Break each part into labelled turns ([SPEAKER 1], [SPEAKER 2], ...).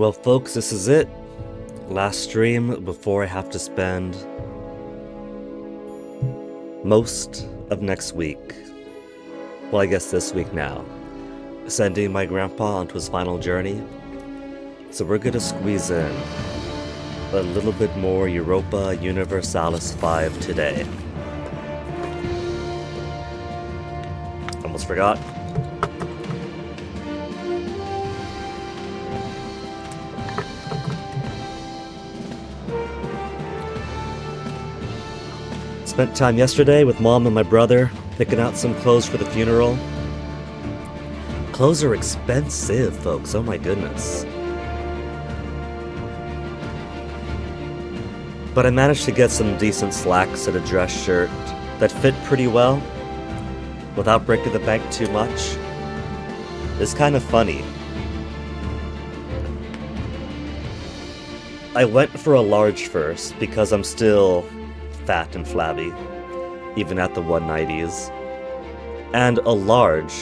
[SPEAKER 1] Well, folks, this is it. Last stream before I have to spend most of next week, well, I guess this week now, sending my grandpa onto his final journey. So we're gonna squeeze in a little bit more Europa Universalis 5 today. Almost forgot. Spent time yesterday with mom and my brother, picking out some clothes for the funeral. Clothes are expensive, folks, oh my goodness. But I managed to get some decent slacks and a dress shirt that fit pretty well, without breaking the bank too much. It's kind of funny. I went for a large first because I'm still fat and flabby, even at the 190s. And a large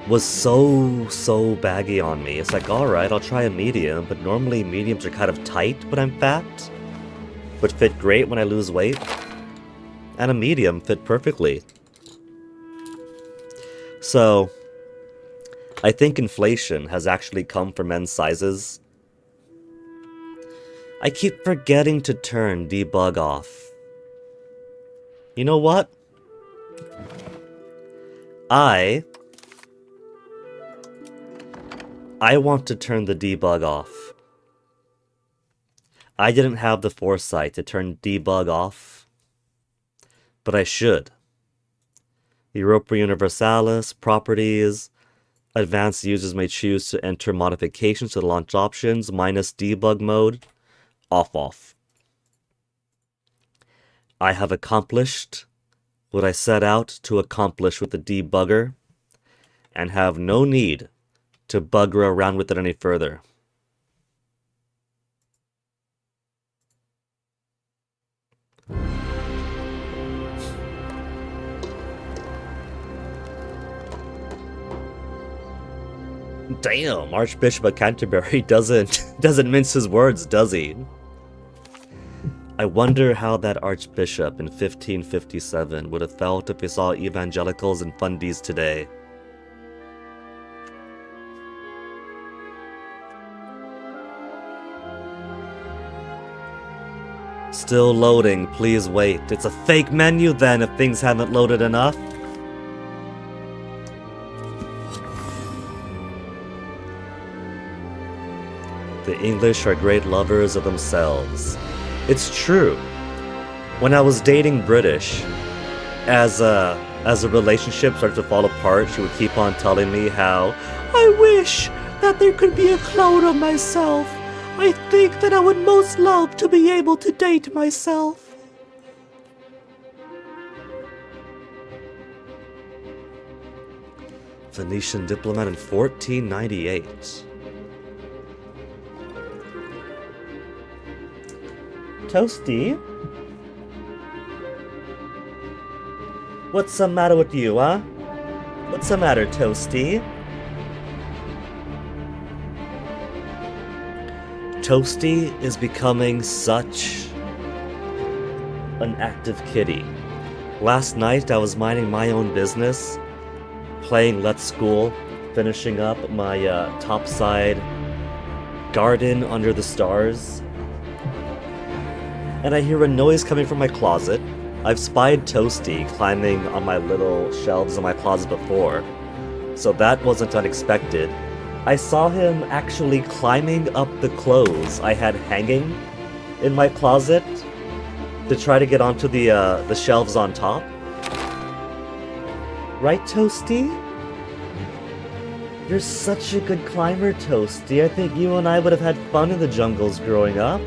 [SPEAKER 1] was so baggy on me. It's like, alright, I'll try a medium, but normally mediums are kind of tight when I'm fat, but fit great when I lose weight. And a medium fit perfectly. So, I think inflation has actually come for men's sizes. I keep forgetting to turn debug off. You know what? I want to turn the debug off. I didn't have the foresight to turn debug off, but I should. Europa Universalis, properties, advanced users may choose to enter modifications to the launch options, minus debug mode, off. I have accomplished what I set out to accomplish with the debugger, and have no need to bugger around with it any further. Damn, Archbishop of Canterbury doesn't mince his words, does he? I wonder how that Archbishop in 1557 would have felt if he saw evangelicals and fundies today. Still loading, please wait. It's a fake menu then if things haven't loaded enough. The English are great lovers of themselves. It's true. When I was dating British, as a relationship started to fall apart, she would keep on telling me how I wish that there could be a clone of myself. I think that I would most love to be able to date myself. Venetian diplomat in 1498. Toasty? What's the matter with you, huh? What's the matter, Toasty? Toasty is becoming such an active kitty. Last night I was minding my own business, playing Let's School, finishing up my topside garden under the stars. And I hear a noise coming from my closet. I've spied Toasty climbing on my little shelves in my closet before, so that wasn't unexpected. I saw him actually climbing up the clothes I had hanging in my closet to try to get onto the shelves on top. Right, Toasty? You're such a good climber, Toasty. I think you and I would have had fun in the jungles growing up.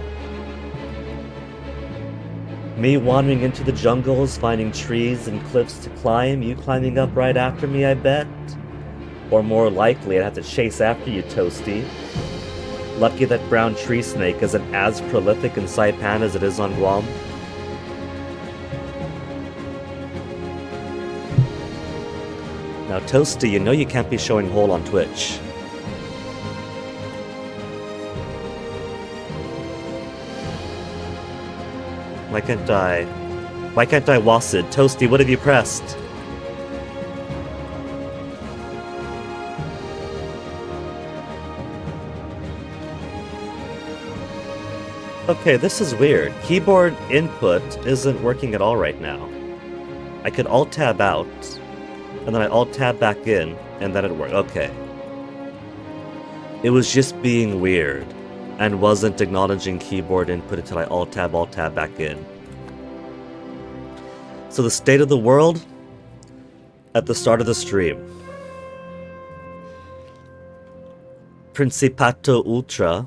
[SPEAKER 1] Me wandering into the jungles, finding trees and cliffs to climb, you climbing up right after me, I bet. Or more likely, I'd have to chase after you, Toasty. Lucky that brown tree snake isn't as prolific in Saipan as it is on Guam. Now, Toasty, you know you can't be showing whole on Twitch. Why can't I? Why can't I Wasid? Toasty, what have you pressed? Okay, this is weird. Keyboard input isn't working at all right now. I could Alt-Tab out, and then I Alt-Tab back in, and then it worked. Okay. It was just being weird, and wasn't acknowledging keyboard input until I Alt-Tab back in. So the state of the world at the start of the stream. Principato Ultra.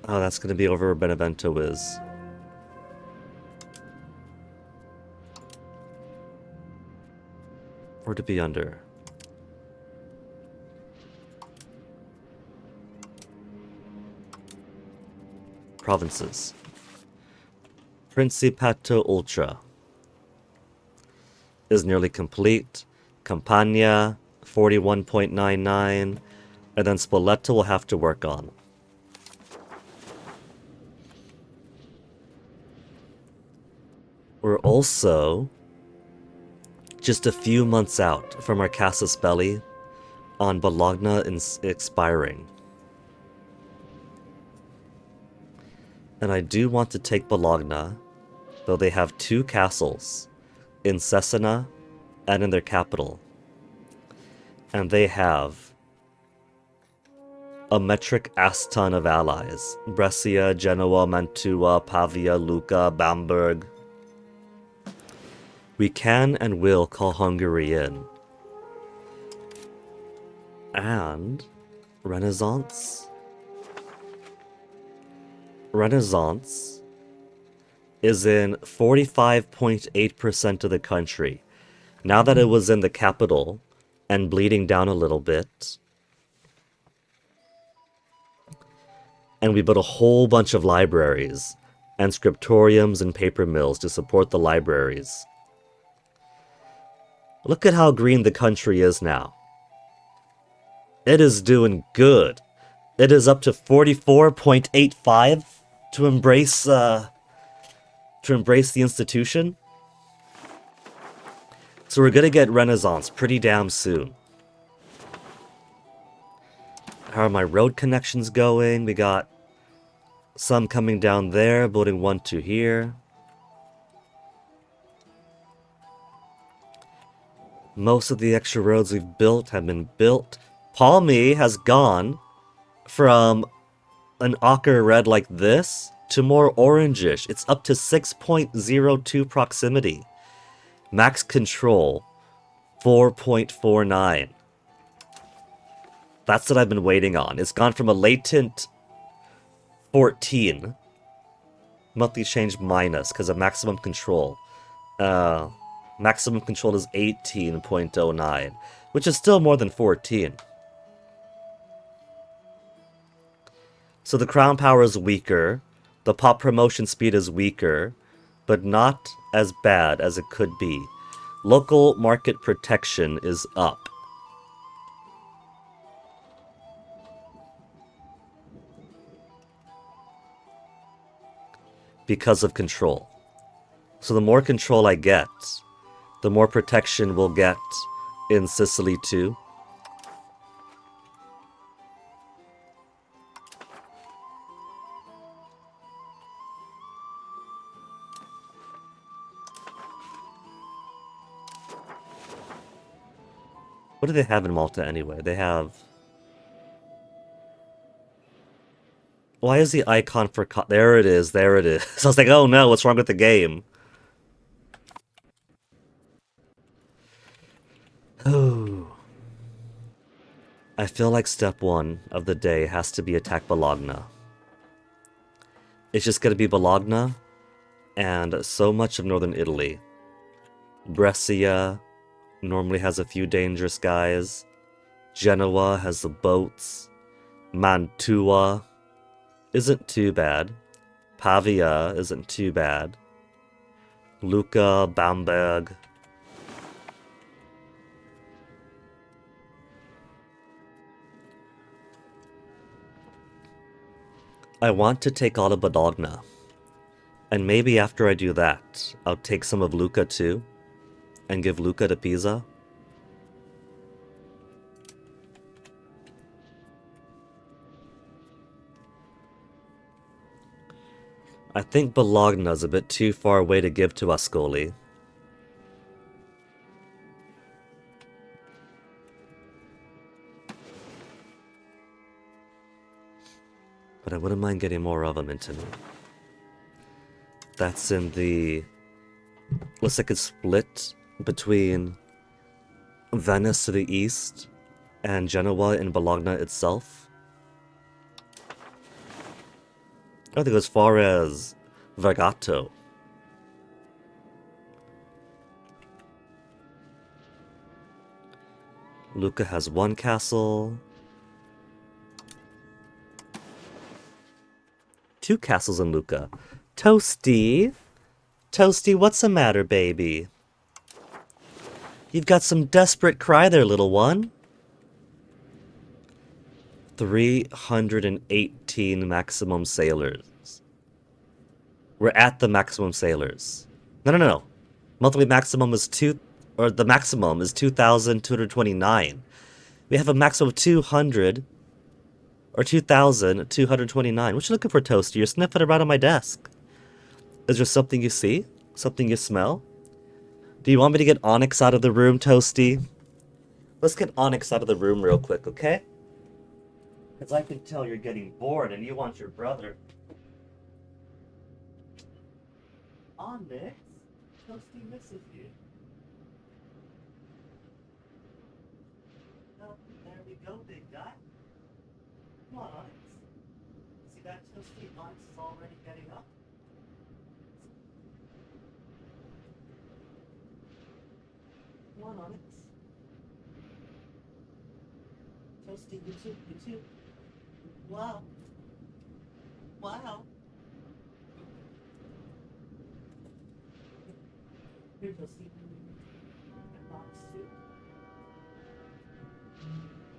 [SPEAKER 1] Oh, that's going to be over where Benevento is. Or to be under. Provinces. Principato Ultra is nearly complete. Campania, 41.99. And then Spoleto will have to work on. We're also just a few months out from our Casus Belli on Bologna expiring. And I do want to take Bologna, though they have 2 castles in Cesena and in their capital. And they have a metric aston of allies. Brescia, Genoa, Mantua, Pavia, Lucca, Bamberg. We can and will call Hungary in. And Renaissance? Renaissance is in 45.8% of the country. Now that it was in the capital and bleeding down a little bit, and we built a whole bunch of libraries and scriptoriums and paper mills to support the libraries. Look at how green the country is now. It is doing good. It is up to 44.85 to embrace the institution. So we're gonna get Renaissance pretty damn soon. How are my road connections going? We got some coming down there, building 1, 2 here. Most of the extra roads we've built have been built. Palmy has gone from an ochre red like this to more orangish. It's up to 6.02 proximity. Max control, 4.49. That's what I've been waiting on. It's gone from a latent 14. Monthly change minus, because of maximum control. Maximum control is 18.09, which is still more than 14. So the crown power is weaker, the pop promotion speed is weaker, but not as bad as it could be. Local market protection is up. Because of control. So the more control I get, the more protection we'll get in Sicily too. What do they have in Malta anyway? They have... Why is the icon for... There it is, there it is. So I was like, oh no, what's wrong with the game? Oh. I feel like step 1 of the day has to be attack Bologna. It's just gonna be Bologna and so much of northern Italy. Brescia normally has a few dangerous guys. Genoa has the boats. Mantua isn't too bad. Pavia isn't too bad. Lucca, Bamberg. I want to take all of Bologna. And maybe after I do that, I'll take some of Lucca too, and give Lucca to Pisa. I think Bologna's a bit too far away to give to Ascoli. But I wouldn't mind getting more of them into me. That's in the... Looks like it's split between Venice to the east and Genoa and Bologna itself. I think as far as Vergato. Lucca has one castle. 2 castles in Lucca. Toasty! Toasty, what's the matter, baby? You've got some desperate cry there, little one. 318 maximum sailors. We're at the maximum sailors. No. Monthly maximum is the maximum is 2,229. We have a maximum of 200, or 2,229. What you looking for, Toasty? You're sniffing around on my desk. Is there something you see? Something you smell? Do you want me to get Onyx out of the room, Toasty? Let's get Onyx out of the room real quick, okay? Because I can tell you're getting bored and you want your brother. Onyx? Toasty misses you. Oh, there we go, big guy. Come on, Onyx. See that, Toasty? Onyx is already getting up. Come on, Onyx. Toasty, you too. Wow. Here, Toasty. And Onyx too.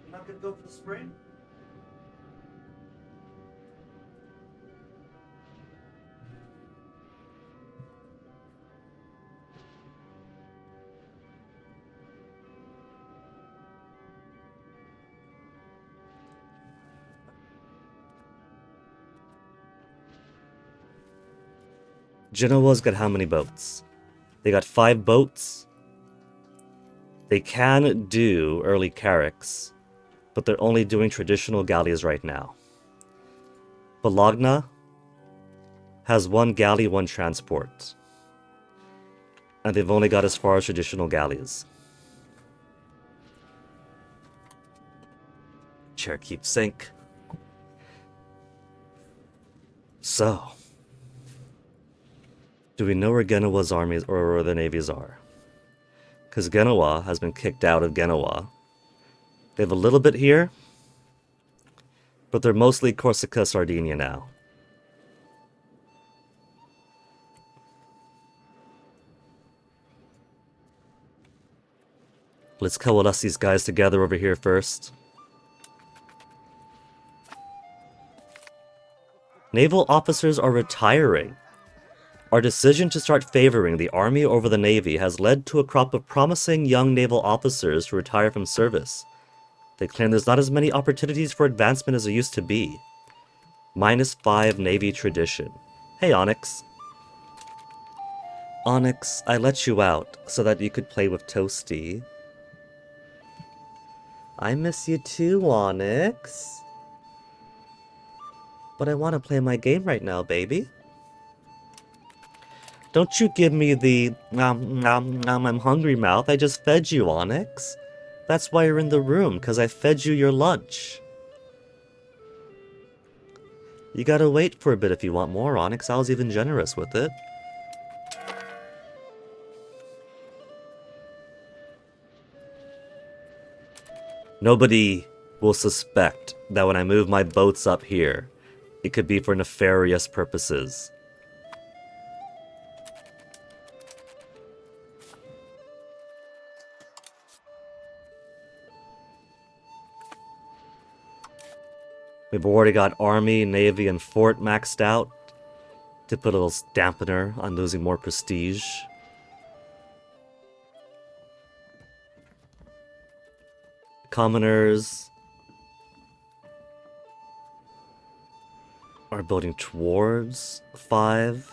[SPEAKER 1] You're not gonna go for the spring? Genoa's got how many boats? They got 5 boats. They can do early carracks, but they're only doing traditional galleys right now. Bologna has 1 galley, 1 transport. And they've only got as far as traditional galleys. Chair keeps sink. So... do we know where Genoa's armies or where the navies are? Because Genoa has been kicked out of Genoa. They have a little bit here, but they're mostly Corsica, Sardinia now. Let's coalesce these guys together over here first. Naval officers are retiring. Our decision to start favoring the Army over the Navy has led to a crop of promising young naval officers to retire from service. They claim there's not as many opportunities for advancement as there used to be. -5 Navy tradition. Hey, Onyx. Onyx, I let you out so that you could play with Toasty. I miss you too, Onyx. But I want to play my game right now, baby. Don't you give me the I'm hungry mouth. I just fed you, Onyx. That's why you're in the room, because I fed you your lunch. You gotta wait for a bit if you want more, Onyx. I was even generous with it. Nobody will suspect that when I move my boats up here, it could be for nefarious purposes. We've already got Army, Navy, and Fort maxed out. to put a little dampener on losing more prestige. Commoners are building towards 5.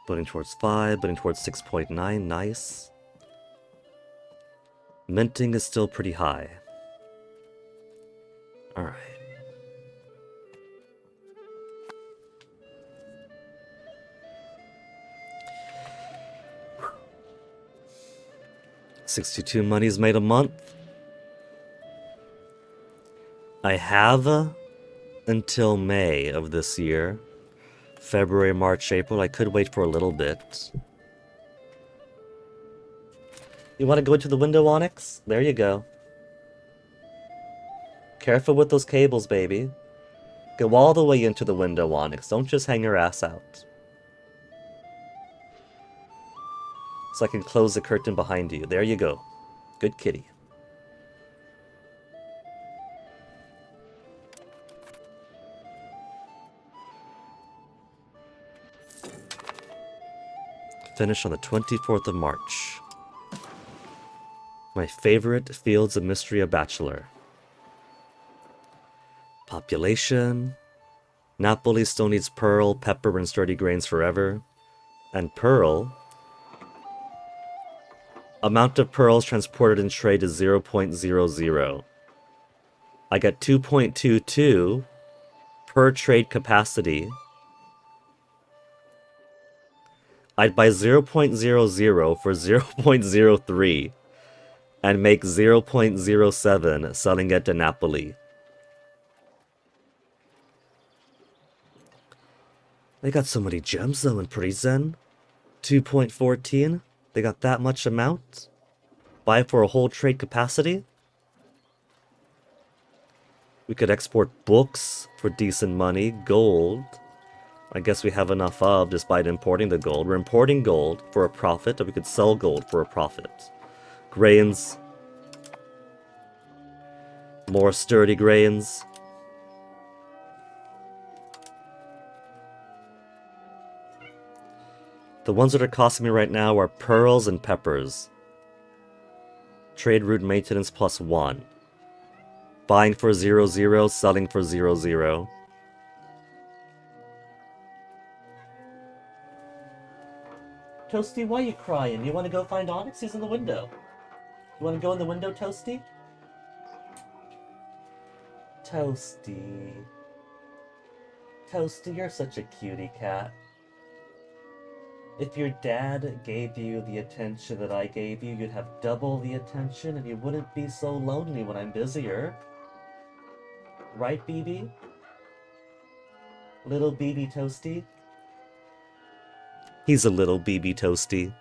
[SPEAKER 1] Building towards 5, building towards 6.9, nice. Minting is still pretty high. Alright. $62 money's made a month. I have until May of this year. February, March, April. I could wait for a little bit. You want to go into the window, Onyx? There you go. Careful with those cables, baby. Go all the way into the window, Onyx. Don't just hang your ass out. So I can close the curtain behind you. There you go. Good kitty. Finish on the 24th of March. My favorite Fields of Mystery of Bachelor. Population. Napoli still needs pearl, pepper, and sturdy grains forever. And pearl. Amount of pearls transported in trade is 0.00. I got 2.22 per trade capacity. I'd buy 0.00 for 0.03 and make 0.07 selling it to Napoli. They got so many gems though in Prison. 2.14. They got that much amount. Buy for a whole trade capacity. We could export books for decent money. Gold. I guess we have enough of despite importing the gold. We're importing gold for a profit, or we could sell gold for a profit. Grains. More sturdy grains. The ones that are costing me right now are pearls and peppers. Trade route maintenance +1. Buying for 0.00, selling for 0.00. Toasty, why are you crying? You want to go find Onyx? He's in the window. You want to go in the window, Toasty? Toasty. Toasty, you're such a cutie cat. If your dad gave you the attention that I gave you, you'd have double the attention and you wouldn't be so lonely when I'm busier. Right, BB? Little BB Toasty? He's a little BB Toasty.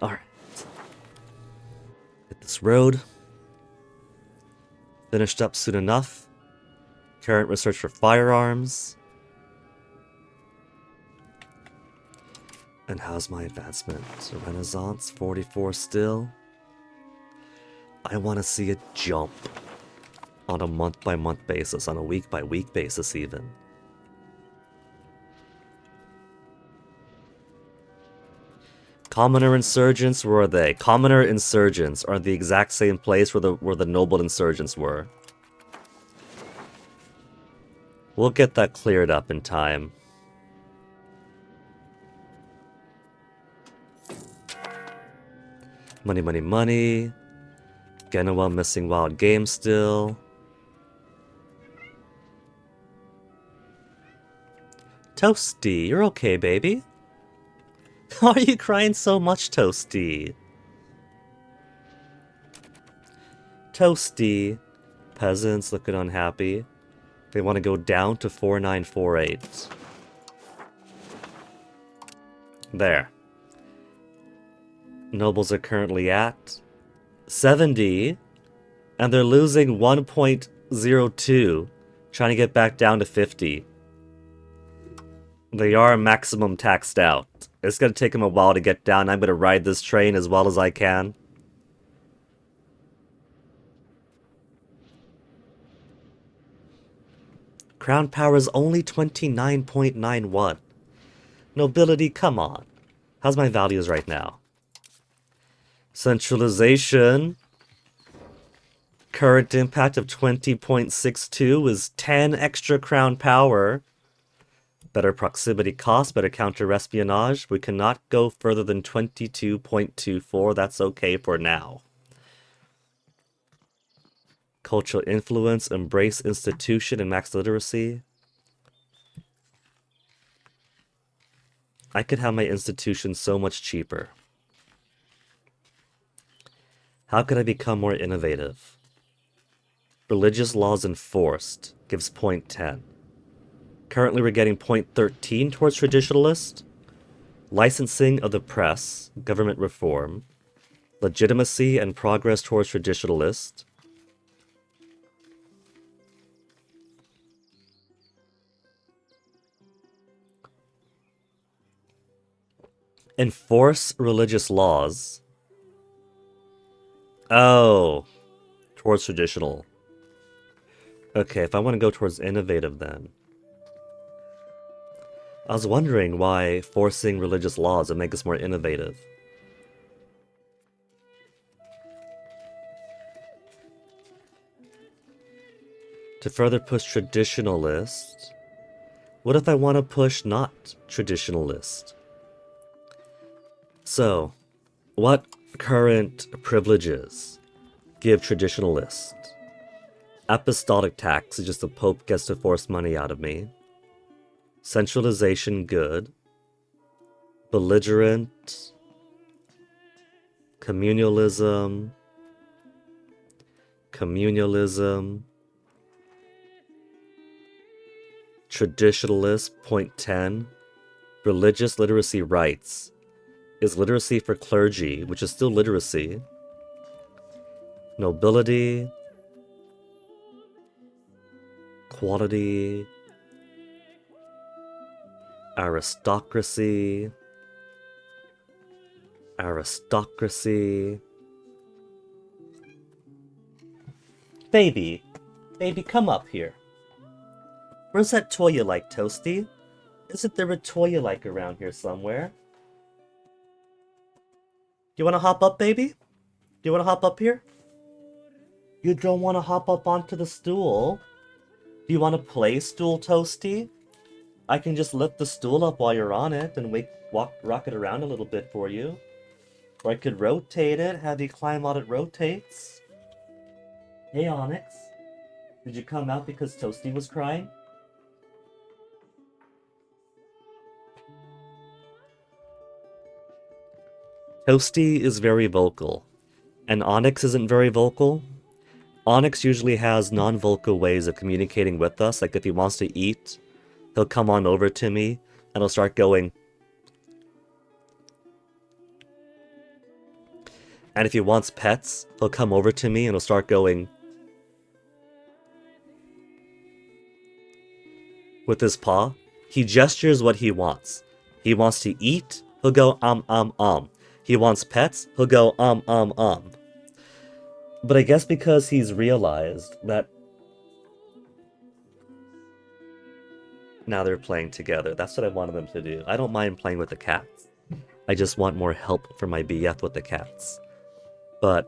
[SPEAKER 1] Alright. Hit this road. Finished up soon enough. Current research for firearms. And how's my advancement? Renaissance, 44 still. I want to see it jump on a month-by-month basis, on a week-by-week basis even. Commoner insurgents, where are they? Commoner insurgents are in the exact same place where the noble insurgents were. We'll get that cleared up in time. Money, money, money. Genoa missing wild game still. Toasty, you're okay, baby. Why are you crying so much, Toasty? Toasty. Peasants looking unhappy. They want to go down to 4948. There. Nobles are currently at 70, and they're losing 1.02, trying to get back down to 50. They are maximum taxed out. It's going to take them a while to get down. I'm going to ride this train as well as I can. Crown power is only 29.91. Nobility, come on. How's my values right now? Centralization. Current impact of 20.62 is 10 extra crown power. Better proximity cost, better counter-espionage. We cannot go further than 22.24. That's okay for now. Cultural influence, embrace institution, and max literacy. I could have my institution so much cheaper. How could I become more innovative? Religious laws enforced gives 0.10. Currently we're getting 0.13 towards traditionalist. Licensing of the press, government reform. Legitimacy and progress towards traditionalist. Enforce religious laws. Oh, towards traditional. Okay, if I want to go towards innovative then. I was wondering why forcing religious laws would make us more innovative. To further push traditionalist. What if I want to push not traditionalist? So, what current privileges give traditionalist? Apostolic tax is just the Pope gets to force money out of me. Centralization good. Belligerent. Communalism. Communalism. Traditionalist, 0.10. Religious literacy rights is literacy for clergy, which is still literacy. Nobility. Quality. Aristocracy. Aristocracy. Baby. Baby, come up here. Where's that toy you like, Toasty? Isn't there a toy you like around here somewhere? You wanna hop up, baby? Do you wanna hop up here? You don't wanna hop up onto the stool? Do you wanna play stool, Toasty? I can just lift the stool up while you're on it and rock it around a little bit for you. Or I could rotate it, have you climb while it rotates. Hey, Onyx. Did you come out because Toasty was crying? Toasty is very vocal, and Onyx isn't very vocal. Onyx usually has non-vocal ways of communicating with us, like if he wants to eat, he'll come on over to me, and he'll start going. And if he wants pets, he'll come over to me and he'll start going. With his paw, he gestures what he wants. He wants to eat, he'll go He wants pets, he'll go But I guess because he's realized that now they're playing together. That's what I wanted them to do. I don't mind playing with the cats. I just want more help for my BF with the cats. But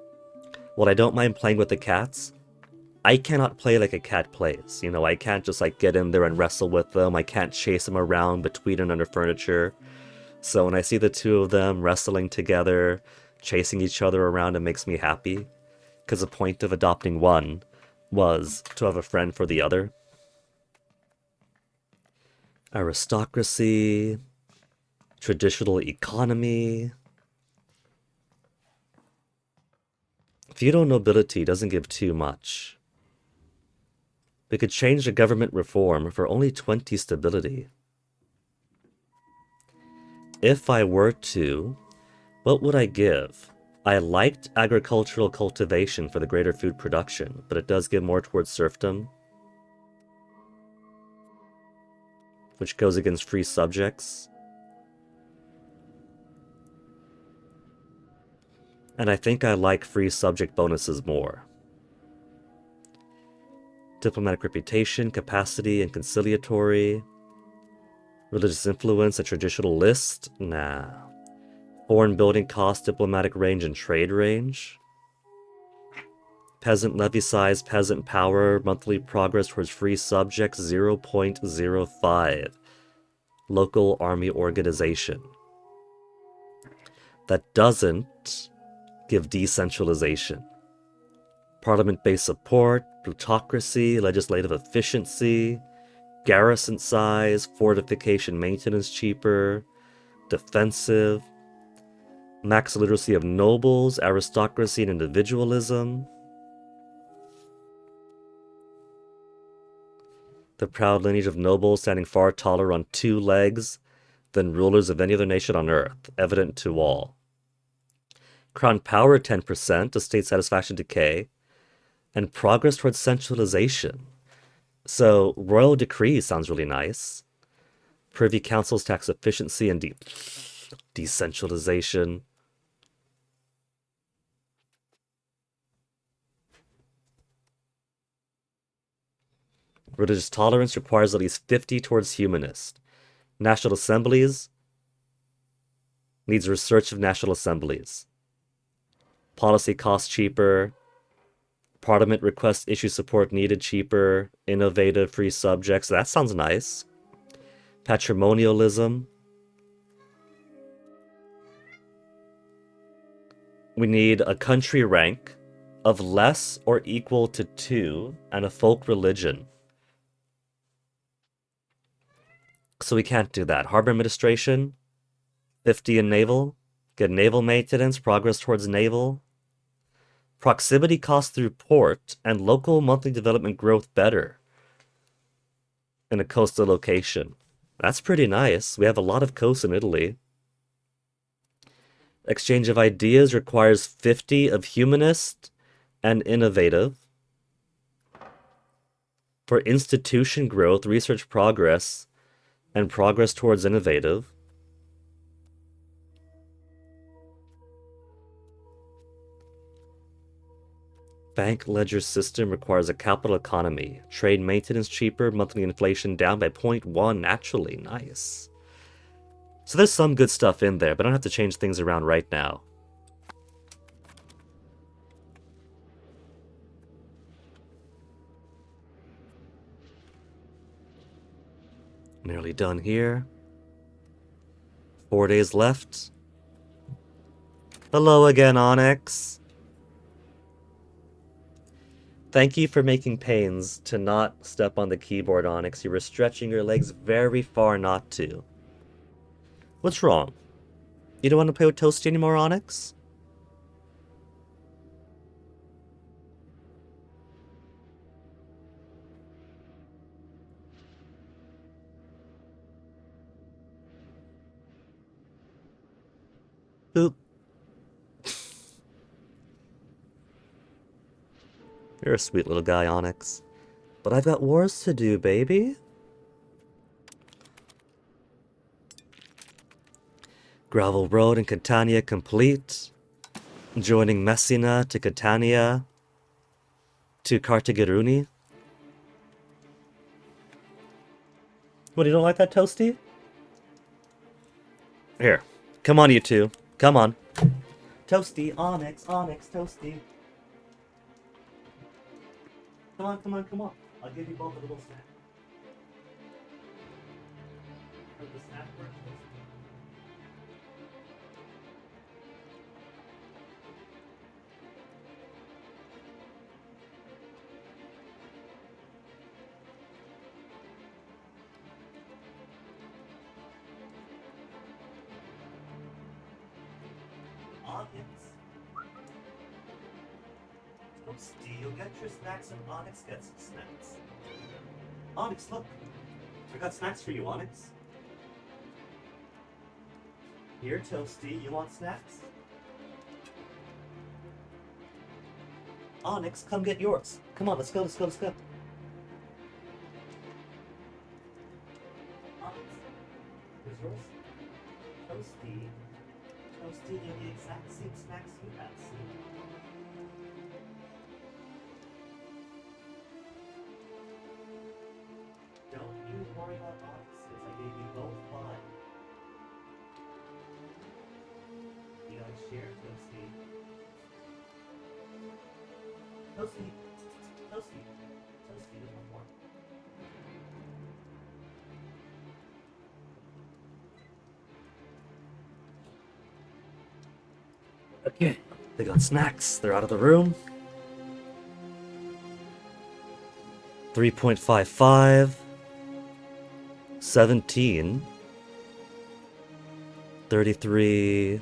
[SPEAKER 1] what I don't mind playing with the cats, I cannot play like a cat plays. You know, I can't just like get in there and wrestle with them. I can't chase them around between and under furniture. So when I see the two of them wrestling together, chasing each other around, it makes me happy. Because the point of adopting one was to have a friend for the other. Aristocracy, traditional economy. Feudal nobility doesn't give too much. We could change the government reform for only 20 stability. If I were to, what would I give? I liked agricultural cultivation for the greater food production, but it does give more towards serfdom, which goes against free subjects. And I think I like free subject bonuses more. Diplomatic reputation, capacity, and conciliatory. Religious influence, a traditional list? Nah. Foreign building cost, diplomatic range, and trade range. Peasant levy size, peasant power, monthly progress towards free subjects, 0.05. Local army organization. That doesn't give decentralization. Parliament-based support, plutocracy, legislative efficiency, garrison size, fortification maintenance cheaper, defensive, max literacy of nobles, aristocracy and individualism. The proud lineage of nobles standing far taller on two legs than rulers of any other nation on earth, evident to all. Crown power 10%, estate satisfaction decay, and progress towards centralization. So, royal decrees sounds really nice. Privy council's tax efficiency and decentralization. Religious tolerance requires at least 50 towards humanist. National assemblies needs research of national assemblies. Policy costs cheaper. Parliament requests issue support needed cheaper. Innovative free subjects. That sounds nice. Patrimonialism. We need a country rank of less or equal to 2 and a folk religion. So we can't do that. Harbor administration, 50 in naval. Get naval maintenance, progress towards naval. Proximity cost through port, and local monthly development growth better in a coastal location. That's pretty nice. We have a lot of coast in Italy. Exchange of ideas requires 50 of humanist and innovative. For institution growth, research progress, and progress towards innovative. Bank ledger system requires a capital economy. Trade maintenance cheaper, monthly inflation down by 0.1 naturally. Nice. So there's some good stuff in there, but I don't have to change things around right now. Nearly done here. 4 days left. Hello again, Onyx. Thank you for making pains to not step on the keyboard, Onyx. You were stretching your legs very far not to. What's wrong? You don't want to play with Toasty anymore, Onyx? Boop. You're a sweet little guy, Onyx. But I've got wars to do, baby. Gravel Road in Catania complete. Joining Messina to Catania to Cartagiruni. What, you don't like that, Toasty? Here. Come on, you two. Come on. Toasty, Onyx, Toasty. Come on, come on, come on. I'll give you both a little snack. The snack first. Onyx. Toasty, you'll get your snacks and Onyx gets snacks. Onyx, look. I got snacks for you, Onyx. Here, Toasty, you want snacks? Onyx, come get yours. Come on, let's go, let's go, let's go. Onyx, here's yours. Toasty. Toasty, they're the exact same snacks you have. See? worry about opposites. I gave you both 5. You gotta share, Toasty. Toasty. Toasty. Toasty, there's one more. Okay. They got snacks. They're out of the room. 3.55. 17. 33.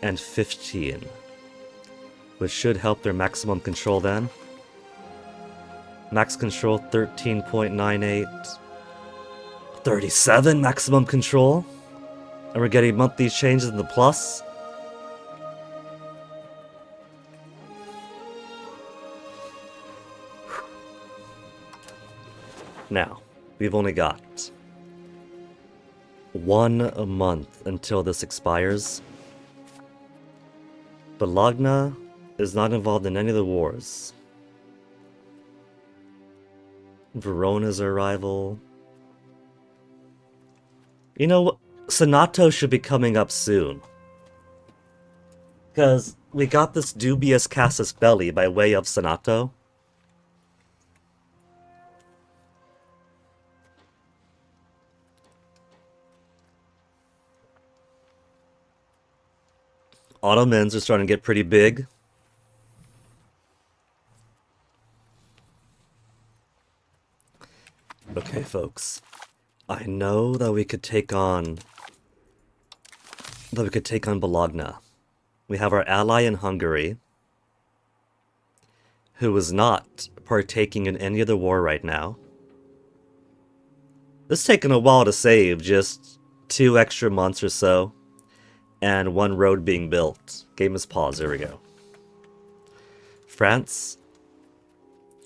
[SPEAKER 1] And 15. Which should help their maximum control then. Max control 13.98. 37 maximum control. And we're getting monthly changes in the plus. Now, we've only got 1 month until this expires. Bologna is not involved in any of the wars. Verona's our rival. You know, Senato should be coming up soon. Because we got this dubious casus belli by way of Senato. Ottomans are starting to get pretty big. Okay, folks. I know that we could take on Bologna. We have our ally in Hungary, who is not partaking in any of the war right now. This is taking a while to save, just 2 extra months or so. And 1 road being built. Game is paused. There we go. France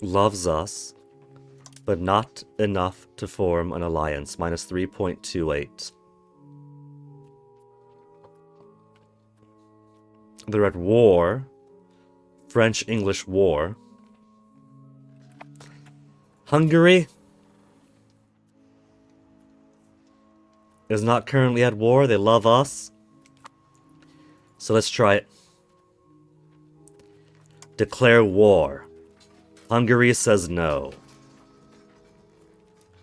[SPEAKER 1] loves us, but not enough to form an alliance. Minus 3.28. They're at war. French-English war. Hungary is not currently at war. They love us. So let's try it. Declare war. Hungary says no.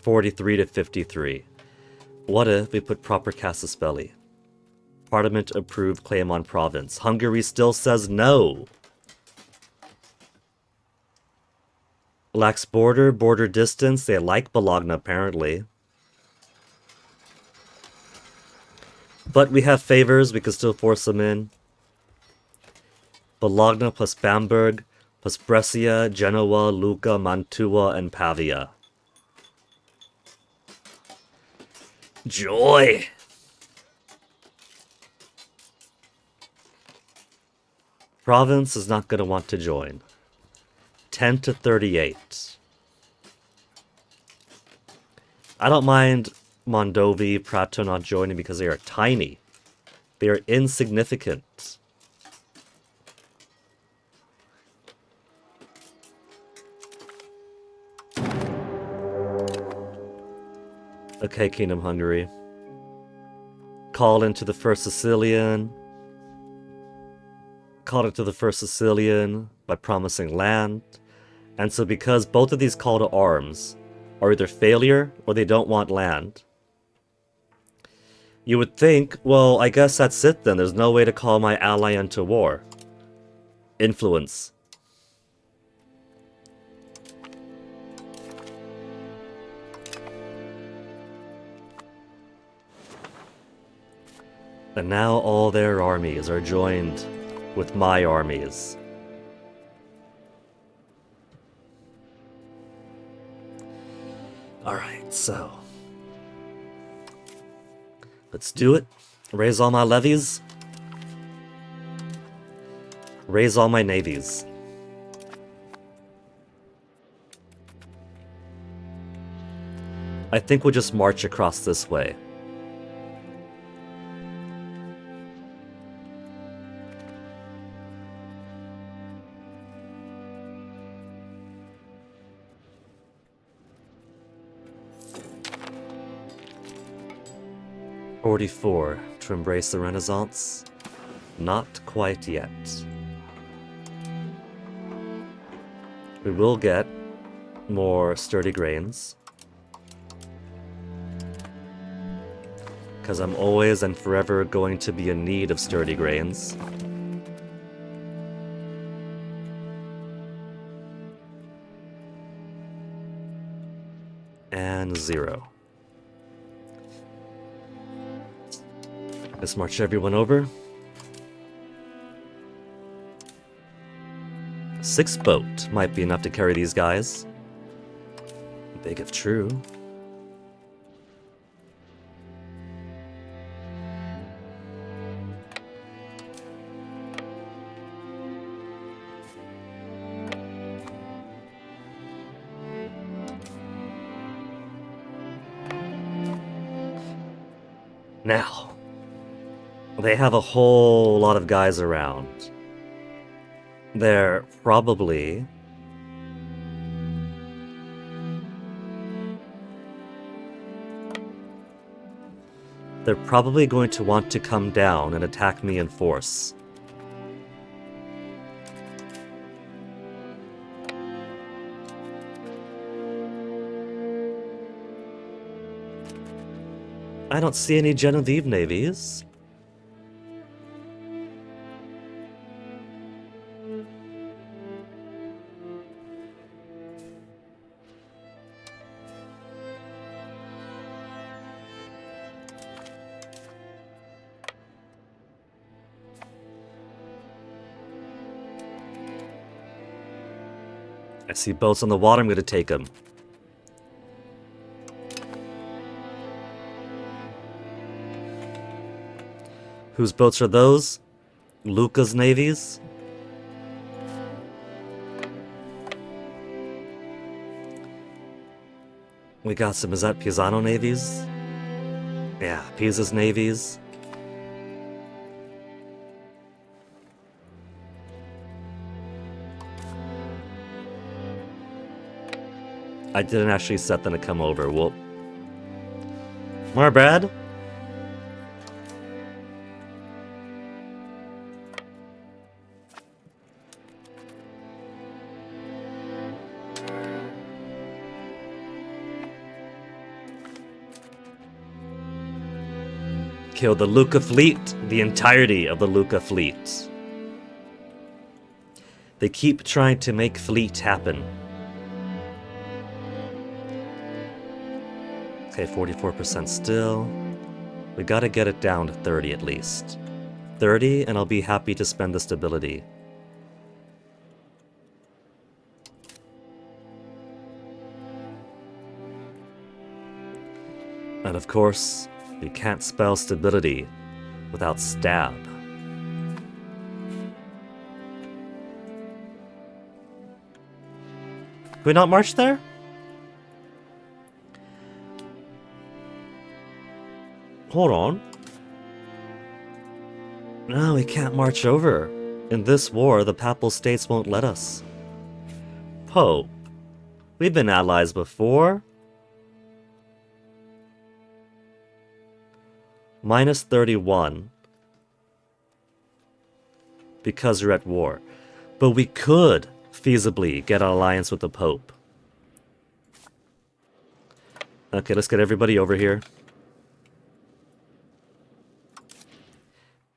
[SPEAKER 1] 43 to 53. What if we put proper casus belli? Parliament approved claim on province. Hungary still says no. Lacks border distance. They like Bologna apparently. But we have favors, we can still force them in. Bologna plus Bamberg, plus Brescia, Genoa, Lucca, Mantua, and Pavia. Joy! Province is not going to want to join. 10 to 38. I don't mind Mondovi, Prato not joining because they are tiny. They are insignificant. Okay, Kingdom Hungary. Call into the First Sicilian. Called into the First Sicilian by promising land. And so because both of these call to arms are either failure or they don't want land, you would think, well, I guess that's it then. There's no way to call my ally into war. Influence. And now all their armies are joined with my armies. Alright, so let's do it. Raise all my levies. Raise all my navies. I think we'll just march across this way. 44 to embrace the Renaissance. Not quite yet. We will get more sturdy grains. Because I'm always and forever going to be in need of sturdy grains. And 0. Let's march everyone over. 6 boat might be enough to carry these guys. Big if true. Now, they have a whole lot of guys around. They're probably going to want to come down and attack me in force. I don't see any Genevieve navies. I see boats on the water, I'm going to take them. Whose boats are those? Luca's navies? We got some, is that Pisano navies? Yeah, Pisa's navies. I didn't actually set them to come over. Well, my bad. Kill the Lucca fleet, the entirety of the Lucca fleet. They keep trying to make fleet happen. Okay, 44% still. We gotta get it down to 30 at least. 30, and I'll be happy to spend the stability. And of course, you can't spell stability without stab. Can we not march there? Hold on. No, we can't march over. In this war, the Papal States won't let us. Pope. We've been allies before. Minus 31. Because we're at war. But we could feasibly get an alliance with the Pope. Okay, let's get everybody over here.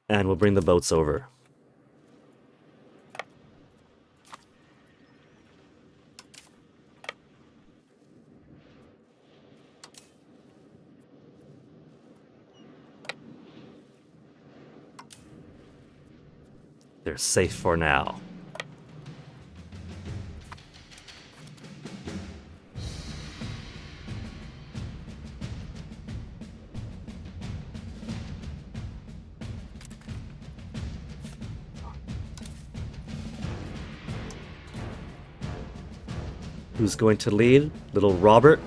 [SPEAKER 1] And we'll bring the boats over. They're safe for now. Who's going to lead? Little Robert.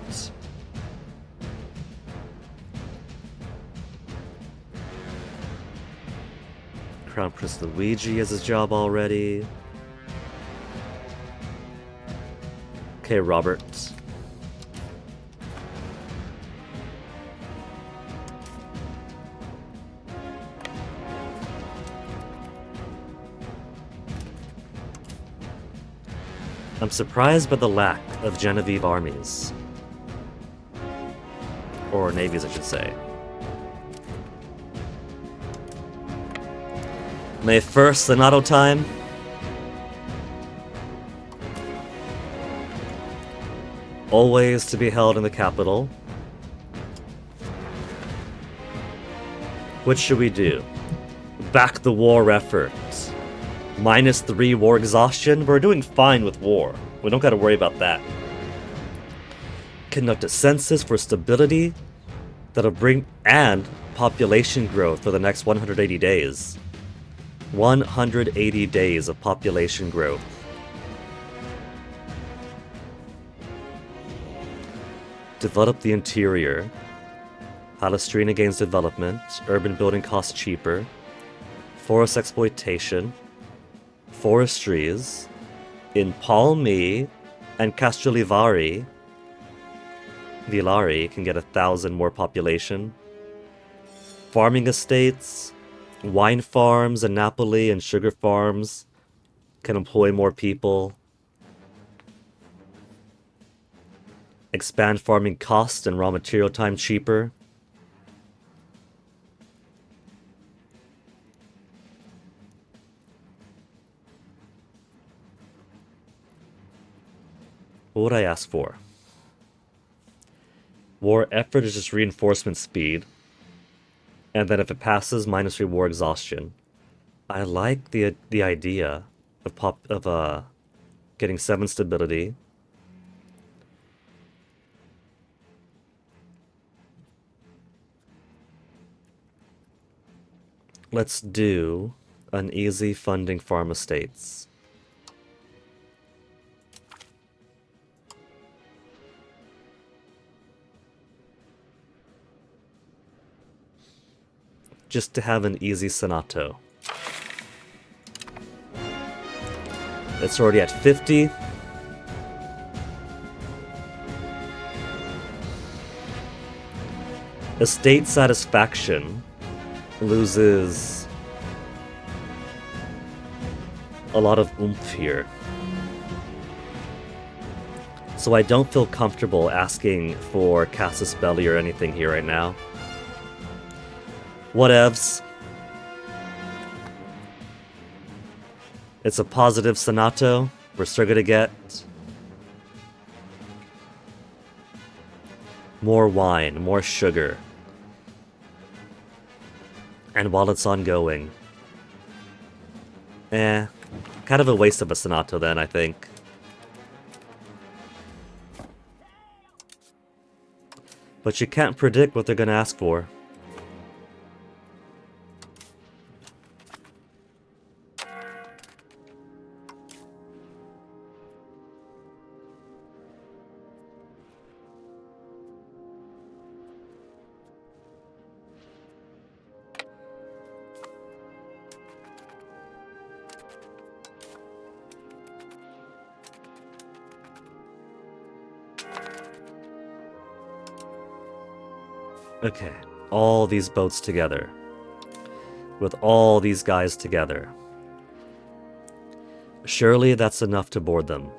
[SPEAKER 1] Crown Prince Luigi has his job already. Okay, Robert. I'm surprised by the lack of Genevieve armies. Or navies, I should say. May 1st, Senato time. Always to be held in the capital. What should we do? Back the war effort. -3 war exhaustion? We're doing fine with war. We don't gotta worry about that. Conduct a census for stability that'll bring and population growth for the next 180 days. 180 days of population growth. Develop the interior. Palestrina gains development. Urban building costs cheaper. Forest exploitation. Forestries. In Palmi and Castrolivari, Villari can get 1,000 more population. Farming estates. Wine farms in Napoli and sugar farms can employ more people. Expand farming cost and raw material time cheaper. What would I ask for? War effort is just reinforcement speed. And then if it passes, -3 war exhaustion. I like the idea of getting 7 stability. Let's do an easy funding farm estates. Just to have an easy Senato. It's already at 50. Estate satisfaction loses a lot of oomph here. So I don't feel comfortable asking for Casus Belli or anything here right now. Whatevs. It's a positive Senato. We're still gonna get more wine, more sugar. And while it's ongoing, kind of a waste of a Senato then, I think. But you can't predict what they're gonna ask for. Okay, all these boats together. With all these guys together. Surely that's enough to board them.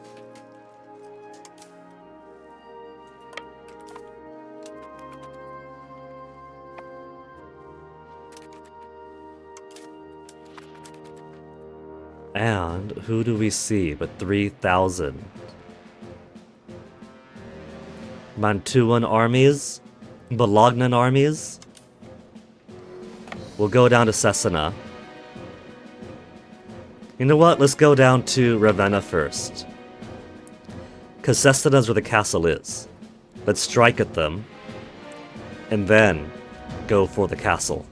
[SPEAKER 1] And who do we see but 3,000? Mantuan armies? Bologna armies? We'll go down to Cesena. You know what? Let's go down to Ravenna first. Because Cesena's where the castle is. Let's strike at them. And then go for the castle.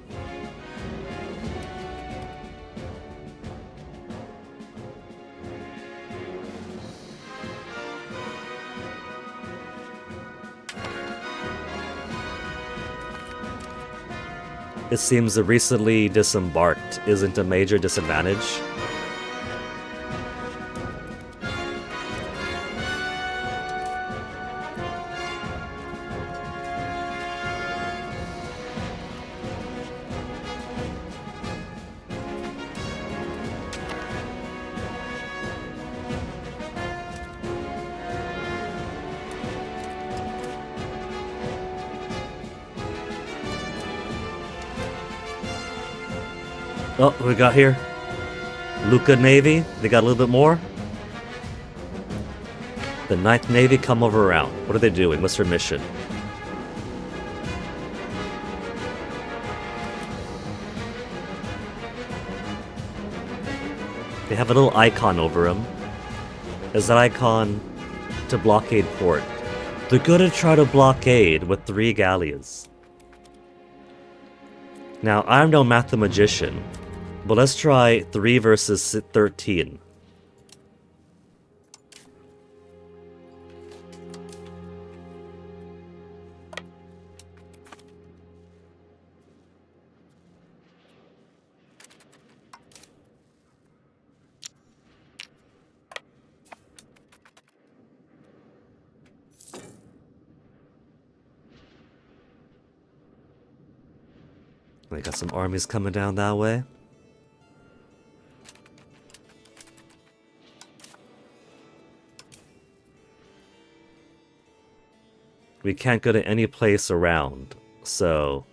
[SPEAKER 1] It seems the recently disembarked isn't a major disadvantage. Oh, what we got here? Luca Navy. They got a little bit more. The 9th Navy come over around. What are they doing? What's their mission? They have a little icon over them. Is that icon to blockade port? They're gonna try to blockade with 3 galleys. Now, I'm no mathemagician, but let's try 3 versus 13. We got some armies coming down that way. We can't go to any place around, so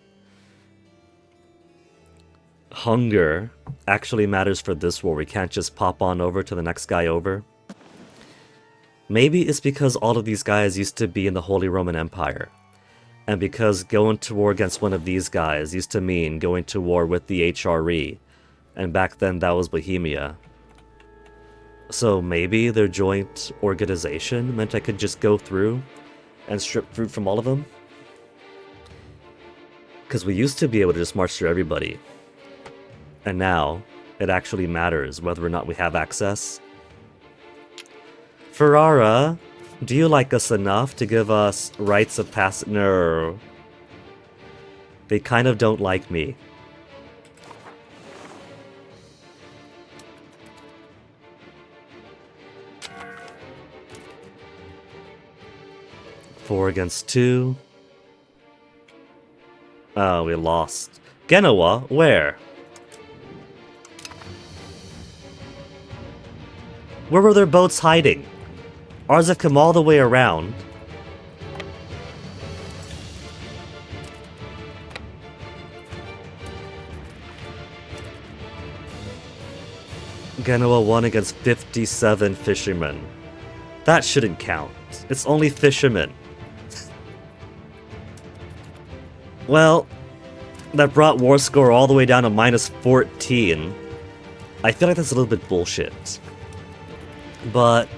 [SPEAKER 1] hunger actually matters for this war. We can't just pop on over to the next guy over. Maybe it's because all of these guys used to be in the Holy Roman Empire. And because going to war against one of these guys used to mean going to war with the HRE. And back then that was Bohemia. So maybe their joint organization meant I could just go through and strip fruit from all of them? Because we used to be able to just march through everybody. And now, it actually matters whether or not we have access. Ferrara, do you like us enough to give us rights of passage? No. They kind of don't like me. Four against 2. Oh, we lost. Genoa? Where? Where were their boats hiding? Ours have come all the way around. Genoa won against 57 fishermen. That shouldn't count. It's only fishermen. Well, that brought war score all the way down to -14. I feel like that's a little bit bullshit. But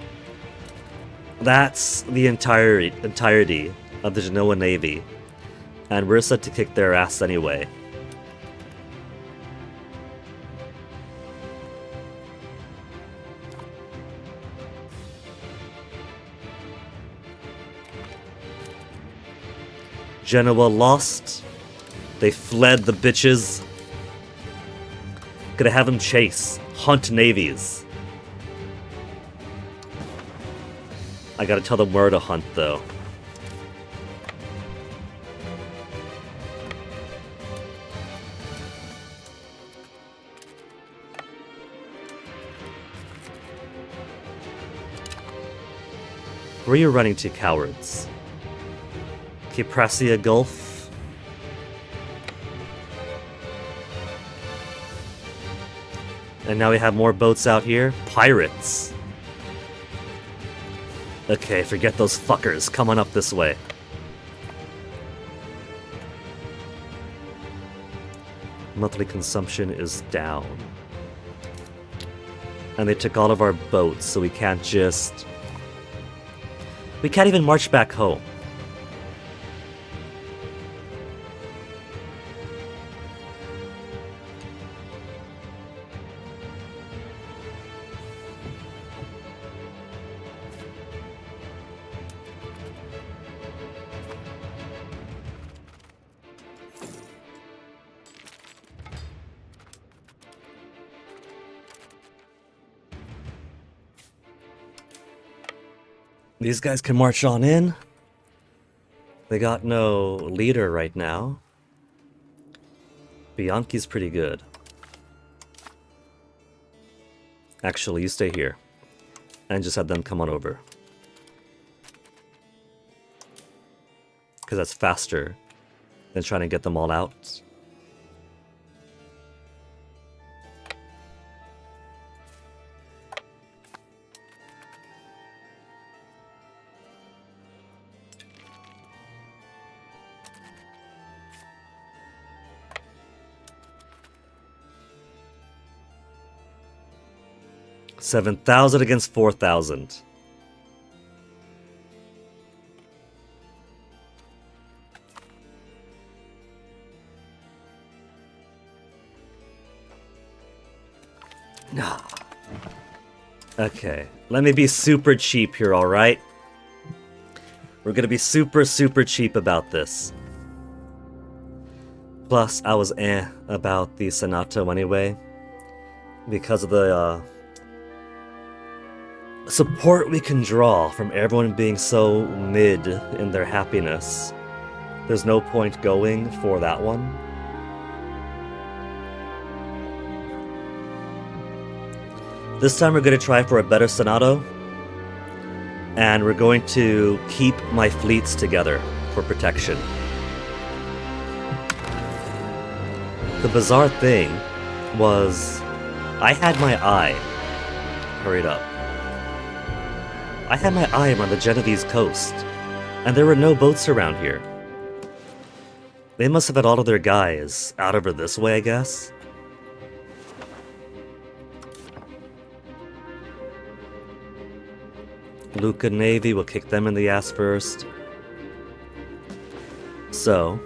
[SPEAKER 1] that's the entirety of the Genoa Navy. And we're set to kick their ass anyway. Genoa lost. They fled the bitches. Gonna have them chase. Hunt navies. I gotta tell them where to hunt, though. Where are you running to, cowards? Kiprasia Gulf? And now we have more boats out here. Pirates! Okay, forget those fuckers coming up this way. Monthly consumption is down. And they took all of our boats, so we can't just... We can't even march back home. These guys can march on in. They got no leader right now. Bianchi's pretty good. Actually, you stay here. And just have them come on over. Because that's faster than trying to get them all out. 7,000 against 4,000. Okay, let me be super cheap here, alright? We're gonna be super, super cheap about this. Plus, I was about the Senato anyway. Because of the support we can draw from everyone being so mid in their happiness. There's no point going for that one. This time we're going to try for a better Senato. And we're going to keep my fleets together for protection. The bizarre thing was I had my eye. Hurry it up. I had my eye on the Genovese coast, and there were no boats around here. They must have had all of their guys out over this way, I guess. Lucca Navy will kick them in the ass first. So,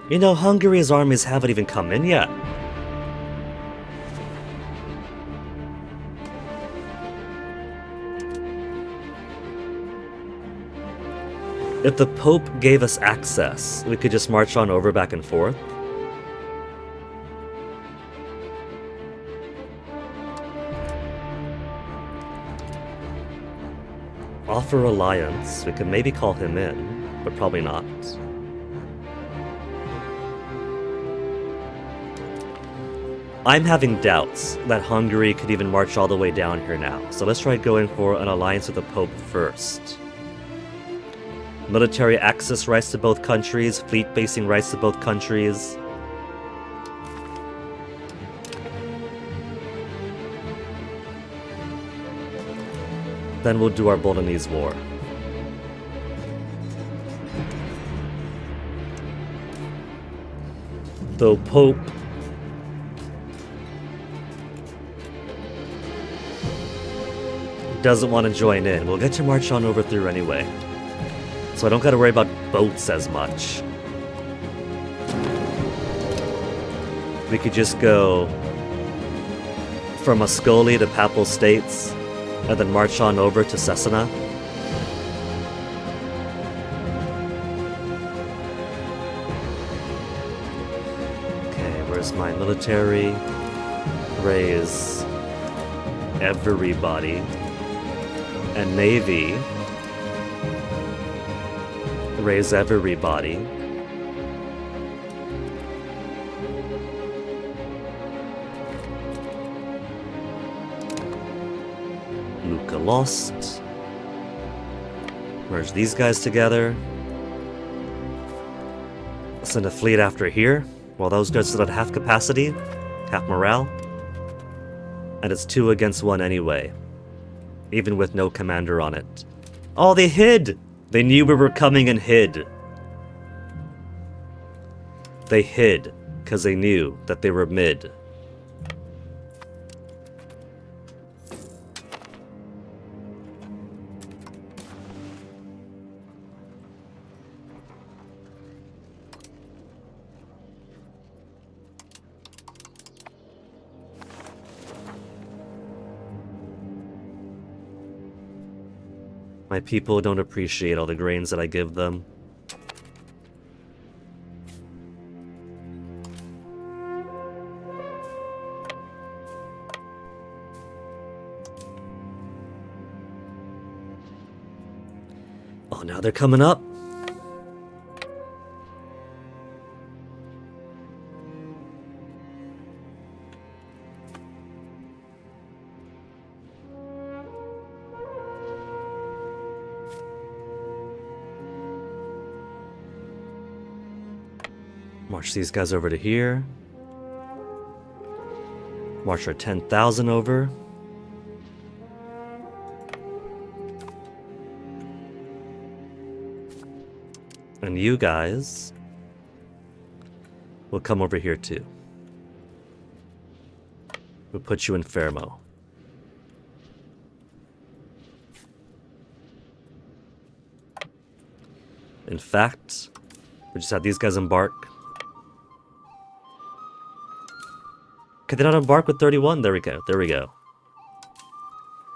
[SPEAKER 1] you know, Hungary's armies haven't even come in yet. If the Pope gave us access, we could just march on over back and forth. Offer alliance. We could maybe call him in, but probably not. I'm having doubts that Hungary could even march all the way down here now, so let's try going for an alliance with the Pope first. Military access rights to both countries, fleet-basing rights to both countries. Then we'll do our Bolognese War. Though Pope doesn't want to join in, we'll get to march on over through anyway. So I don't gotta worry about boats as much. We could just go from Ascoli to Papal States, and then march on over to Cesena. Okay, where's my military? Raise everybody. And Navy. Raise everybody. Lucca lost. Merge these guys together. Send a fleet after here. Well, those guys still at half capacity, half morale. And it's 2 against 1 anyway. Even with no commander on it. Oh, they hid! They knew we were coming and hid. They hid, because they knew that they were mid. My people don't appreciate all the grains that I give them. Oh, now they're coming up. March these guys over to here. March our 10,000 over. And you guys will come over here too. We'll put you in Fermo. In fact, we just have these guys embark. Can they not embark with 31? There we go. There we go.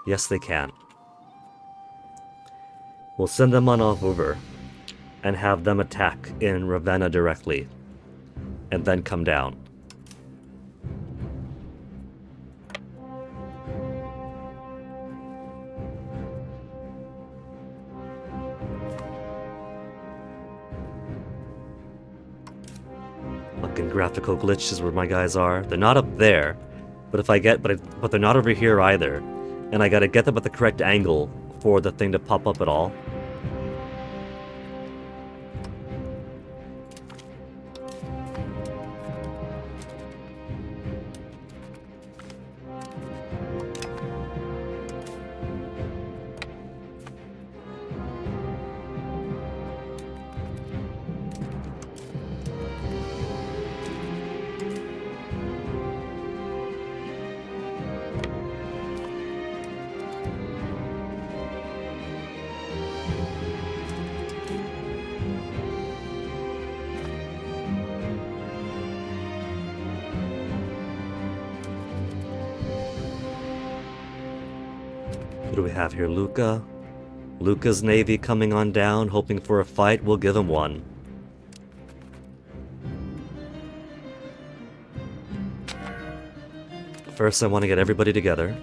[SPEAKER 1] Yes, they can. We'll send them on off over and have them attack in Ravenna directly and then come down. Fucking graphical glitches where my guys are. They're not up there, but if I get, but they're not over here either, and I gotta get them at the correct angle for the thing to pop up at all. What do we have here? Luca. Luca's navy coming on down, hoping for a fight. We'll give him one. First, I want to get everybody together.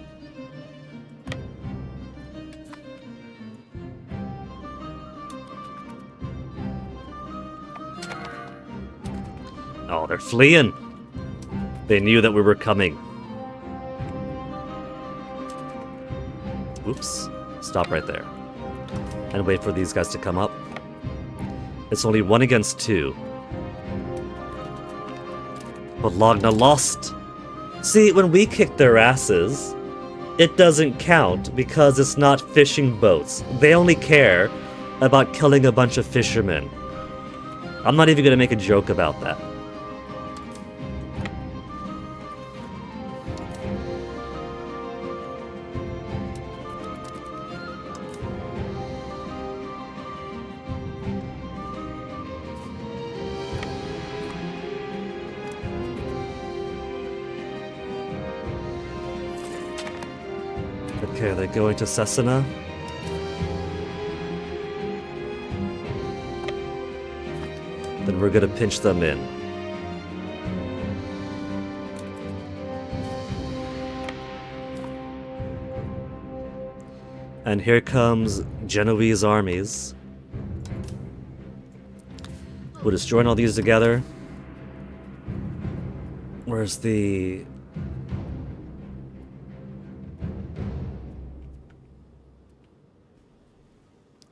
[SPEAKER 1] Oh, they're fleeing. They knew that we were coming. Oops. Stop right there. And wait for these guys to come up. It's only 1 against 2. Bologna lost. See, when we kick their asses, it doesn't count because it's not fishing boats. They only care about killing a bunch of fishermen. I'm not even going to make a joke about that. Okay, they're going to Cesena. Then we're gonna pinch them in. And here comes Genoese armies. We'll just join all these together. Where's the...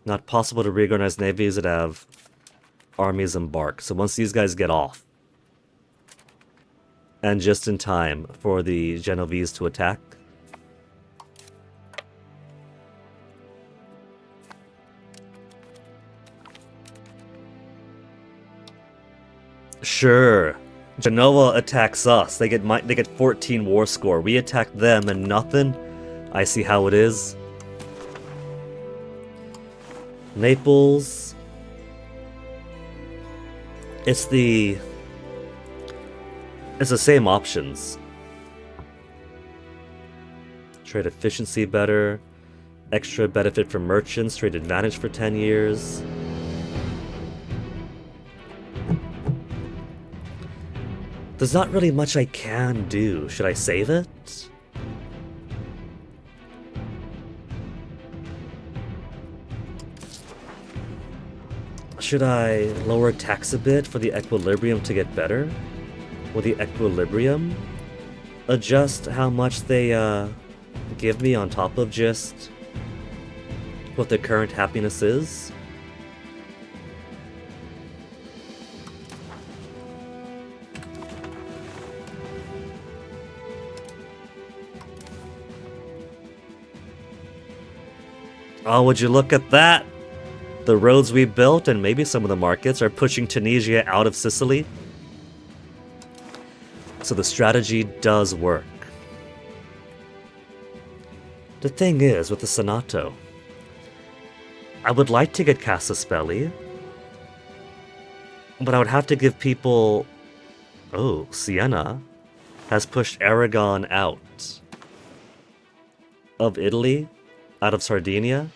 [SPEAKER 1] Not possible to reorganize navies that have armies embark. So once these guys get off, and just in time for the Genovese to attack. Sure, Genoa attacks us. They get 14 war score. We attack them and nothing. I see how it is. Naples. It's the same options. Trade efficiency better. Extra benefit for merchants. Trade advantage for 10 years. There's not really much I can do. Should I save it? Should I lower tax a bit for the equilibrium to get better? Will the equilibrium adjust how much they give me on top of just what the current happiness is? Oh, would you look at that? The roads we built and maybe some of the markets are pushing Tunisia out of Sicily. So the strategy does work. The thing is, with the Senato, I would like to get Casaspelli, but I would have to give people... Oh, Siena has pushed Aragon out of Italy, out of Sardinia,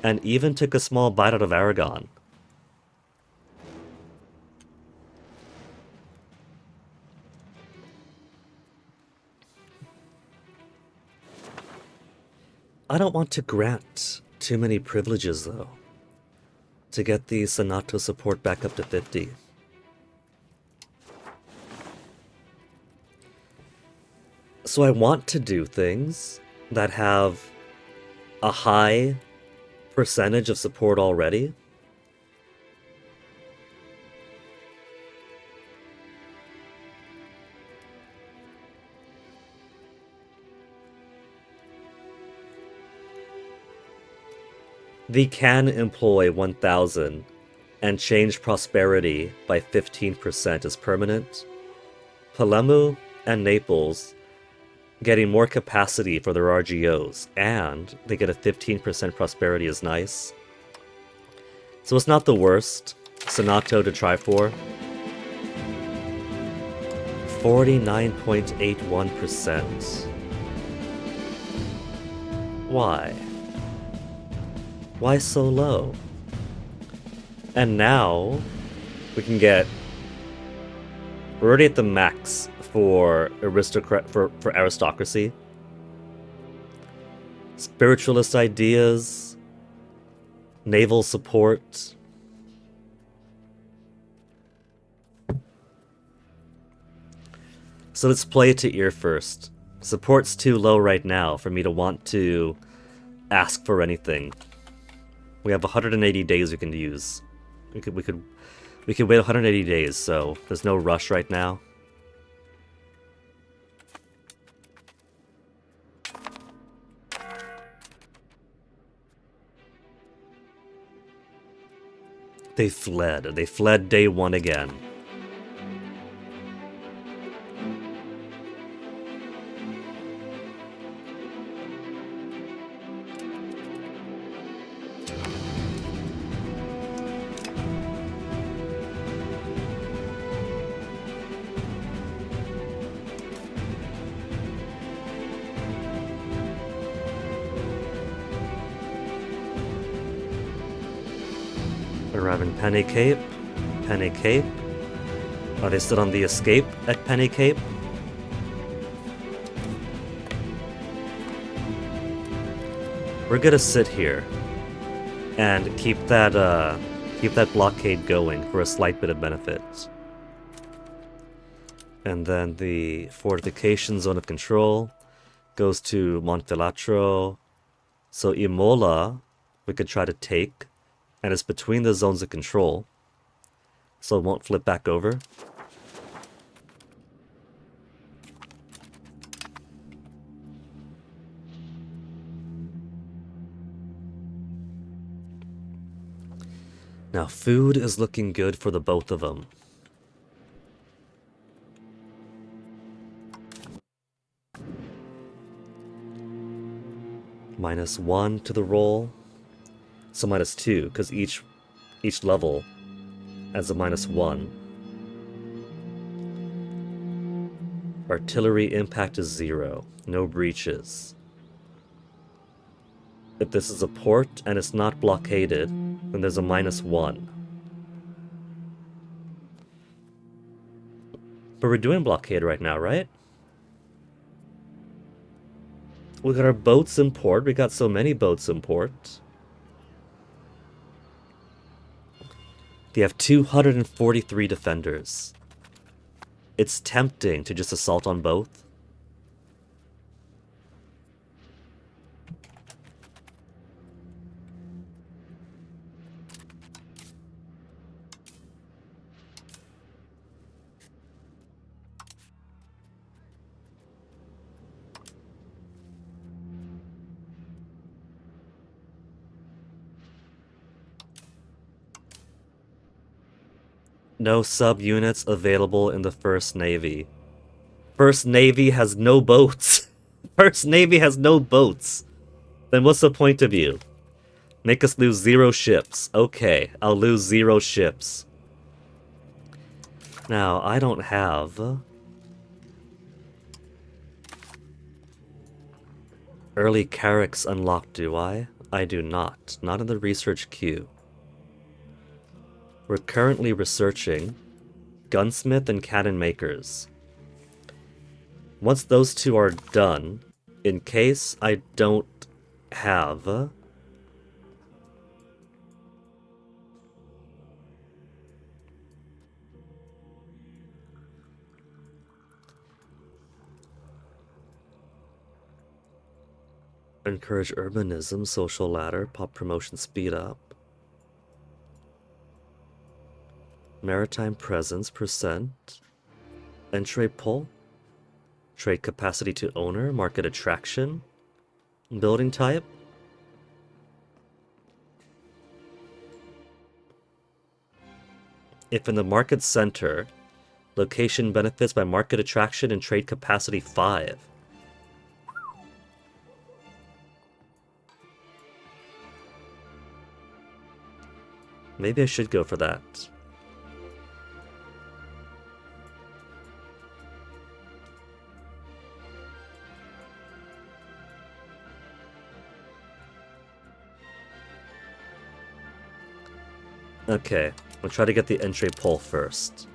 [SPEAKER 1] and even took a small bite out of Aragon. I don't want to grant too many privileges, though, to get the Senato support back up to 50. So I want to do things that have a high percentage of support already. The can employ 1,000 and change prosperity by 15% is permanent. Palermo and Naples getting more capacity for their RGOs, and they get a 15% prosperity is nice. So it's not the worst Senato to try for. 49.81%. Why? Why so low? And now we can get... We're already at the max for aristocracy. Spiritualist ideas, naval support. So let's play it to ear first. Support's too low right now for me to want to ask for anything. We have 180 days we can use. We could wait 180 days, so there's no rush right now. They fled. They fled day one again. Arriving Penny Cape. Penny Cape. Are they still on the escape at Penny Cape? We're gonna sit here and keep that blockade going for a slight bit of benefit. And then the fortification zone of control goes to Montelatro. So Imola we could try to take. And it's between the zones of control, so it won't flip back over. Now, food is looking good for the both of them. -1 to the roll. So -2, because each level has a -1. Artillery impact is 0. No breaches. If this is a port and it's not blockaded, then there's a -1. But we're doing blockade right now, right? We got our boats in port. We got so many boats in port. They have 243 defenders. It's tempting to just assault on both. No sub-units available in the First Navy. First Navy has no boats. First Navy has no boats. Then what's the point of you? Make us lose 0 ships. Okay, I'll lose 0 ships. Now, I don't have early Carracks unlocked, do I? I do not. Not in the research queue. We're currently researching Gunsmith and Cannon Makers. Once those two are done, in case I don't have encourage urbanism, social ladder, pop promotion speed up, maritime presence percent, entry pull, trade capacity to owner, market attraction, building type. If in the market center, location benefits by market attraction and trade capacity 5. Maybe I should go for that. Okay, we'll try to get the entry pull first.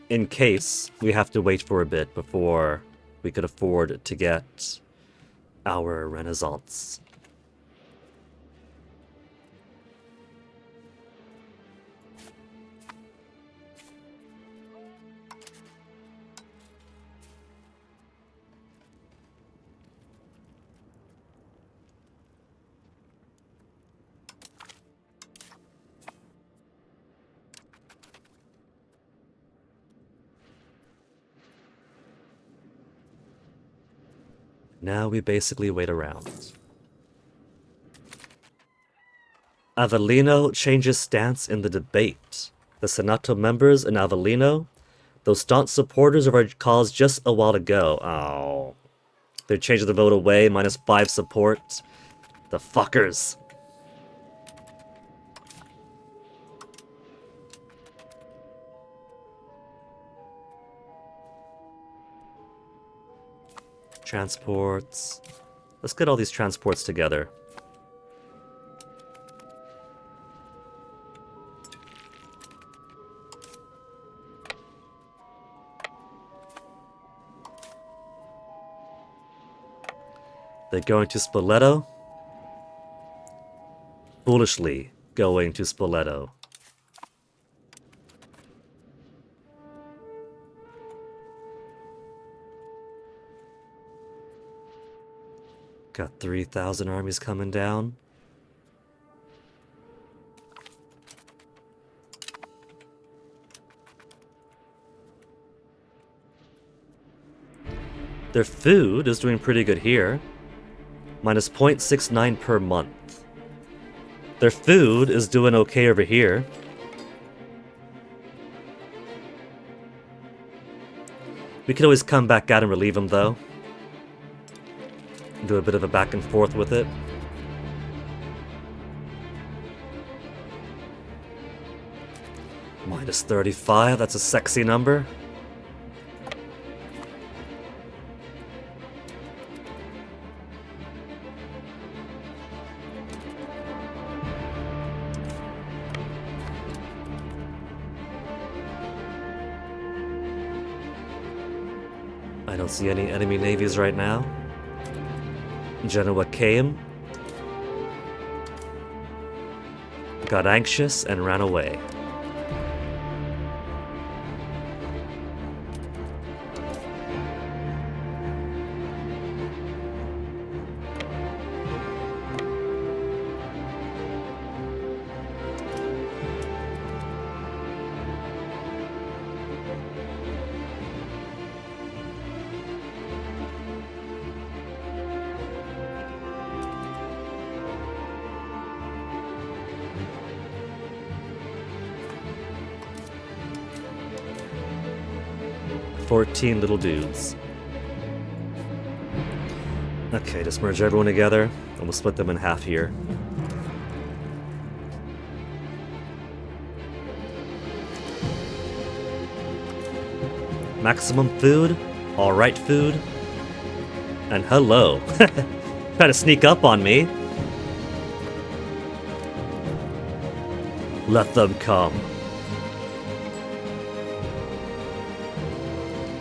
[SPEAKER 1] In case we have to wait for a bit before we could afford to get our Renaissance. Now we basically wait around. Avellino changes stance in the debate. The Senato members in Avellino, those staunch supporters of our cause just a while ago. Oh. They're changing the vote away, -5 support. The fuckers. Transports. Let's get all these transports together. They're going to Spoleto. Foolishly going to Spoleto. Got 3,000 armies coming down. Their food is doing pretty good here. -0.69 per month. Their food is doing okay over here. We could always come back out and relieve them, though. Do a bit of a back and forth with it. -35, that's a sexy number. I don't see any enemy navies right now. Genoa came, got anxious, and ran away. Fourteen little dudes. Okay, just merge everyone together, and we'll split them in half here. Maximum food, alright food, and hello. Try to sneak up on me. Let them come.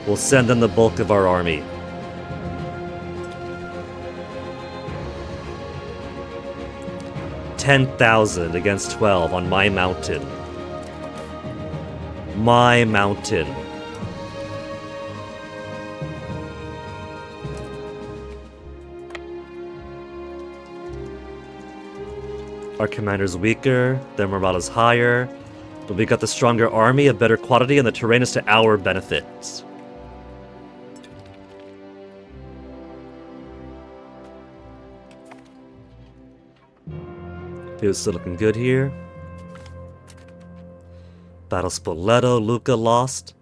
[SPEAKER 1] We'll send them the bulk of our army. $10,000 against 12 on my mountain. My mountain. Our commander's weaker, their morale is higher, but we got the stronger army, a better quantity, and the terrain is to our benefit. Feels still looking good here. Battle Spoleto, Lucca lost.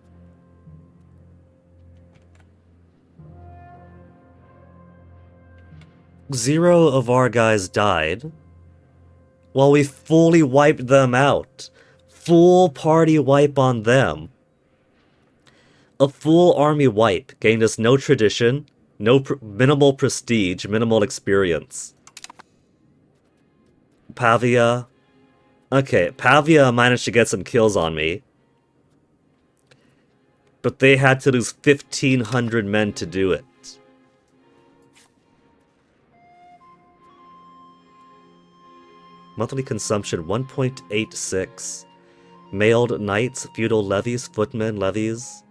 [SPEAKER 1] Zero of our guys died. While we fully wiped them out. Full party wipe on them. A full army wipe gained us no tradition, minimal prestige, minimal experience. Pavia. Okay, Pavia managed to get some kills on me. But they had to lose 1,500 men to do it. Monthly consumption 1.86. Mailed knights, feudal levies, footmen levies.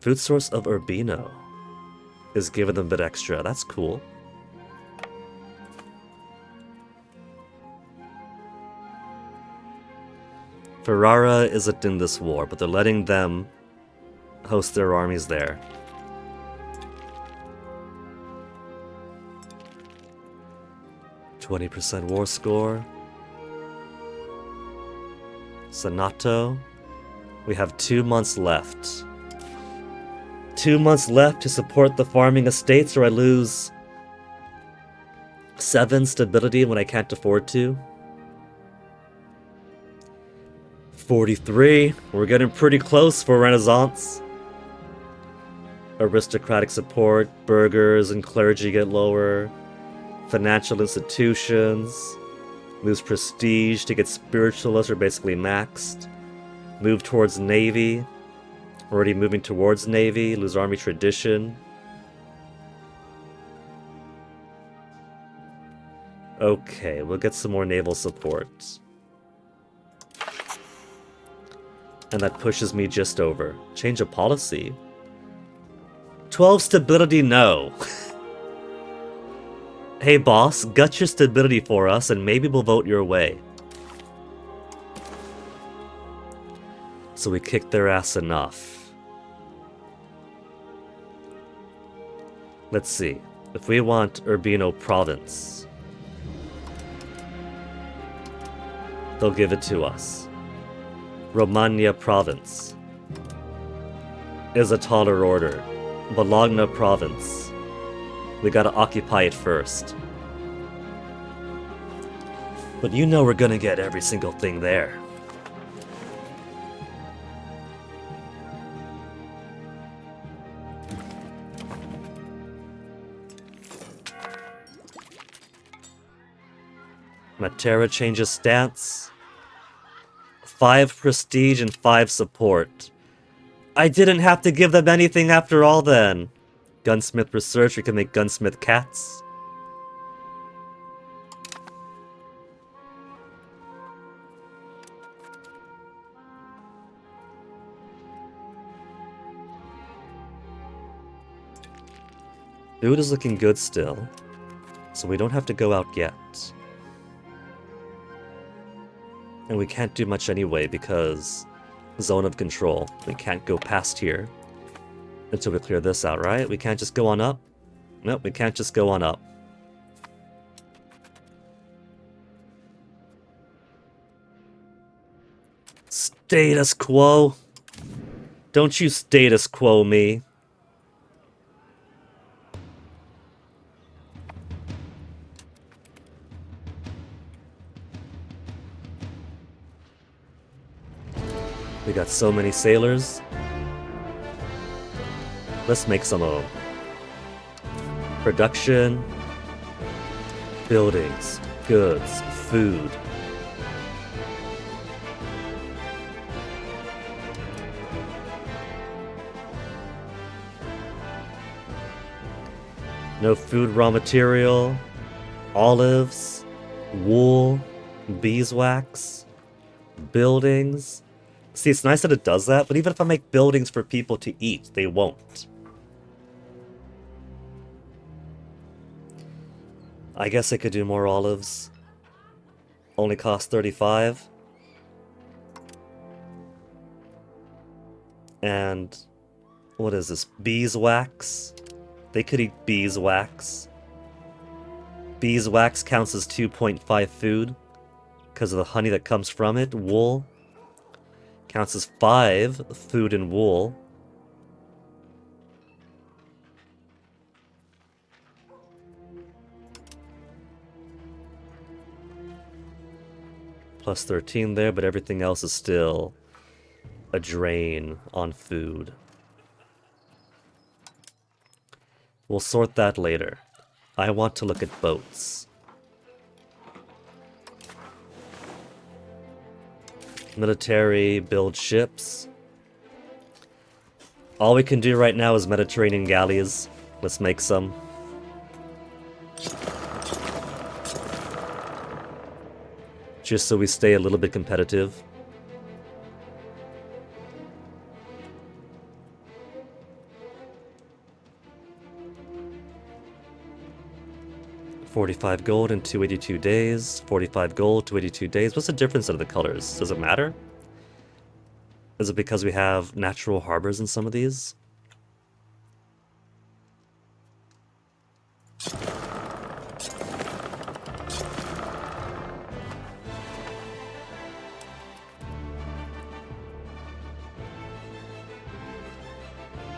[SPEAKER 1] Food source of Urbino is giving them a bit extra. That's cool. Ferrara isn't in this war, but they're letting them host their armies there. %20 war score. Senato. We have 2 months left. 2 months left to support the farming estates, or I lose 7 stability when I can't afford to. 43. We're getting pretty close for Renaissance. Aristocratic support, burghers and clergy get lower. Financial institutions. Lose prestige to get spiritualists are basically maxed. Move towards navy. Already moving towards navy. Lose army tradition. Okay, we'll get some more naval support. And that pushes me just over. Change of policy. 12 stability, no. Hey boss, gut your stability for us and maybe we'll vote your way. So we kicked their ass enough. Let's see. If we want Urbino province, they'll give it to us. Romagna province is a taller order. Bologna province. We gotta occupy it first. But you know we're gonna get every single thing there. Matera changes stance. 5 prestige and 5 support. I didn't have to give them anything after all then. Gunsmith research, we can make gunsmith cats. Food is looking good still, so we don't have to go out yet. And we can't do much anyway because zone of control. We can't go past here until we clear this out, right? We can't just go on up? Nope, we can't just go on up. Status quo. Don't you status quo me. We got so many sailors. Let's make some of them. Production, buildings, goods, food. No food raw material, olives, wool, beeswax, buildings. See, it's nice that it does that, but even if I make buildings for people to eat, they won't. I guess I could do more olives. Only cost 35. And what is this? Beeswax? They could eat beeswax. Beeswax counts as 2.5 food because of the honey that comes from it. Wool counts as 5 food and wool. Plus 13 there, but everything else is still a drain on food. We'll sort that later. I want to look at boats. Military, build ships. All we can do right now is Mediterranean galleys. Let's make some. Just so we stay a little bit competitive. $45 gold in 282 days. 45 gold, 282 days. What's the difference of the colors? Does it matter? Is it because we have natural harbors in some of these?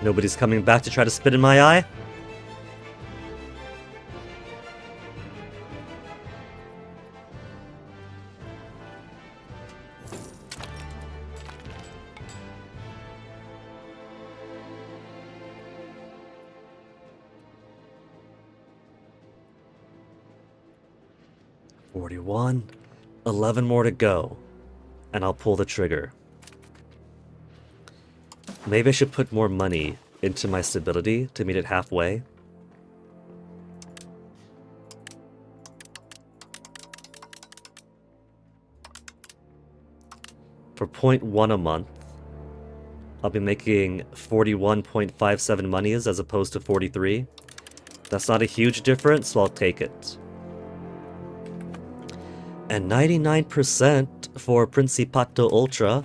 [SPEAKER 1] Nobody's coming back to try to spit in my eye? $41. 11 more to go. And I'll pull the trigger. Maybe I should put more money into my stability to meet it halfway. For 0.1 a month, I'll be making 41.57 monies as opposed to 43. That's not a huge difference, so I'll take it. And 99% for Principato Ultra.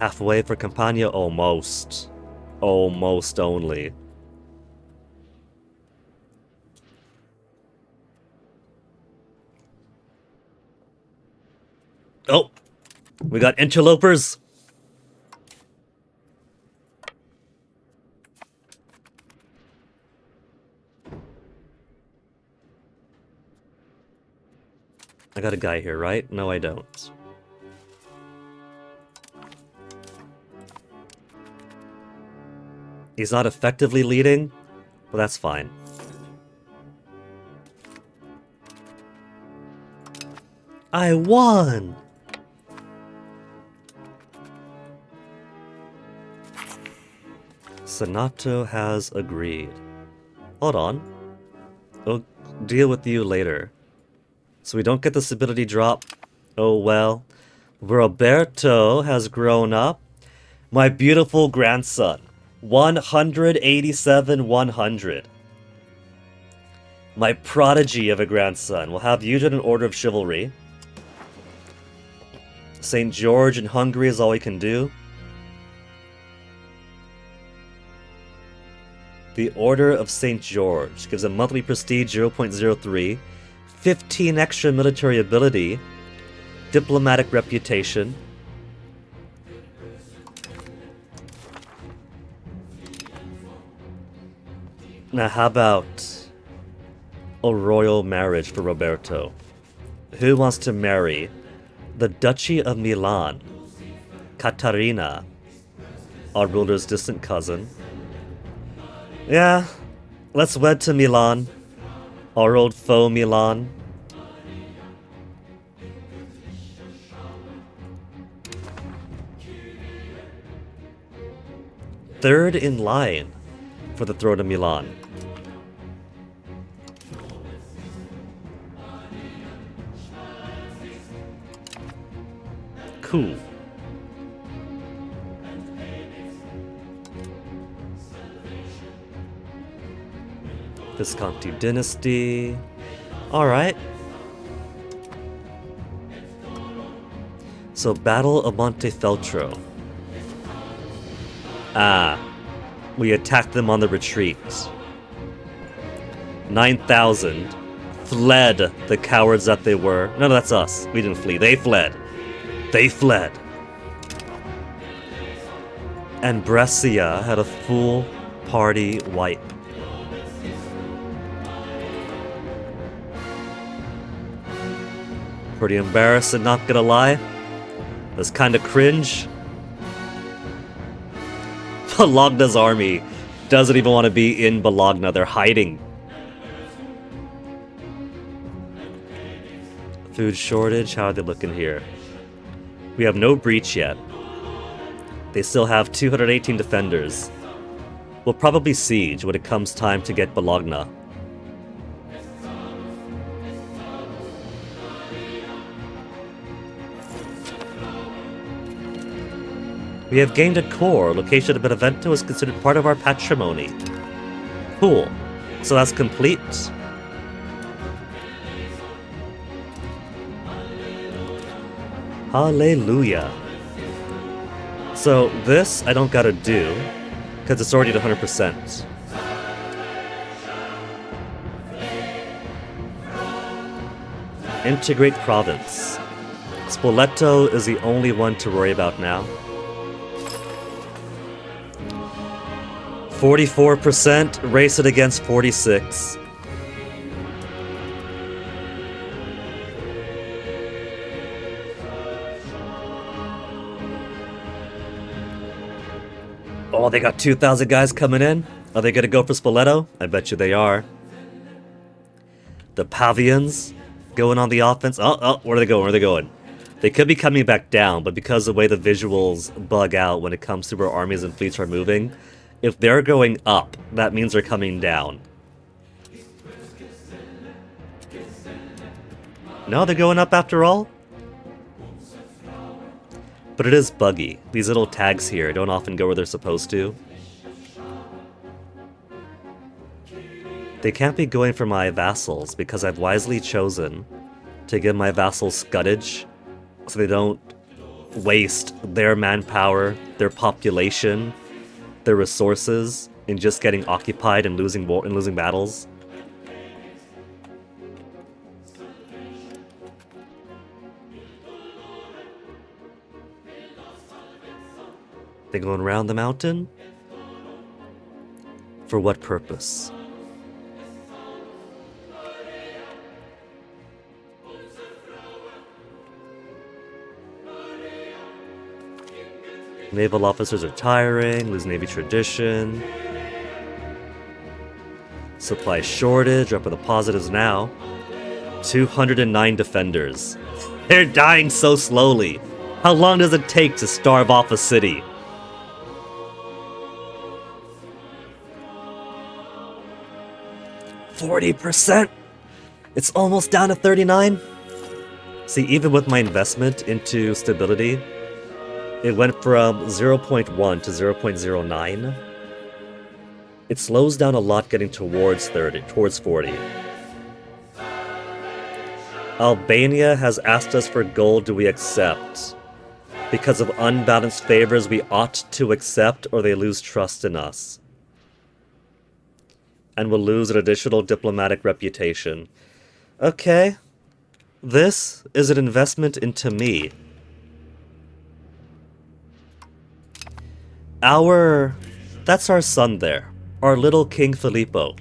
[SPEAKER 1] Halfway for Campania, almost. Almost only. Oh! We got interlopers! I got a guy here, right? No, I don't. He's not effectively leading, but that's fine. I won! Senato has agreed. Hold on. We'll deal with you later. So we don't get the stability drop. Oh well. Roberto has grown up. My beautiful grandson. 187-100. My prodigy of a grandson. We'll have you in an order of chivalry. St. George in Hungary is all we can do. The Order of St. George gives a monthly prestige 0.03, 15 extra military ability, diplomatic reputation, Now how about a royal marriage for Roberto? Who wants to marry the Duchy of Milan, Caterina, our ruler's distant cousin? Yeah, let's wed to Milan, our old foe Milan. Third in line for the throne of Milan. Cool. Visconti dynasty. Alright. So, Battle of Montefeltro. Ah. We attacked them on the retreat. 9,000 fled, the cowards that they were. No, that's us. We didn't flee. They fled. They fled. And Brescia had a full party wipe. Pretty embarrassing, not gonna lie. That's kinda cringe. Bologna's army doesn't even want to be in Bologna, they're hiding. Food shortage, how are they looking here? We have no breach yet. They still have 218 defenders. We'll probably siege when it comes time to get Bologna. We have gained a core. Location of Benevento is considered part of our patrimony. Cool. So that's complete. Hallelujah. So this I don't gotta do, because it's already at 100%. Integrate province. Spoleto is the only one to worry about now. 44%, race it against 46. Oh, they got 2,000 guys coming in? Are they gonna go for Spoleto? I bet you they are. The Pavians going on the offense. Oh, where are they going? Where are they going? They could be coming back down, but because of the way the visuals bug out when it comes to where armies and fleets are moving, if they're going up, that means they're coming down. No, they're going up after all? But it is buggy. These little tags here don't often go where they're supposed to. They can't be going for my vassals because I've wisely chosen to give my vassals scuddage so they don't waste their manpower, their population, their resources in just getting occupied and losing war and losing battles. They going around the mountain? For what purpose? Naval officers are tiring, lose Navy tradition. Supply shortage, up with the positives now. 209 defenders. They're dying so slowly. How long does it take to starve off a city? %40? It's almost down to 39? See, even with my investment into stability, it went from 0.1 to 0.09. It slows down a lot getting towards 30, towards 40. Albania has asked us for gold. Do we accept? Because of unbalanced favors, we ought to accept or they lose trust in us. And will lose an additional diplomatic reputation. Okay. This is an investment into me. That's our son there. our little King Filippo.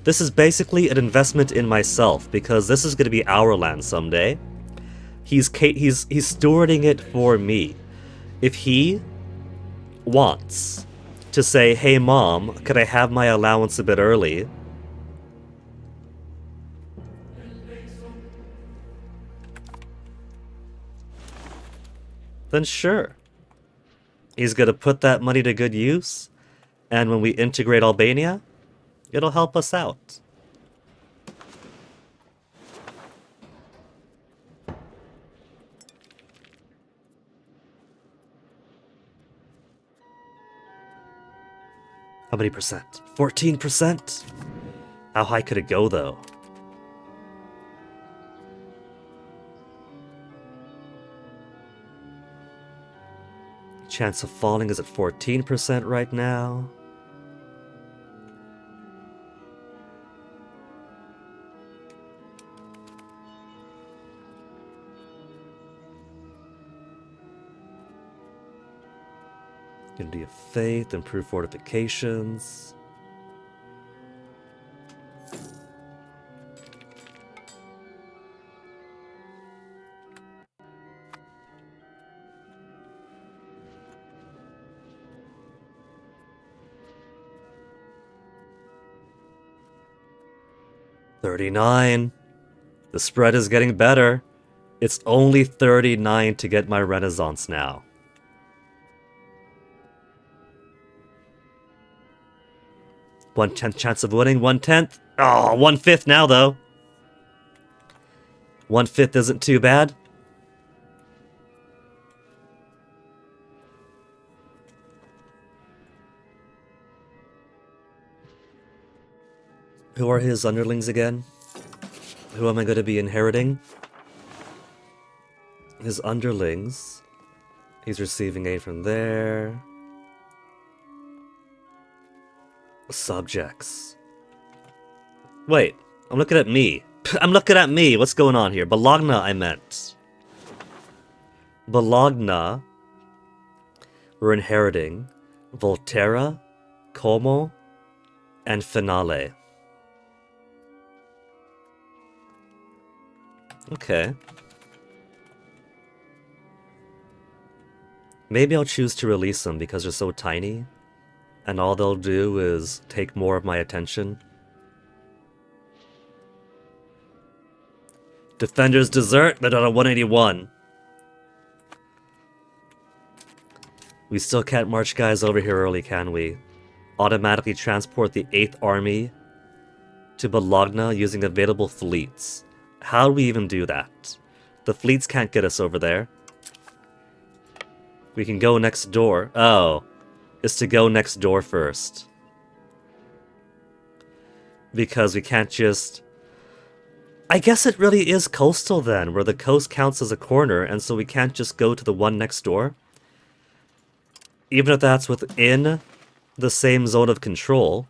[SPEAKER 1] This is basically an investment in myself, because this is going to be our land someday. He's stewarding it for me. If he wants to say, hey mom, could I have my allowance a bit early? Then sure. He's gonna put that money to good use, and when we integrate Albania, it'll help us out. How many percent? 14%? How high could it go, though? Chance of falling is at 14% right now. Unity of Faith, improve fortifications. $39. The spread is getting better. It's only $39 to get my Renaissance now. 1/10 chance of winning, 1/10. Oh, 1/5 now, though. 1/5 isn't too bad. Who are his underlings again? Who am I going to be inheriting? His underlings. He's receiving aid from there. Subjects. Wait, I'm looking at me. I'm looking at me. What's going on here? Bologna, I meant. Bologna. We're inheriting Volterra, Como, and Finale. Okay. Maybe I'll choose to release them because they're so tiny, and all they'll do is take more of my attention. Defenders desert, but on a 181. We still can't march guys over here early, can we? Automatically transport the 8th Army to Bologna using available fleets. How do we even do that? The fleets can't get us over there. We can go next door. Oh, it's to go next door first. Because we can't just... I guess it really is coastal then, where the coast counts as a corner, and so we can't just go to the one next door. Even if that's within the same zone of control.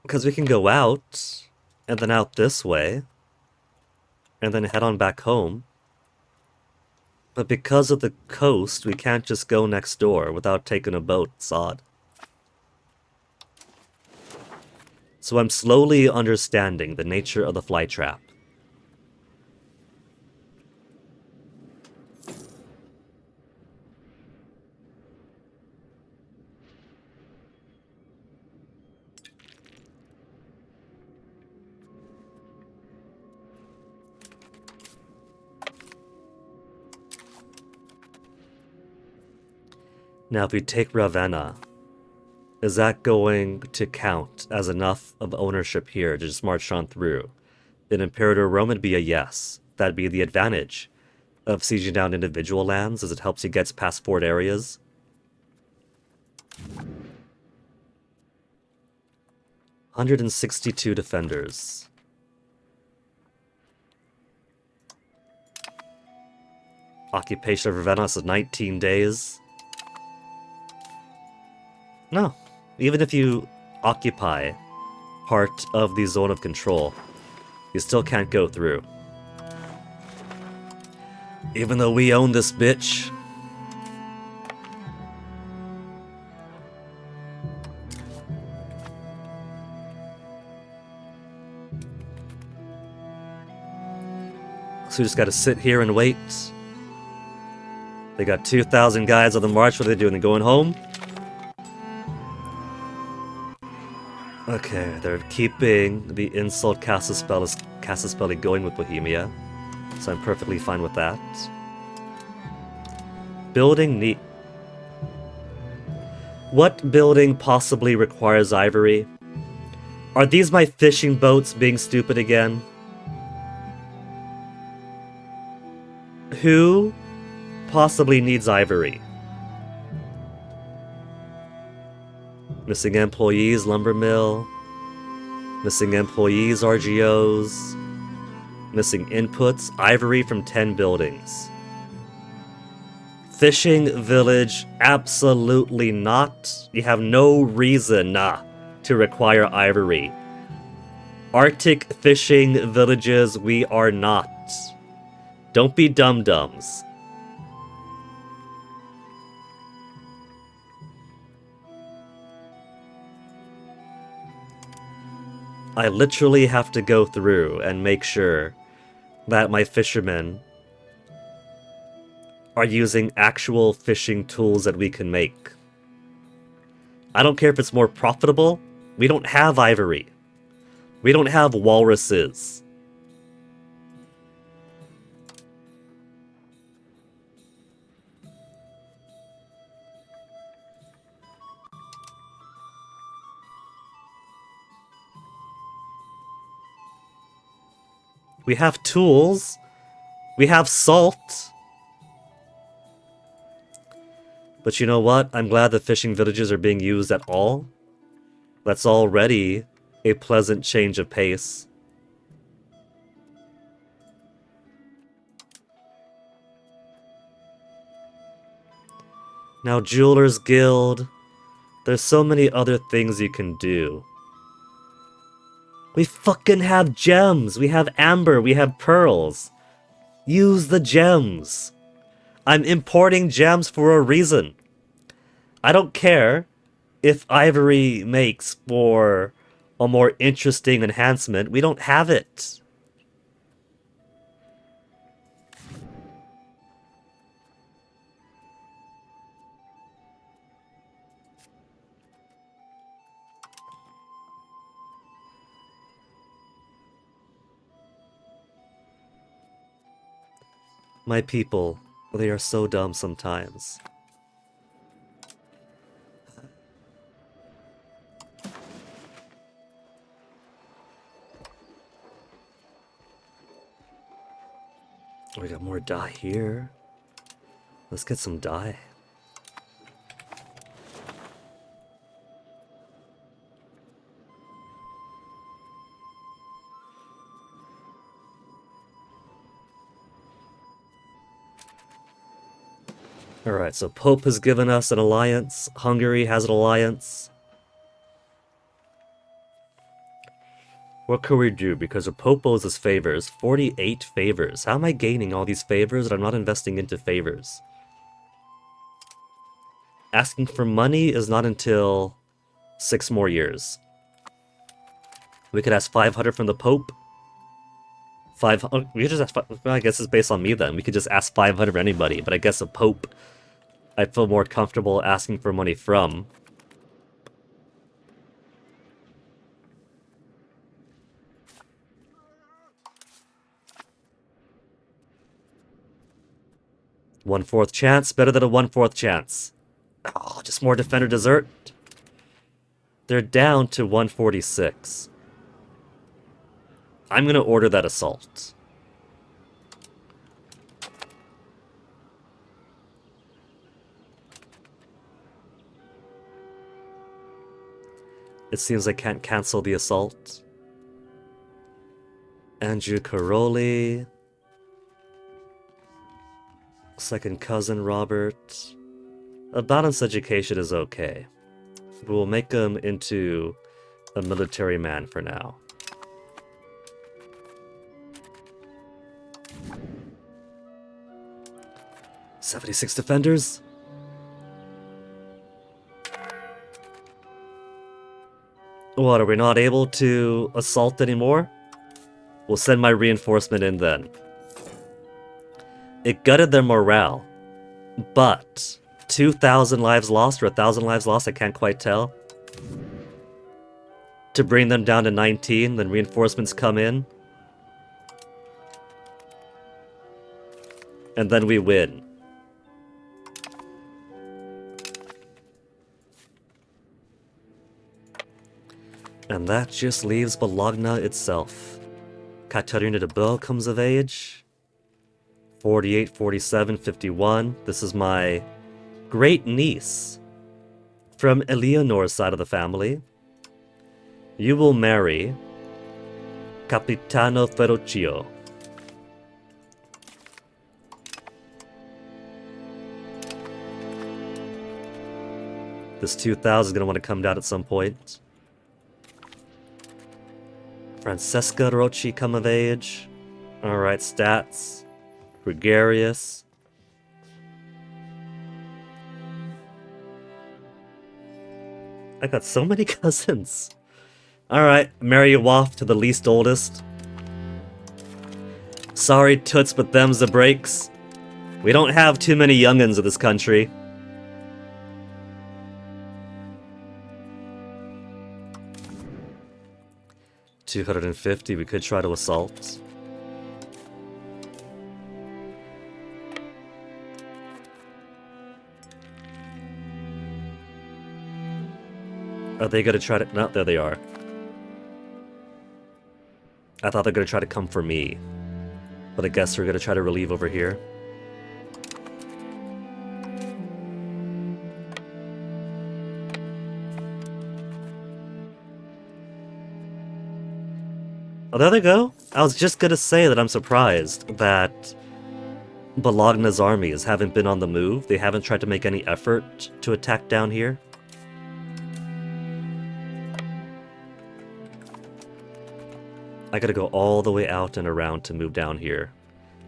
[SPEAKER 1] Because we can go out, and then out this way, and then head on back home. But because of the coast, we can't just go next door without taking a boat. It's odd. So I'm slowly understanding the nature of the flytrap. Now, if we take Ravenna, is that going to count as enough of ownership here to just march on through? In Imperator Rome, it'd be a yes. That'd be the advantage of sieging down individual lands, as it helps you get past fort areas. $162 defenders. Occupation of Ravenna is 19 days. No. Even if you occupy part of the zone of control, you still can't go through. Even though we own this bitch. we just gotta sit here and wait. They got 2,000 guys on the march. What are they doing? They're going home? Okay, they're keeping the insult Casus going with Bohemia. So I'm perfectly fine with that. Building neat. What building possibly requires ivory? Are these my fishing boats being stupid again? Who possibly needs ivory? Missing employees, lumber mill. Missing employees, RGOs. Missing inputs, ivory from 10 buildings. Fishing village, absolutely not. You have no reason to require ivory. Arctic fishing villages, we are not. Don't be dum-dums. I literally have to go through and make sure that my fishermen are using actual fishing tools that we can make. I don't care if it's more profitable. We don't have ivory. We don't have walruses. We have tools. We have salt. But you know what? I'm glad the fishing villages are being used at all. That's already a pleasant change of pace. Now, Jewelers Guild. There's so many other things you can do. We fucking have gems. We have amber. We have pearls. Use the gems. I'm importing gems for a reason. I don't care if ivory makes for a more interesting enhancement. We don't have it. My people, they are so dumb sometimes. We got more dye here. Let's get some dye. Alright, so Pope has given us an alliance. Hungary has an alliance. What could we do? Because the Pope owes us favors. 48 favors. How am I gaining all these favors and I'm not investing into favors? Asking for money is not until 6 more years. We could ask 500 from the Pope. 500. We could just ask. Well, I guess it's based on me then. We could just ask 500 for anybody, but I guess a Pope I feel more comfortable asking for money from. One-fourth chance, better than a one-fourth chance. Oh, just more defender dessert. They're down to 146. I'm gonna order that assault. It seems I can't cancel the assault. Andrew Caroli. Second cousin Robert. A balanced education is okay. But we'll make him into a military man for now. "76 defenders? What, are we not able to assault anymore? We'll send my reinforcement in then. It gutted their morale. But 2,000 lives lost or 1,000 lives lost, I can't quite tell. To bring them down to 19, then reinforcements come in. And then we win. And that just leaves Bologna itself. Caterina de Beau comes of age. 48, 47, 51. This is my great niece from Eleanor's side of the family. You will marry Capitano Ferruccio. This 2,000 is going to want to come down at some point. Francesca Rocci come of age. Alright, stats. Gregarious. I got so many cousins. Alright, marry you off to the least oldest. Sorry, toots, but them's the breaks. We don't have too many young'uns in this country. $250, we could try to assault. Are they gonna try to... No, there they are. I thought they're gonna try to come for me. But I guess we're gonna try to relieve over here. Oh, there they go. I was just gonna say that I'm surprised that Bologna's armies haven't been on the move. They haven't tried to make any effort to attack down here. I gotta go all the way out and around to move down here.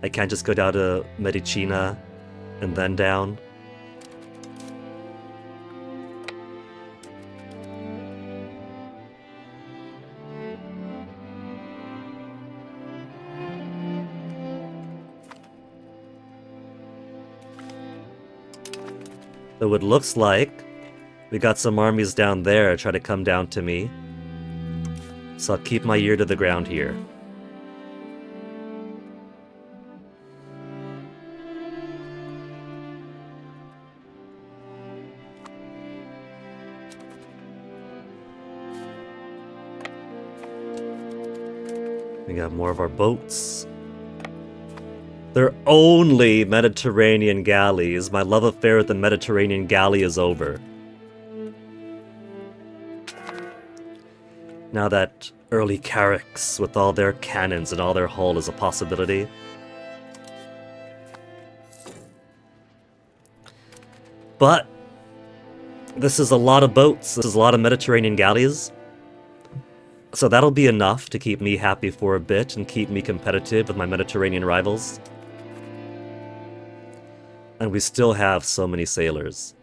[SPEAKER 1] I can't just go down to Medicina and then down. So it looks like we got some armies down there try to come down to me. So I'll keep my ear to the ground here. We got more of our boats. They're only Mediterranean galleys. My love affair with the Mediterranean galley is over. Now that early carracks with all their cannons and all their hull is a possibility. But this is a lot of boats. This is a lot of Mediterranean galleys. So that'll be enough to keep me happy for a bit and keep me competitive with my Mediterranean rivals. And we still have so many sailors.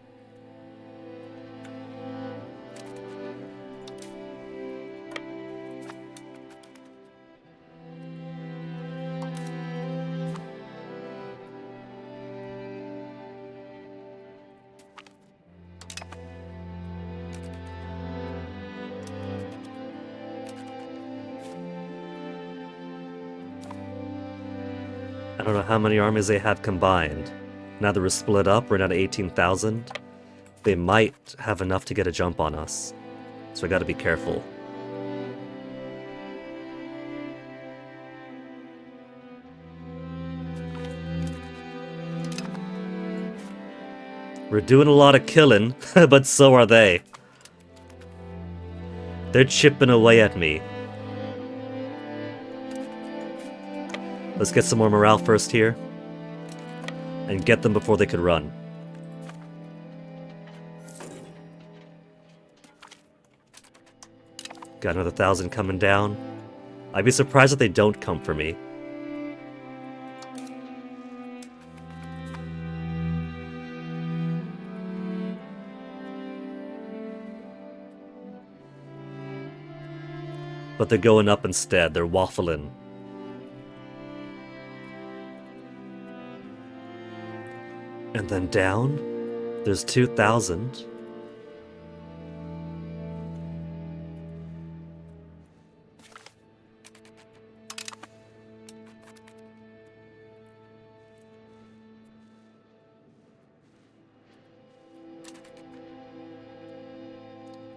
[SPEAKER 1] I don't know how many armies they have combined. Now that we're split up, we're down to 18,000. They might have enough to get a jump on us. So I gotta be careful. We're doing a lot of killing, but so are they. They're chipping away at me. Let's get some more morale first here. And get them before they could run. Got another 1,000 coming down. I'd be surprised if they don't come for me. But they're going up instead. They're waffling. And then down, there's 2,000.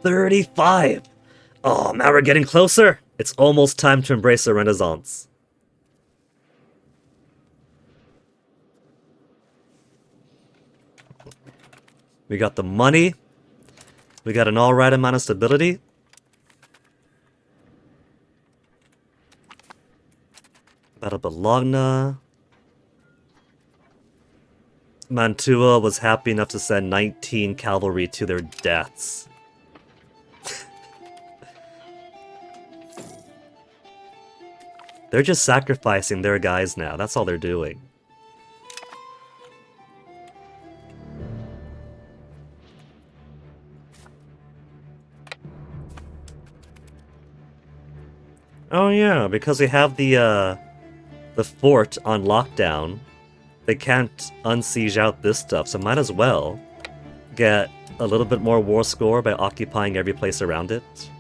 [SPEAKER 1] $35! Oh, now we're getting closer! It's almost time to embrace the Renaissance. We got the money. We got an alright amount of stability. Battle Bologna. Mantua was happy enough to send 19 cavalry to their deaths. They're just sacrificing their guys now. That's all they're doing. Oh yeah, because we have the fort on lockdown, they can't unsiege out this stuff, so might as well get a little bit more war score by occupying every place around it.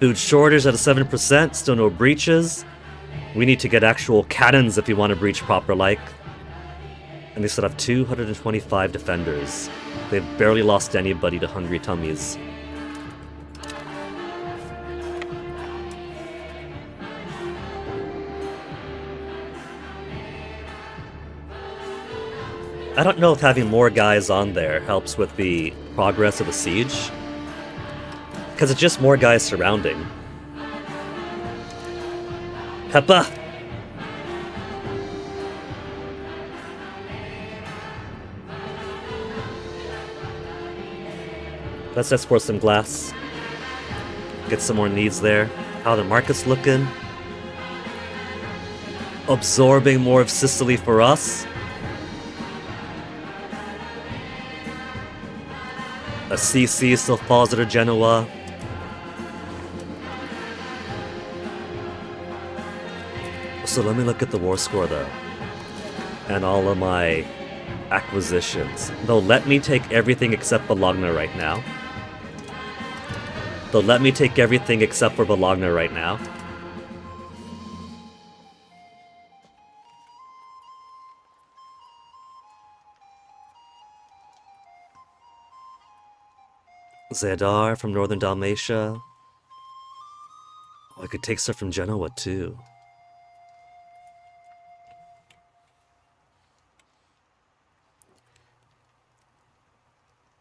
[SPEAKER 1] Food shortage at a 7%, still no breaches. We need to get actual cannons if we want to breach proper like. And they still have 225 defenders. They've barely lost anybody to hungry tummies. I don't know if having more guys on there helps with the progress of the siege. Because it's just more guys surrounding. Peppa! Let's export some glass. Get some more needs there. How the market's looking. Absorbing more of Sicily for us. Assisi still falls under Genoa. So let me look at the war score though. And all of my acquisitions. They'll let me take everything except Bologna right now. They'll let me take everything except for Bologna right now. Zadar from northern Dalmatia. Oh, I could take stuff from Genoa too.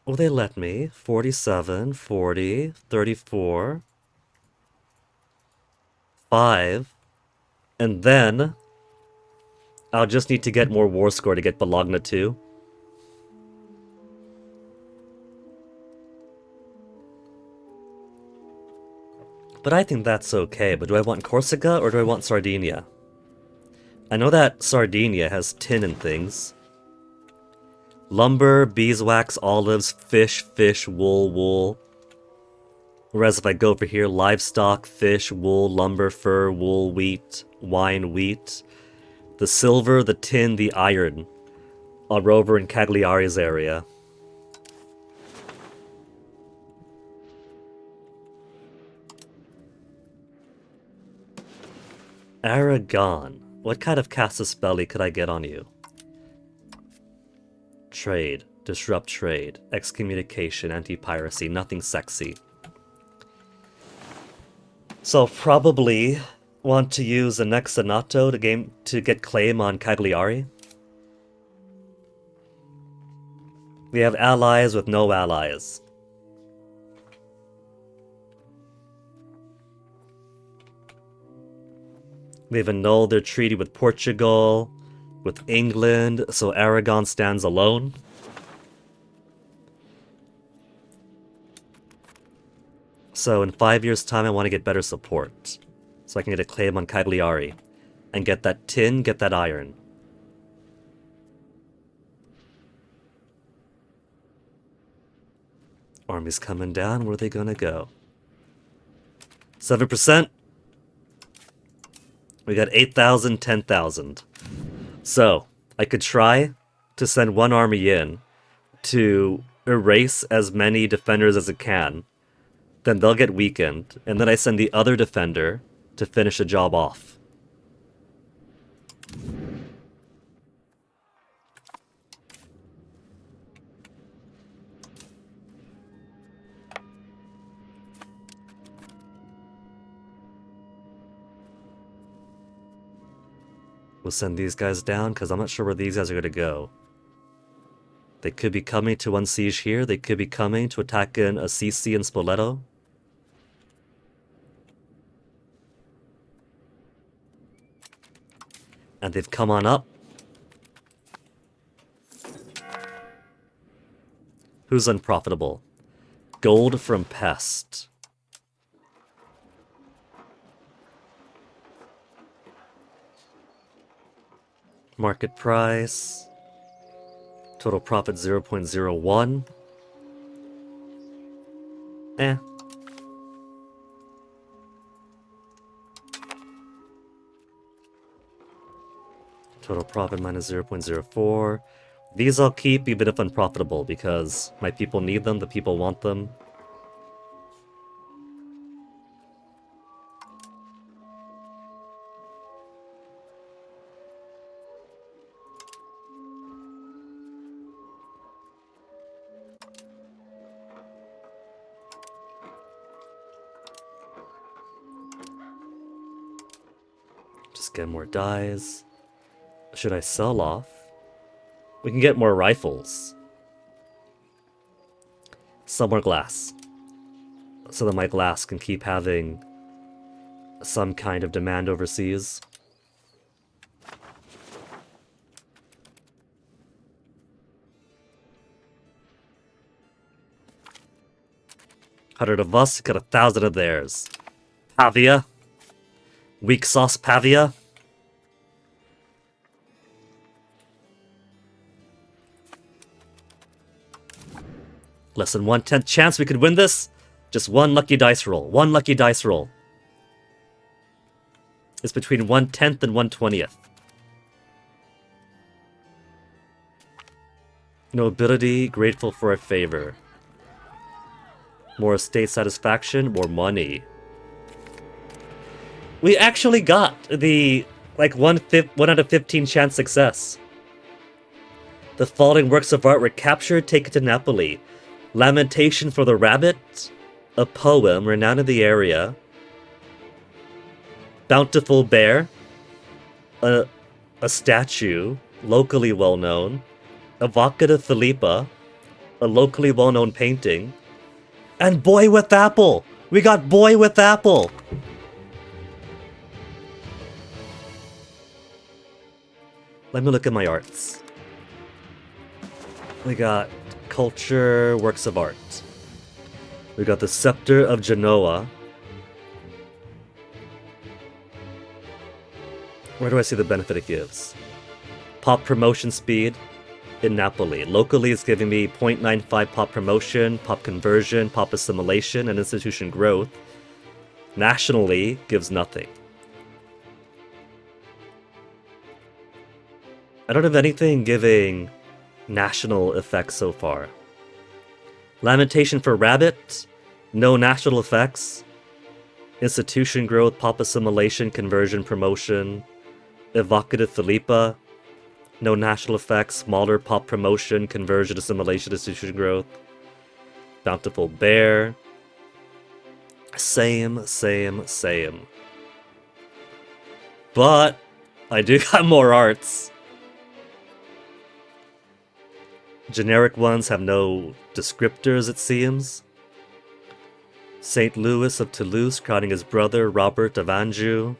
[SPEAKER 1] Will they let me? 47, 40, 34, 5, and then I'll just need to get more war score to get Bologna too. But I think that's okay, but do I want Corsica or do I want Sardinia? I know that Sardinia has tin and things. Lumber, beeswax, olives, fish, wool, wool. Whereas if I go over here, livestock, fish, wool, lumber, fur, wool, wheat, wine, wheat. The silver, the tin, the iron are over in Cagliari's area. Aragon. What kind of casus belli could I get on you? Trade. Disrupt trade. Excommunication. Anti-piracy. Nothing sexy. So probably want to use the next Senato to get claim on Cagliari. We have allies with no allies. They've annulled their treaty with Portugal, with England, so Aragon stands alone. So in 5 years' time, I want to get better support. So I can get a claim on Cagliari. And get that tin, get that iron. Army's coming down. Where are they gonna go? 7%. We got 8,000, 10,000. So, I could try to send one army in to erase as many defenders as it can. Then they'll get weakened, and then I send the other defender to finish the job off. We'll send these guys down, because I'm not sure where these guys are going to go. They could be coming to unsiege here. They could be coming to attack in Assisi and Spoleto. And they've come on up. Who's unprofitable? Gold from Pest. Market price. Total profit 0.01. Eh. Total profit minus 0.04. These I'll keep even if unprofitable because my people need them, the people want them. Just get more dies. Should I sell off? We can get more rifles. Sell more glass. So that my glass can keep having some kind of demand overseas. $100 of us, got 1,000 of theirs. Pavia. Weak sauce Pavia. Less than 1/10 chance we could win this. Just one lucky dice roll. One lucky dice roll. It's between 1/10 and 1/20th. Nobility, grateful for a favor. More estate satisfaction, more money. We actually got the, like, 1 out of 15 chance success. The following works of art were captured, taken to Napoli. Lamentation for the Rabbit, a poem renowned in the area. Bountiful Bear, a statue, locally well known. Evocative Philippa, a locally well known painting. And Boy with Apple! We got Boy with Apple! Let me look at my arts. We got culture, works of art. We got the Scepter of Genoa. Where do I see the benefit it gives? Pop promotion speed in Napoli. Locally, it's giving me 0.95 pop promotion, pop conversion, pop assimilation, and institution growth. Nationally, gives nothing. I don't have anything giving national effects so far. Lamentation for Rabbit, no national effects. Institution growth, pop assimilation, conversion, promotion. Evocative Philippa, no national effects, smaller pop promotion, conversion, assimilation, institution growth. Bountiful Bear. Same. But I do got more arts. Generic ones have no descriptors, it seems. St. Louis of Toulouse crowning his brother Robert of Anjou.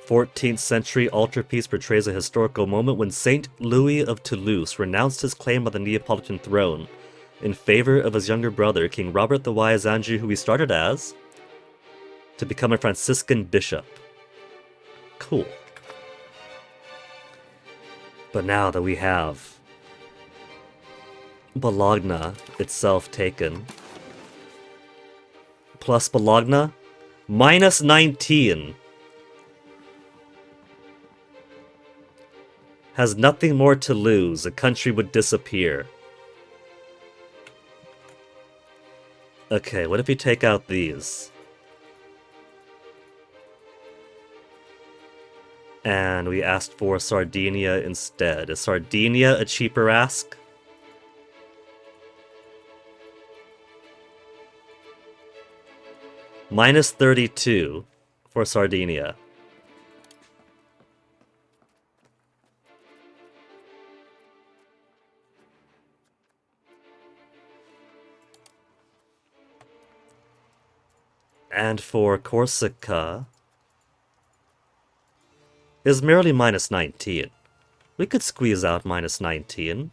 [SPEAKER 1] '14th century altarpiece portrays a historical moment when St. Louis of Toulouse renounced his claim on the Neapolitan throne in favor of his younger brother, King Robert the Wise Anjou, who he started as, to become a Franciscan bishop. Cool. But now that we have Bologna itself taken, plus Bologna, minus 19. Has nothing more to lose, a country would disappear. Okay, what if we take out these? And we asked for Sardinia instead. Is Sardinia a cheaper ask? Minus 32 for Sardinia. And for Corsica is merely minus 19. We could squeeze out minus 19.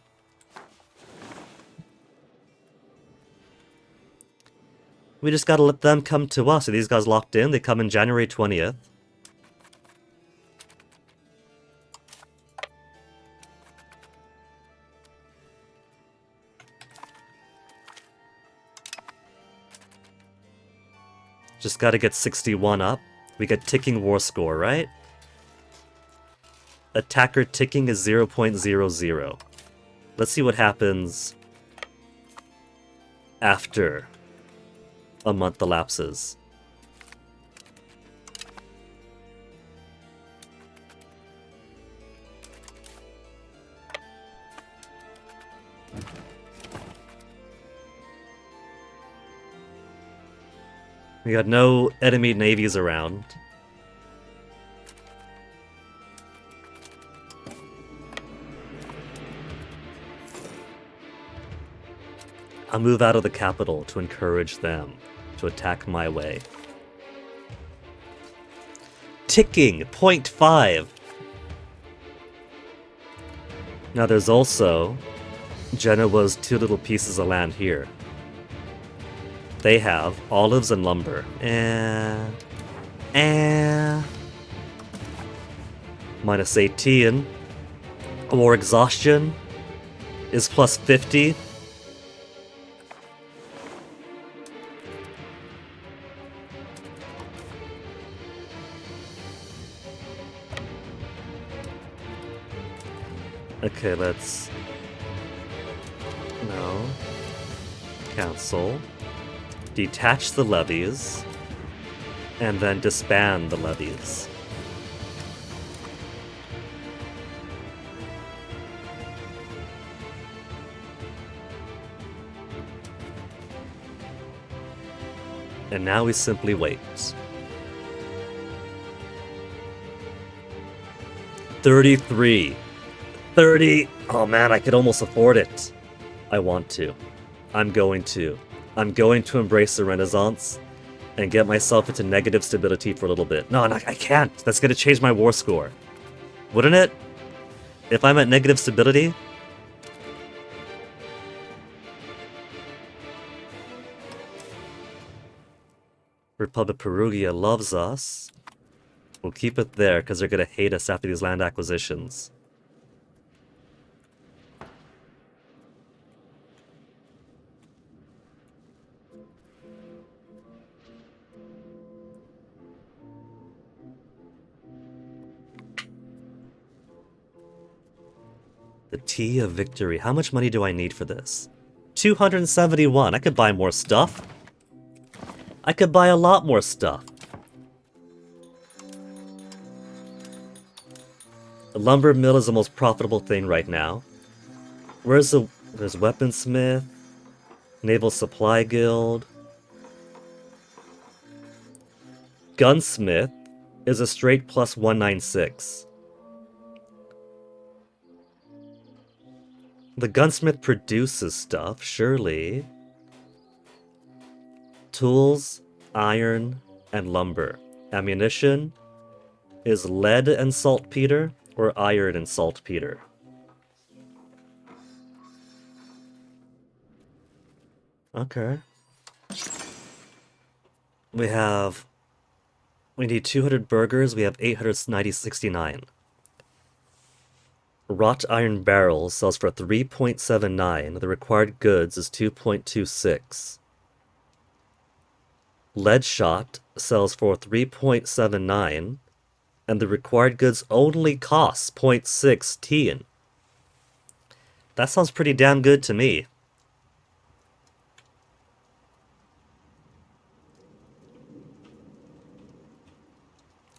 [SPEAKER 1] We just gotta let them come to us. Are these guys locked in? They come in January 20th. Just gotta get 61 up. We get ticking war score, right? Attacker ticking is 0.00. Let's see what happens after a month elapses. We got no enemy navies around. I'll move out of the capital to encourage them to attack my way. Ticking, 0.5. Now there's also Genoa's two little pieces of land here. They have olives and lumber. Minus 18. War exhaustion is plus 50. Okay, let's... No. Cancel. Detach the levies. And then disband the levies. And now we simply wait. 33. 30. Oh man, I could almost afford it. I want to. I'm going to. I'm going to embrace the Renaissance and get myself into negative stability for a little bit. No, I can't. That's going to change my war score. Wouldn't it? If I'm at negative stability? Republic Perugia loves us. We'll keep it there because they're going to hate us after these land acquisitions. The Tea of Victory. How much money do I need for this? 271. I could buy more stuff. I could buy a lot more stuff. The lumber mill is the most profitable thing right now. There's Weaponsmith, Naval Supply Guild. Gunsmith is a straight plus 196. The gunsmith produces stuff, surely. Tools, iron, and lumber. Ammunition is lead and saltpeter, or iron and saltpeter. Okay. We need 200 burgers, we have 869. Wrought iron barrel sells for 3.79. The required goods is 2.26. Lead shot sells for 3.79, and the required goods only costs 0.16. That sounds pretty damn good to me.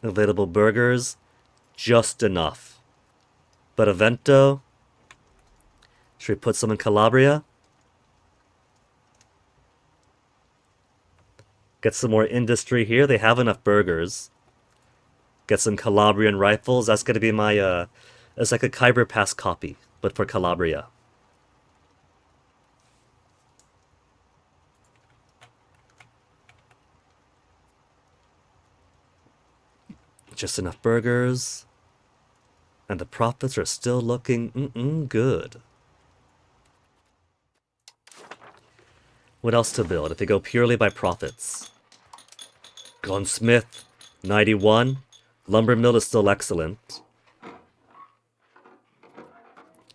[SPEAKER 1] Available burgers, just enough. But Avento, should we put some in Calabria? Get some more industry here. They have enough burgers. Get some Calabrian rifles. That's going to be my, it's like a Khyber Pass copy, but for Calabria. Just enough burgers. And the profits are still looking good. What else to build if they go purely by profits? Gunsmith, 91. Lumber Mill is still excellent.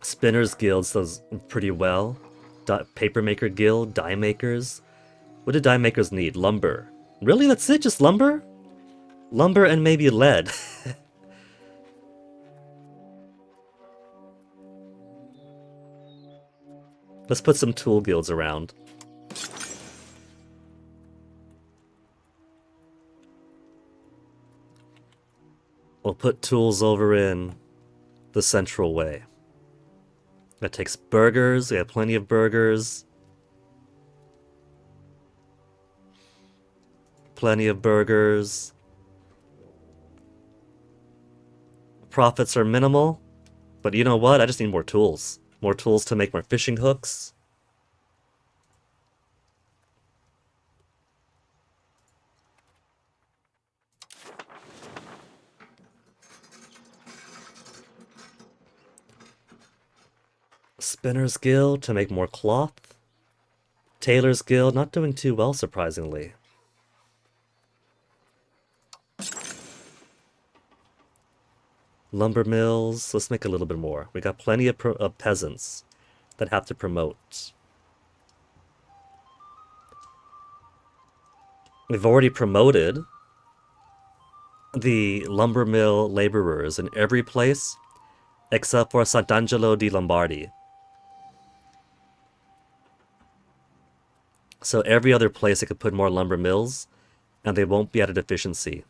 [SPEAKER 1] Spinners Guild does pretty well. Papermaker Guild, die makers. What do die makers need? Lumber. Really? That's it? Just lumber? Lumber and maybe lead. Let's put some tool guilds around. We'll put tools over in the central way. That takes burgers. We have plenty of burgers. Plenty of burgers. Profits are minimal. But you know what? I just need more tools. More tools to make more fishing hooks. Spinner's Guild to make more cloth. Tailor's Guild not doing too well, surprisingly. Lumber mills, let's make a little bit more. We got plenty of peasants that have to promote. We've already promoted the lumber mill laborers in every place except for Sant'Angelo di Lombardi. So every other place I could put more lumber mills, and they won't be at a deficiency.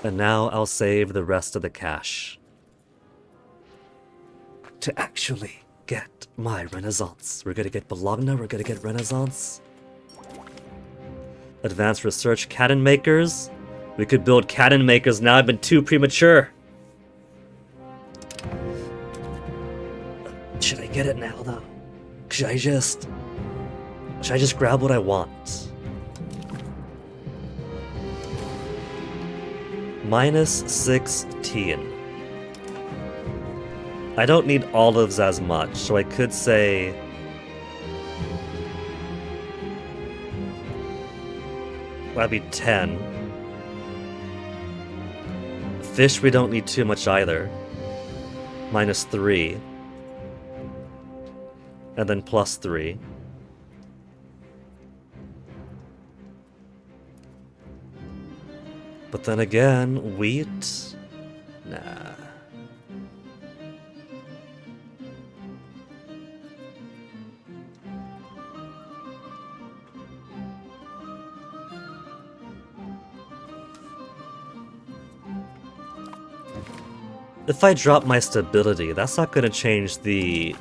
[SPEAKER 1] And now I'll save the rest of the cash to actually get my Renaissance. We're gonna get Bologna, we're gonna get Renaissance. Advanced research, cannon makers. We could build cannon makers now. I've been too premature. Should I get it now, though? Should I just grab what I want? -16. I don't need olives as much, so I could say... That'd be 10. Fish we don't need too much either. -3. And then +3. But then again, wheat? Nah. If I drop my stability, that's not gonna change the...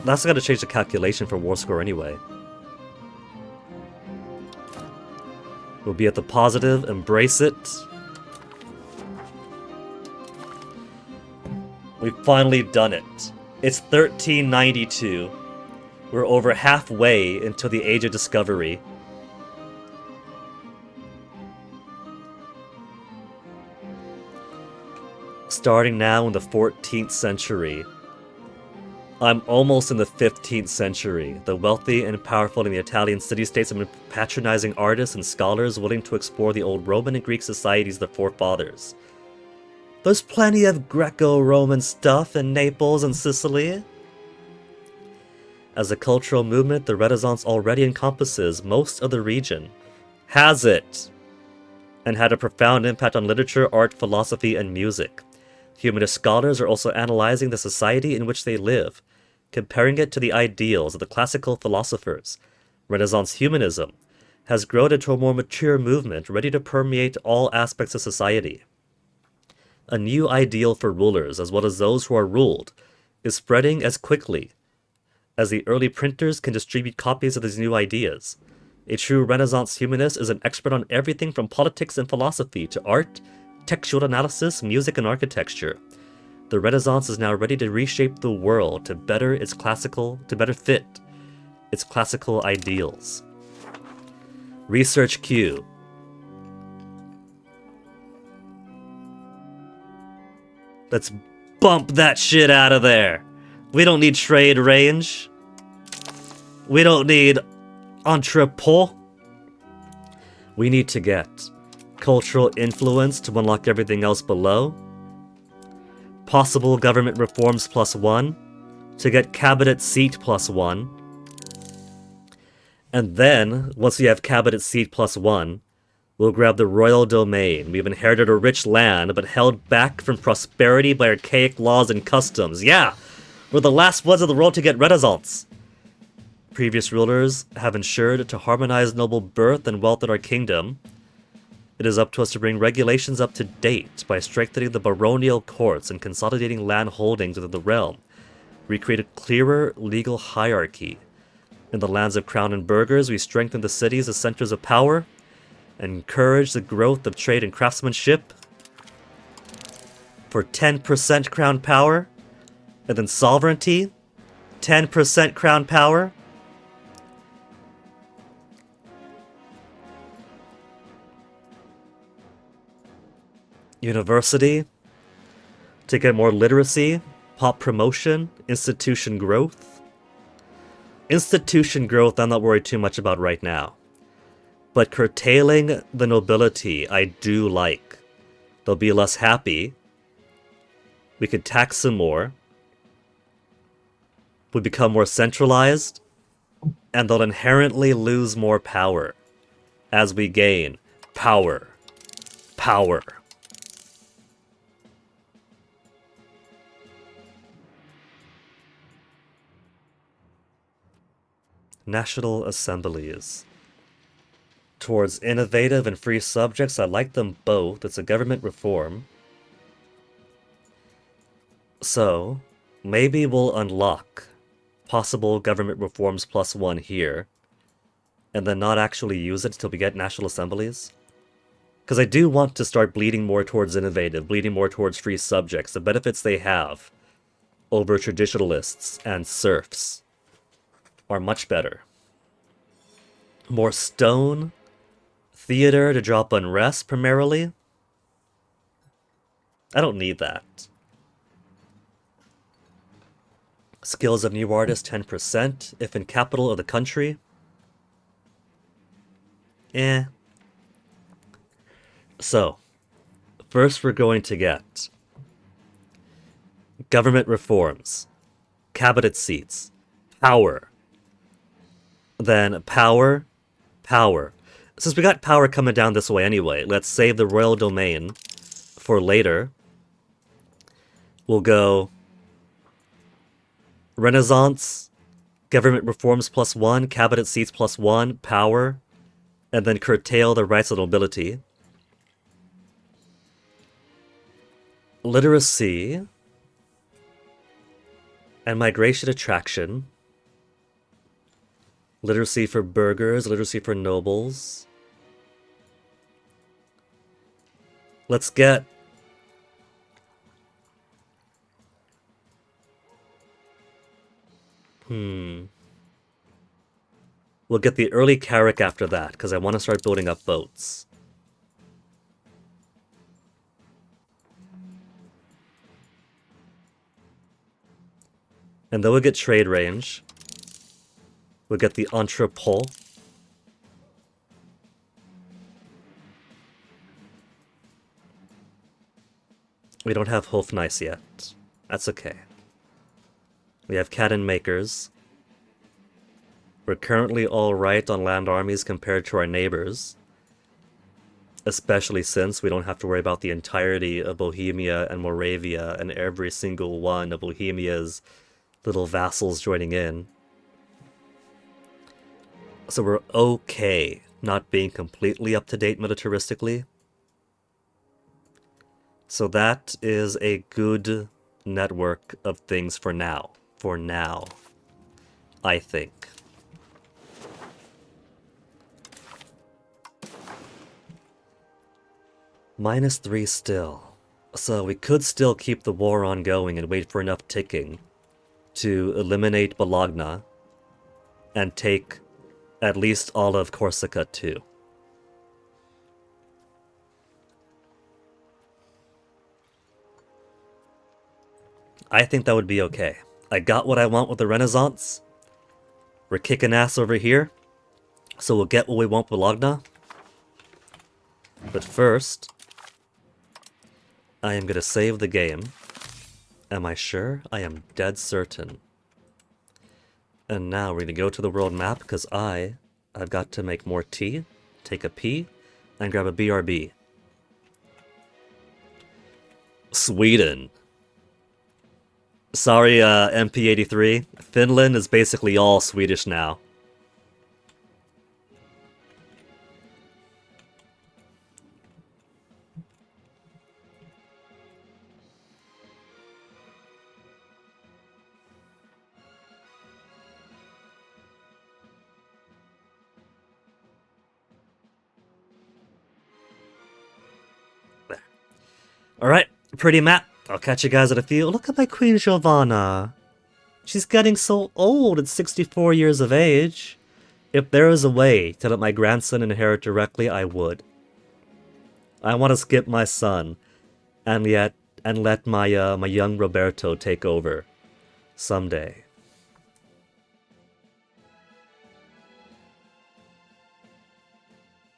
[SPEAKER 1] That's not gonna change the calculation for war score anyway. We'll be at the positive, embrace it. We've finally done it. It's 1392. We're over halfway into the Age of Discovery. Starting now in the 14th century, I'm almost in the 15th century. The wealthy and powerful in the Italian city-states have been patronizing artists and scholars willing to explore the old Roman and Greek societies of their forefathers. There's plenty of Greco-Roman stuff in Naples and Sicily. As a cultural movement, the Renaissance already encompasses most of the region. Has it? And had a profound impact on literature, art, philosophy, and music. Humanist scholars are also analyzing the society in which they live, comparing it to the ideals of the classical philosophers. Renaissance humanism has grown into a more mature movement ready to permeate all aspects of society. A new ideal for rulers, as well as those who are ruled, is spreading as quickly as the early printers can distribute copies of these new ideas. A true Renaissance humanist is an expert on everything from politics and philosophy to art, textual analysis, music, and architecture. The Renaissance is now ready to reshape the world to better fit its classical ideals. Research Q. Let's bump that shit out of there. We don't need trade range. We don't need entrepot. We need to get cultural influence to unlock everything else below. Possible government reforms +1 to get cabinet seat +1. And then, once we have cabinet seat +1, we'll grab the royal domain. We've inherited a rich land, but held back from prosperity by archaic laws and customs. Yeah! We're the last ones of the world to get Renaissance. Previous rulers have ensured to harmonize noble birth and wealth in our kingdom. It is up to us to bring regulations up to date by strengthening the baronial courts and consolidating land holdings within the realm. We create a clearer legal hierarchy. In the lands of crown and burghers, we strengthen the cities as centers of power and encourage the growth of trade and craftsmanship. For 10% crown power, and then sovereignty, 10% crown power. University, to get more literacy, pop promotion, institution growth. Institution growth I'm not worried too much about right now. But curtailing the nobility I do like. They'll be less happy. We could tax them more. We become more centralized. And they'll inherently lose more power as we gain power. Power. National assemblies. Towards innovative and free subjects, I like them both. It's a government reform. So, maybe we'll unlock possible government reforms +1 here, and then not actually use it until we get national assemblies. Because I do want to start bleeding more towards innovative, bleeding more towards free subjects, the benefits they have over traditionalists and serfs are much better. More stone, theater to drop unrest primarily. I don't need that. Skills of new artists 10% if in capital of the country. So, first we're going to get government reforms, cabinet seats, power. Then power. Since we got power coming down this way anyway, let's save the royal domain for later. We'll go Renaissance, government reforms +1, cabinet seats +1, power, and then curtail the rights of nobility. Literacy and migration attraction. Literacy for burghers, literacy for nobles. Let's get We'll get the early Carrick after that, because I want to start building up boats. And then we'll get trade range. We'll get the entrepot. We don't have Hofnice yet. That's okay. We have cannon makers. We're currently alright on land armies compared to our neighbors. Especially since we don't have to worry about the entirety of Bohemia and Moravia and every single one of Bohemia's little vassals joining in. So we're okay not being completely up-to-date militaristically. So that is a good network of things for now. For now, I think. -3 still. So we could still keep the war ongoing and wait for enough ticking to eliminate Bologna and take at least all of Corsica too. I think that would be okay. I got what I want with the Renaissance. We're kicking ass over here, so we'll get what we want with Bologna. But first, I am gonna save the game. Am I sure? I am dead certain. And now we're gonna go to the world map because I've got to make more tea, take a pee, and grab a BRB. Sweden. Sorry, MP83. Finland is basically all Swedish now. Alright, pretty map. I'll catch you guys at a few. Look at my Queen Giovanna. She's getting so old at 64 years of age. If there was a way to let my grandson inherit directly, I would. I want to skip my son, and let my young Roberto take over someday.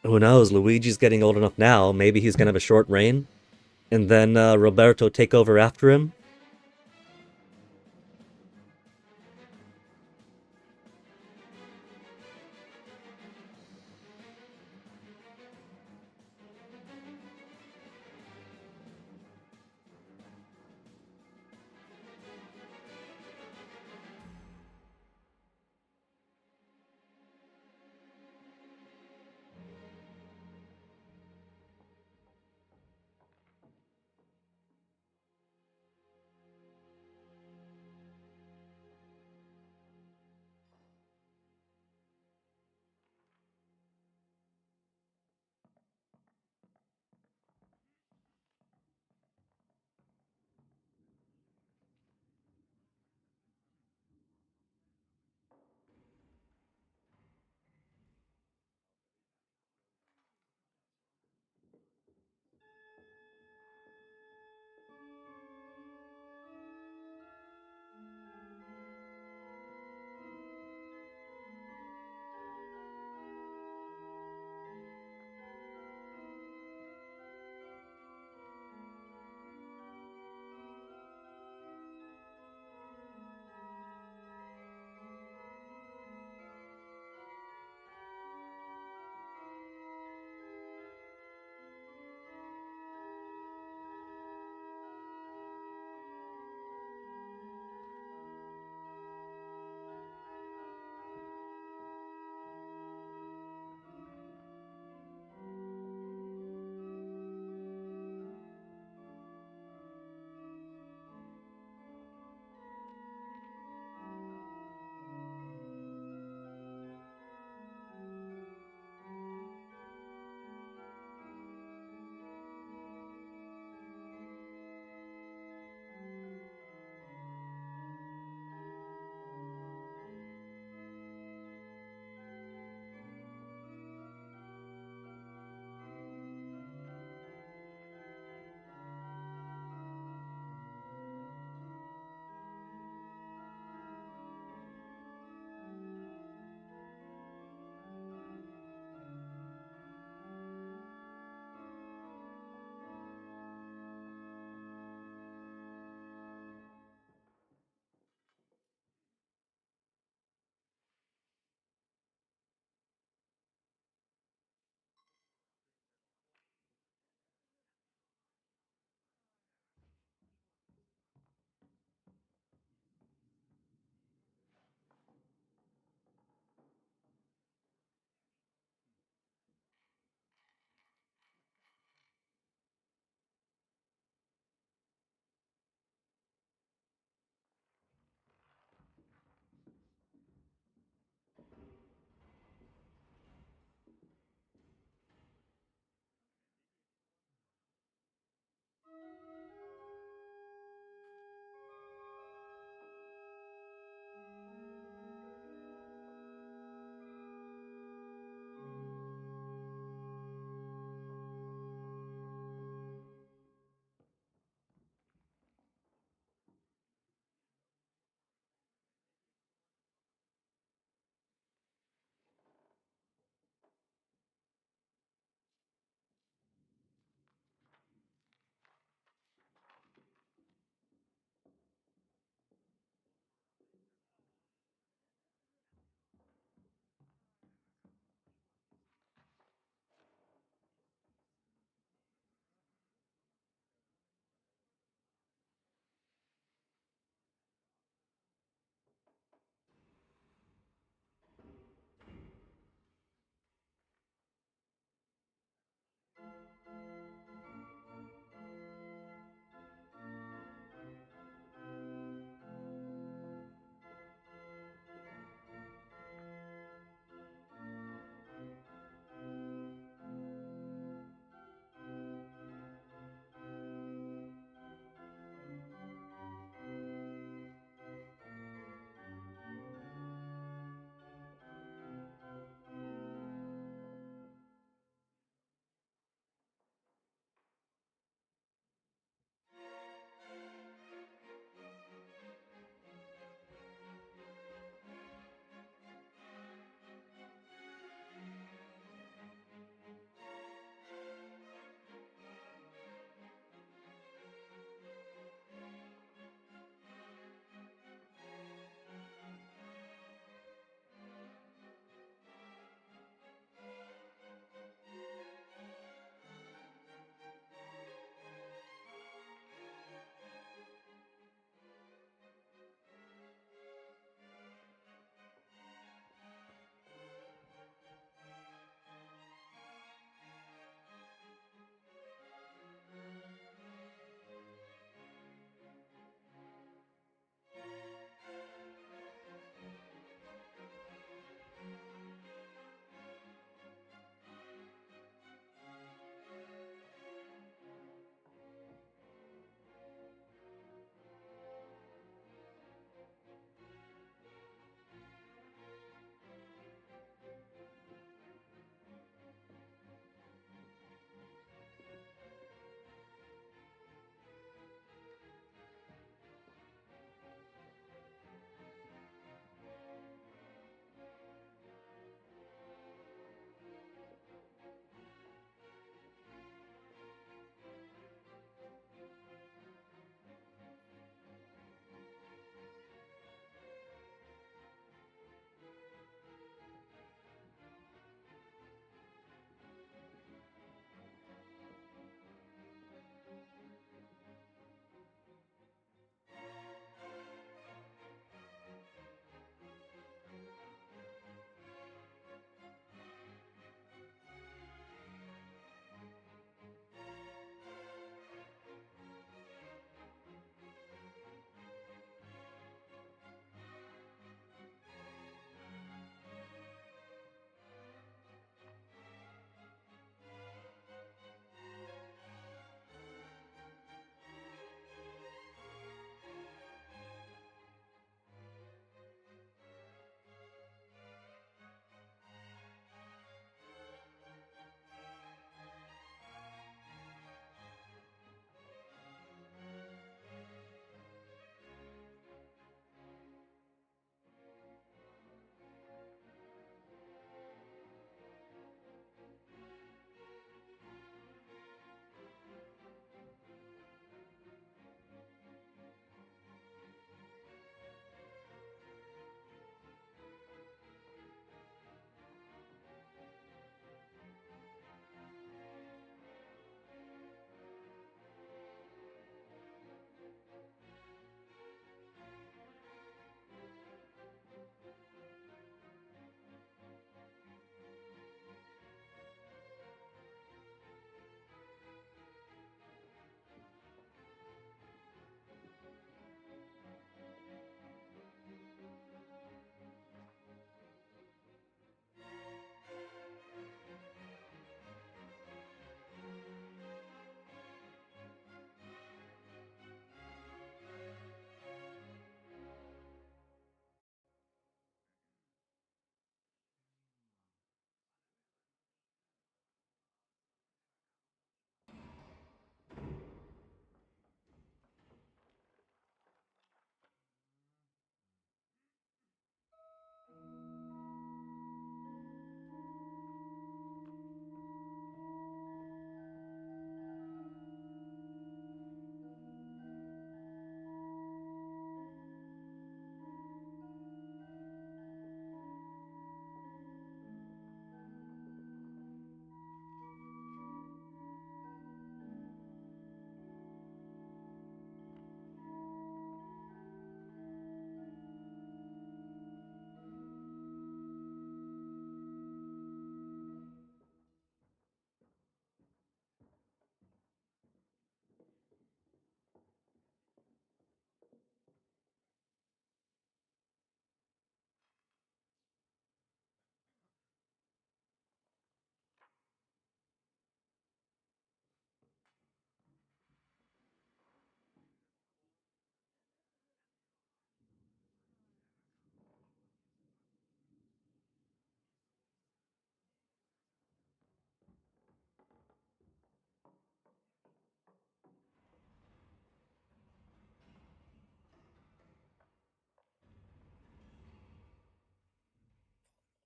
[SPEAKER 1] Who knows? Luigi's getting old enough now. Maybe he's gonna have a short reign, and then Roberto take over after him.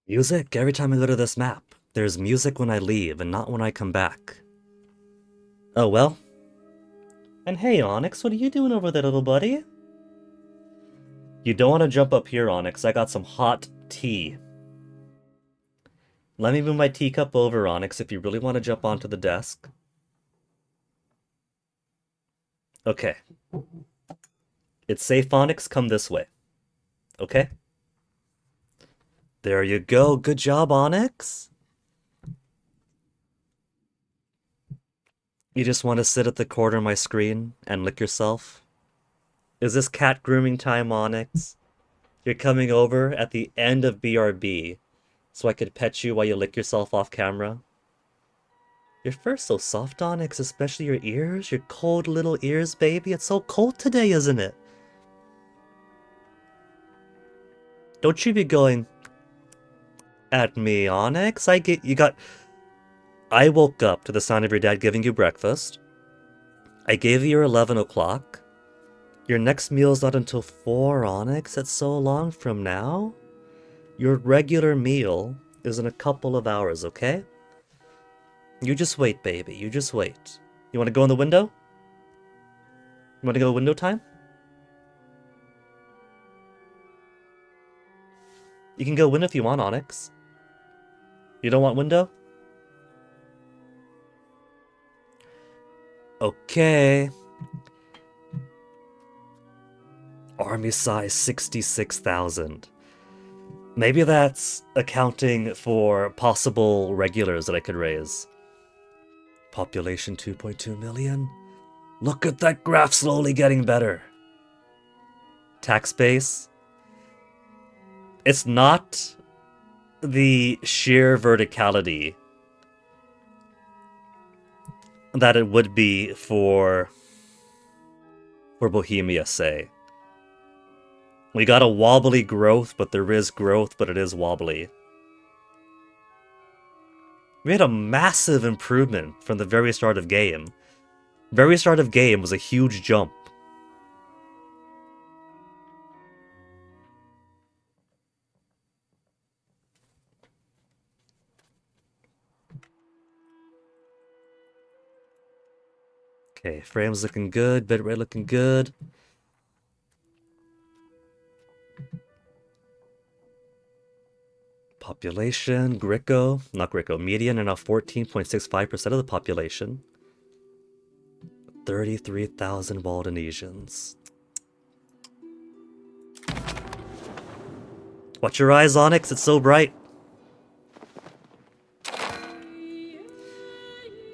[SPEAKER 1] Music every time I go to this map. There's music when I leave and not when I come back. Oh well. And hey, Onyx, what are you doing over there, little buddy? You don't want to jump up here, Onyx. I got some hot tea. Let me move my teacup over, Onyx, if you really want to jump onto the desk. Okay. It's safe, Onyx. Come this way. Okay? There you go. Good job, Onyx. You just want to sit at the corner of my screen and lick yourself? Is this cat grooming time, Onyx? You're coming over at the end of BRB so I could pet you while you lick yourself off camera? Your fur's so soft, Onyx, especially your ears. Your cold little ears, baby. It's so cold today, isn't it? Don't you be going at me, Onyx. I woke up to the sound of your dad giving you breakfast. I gave you your 11 o'clock. Your next meal's not until 4, Onyx. That's so long from now. Your regular meal is in a couple of hours, okay? You just wait, baby. You just wait. You want to go in the window? You want to go window time? You can go window if you want, Onyx. You don't want window? Okay. Army size 66,000. Maybe that's accounting for possible regulars that I could raise. Population 2.2 million? Look at that graph slowly getting better. Tax base? It's not the sheer verticality that it would be for Bohemia, say. We got a wobbly growth, but there is growth, but it is wobbly. We had a massive improvement from the very start of game. Very start of game was a huge jump. Okay, frames looking good, bitrate looking good. Population, median, and now 14.65% of the population. 33,000 Waldonesians. Watch your eyes, Onyx, it's so bright.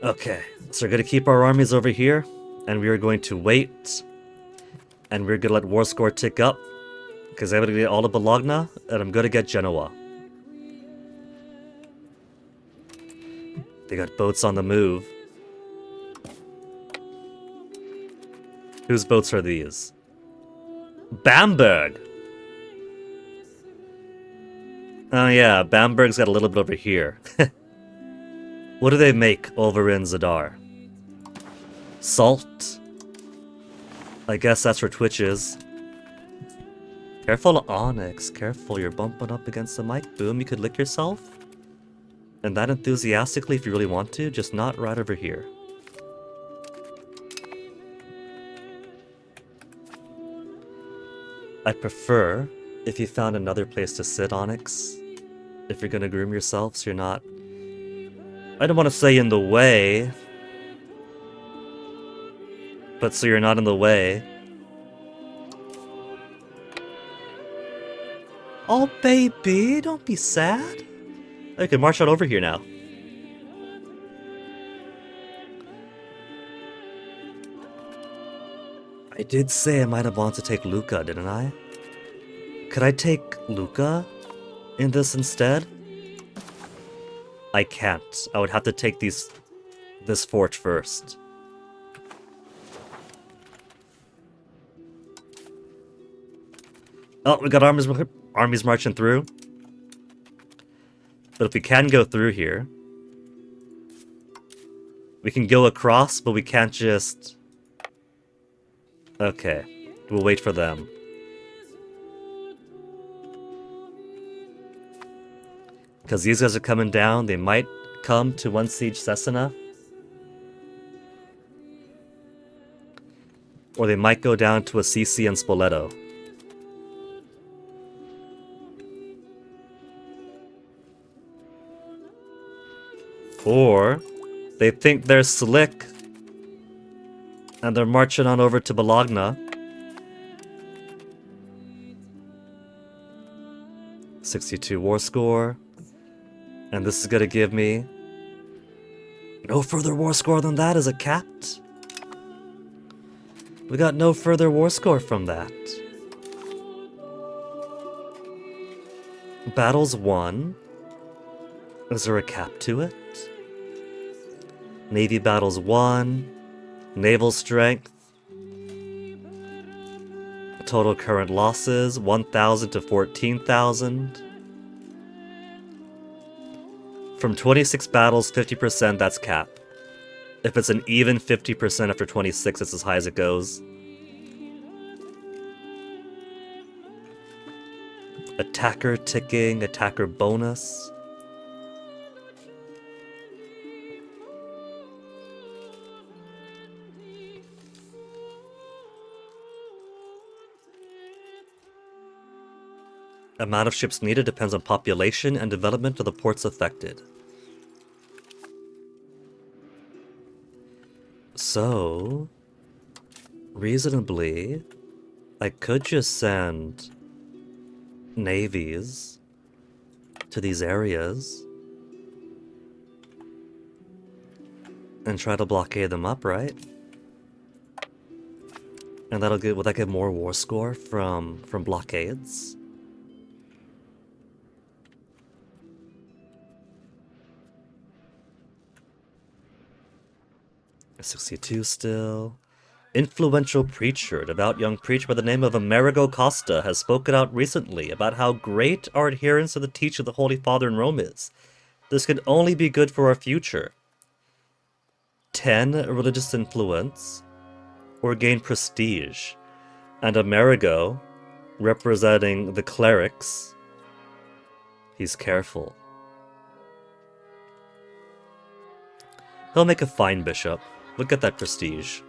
[SPEAKER 1] Okay, so we're gonna keep our armies over here, and we are going to wait, and we're gonna let war score tick up, because I'm gonna get all of Bologna, and I'm gonna get Genoa. They got boats on the move. Whose boats are these? Bamberg! Oh yeah, Bamberg's got a little bit over here. What do they make over in Zadar? Salt? I guess that's where Twitch is. Careful, Onyx. Careful, you're bumping up against the mic. Boom, you could lick yourself. And that enthusiastically if you really want to, just not right over here. I'd prefer if you found another place to sit, Onyx. If you're gonna groom yourself so you're not... I don't want to say in the way. But so you're not in the way. Oh, baby, don't be sad. I can march on over here now. I did say I might have wanted to take Luca, didn't I? Could I take Luca in this instead? I can't. I would have to take this fort first. Oh, we got armies marching through. But if we can go through here, we can go across, but we can't just... Okay, we'll wait for them. Because these guys are coming down, they might come to one siege Cesena. Or they might go down to Assisi and Spoleto. Or they think they're slick and they're marching on over to Bologna. 62 war score. And this is gonna give me no further war score than that as a capped. We got no further war score from that. Battles won. Is there a cap to it? Navy battles won. Naval strength. Total current losses 1,000 to 14,000. From 26 battles, 50%, that's cap. If it's an even 50% after 26, it's as high as it goes. Attacker ticking, attacker bonus. Amount of ships needed depends on population and development of the ports affected. So, reasonably, I could just send navies to these areas and try to blockade them up, right? And that'll get, will that get more war score from blockades? 62 still. Influential preacher, devout young preacher by the name of Amerigo Costa, has spoken out recently about how great our adherence to the teaching of the Holy Father in Rome is. This can only be good for our future. 10 religious influence, or gain prestige. And Amerigo, representing the clerics, he's careful. He'll make a fine bishop. Look at that prestige.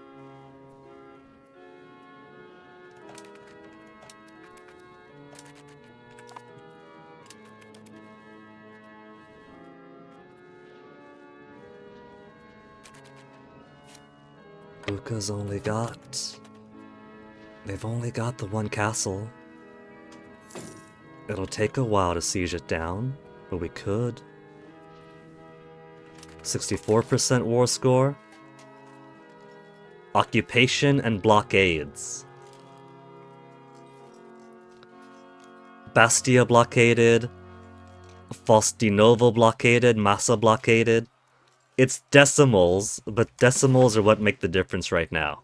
[SPEAKER 1] Luca's only got... They've only got the one castle. It'll take a while to siege it down, but we could. 64% war score. Occupation and blockades. Bastia blockaded. Faustinovo blockaded. Massa blockaded. It's decimals, but decimals are what make the difference right now.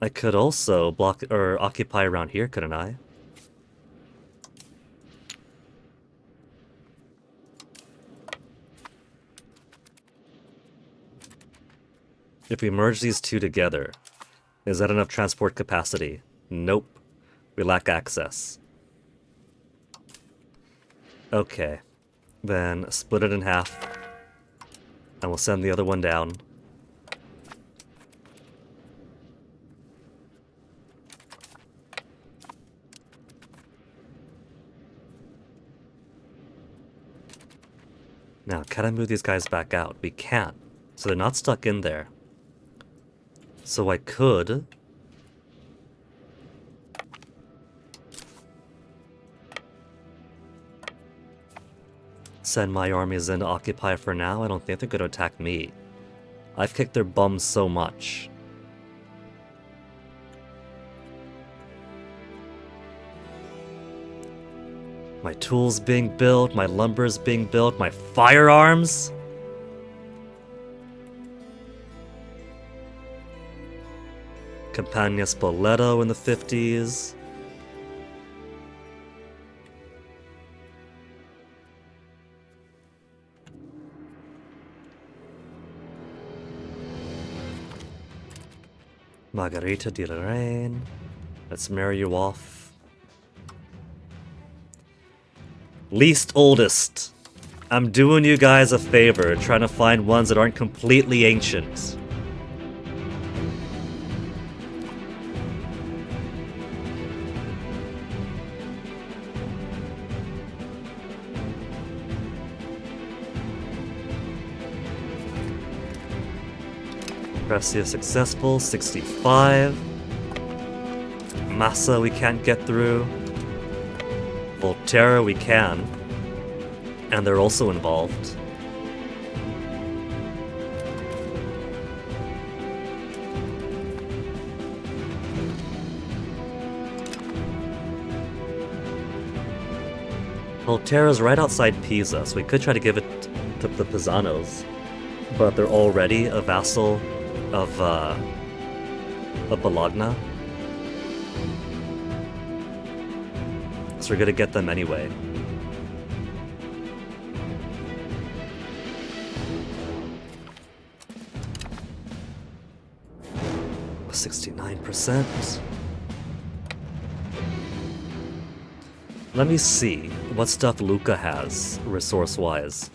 [SPEAKER 1] I could also block or occupy around here, couldn't I? If we merge these two together, is that enough transport capacity? Nope. We lack access. Okay. Then split it in half. And we'll send the other one down. Now, can I move these guys back out? We can't. So they're not stuck in there. So I could... send my armies in to occupy for now. I don't think they're going to attack me. I've kicked their bums so much. My tools being built, my lumber's being built, my firearms. Campagna Spoleto in the 50s. Margarita de Lorraine. Let's marry you off. Least oldest. I'm doing you guys a favor, trying to find ones that aren't completely ancient. Brescia successful, 65. Massa we can't get through. Volterra we can. And they're also involved. Volterra's right outside Pisa, so we could try to give it to the Pisanos. But they're already a vassal of Bologna. So we're gonna get them anyway. %. Let me see what stuff Luca has, resource-wise.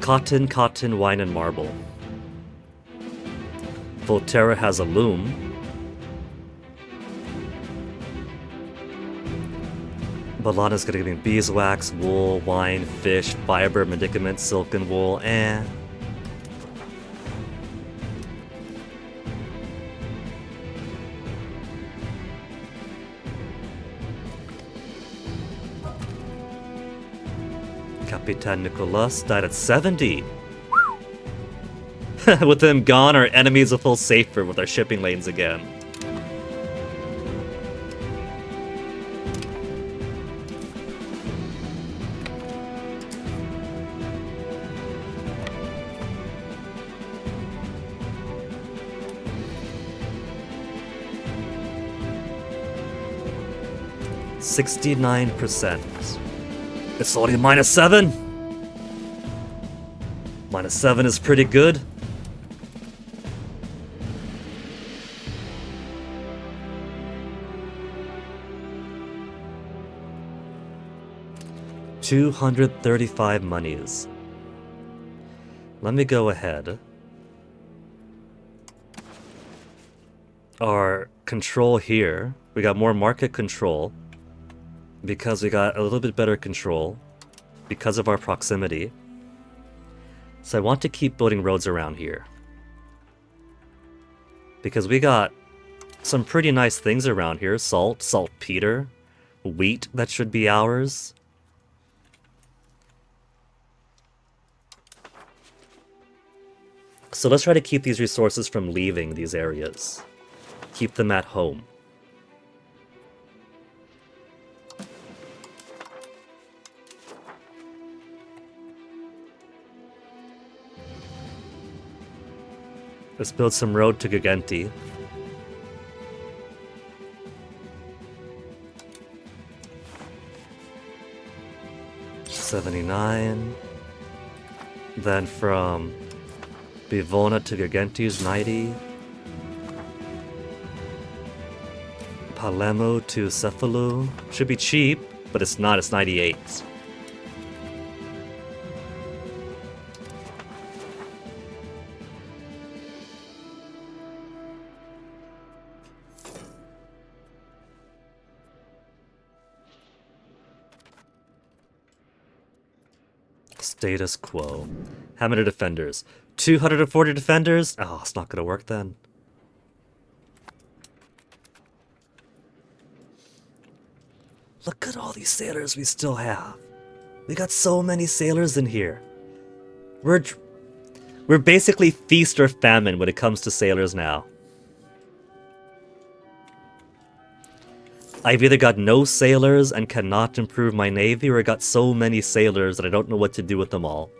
[SPEAKER 1] Cotton, wine, and marble. Volterra has a loom. Bologna's gonna give me beeswax, wool, wine, fish, fiber, medicament, silk, and wool, Capitan Nicolas died at 70. With them gone, our enemies will feel safer with our shipping lanes again. %. It's only -7. -7 is pretty good. $235 monies. Let me go ahead. Our control here, we got more market control because we got a little bit better control because of our proximity. So I want to keep building roads around here because we got some pretty nice things around here. Salt, saltpeter, wheat that should be ours. So let's try to keep these resources from leaving these areas. Keep them at home. Let's build some road to Gigenti. $79. Then from Bivona to Gigenti is 90. Palermo to Cefalu. Should be cheap, but it's not, it's 98. Status quo. How many defenders? 240 defenders? Oh, it's not gonna work then. Look at all these sailors we still have. We got so many sailors in here. We're basically feast or famine when it comes to sailors now. I've either got no sailors and cannot improve my navy, or I got so many sailors that I don't know what to do with them all.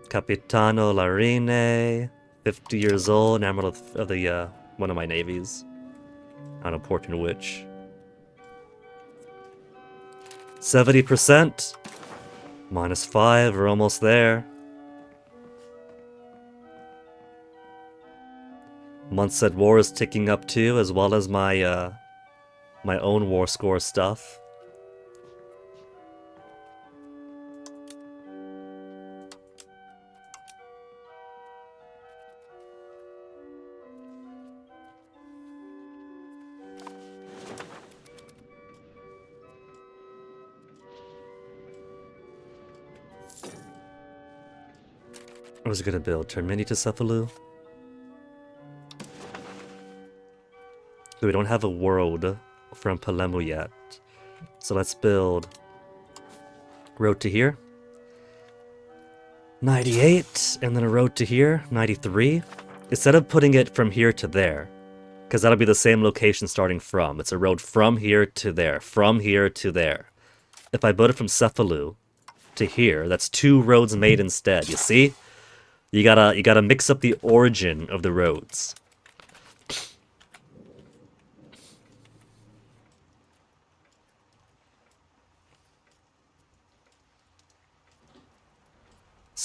[SPEAKER 1] Capitano Larine, 50 years old, admiral of the one of my navies. Unimportant which. 70%. -5, we're almost there. Munstead War is ticking up too, as well as my my own war score stuff. What was it gonna build? Turn Mini to Cephalou? We don't have a world from Palemu yet. So let's build road to here. 98, and then a road to here, 93. Instead of putting it from here to there, because that'll be the same location starting from. It's a road from here to there, from here to there. If I build it from Cephalou to here, that's 2 roads made instead, you see? You gotta mix up the origin of the roads.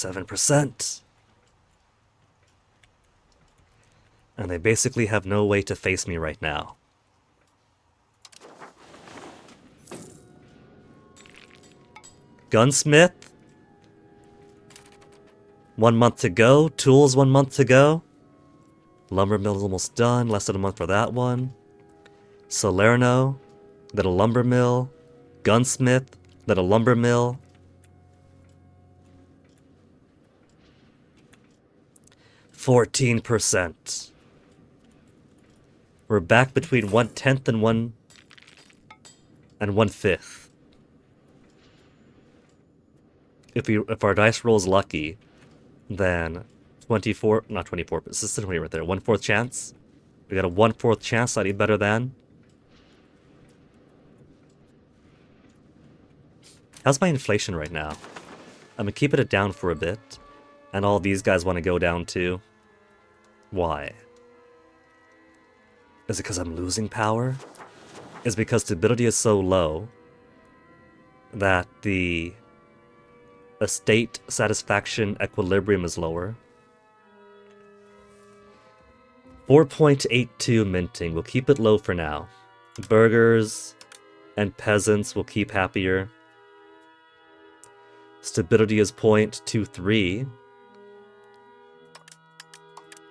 [SPEAKER 1] %. And they basically have no way to face me right now. Gunsmith. 1 month to go. Tools 1 month to go. Lumber mill is almost done. Less than a month for that one. Salerno. Then a lumber mill. Gunsmith. Then a lumber mill. 14%. We're back between 1/10 and 1/5. If our dice rolls lucky, then 24, not 24, but this is 20 right there. 1/4 chance. We got a 1/4 chance. I need better than. How's my inflation right now? I'm gonna keep it down for a bit, and all these guys want to go down too. Why? Is it because I'm losing power? Is it because stability is so low that the estate satisfaction equilibrium is lower? 4.82 minting. We'll keep it low for now. Burghers and peasants will keep happier. Stability is 0.23.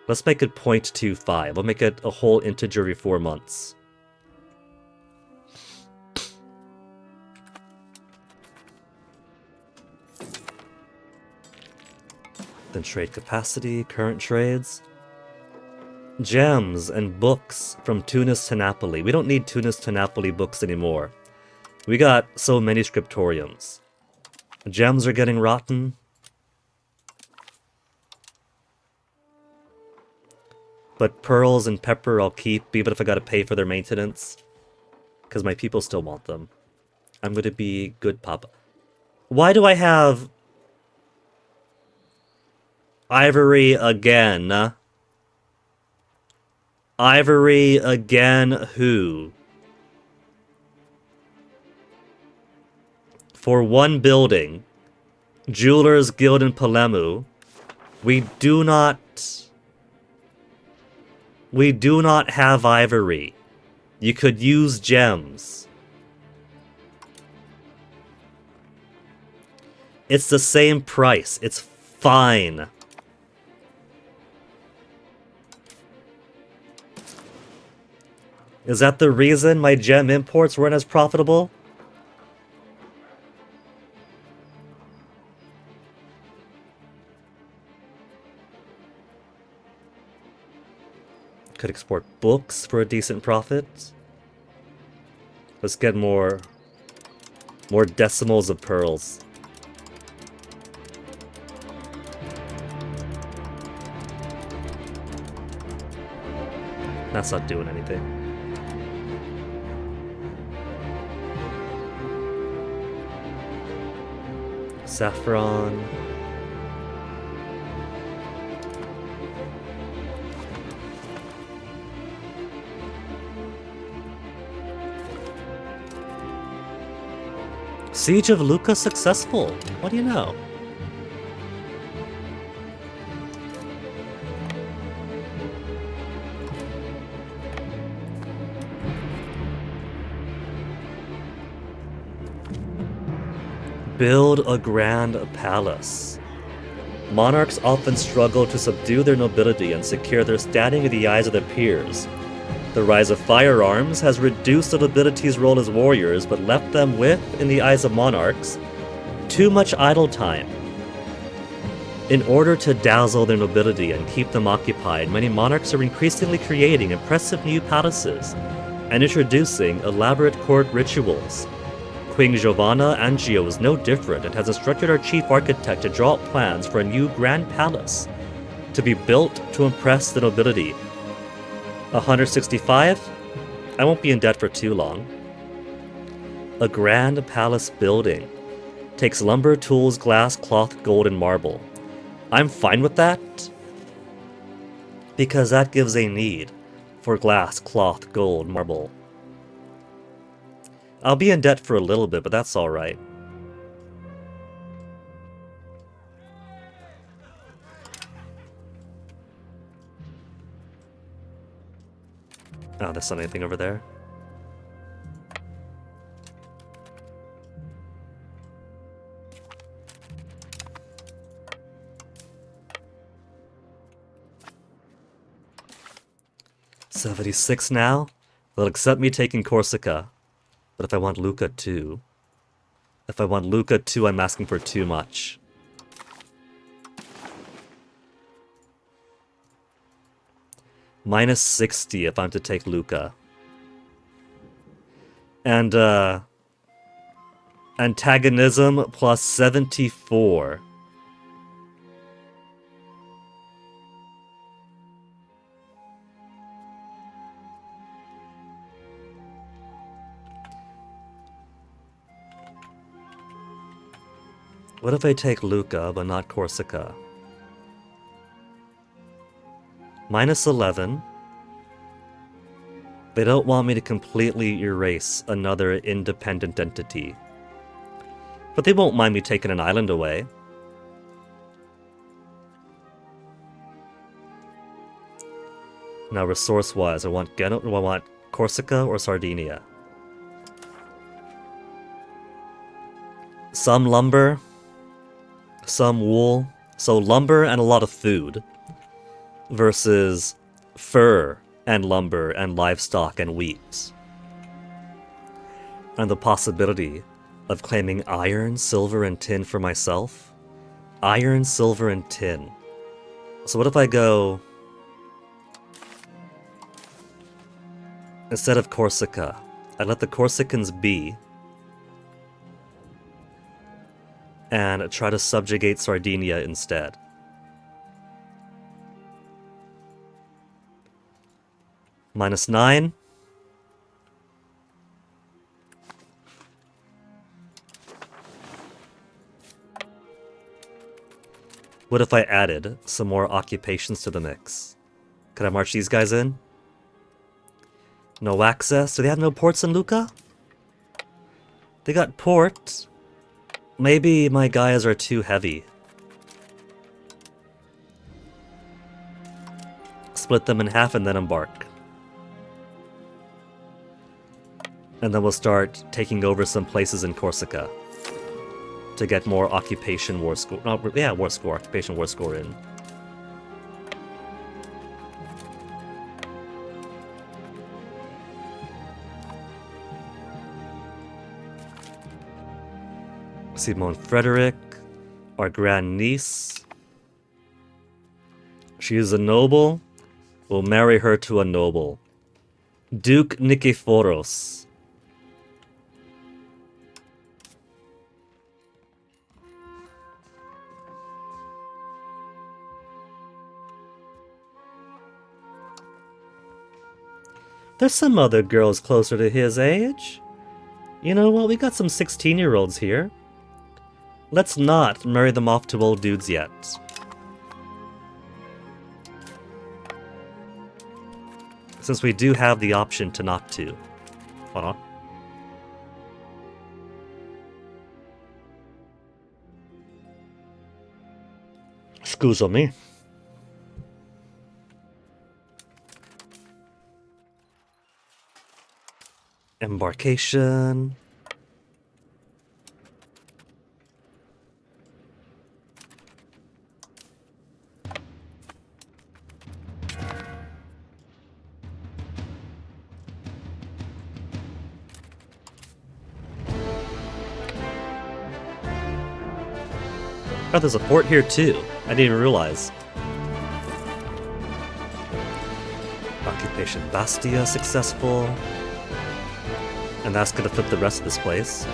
[SPEAKER 1] Let's make it 0.25. We'll make it a whole integer every 4 months. Then trade capacity, current trades. Gems and books from Tunis to Napoli. We don't need Tunis to Napoli books anymore. We got so many scriptoriums. Gems are getting rotten. But pearls and pepper I'll keep, even if I gotta pay for their maintenance. Because my people still want them. I'm gonna be good papa. Why do I have ivory again? Ivory again who? For one building, Jewelers Guild in Palemu, we do not have ivory. You could use gems. It's the same price. It's fine. Is that the reason my gem imports weren't as profitable? Could export books for a decent profit. Let's get more decimals of pearls. That's not doing anything. Saffron. Siege of Lucca successful. What do you know? Build a grand palace. Monarchs often struggle to subdue their nobility and secure their standing in the eyes of their peers. The rise of firearms has reduced the nobility's role as warriors, but left them with, in the eyes of monarchs, too much idle time. In order to dazzle their nobility and keep them occupied, many monarchs are increasingly creating impressive new palaces and introducing elaborate court rituals. Queen Giovanna Angio is no different and has instructed our chief architect to draw up plans for a new grand palace to be built to impress the nobility. 165? I won't be in debt for too long. A grand palace building takes lumber, tools, glass, cloth, gold, and marble. I'm fine with that, because that gives a need for glass, cloth, gold, marble. I'll be in debt for a little bit, but that's alright. Oh, there's not anything over there. $76 now? They'll accept me taking Corsica. But if I want Lucca too... If I want Lucca too, I'm asking for too much. Minus 60 if I'm to take Lucca. And, antagonism plus 74. What if I take Lucca, but not Corsica? Minus 11. They don't want me to completely erase another independent entity. But they won't mind me taking an island away. Now, resource-wise, I want Corsica or Sardinia. Some lumber, some wool, so lumber and a lot of food, versus fur and lumber and livestock and wheat. And the possibility of claiming iron, silver, and tin for myself? Iron, silver, and tin. So what if I go... Instead of Corsica, I let the Corsicans be, and try to subjugate Sardinia instead. Minus 9. What if I added some more occupations to the mix? Could I march these guys in? No access? Do they have no ports in Lucca? They got port. Maybe my guys are too heavy. Split them in half and then embark. And then we'll start taking over some places in Corsica to get more occupation war score. Occupation war score in. Simone Frederick, our grandniece. She is a noble. We'll marry her to a noble. Duke Nikephoros. There's some other girls closer to his age. You know what? We got some 16-year-olds here. Let's not marry them off to old dudes yet. Since we do have the option to not to. Hold on. Excuse me. Embarkation. Oh, there's a fort here too. I didn't even realize. Occupation Bastia successful. And that's gonna flip the rest of this place.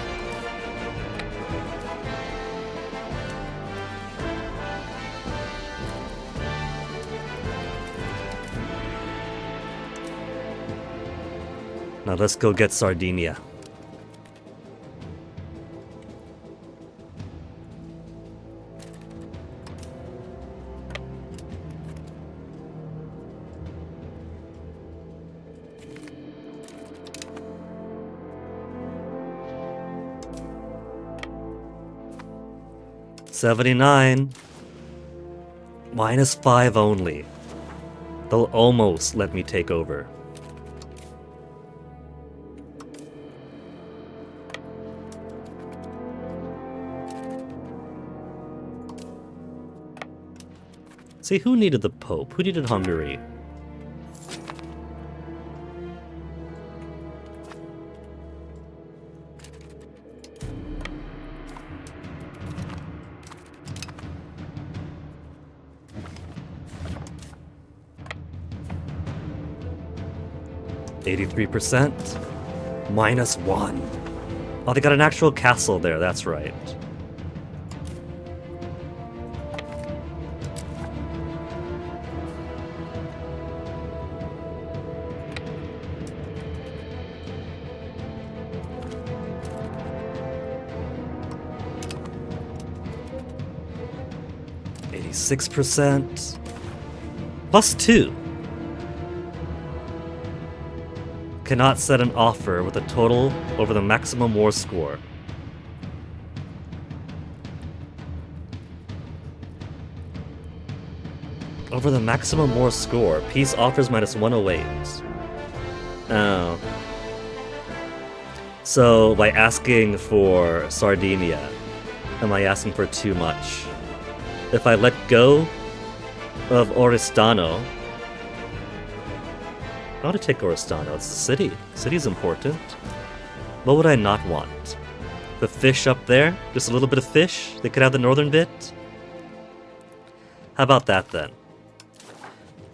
[SPEAKER 1] Now let's go get Sardinia. $79. -5 only. They'll almost let me take over. See, who needed the Pope? Who needed Hungary? %83. -1. Oh, they got an actual castle there, that's right. %86. +2. Cannot set an offer with a total over the maximum war score. Over the maximum war score, peace offers -108. Oh. So, by asking for Sardinia, am I asking for too much? If I let go of Oristano, I want to take Oristano. It's the city. City's important. What would I not want? The fish up there? Just a little bit of fish? They could have the northern bit? How about that then?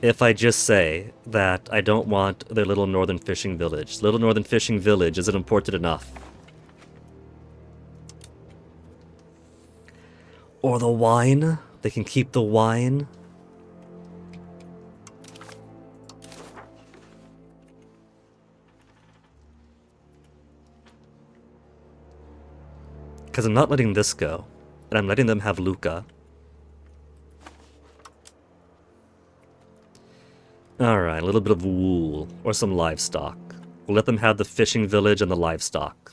[SPEAKER 1] If I just say that I don't want their little northern fishing village. Little northern fishing village, is it important enough? Or the wine? They can keep the wine. Because I'm not letting this go, and I'm letting them have Lucca. Alright, a little bit of wool, or some livestock. We'll let them have the fishing village and the livestock.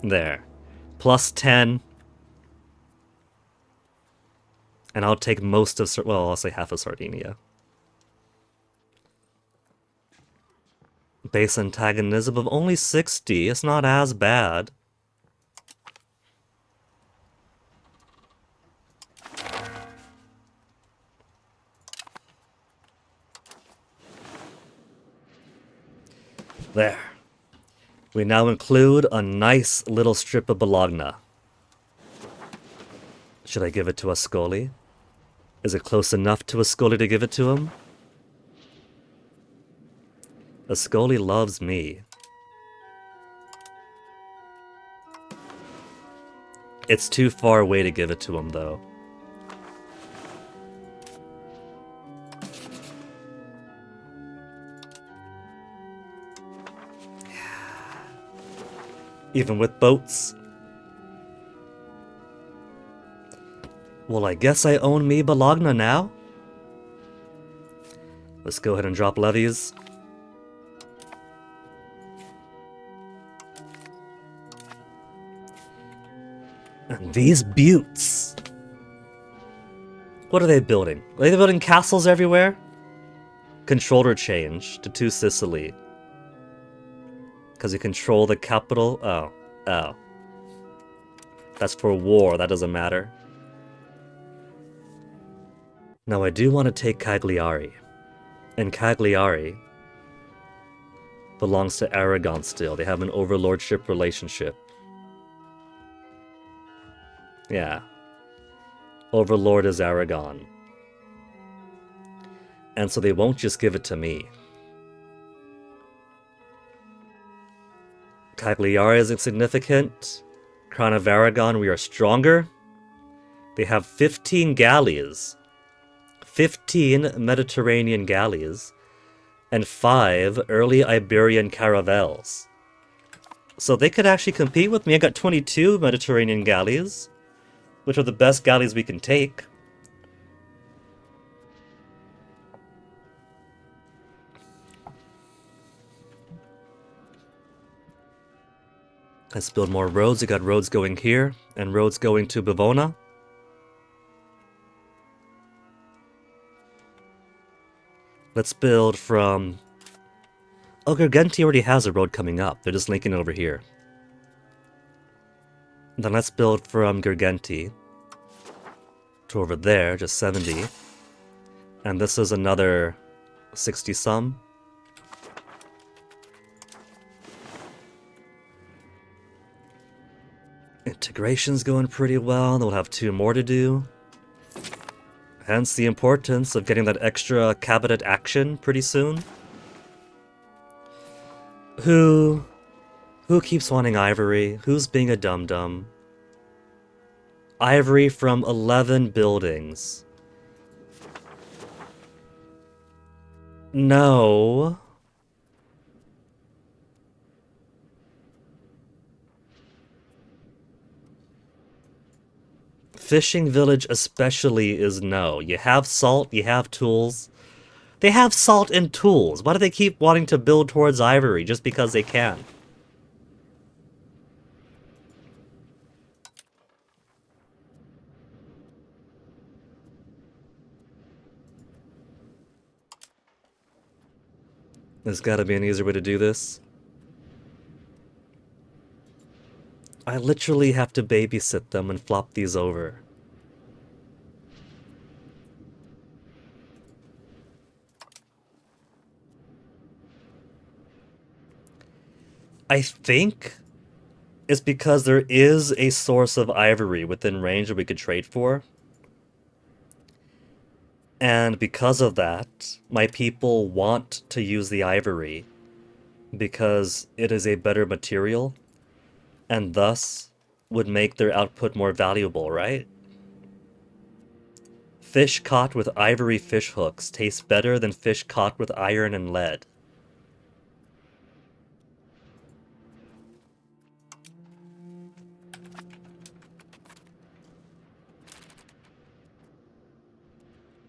[SPEAKER 1] There. +10. And I'll take most of, well, I'll say half of Sardinia. Base antagonism of only 60. It's not as bad. There. We now include a nice little strip of Bologna. Should I give it to Ascoli? Is it close enough to Ascoli to give it to him? Ascoli loves me. It's too far away to give it to him, though. Even with boats? Well, I guess I own me Bologna now. Let's go ahead and drop levies. And these buttes. What are they building? Are they building castles everywhere? Controller change to 2 Sicily. Because you control the capital? Oh. Oh. That's for war, that doesn't matter. Now I do want to take Cagliari. And Cagliari belongs to Aragon still. They have an overlordship relationship. Yeah. Overlord is Aragon. And so they won't just give it to me. Cagliari is insignificant. Crown of Aragon, we are stronger. They have 15 galleys. 15 Mediterranean galleys. And 5 early Iberian caravels. So they could actually compete with me. I got 22 Mediterranean galleys, which are the best galleys we can take. Let's build more roads. We got roads going here, and roads going to Bavona. Let's build from... Oh, Gargenti already has a road coming up. They're just linking it over here. Then let's build from Gargenti to over there, just 70. And this is another 60-some. Integration's going pretty well. They'll have 2 more to do. Hence the importance of getting that extra cabinet action pretty soon. Who keeps wanting ivory? Who's being a dum-dum? Ivory from 11 buildings. No. Fishing village especially is no. You have salt, you have tools. They have salt and tools. Why do they keep wanting to build towards ivory just because they can? There's gotta be an easier way to do this. I literally have to babysit them and flop these over. I think it's because there is a source of ivory within range that we could trade for. And because of that, my people want to use the ivory because it is a better material and thus would make their output more valuable, right? Fish caught with ivory fish hooks taste better than fish caught with iron and lead.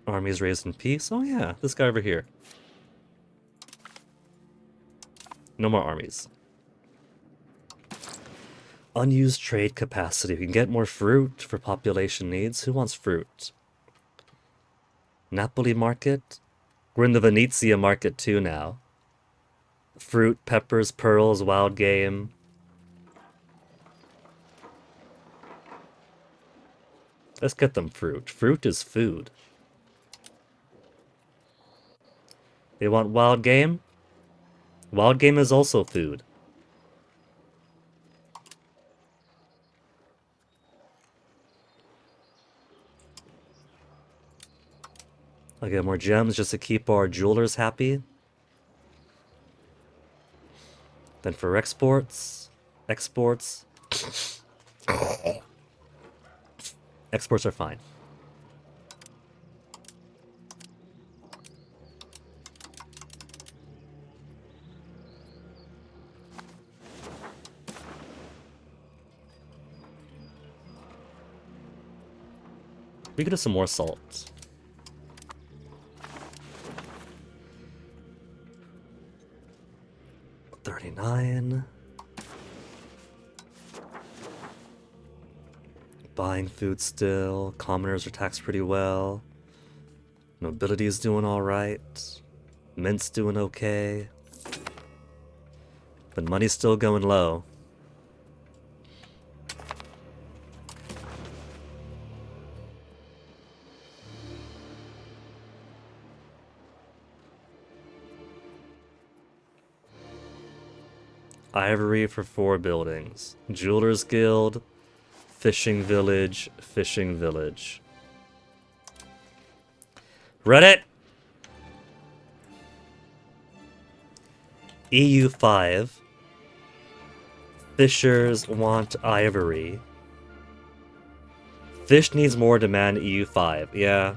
[SPEAKER 1] Armies raised in peace? Oh yeah, this guy over here. No more armies. Unused trade capacity. We can get more fruit for population needs. Who wants fruit? Napoli market? We're in the Venezia market too now. Fruit, peppers, pearls, wild game. Let's get them fruit. Fruit is food. They want wild game? Wild game is also food. I'll get more gems just to keep our jewelers happy. Then for exports, exports are fine. We could have some more salt. $39. Buying food still. Commoners are taxed pretty well. Nobility is doing alright. Mint's doing okay. But money's still going low. ivory for 4 buildings. Jewelers Guild, Fishing Village, Fishing Village. Reddit! EU5. Fishers want ivory. Fish needs more demand, EU5. Yeah.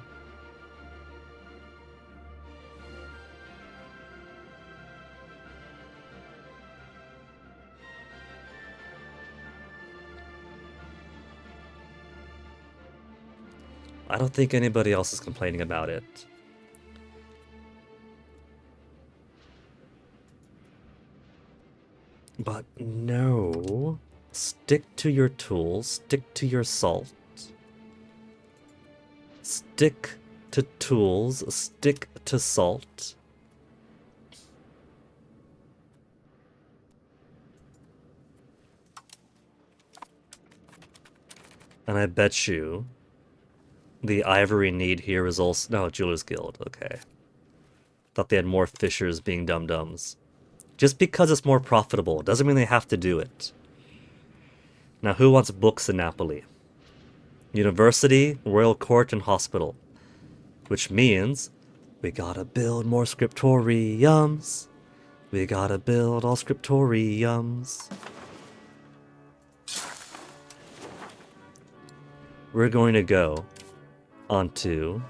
[SPEAKER 1] I don't think anybody else is complaining about it. But no. Stick to your tools. Stick to your salt. Stick to tools. Stick to salt. And I bet you the ivory need here is also... No, Jewelers Guild. Okay. Thought they had more fishers being dum-dums. Just because it's more profitable doesn't mean they have to do it. Now, who wants books in Napoli? University, Royal Court, and Hospital. Which means we gotta build more scriptoriums. We gotta build all scriptoriums. We're going to go onto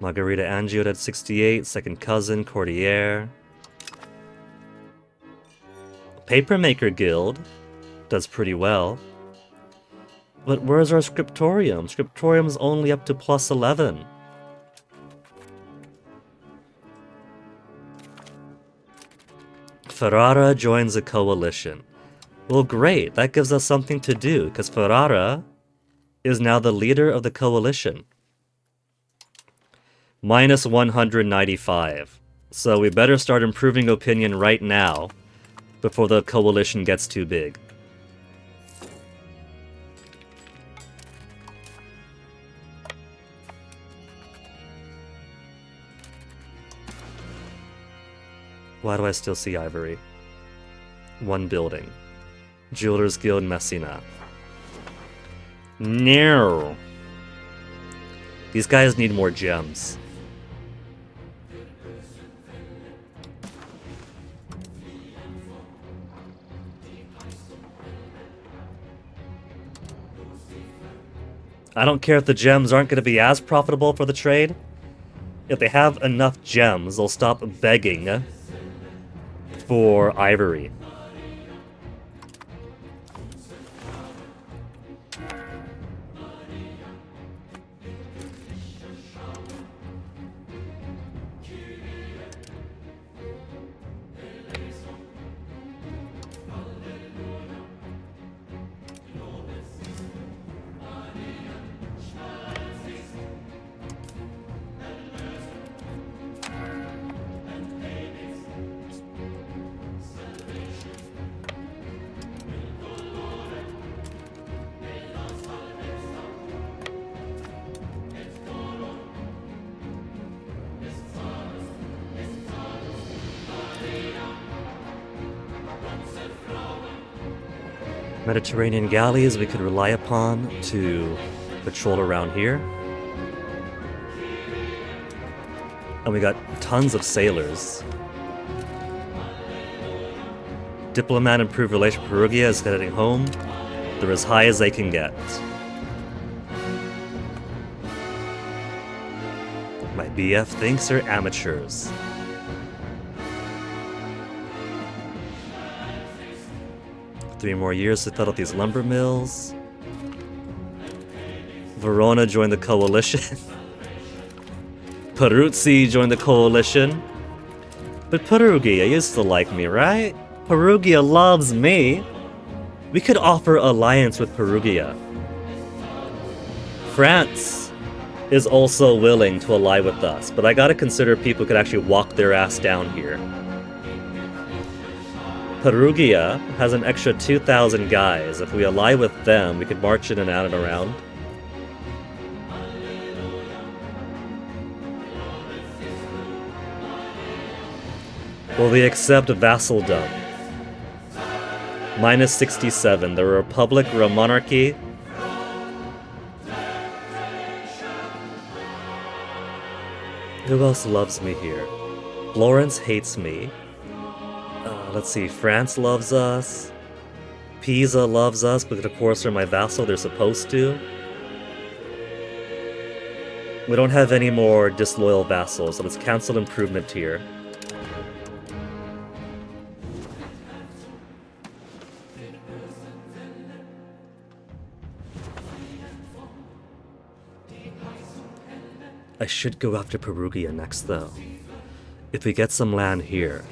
[SPEAKER 1] Margarita Angio at 68, second cousin, Courtier. Papermaker Guild does pretty well. But where's our scriptorium? Scriptorium's only up to plus 11. Ferrara joins a coalition. Well, great, that gives us something to do, because Ferrara is now the leader of the coalition. Minus 195. So we better start improving opinion right now, before the coalition gets too big. Why do I still see ivory? 1 building. Jewelers Guild Messina. No. These guys need more gems. I don't care if the gems aren't going to be as profitable for the trade. If they have enough gems, they'll stop begging for ivory. Mediterranean galleys we could rely upon to patrol around here. And we got tons of sailors. Diplomat improved relation with Perugia is heading home. They're as high as they can get. My BF thinks they're amateurs. Three more years to fill out these lumber mills. Verona joined the coalition. Peruzzi joined the coalition. But Perugia used to like me, right? Perugia loves me. We could offer alliance with Perugia. France is also willing to ally with us, but I gotta consider people who could actually walk their ass down here. Perugia has an extra 2,000 guys. If we ally with them, we could march in and out and around. Will they accept vassaldom? Minus 67. The Republic or a monarchy? Who else loves me here? Florence hates me. Let's see. France loves us. Pisa loves us, but of course they're my vassal. They're supposed to. We don't have any more disloyal vassals, so let's cancel improvement tier. I should go after Perugia next, though. If we get some land here,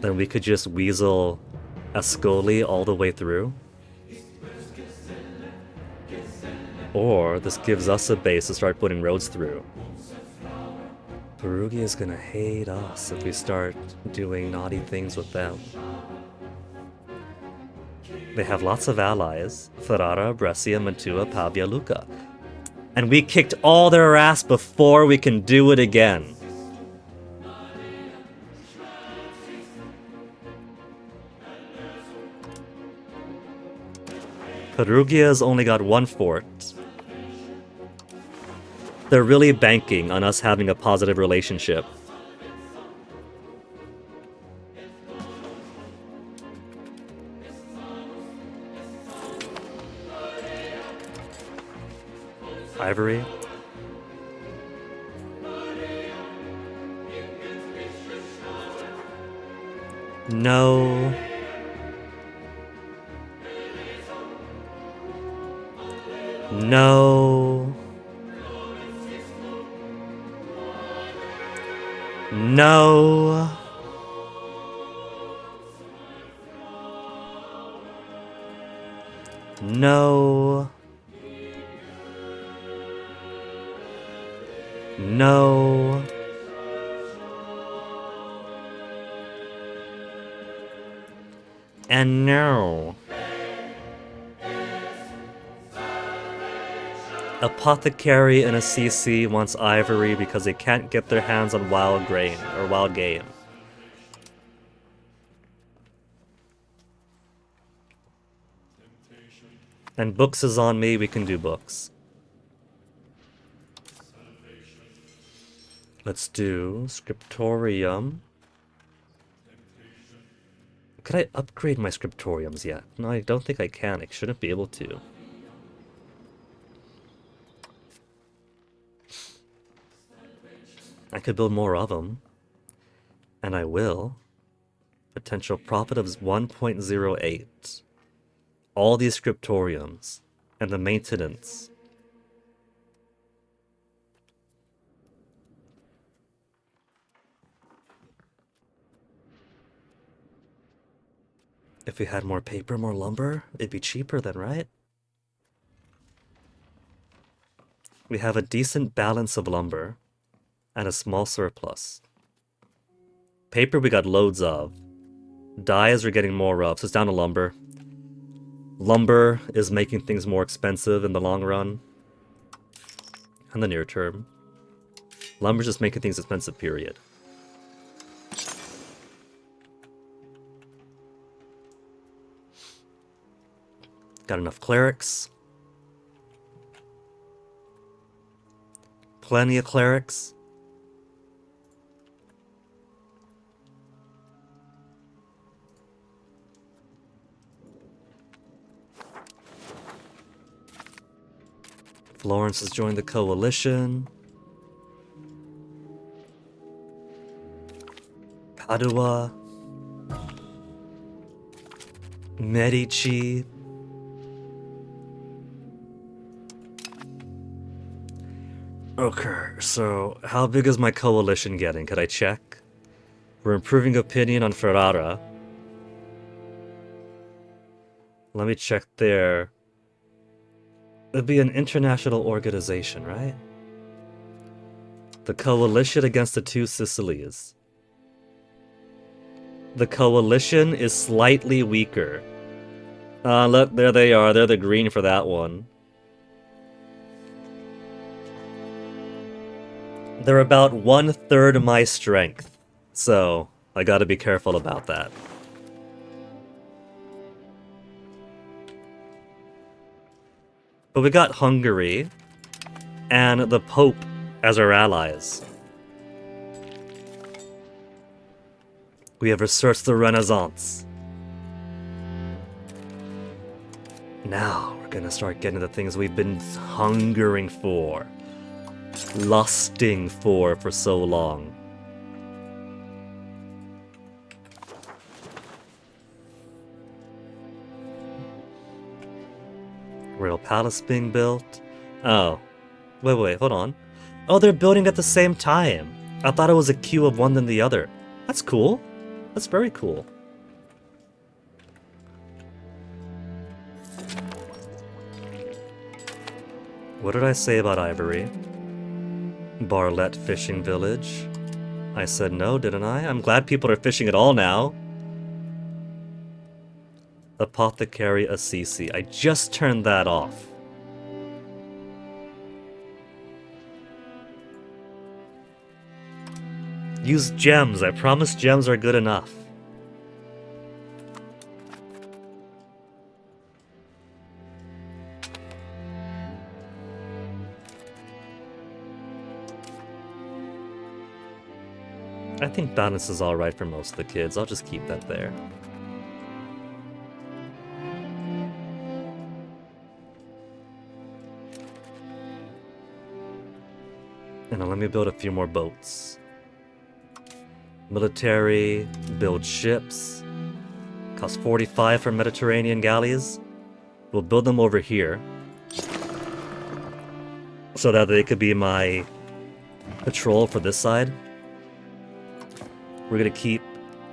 [SPEAKER 1] then we could just weasel Ascoli all the way through. Or this gives us a base to start putting roads through. Perugia is gonna hate us if we start doing naughty things with them. They have lots of allies. Ferrara, Brescia, Mantua, Pavia, Lucca. And we kicked all their ass before we can do it again. Perugia's only got one fort. They're really banking on us having a positive relationship. Ivory. No. No. No. No. No. And no. Apothecary and a CC wants ivory because they can't get their hands on wild grain or wild game. And books is on me, we can do books. Let's do scriptorium. Could I upgrade my scriptoriums yet? No, I don't think I can. I shouldn't be able to. I could build more of them. And I will. Potential profit of 1.08. All these scriptoriums. And the maintenance. If we had more paper, more lumber, it'd be cheaper then, right? We have a decent balance of lumber and a small surplus. Paper we got loads of. Dyes we're getting more of, so it's down to lumber. Lumber is making things more expensive in the long run. And the near term. Lumber's just making things expensive, period. Got enough clerics. Plenty of clerics. Florence has joined the coalition. Padua. Medici. Okay, so how big is my coalition getting? Could I check? We're improving opinion on Ferrara. Let me check there. It'd be an international organization, right? The coalition against the two Sicilies. The coalition is slightly weaker. Look, there they are. They're the green for that one. They're about 1/3 my strength. So, I gotta be careful about that. But we got Hungary and the Pope as our allies. We have researched the Renaissance. Now we're gonna start getting the things we've been hungering for, lusting for so long. Royal Palace being built. Oh. Wait, hold on. Oh, they're building at the same time. I thought it was a queue of one than the other. That's cool. That's very cool. What did I say about Ivory? Barlett Fishing Village. I said no, didn't I? I'm glad people are fishing at all now. Apothecary Assisi. I just turned that off. Use gems. I promise gems are good enough. I think balance is alright for most of the kids. I'll just keep that there. And now let me build a few more boats. Military, build ships. Cost 45 for Mediterranean galleys. We'll build them over here. So that they could be my patrol for this side. We're gonna keep...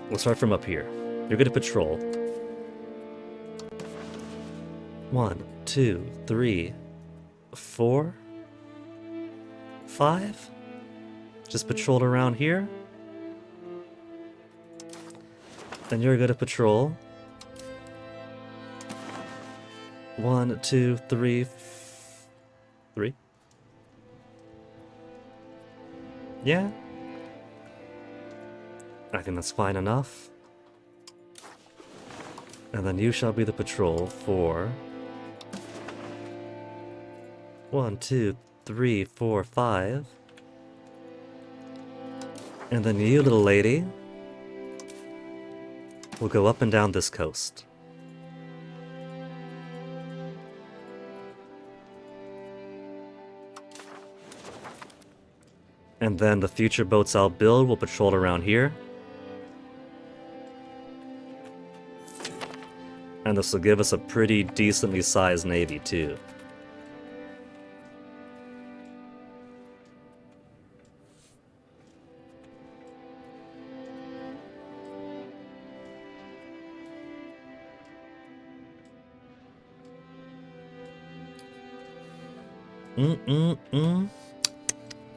[SPEAKER 1] We'll start from up here. You're gonna patrol. 1, 2, 3, 4, 5. Just patrol around here. Then you're gonna patrol. 1, 2, 3, 3. Yeah. I think that's fine enough. And then you shall be the patrol for 1, 2, 3, 4, 5. And then you, little lady, will go up and down this coast. And then the future boats I'll build will patrol around here. And this will give us a pretty decently sized navy, too.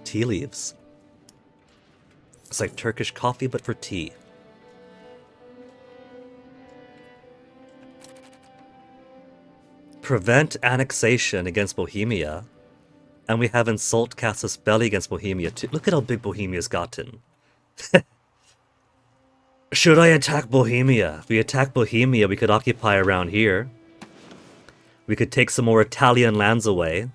[SPEAKER 1] Tea leaves. It's like Turkish coffee, but for tea. Prevent annexation against Bohemia. And we have insult Casus Belli against Bohemia too. Look at how big Bohemia's gotten. Should I attack Bohemia? If we attack Bohemia, we could occupy around here. We could take some more Italian lands away.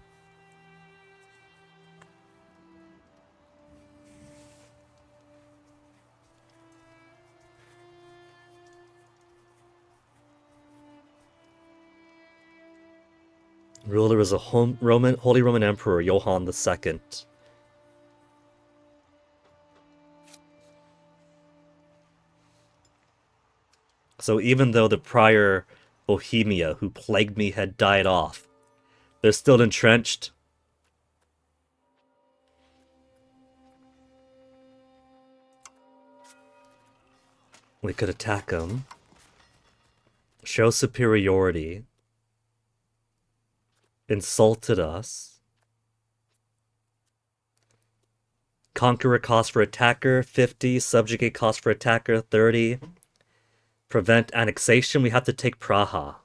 [SPEAKER 1] Ruler is a Holy Roman Emperor, Johann II. So even though the prior Bohemia who plagued me had died off, they're still entrenched. We could attack them. Show superiority. Insulted us. Conqueror cost for attacker 50, subjugate cost for attacker 30. Prevent annexation, we have to take Praha.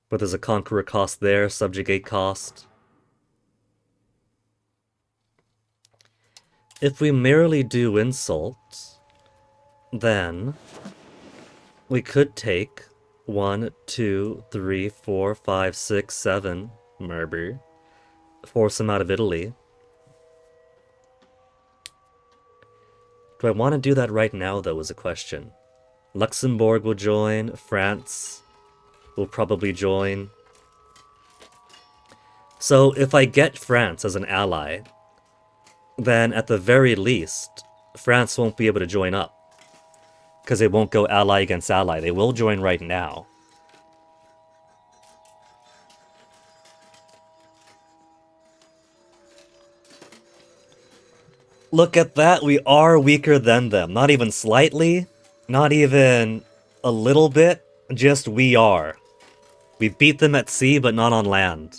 [SPEAKER 1] But there's a conqueror cost there, subjugate cost. If we merely do insult, then we could take 1, 2, 3, 4, 5, 6, 7 Merber, force them out of Italy. Do I want to do that right now, though, is a question. Luxembourg will join, France will probably join. So if I get France as an ally, then at the very least, France won't be able to join up. Because they won't go ally against ally. They will join right now. Look at that, we are weaker than them. Not even slightly, not even a little bit, just we are. We beat them at sea, but not on land.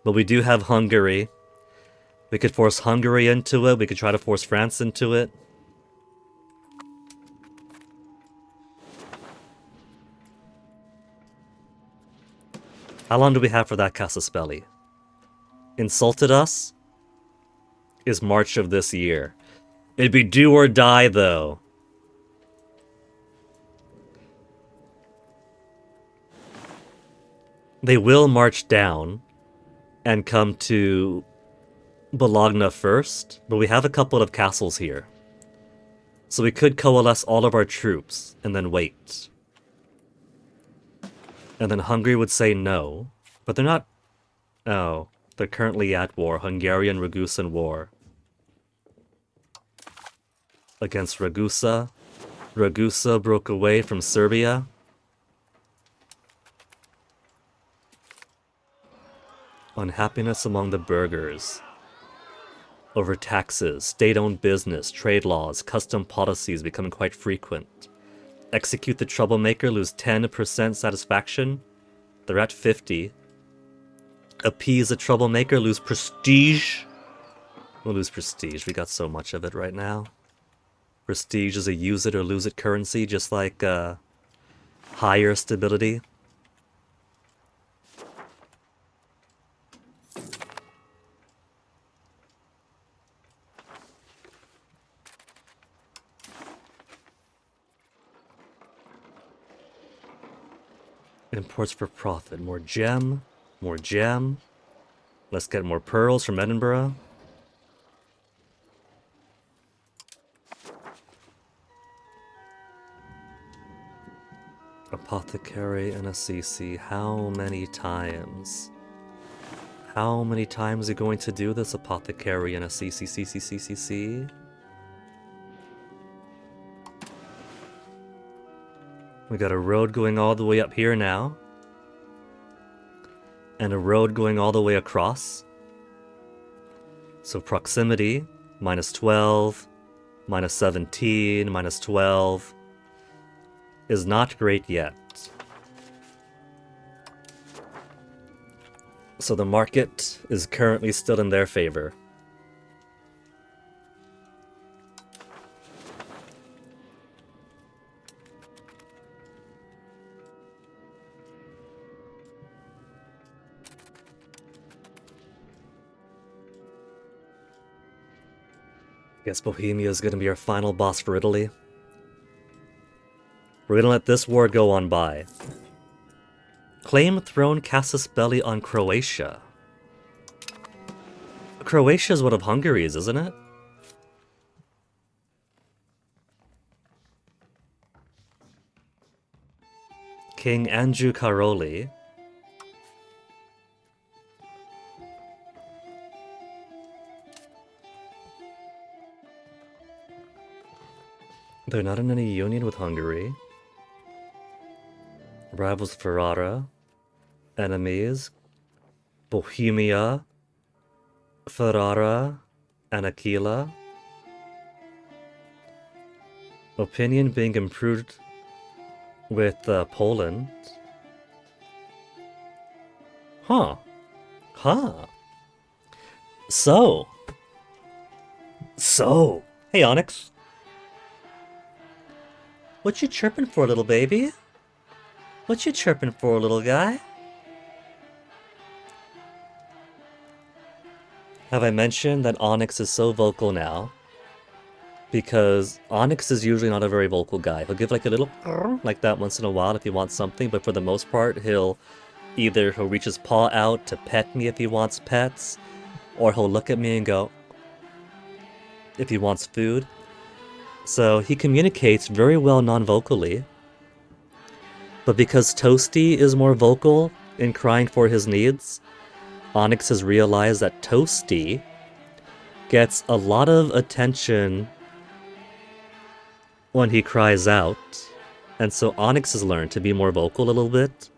[SPEAKER 1] But we do have Hungary. We could force Hungary into it, we could try to force France into it. How long do we have for that Casaspelli? Insulted us is March of this year. It'd be do or die, though. They will march down and come to Bologna first, but we have a couple of castles here. So we could coalesce all of our troops and then wait. And then Hungary would say no, but they're not... Oh, they're currently at war. Hungarian-Ragusan war. Against Ragusa. Ragusa broke away from Serbia. Unhappiness among the burghers. Over taxes, state-owned business, trade laws, custom policies becoming quite frequent. Execute the troublemaker, lose 10% satisfaction. They're at 50. Appease the troublemaker, lose prestige. We'll lose prestige, we got so much of it right now. Prestige is a use it or lose it currency, just like higher stability. Imports for profit. More gem. More gem. Let's get more pearls from Edinburgh. Apothecary and Assisi. How many times? How many times are you going to do this, Apothecary and Assisi? We got a road going all the way up here now. And a road going all the way across. So proximity, minus 12, minus 17, minus 12, is not great yet. So the market is currently still in their favor. Guess Bohemia is going to be our final boss for Italy. We're going to let this war go on by. Claim throne Casaspelli on Croatia. Croatia is one of Hungary's, isn't it? King Andrew Karoli. They're not in any union with Hungary. Rivals Ferrara. Enemies. Bohemia. Ferrara. And Aquila. Opinion being improved with Poland. Huh. So. Hey, Onyx. What you chirping for, little baby? What you chirping for, little guy? Have I mentioned that Onyx is so vocal now? Because Onyx is usually not a very vocal guy. He'll give like a little "grr" like that once in a while if he wants something, but for the most part, he'll reach his paw out to pet me if he wants pets, or he'll look at me and go if he wants food. So he communicates very well non-vocally. But because Toasty is more vocal in crying for his needs, Onyx has realized that Toasty gets a lot of attention when he cries out, and so Onyx has learned to be more vocal a little bit.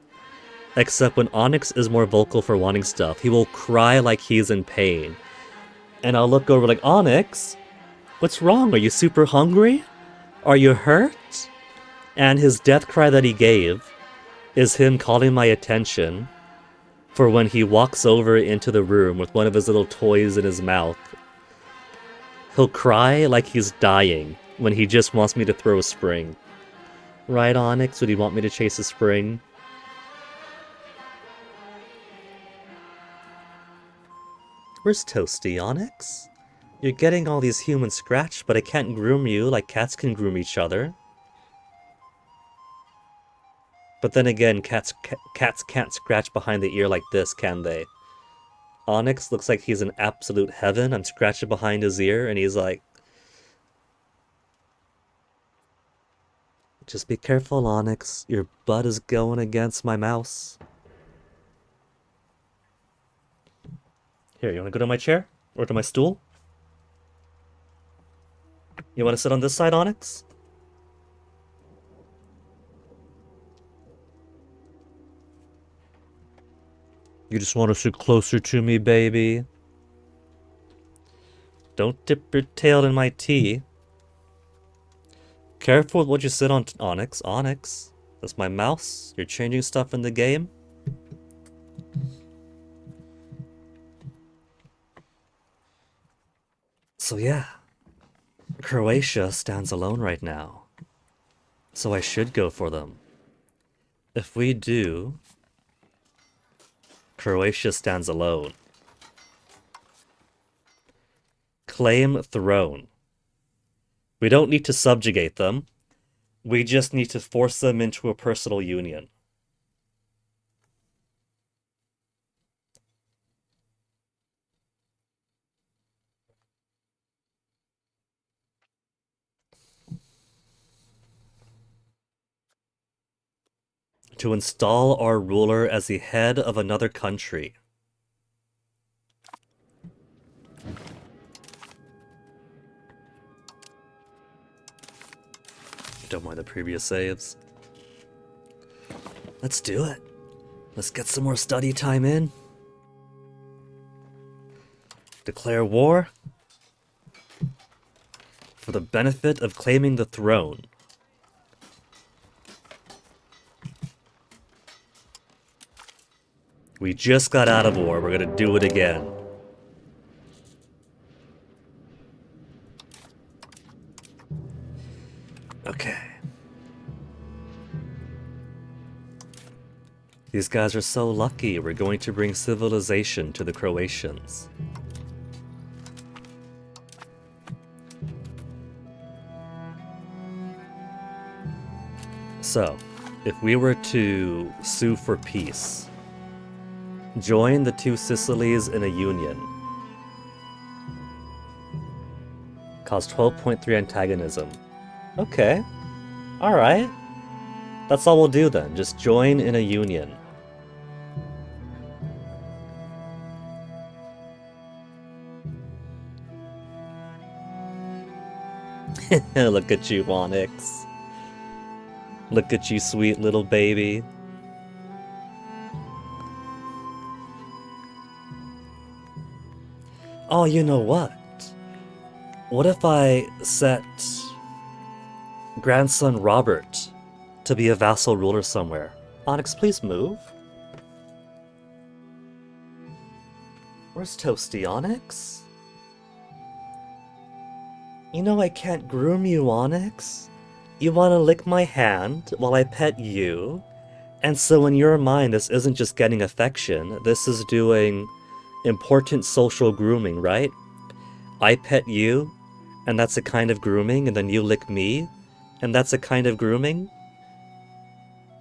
[SPEAKER 1] Except when Onyx is more vocal for wanting stuff, he will cry like he's in pain. And I'll look over like, Onyx, what's wrong? Are you super hungry? Are you hurt? And his death cry that he gave is him calling my attention for when he walks over into the room with one of his little toys in his mouth. He'll cry like he's dying when he just wants me to throw a spring. Right, Onyx? Would he want me to chase a spring? Where's Toasty, Onyx? You're getting all these humans scratched, but I can't groom you like cats can groom each other. But then again, cats can't scratch behind the ear like this, can they? Onyx looks like he's in absolute heaven. I'm scratching behind his ear, and he's like... Just be careful, Onyx. Your butt is going against my mouse. Here, you want to go to my chair? Or to my stool? You want to sit on this side, Onyx? You just want to sit closer to me, baby? Don't dip your tail in my tea. Careful with what you sit on, Onyx. Onyx, that's my mouse. You're changing stuff in the game. So yeah, Croatia stands alone right now. So I should go for them. If we do, Croatia stands alone. Claim throne. We don't need to subjugate them. We just need to force them into a personal union. To install our ruler as the head of another country. Don't mind the previous saves. Let's do it. Let's get some more study time in. Declare war. For the benefit of claiming the throne. We just got out of war. We're gonna do it again. Okay. These guys are so lucky. We're going to bring civilization to the Croatians. So, if we were to sue for peace, join the two Sicilies in a union. Cause 12.3 antagonism. Okay. Alright. That's all we'll do then. Just join in a union. Look at you, Onyx. Look at you, sweet little baby. Oh, you know what? What if I set grandson Robert to be a vassal ruler somewhere? Onyx, please move. Where's Toasty, Onyx? You know I can't groom you, Onyx. You want to lick my hand while I pet you? And so in your mind, this isn't just getting affection, this is doing important social grooming, right? I pet you, and that's a kind of grooming, and then you lick me, and that's a kind of grooming.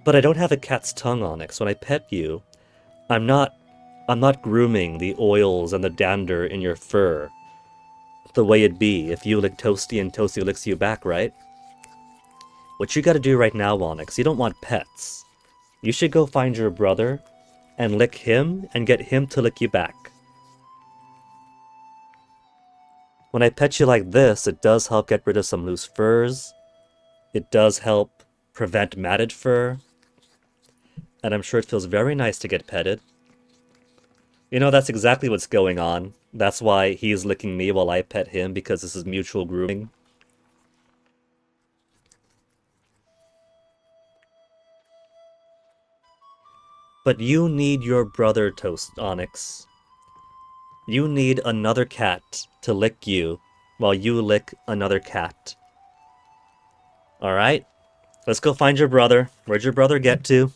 [SPEAKER 1] But I don't have a cat's tongue, Onyx. When I pet you, I'm not grooming the oils and the dander in your fur the way it'd be if you lick Toasty and Toasty licks you back, right? What you gotta do right now, Onyx, you don't want pets. You should go find your brother and lick him and get him to lick you back. When I pet you like this, it does help get rid of some loose furs. It does help prevent matted fur. And I'm sure it feels very nice to get petted. You know, that's exactly what's going on. That's why he's licking me while I pet him, because this is mutual grooming. But you need your brother, Toast Onyx. You need another cat to lick you while you lick another cat. Alright? Let's go find your brother. Where'd your brother get to?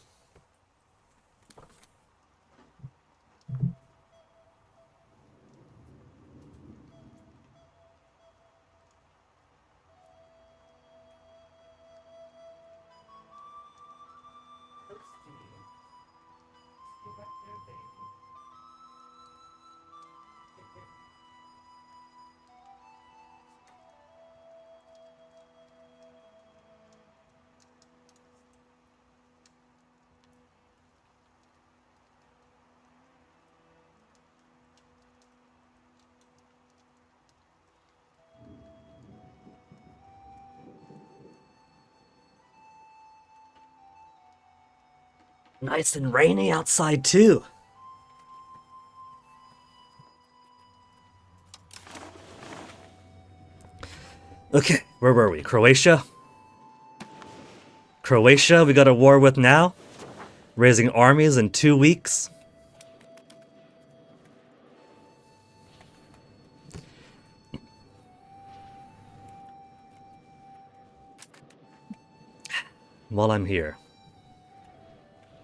[SPEAKER 1] Nice and rainy outside, too. Okay, where were we? Croatia? Croatia, we got a war with now? Raising armies in 2 weeks? While I'm here.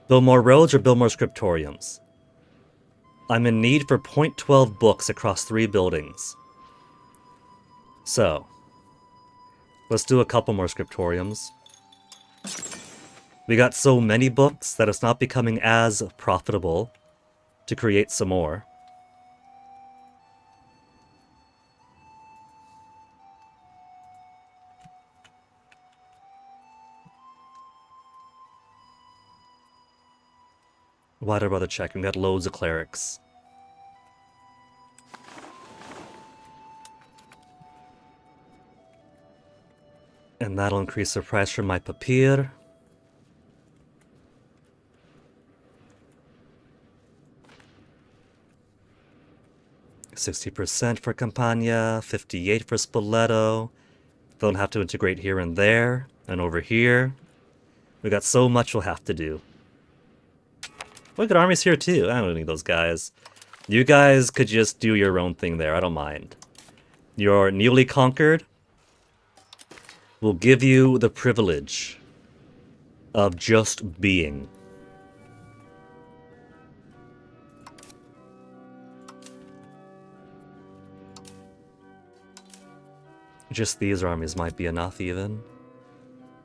[SPEAKER 1] Build more roads or build more scriptoriums? I'm in need for .12 books across 3 buildings. So, let's do a couple more scriptoriums. We got so many books that it's not becoming as profitable to create some more. Why'd I bother checking? We got loads of clerics. And that'll increase the price for my papier. $60% for Campania, 58 for Spoleto. Don't have to integrate here and there, and over here. We got so much we'll have to do. We got armies here too. I don't need those guys. You guys could just do your own thing there. I don't mind. You're newly conquered. We'll give you the privilege of just being. Just these armies might be enough even.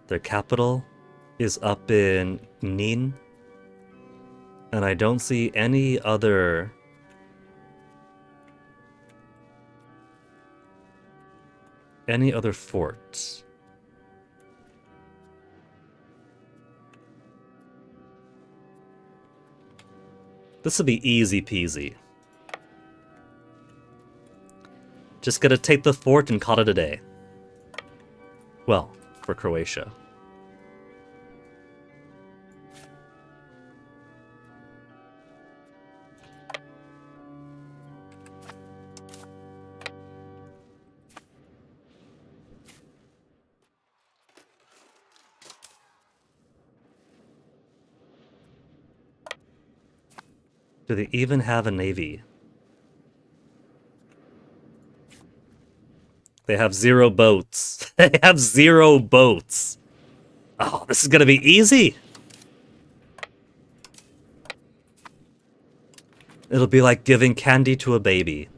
[SPEAKER 1] Their capital is up in Nin. And I don't see any other forts. This will be easy peasy. Just gotta take the fort and call it a day. Well, for Croatia. Do they even have a navy? They have 0 boats. They have 0 boats. Oh, this is gonna be easy. It'll be like giving candy to a baby.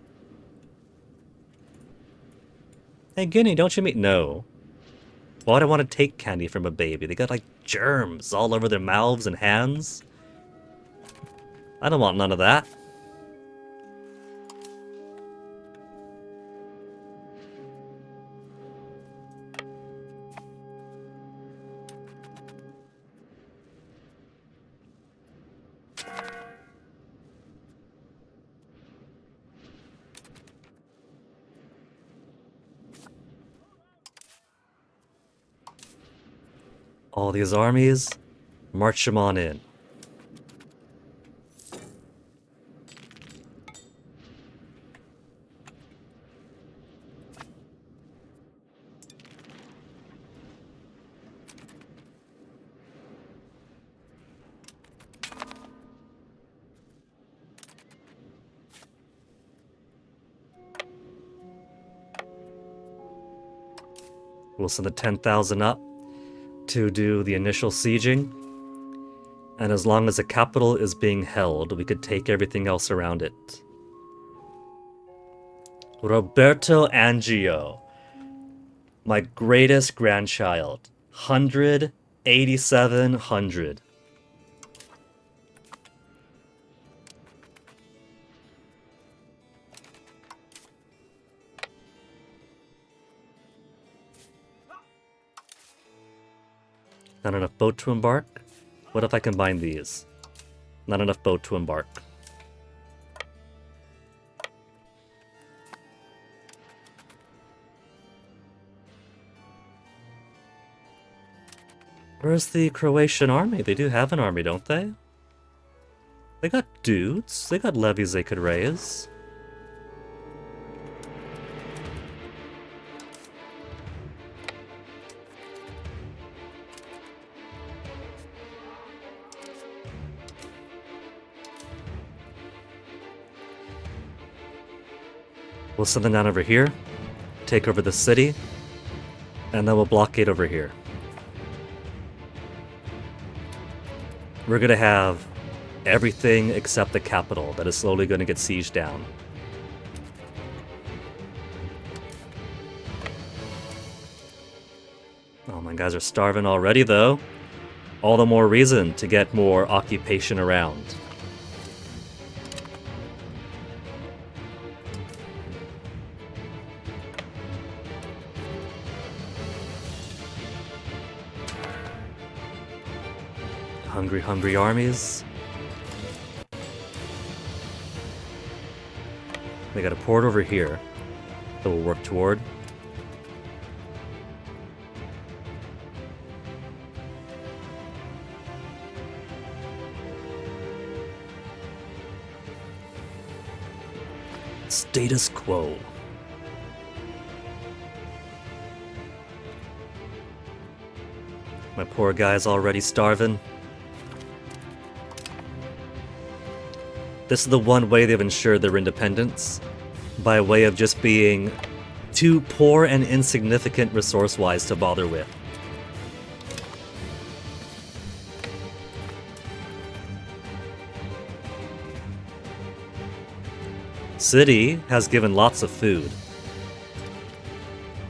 [SPEAKER 1] Hey, Guinea, don't you mean? No. Why would I want to take candy from a baby? They got like germs all over their mouths and hands. I don't want none of that. All these armies, march them on in. We'll send the 10,000 up to do the initial sieging. And as long as the capital is being held, we could take everything else around it. Roberto Angio, my greatest grandchild, 18700. Not enough boat to embark? What if I combine these? Not enough boat to embark. Where's the Croatian army? They do have an army, don't they? They got dudes. They got levies they could raise. We'll send them down over here, take over the city, and then we'll blockade over here. We're gonna have everything except the capital that is slowly gonna get sieged down. Oh, my guys are starving already, though. All the more reason to get more occupation around. Hungry, hungry armies. They got a port over here that we'll work toward. Status quo. My poor guy's already starving. This is the one way they've ensured their independence, by way of just being too poor and insignificant resource-wise to bother with. City has given lots of food,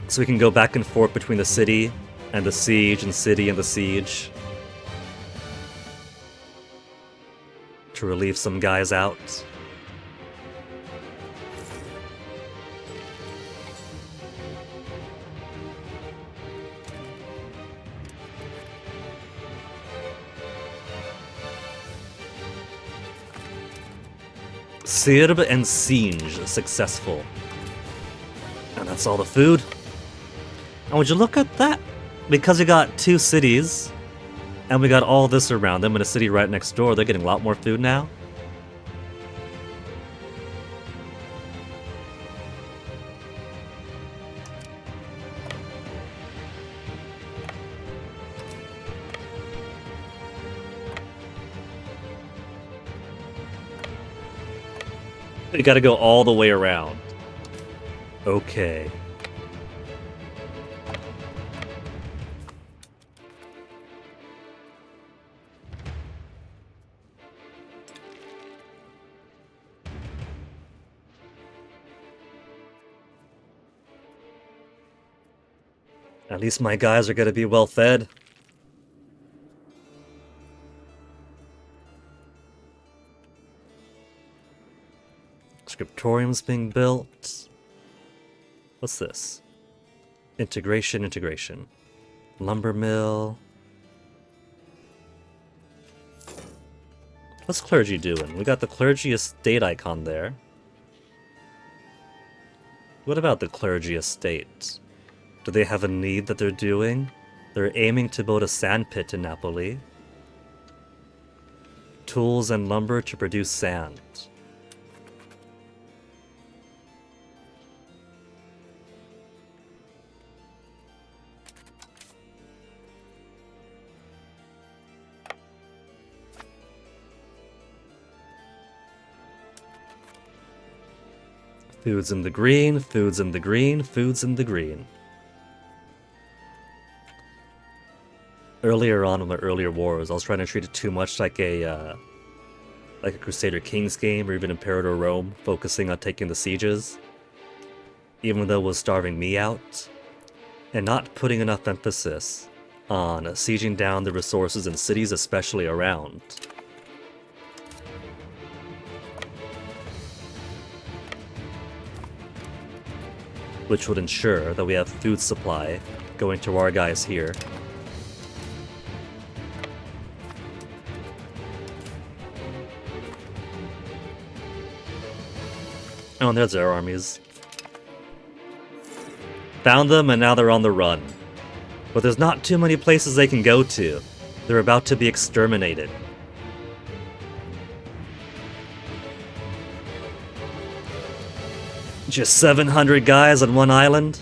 [SPEAKER 1] so we can go back and forth between the city and the siege and city and the siege to relieve some guys out. Sirb and Singe successful. And that's all the food. And would you look at that? Because we got two cities, and we got all this around them in a city right next door, they're getting a lot more food now. You gotta go all the way around. Okay. At least my guys are gonna be well fed. Scriptorium's being built. What's this? Integration. Lumber mill. What's clergy doing? We got the clergy estate icon there. What about the clergy estate? Do they have a need that they're doing? They're aiming to build a sandpit in Napoli. Tools and lumber to produce sand. Foods in the green, foods in the green, foods in the green. Earlier on in the earlier wars, I was trying to treat it too much like a Crusader Kings game or even Imperator Rome, focusing on taking the sieges, even though it was starving me out, and not putting enough emphasis on sieging down the resources in cities especially around. Which would ensure that we have food supply going to our guys here. Oh, and there's their armies. Found them and now they're on the run. But there's not too many places they can go to. They're about to be exterminated. Just 700 guys on one island?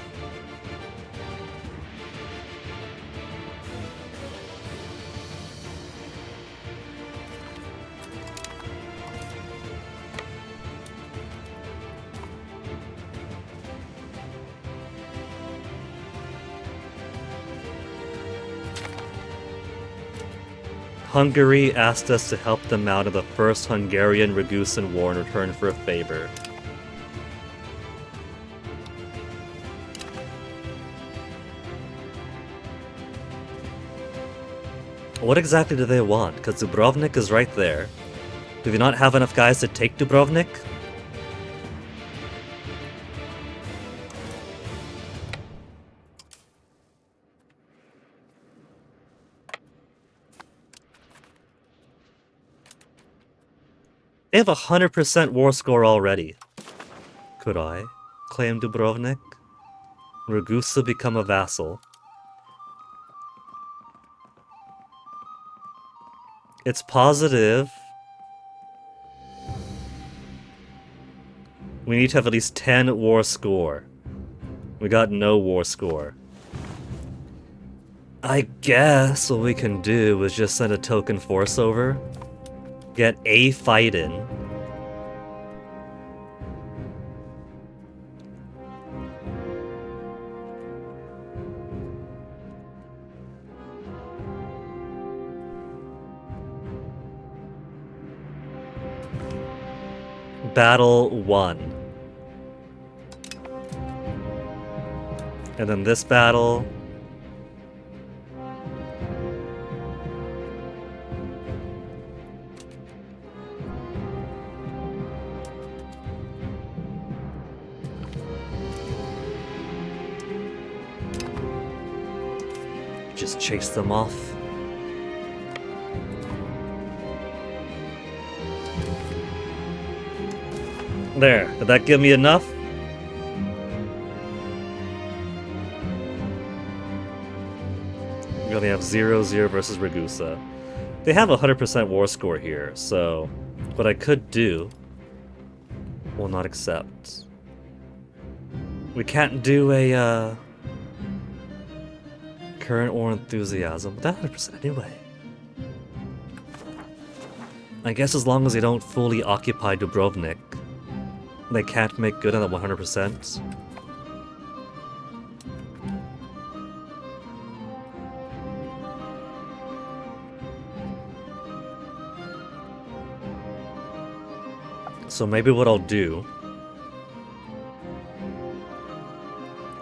[SPEAKER 1] Hungary asked us to help them out in the First Hungarian-Ragusan War in return for a favor. What exactly do they want? Because Dubrovnik is right there. Do they not have enough guys to take Dubrovnik? They have 100% war score already. Could I claim Dubrovnik? Ragusa become a vassal. It's positive. We need to have at least 10 war score. We got no war score. I guess what we can do is just send a token force over. Get a fight in. Battle 1. And then this battle. Just chase them off. There, did that give me enough? We only have 0-0 versus Ragusa. They have a 100% war score here, so what I could do will not accept. We can't do a current war enthusiasm, but that 100% anyway. I guess as long as they don't fully occupy Dubrovnik, they can't make good on that 100%. So maybe what I'll do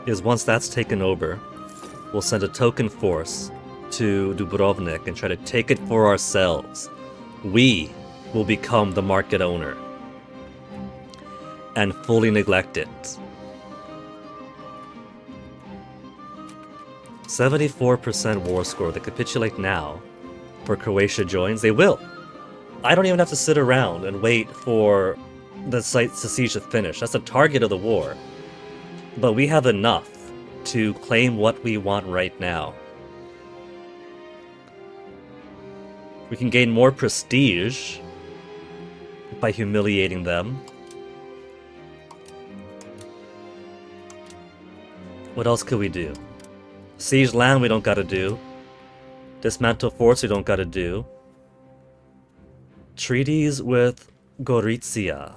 [SPEAKER 1] is once that's taken over, we'll send a token force to Dubrovnik and try to take it for ourselves. We will become the market owner and fully neglect it. 74% war score. They capitulate now. For Croatia joins, they will. I don't even have to sit around and wait for the siege to finish. That's the target of the war. But we have enough to claim what we want right now. We can gain more prestige by humiliating them. What else could we do? Siege land we don't gotta do. Dismantle force we don't gotta do. Treaties with Gorizia.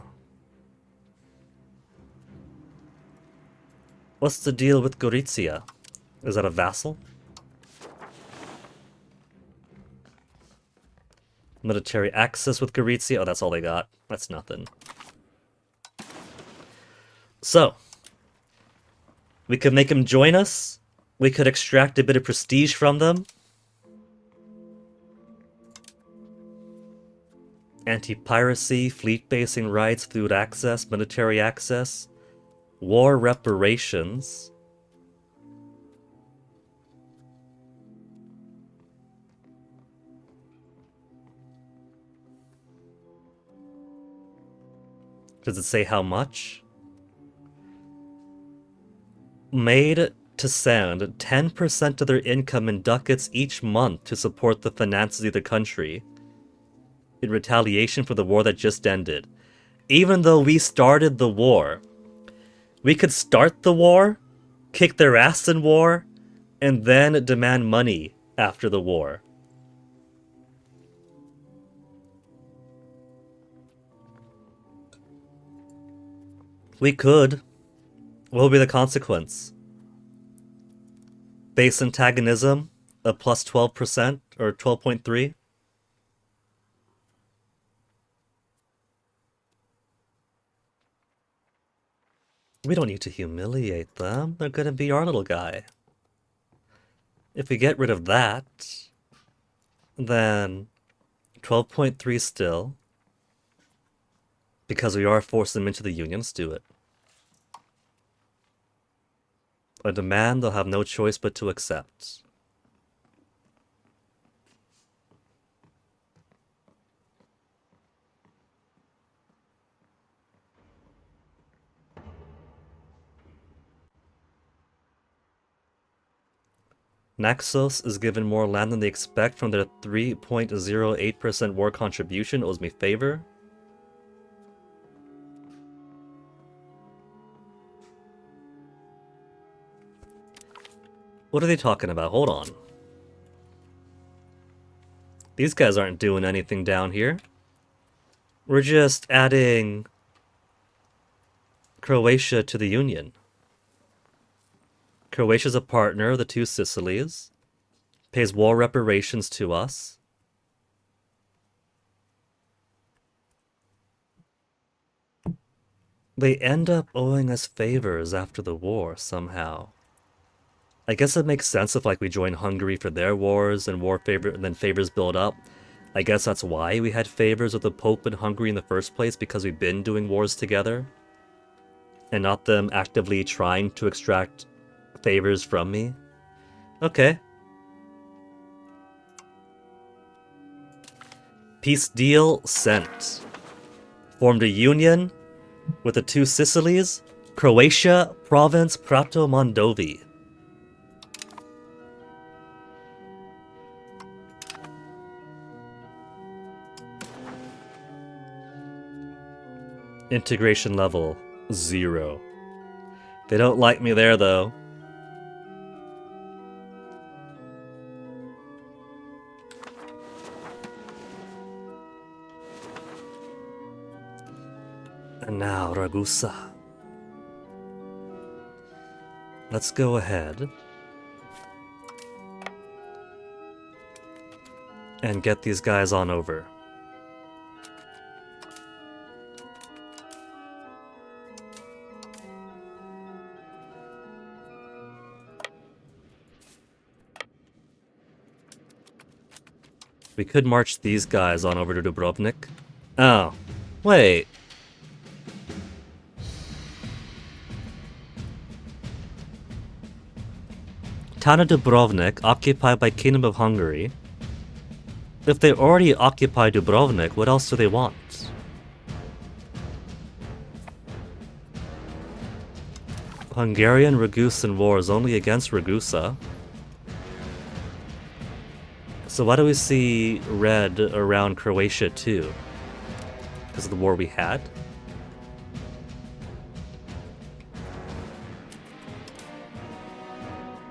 [SPEAKER 1] What's the deal with Gorizia? Is that a vassal? Military access with Gorizia? Oh, that's all they got. That's nothing. So, we could make them join us. We could extract a bit of prestige from them. Anti-piracy, fleet-basing rights, food access, military access, war reparations. Does it say how much? Made to send 10% of their income in ducats each month to support the finances of the country in retaliation for the war that just ended. Even though we started the war, we could start the war, kick their ass in war, and then demand money after the war. We could. What would be the consequence? Base antagonism of plus 12% or 12.3? We don't need to humiliate them. They're gonna be our little guy. If we get rid of that, then 12.3 still. Because we are forcing them into the Union, let's do it. A demand they'll have no choice but to accept. Naxos is given more land than they expect from their 3.08% war contribution. Owes me favor. What are they talking about? Hold on. These guys aren't doing anything down here. We're just adding Croatia to the Union. Croatia's a partner of the two Sicilies. Pays war reparations to us. They end up owing us favors after the war somehow. I guess it makes sense if like we join Hungary for their wars and and then favors build up. I guess that's why we had favors with the Pope in Hungary in the first place, because we've been doing wars together. And not them actively trying to extract favors from me. Okay. Peace deal sent. Formed a union with the two Sicilies, Croatia, Province, Prato Mondovi. Integration level 0. They don't like me there though. And now Ragusa. Let's go ahead and get these guys on over. We could march these guys on over to Dubrovnik. Oh, wait. Town of Dubrovnik, occupied by Kingdom of Hungary. If they already occupy Dubrovnik, what else do they want? Hungarian Ragusan war is only against Ragusa. So why do we see red around Croatia too? Because of the war we had?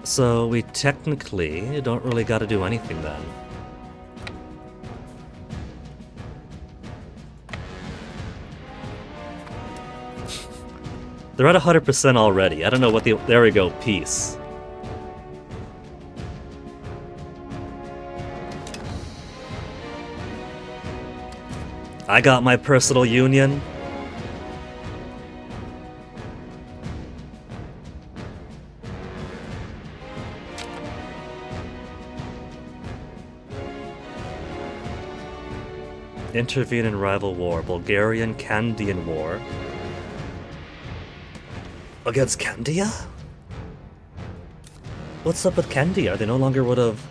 [SPEAKER 1] So we technically don't really gotta do anything then. They're at 100% already. I don't know what the... There we go, peace. I got my personal union. Intervene in rival war. Bulgarian-Candian war. Against Candia? What's up with Candia? They no longer would have...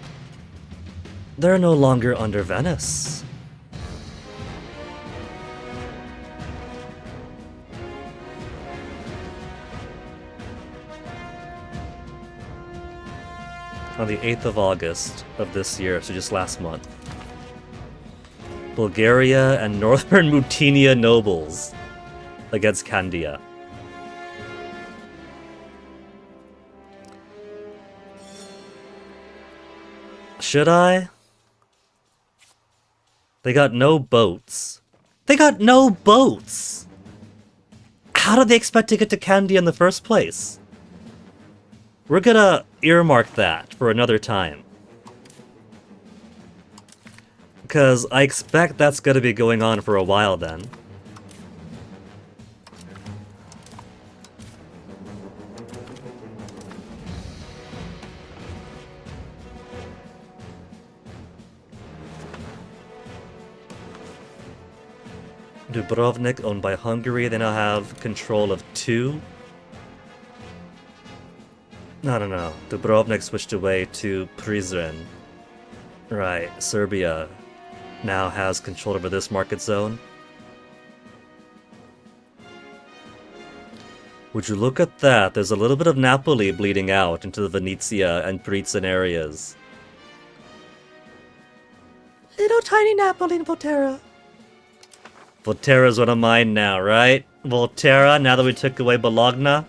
[SPEAKER 1] They're no longer under Venice. On the 8th of August of this year, so just last month. Bulgaria and Northern Mutina nobles against Candia. Should I? They got no boats. They got no boats! How did they expect to get to Candia in the first place? We're gonna earmark that for another time. Because I expect that's gonna be going on for a while then. Dubrovnik, owned by Hungary, they now have control of 2. No. Dubrovnik switched away to Prizren. Right, Serbia now has control over this market zone. Would you look at that? There's a little bit of Napoli bleeding out into the Venezia and Prizren areas. Little tiny Napoli in Volterra. Volterra's one of mine now, right? Volterra, now that we took away Bologna.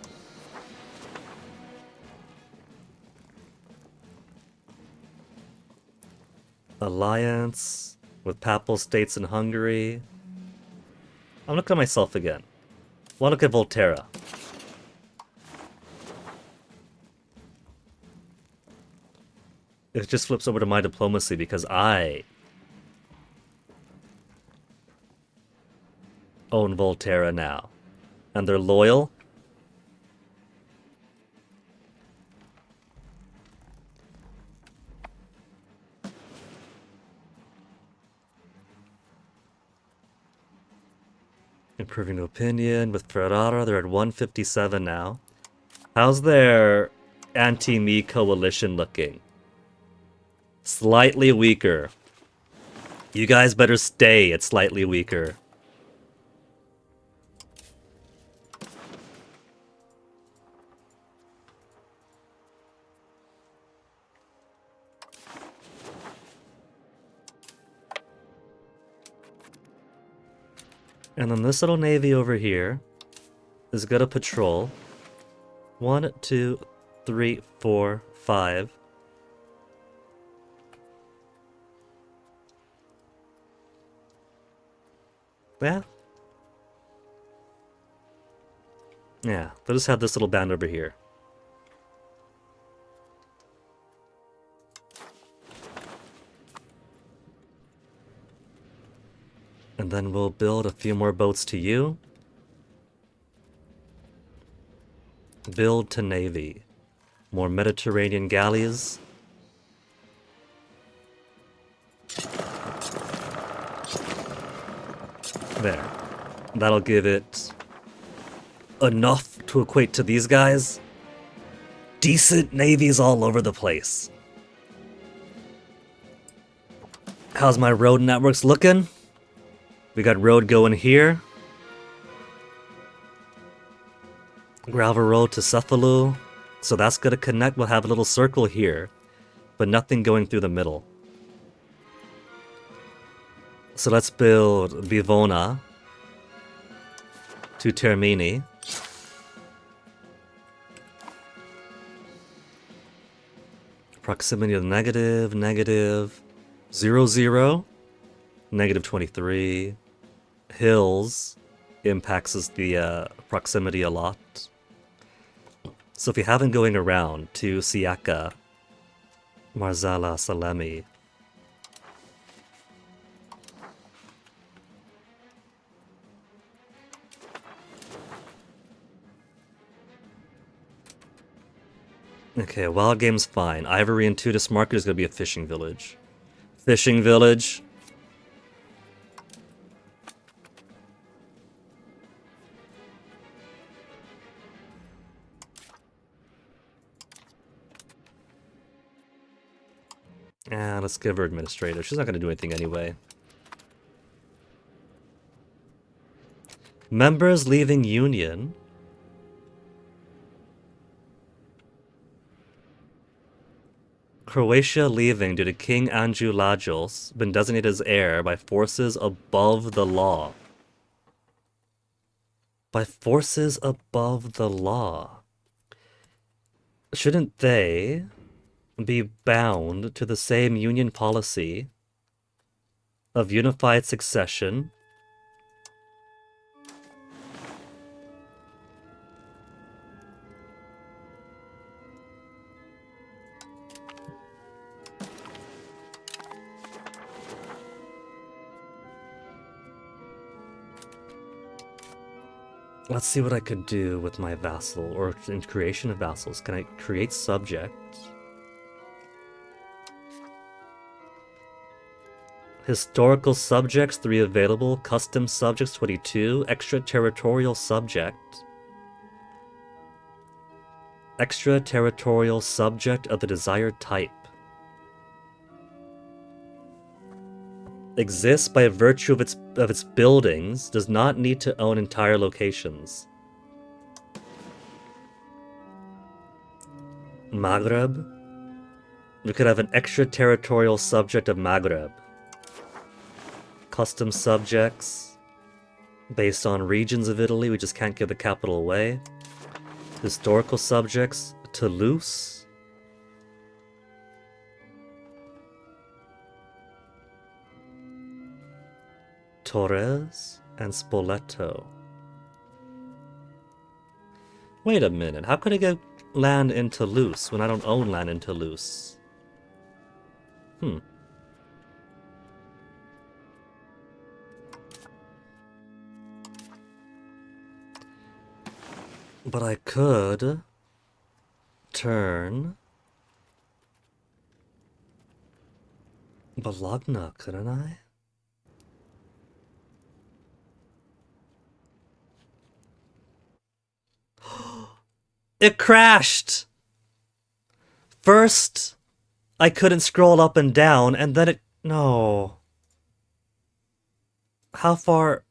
[SPEAKER 1] Alliance with Papal States in Hungary. I'm looking at myself again. I want to look at Volterra. It just flips over to my diplomacy because I own Volterra now. And they're loyal. Improving opinion with Ferrara, they're at 157 now. How's their anti-me coalition looking? Slightly weaker. You guys better stay at slightly weaker. And then this little navy over here is gonna patrol 1, 2, 3, 4, 5. Yeah. Yeah, they'll just have this little band over here. And then we'll build a few more boats to you. Build to navy. More Mediterranean galleys. There. That'll give it enough to equate to these guys. Decent navies all over the place. How's my road networks looking? We got road going here. Gravel road to Cefalu. So that's gonna connect. We'll have a little circle here, but nothing going through the middle. So let's build Vivona to Termini. Proximity of negative, negative, 0, 0, negative 23. Hills impacts the proximity a lot. So if you haven't going around to Siaka, Marzala, Salemi. Okay, wild game's fine. Ivory and Tudis Market is gonna be a fishing village. Fishing village. Ah, let's give her administrative. She's not gonna do anything anyway. Members leaving Union. Croatia leaving due to King Anju Lajos been designated as heir by forces above the law. By forces above the law. Shouldn't they be bound to the same Union policy of unified succession? Let's see what I could do with my vassal, or in creation of vassals. Can I create subjects? Historical subjects, 3 available. Custom subjects, 22. Extraterritorial subject. Extraterritorial subject of the desired type. Exists by virtue of its buildings, does not need to own entire locations. Maghreb? We could have an extraterritorial subject of Maghreb. Custom subjects based on regions of Italy, we just can't give the capital away. Historical subjects, Toulouse. Torres and Spoleto. Wait a minute, how could I get land in Toulouse when I don't own land in Toulouse? But I could turn Bologna, couldn't I? It crashed! First, I couldn't scroll up and down, and then it... No. How far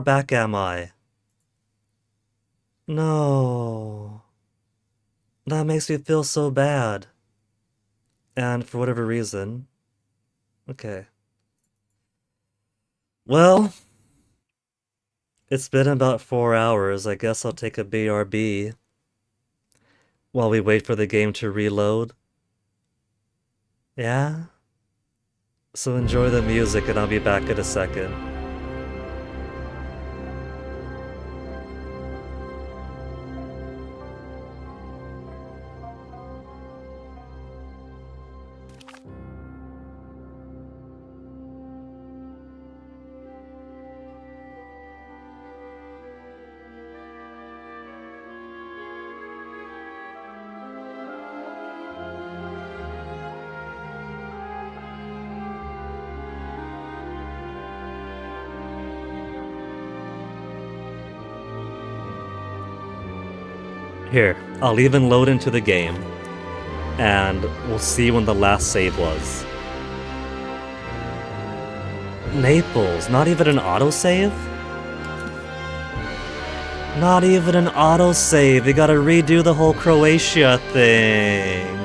[SPEAKER 1] back am I? No. That makes me feel so bad. And for whatever reason... Okay. Well... It's been about 4 hours. I guess I'll take a BRB while we wait for the game to reload. Yeah? So enjoy the music and I'll be back in a second. Here, I'll even load into the game, and we'll see when the last save was. Naples, not even an autosave? Not even an autosave, they gotta redo the whole Croatia thing.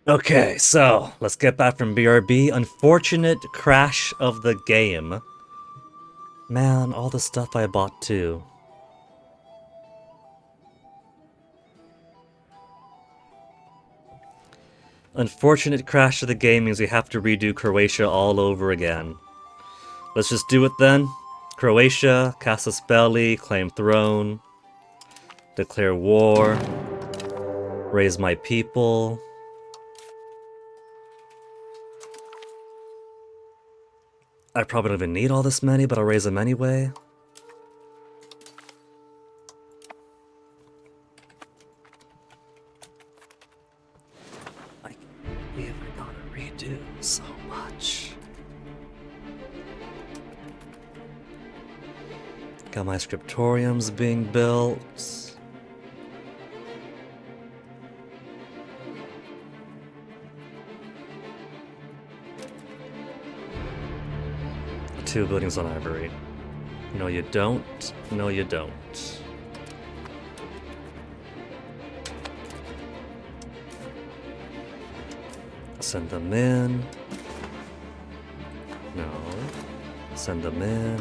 [SPEAKER 1] Okay, so let's get back from BRB. Unfortunate crash of the game. Man, all the stuff I bought too. Unfortunate crash of the game means we have to redo Croatia all over again. Let's just do it then. Croatia, Casus Belli, claim throne, declare war, raise my people. I probably don't even need all this many, but I'll raise them anyway. I can't believe I gotta redo so much. Got my scriptoriums being built. Two buildings on Ivory. No, you don't. No, you don't. Send them in. No. Send them in.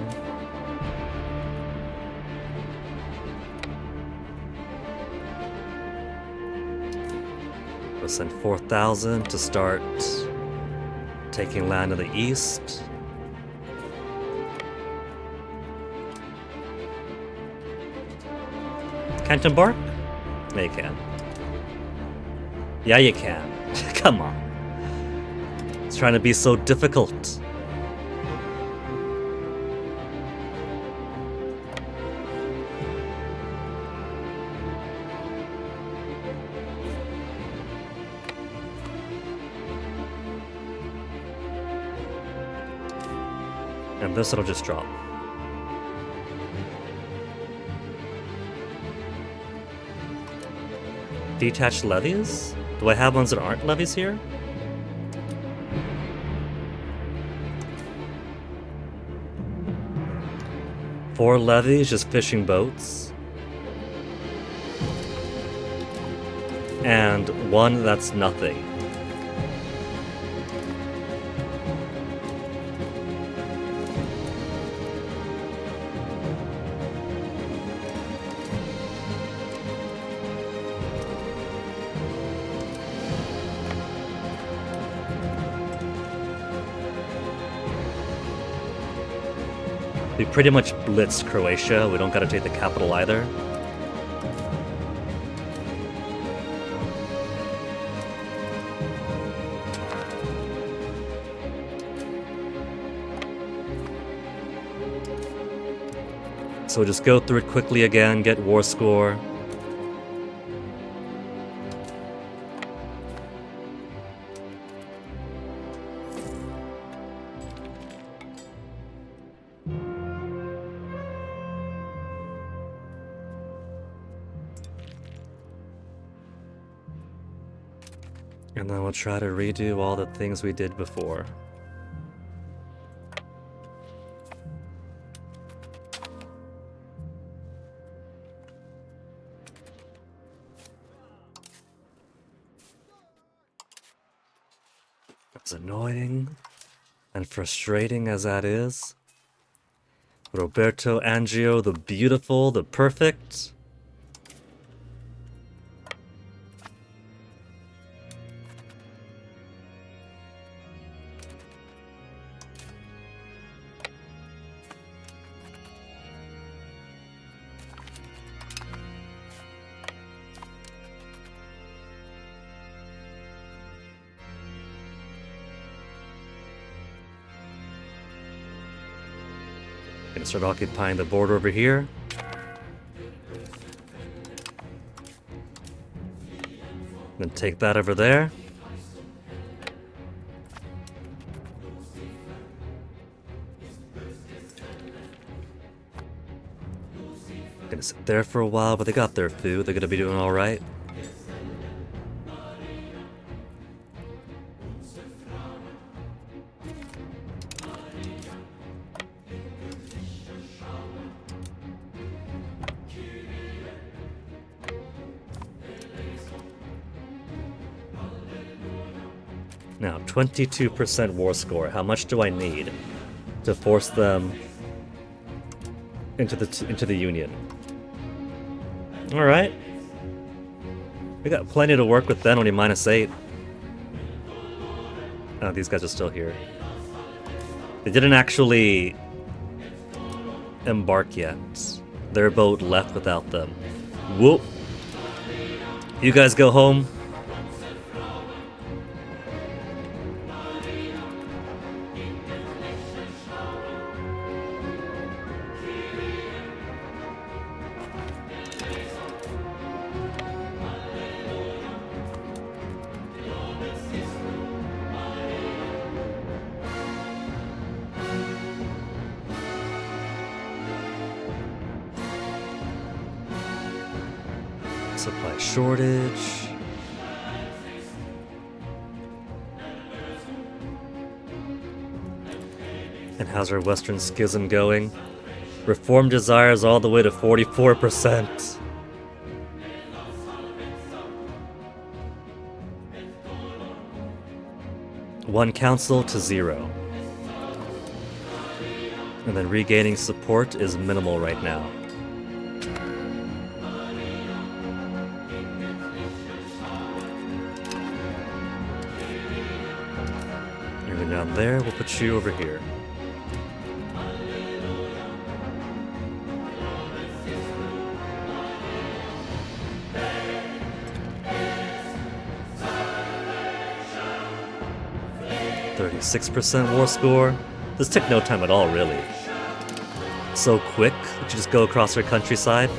[SPEAKER 1] We'll send 4,000 to start taking land to the east. Can't embark? Yeah, you can. Yeah, you can. Come on. It's trying to be so difficult. And this it'll just drop. Detached levies? Do I have ones that aren't levies here? Four levies, just fishing boats. And one that's nothing. We pretty much blitzed Croatia. We don't gotta take the capital either. So we'll just go through it quickly again, get war score. And then we'll try to redo all the things we did before. As annoying and frustrating as that is, Roberto Angio, the beautiful, the perfect. Gonna start occupying the border over here. Then take that over there. Gonna sit there for a while, but they got their food. They're gonna be doing alright. Now, 22% war score. How much do I need to force them into the Union? All right. We got plenty to work with then, only -8. Oh, these guys are still here. They didn't actually embark yet. Their boat left without them. Whoop. You guys go home. Supply shortage. And how's our Western Schism going? Reform desires all the way to 44%. One council to 0. And then regaining support is minimal right now. Down there, we'll put you over here. %36 war score. This took no time at all, really. So quick, that you just go across our countryside.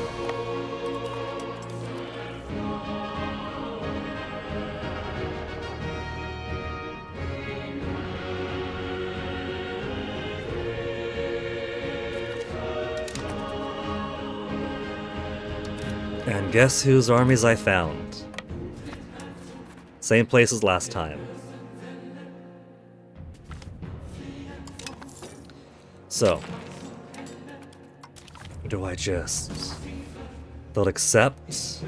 [SPEAKER 1] And guess whose armies I found? Same place as last time. So, do I just... They'll accept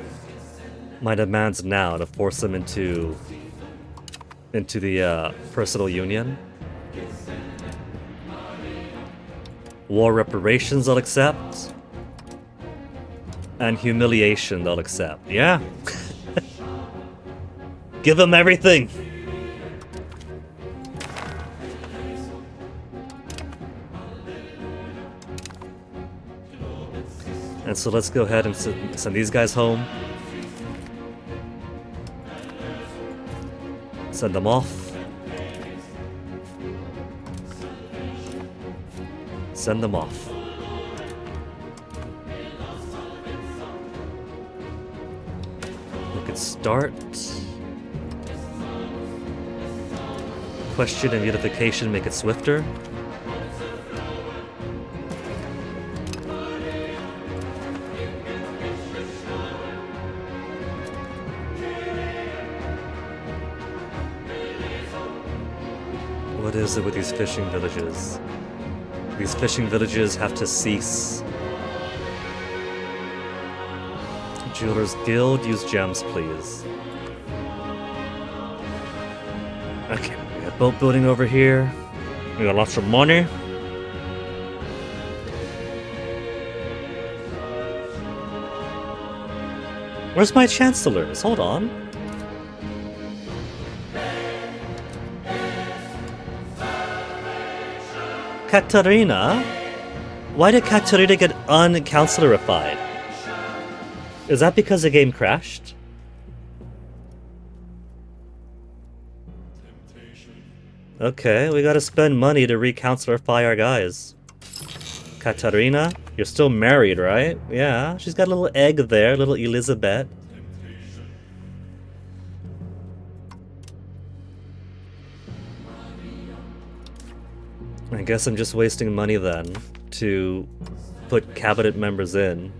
[SPEAKER 1] my demands now to force them into the personal union. War reparations they'll accept. And humiliation they'll accept. Yeah. Give them everything. And so let's go ahead and send these guys home. Send them off. Send them off. Start. Question and unification make it swifter. What is it with these fishing villages? These fishing villages have to cease. Jewelers Guild, use gems, please. Okay, we got boat building over here. We got lots of money. Where's my chancellors? Hold on. Katarina? Why did Katarina get uncounselorified? Is that because the game crashed? Okay, we gotta spend money to recounselorify our guys. Katarina, you're still married, right? Yeah, she's got a little egg there, little Elizabeth. I guess I'm just wasting money then to put cabinet members in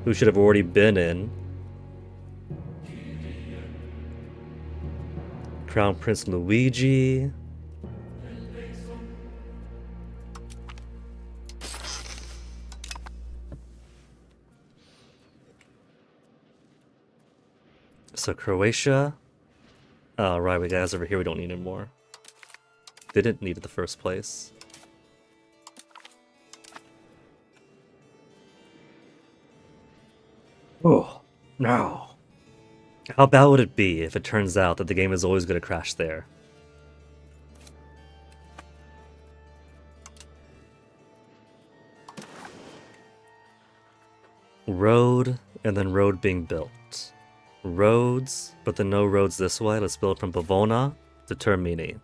[SPEAKER 1] who should have already been in. Crown Prince Luigi. So Croatia, Oh, right, we guys over here we don't need anymore. Didn't need it in the first place. Oh, no. How bad would it be if it turns out that the game is always going to crash there? Road, and then road being built. Roads, but then no roads this way. Let's build from Bavona to Termini.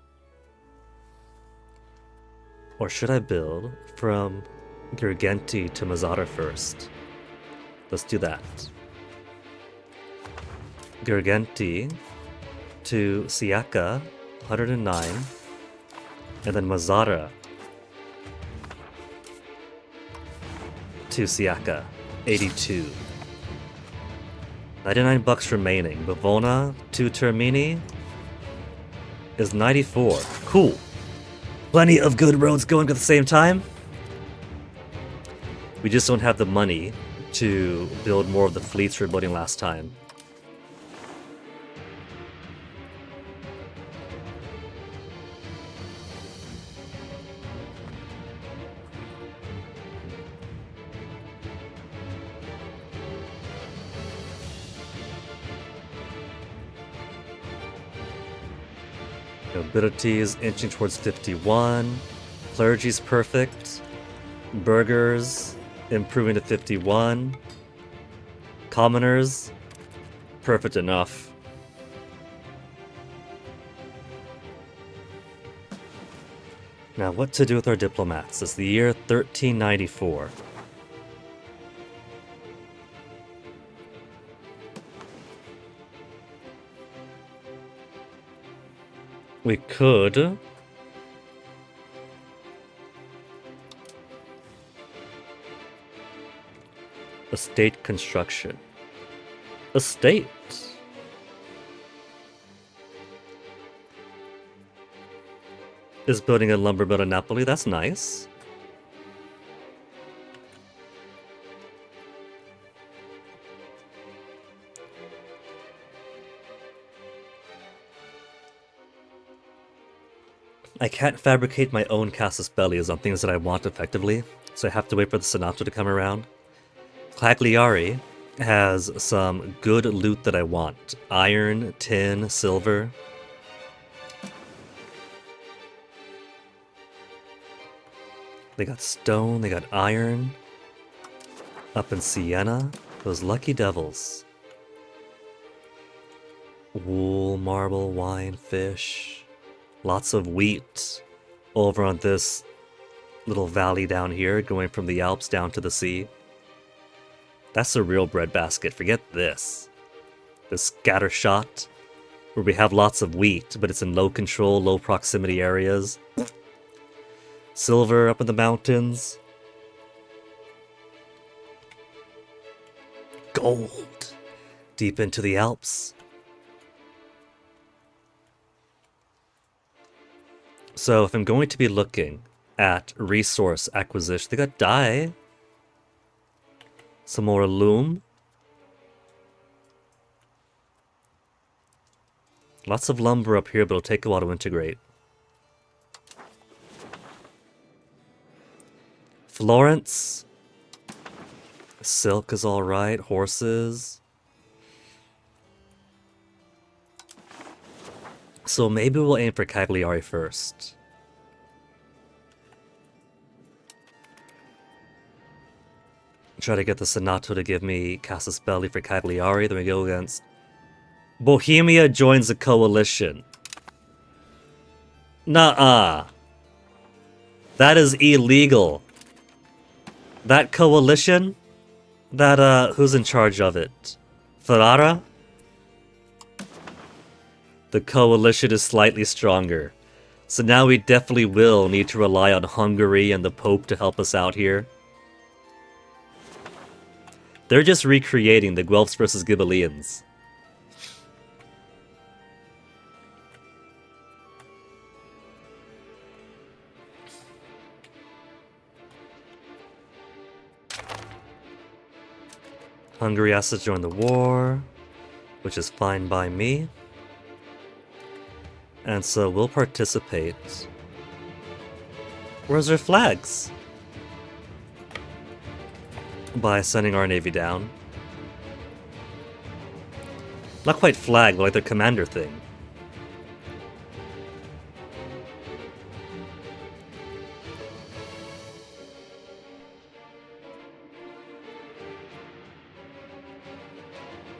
[SPEAKER 1] Or should I build from Girgenti to Mazzara first? Let's do that. Girgenti to Siaka, 109. And then Mazzara to Siaka, 82. 99 bucks remaining. Bavona to Termini is 94. Cool. Plenty of good roads going at the same time. We just don't have the money to build more of the fleets we were building last time. Nobilities inching towards 51. Clergy's perfect. Burghers improving to 51. Commoners, perfect enough. Now, what to do with our diplomats? It's the year 1394. We could estate construction. Estate. Is building a lumber mill in Napoli. That's nice. I can't fabricate my own casus bellis on things that I want effectively, so I have to wait for the Senato to come around. Cagliari has some good loot that I want. Iron, tin, silver. They got stone, they got iron. Up in Siena, those lucky devils. Wool, marble, wine, fish. Lots of wheat over on this little valley down here, going from the Alps down to the sea. That's a real breadbasket. Forget this. This scattershot, where we have lots of wheat, but it's in low control, low proximity areas. Silver up in the mountains. Gold deep into the Alps. So if I'm going to be looking at resource acquisition, they got dye. Some more loom. Lots of lumber up here, but it'll take a while to integrate. Florence. Silk is alright. Horses. So maybe we'll aim for Cagliari first. Try to get the Senato to give me Casus Belli for Cagliari. Then we go against... Bohemia joins the coalition. Nuh-uh. That is illegal. That coalition? That, who's in charge of it? Ferrara? The coalition is slightly stronger. So now we definitely will need to rely on Hungary and the Pope to help us out here. They're just recreating the Guelphs versus Ghibellians. Hungary has to join the war, which is fine by me. And so we'll participate. Where's our flags? By sending our navy down. Not quite flag, but like their commander thing.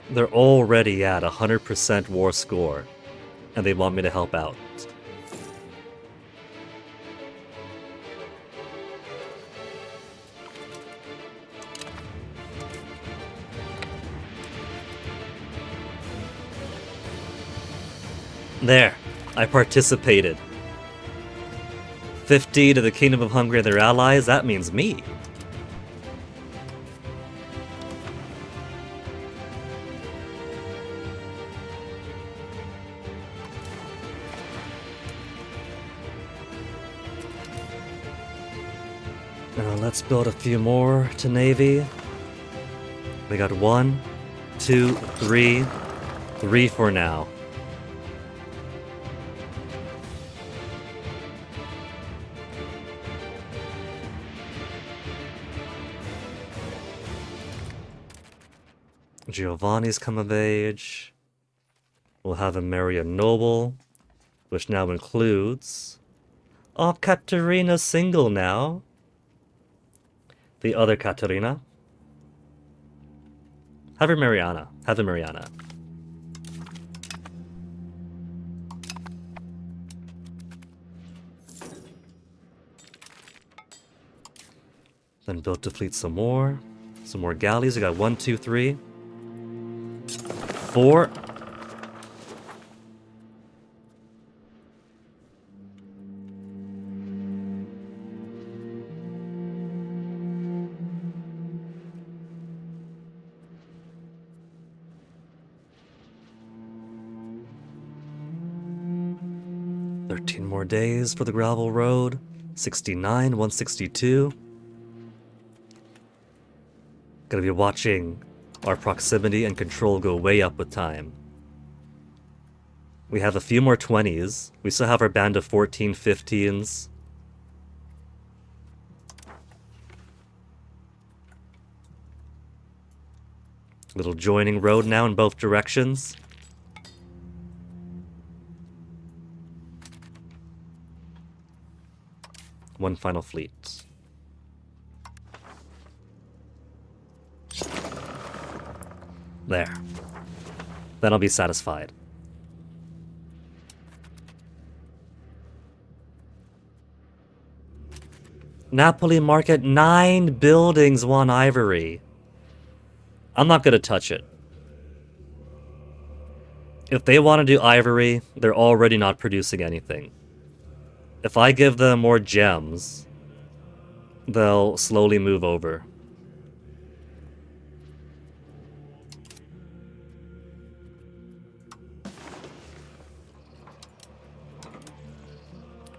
[SPEAKER 1] They're already at 100% war score, and they want me to help out. There, I participated. 50 to the Kingdom of Hungary and their allies, that means me. Now let's build a few more to Navy. We got 1, 2, 3. 3 for now. Giovanni's come of age. We'll have him marry a noble, which now includes... Oh, Katerina's single now. The other Katerina. Have her marry Anna. Have her marry Anna. Then built to fleet some more. Some more galleys. We got 1, 2, 3. 4. More days for the gravel road. 69, 162. Gonna be watching our proximity and control go way up with time. We have a few more 20s. We still have our band of 14, 15s. Little joining road now in both directions. One final fleet. There. Then I'll be satisfied. Napoli market, 9 buildings, 1 ivory. I'm not gonna touch it. If they want to do ivory, they're already not producing anything. If I give them more gems, they'll slowly move over.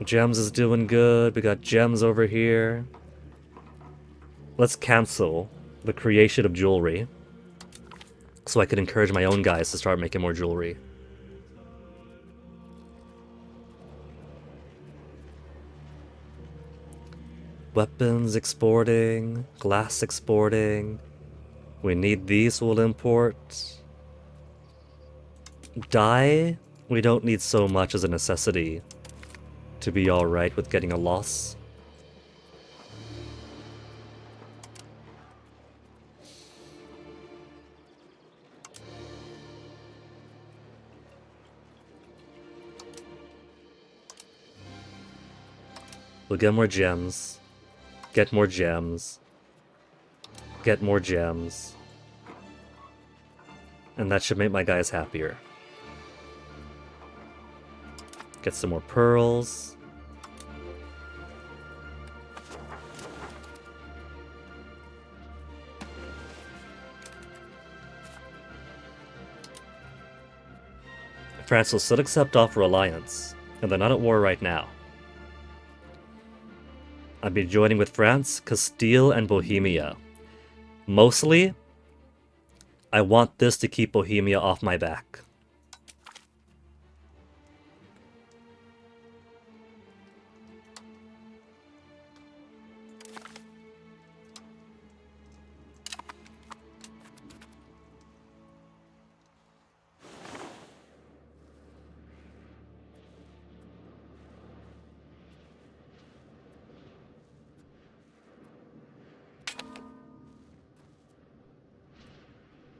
[SPEAKER 1] Gems is doing good. We got gems over here. Let's cancel the creation of jewelry so I can encourage my own guys to start making more jewelry. Weapons exporting, glass exporting. We need these, we'll import. Dye, we don't need so much as a necessity to be alright with getting a loss. We'll get more gems. Get more gems. Get more gems. And that should make my guys happier. Get some more pearls. France will still accept offer alliance, and they're not at war right now. I'll be joining with France, Castile, and Bohemia. Mostly, I want this to keep Bohemia off my back.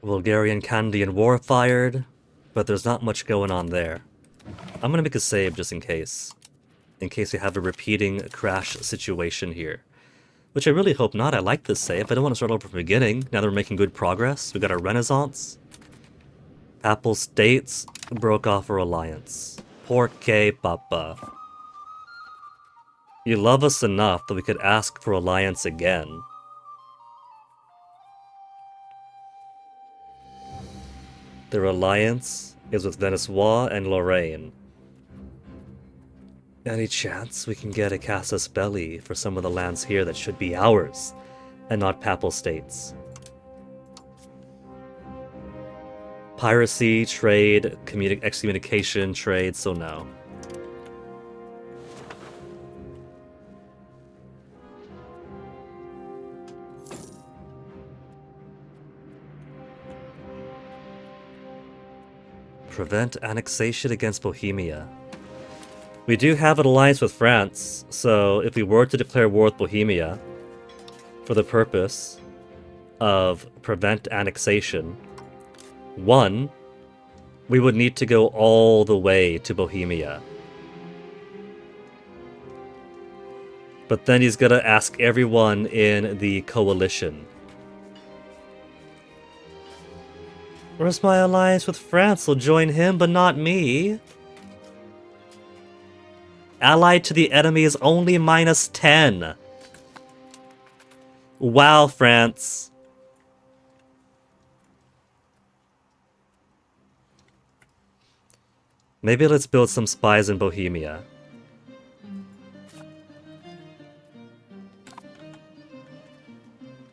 [SPEAKER 1] Bulgarian Canadian War fired, but there's not much going on there. I'm gonna make a save just in case. In case we have a repeating crash situation here. Which I really hope not. I like this save. I don't want to start over from the beginning. Now that we're making good progress. We got our Renaissance. Apple States broke off our alliance. Porque papa. You love us enough that we could ask for alliance again. Their alliance is with Venezuela and Lorraine. Any chance we can get a casus belli for some of the lands here that should be ours, and not Papal States? Piracy, trade, excommunication, trade, so no. Prevent annexation against Bohemia. We do have an alliance with France, so if we were to declare war with Bohemia for the purpose of prevent annexation, one, we would need to go all the way to Bohemia. But then he's gonna ask everyone in the coalition. Where's my alliance with France? Will join him, but not me. Allied to the enemy is only -10. Wow, France. Maybe let's build some spies in Bohemia.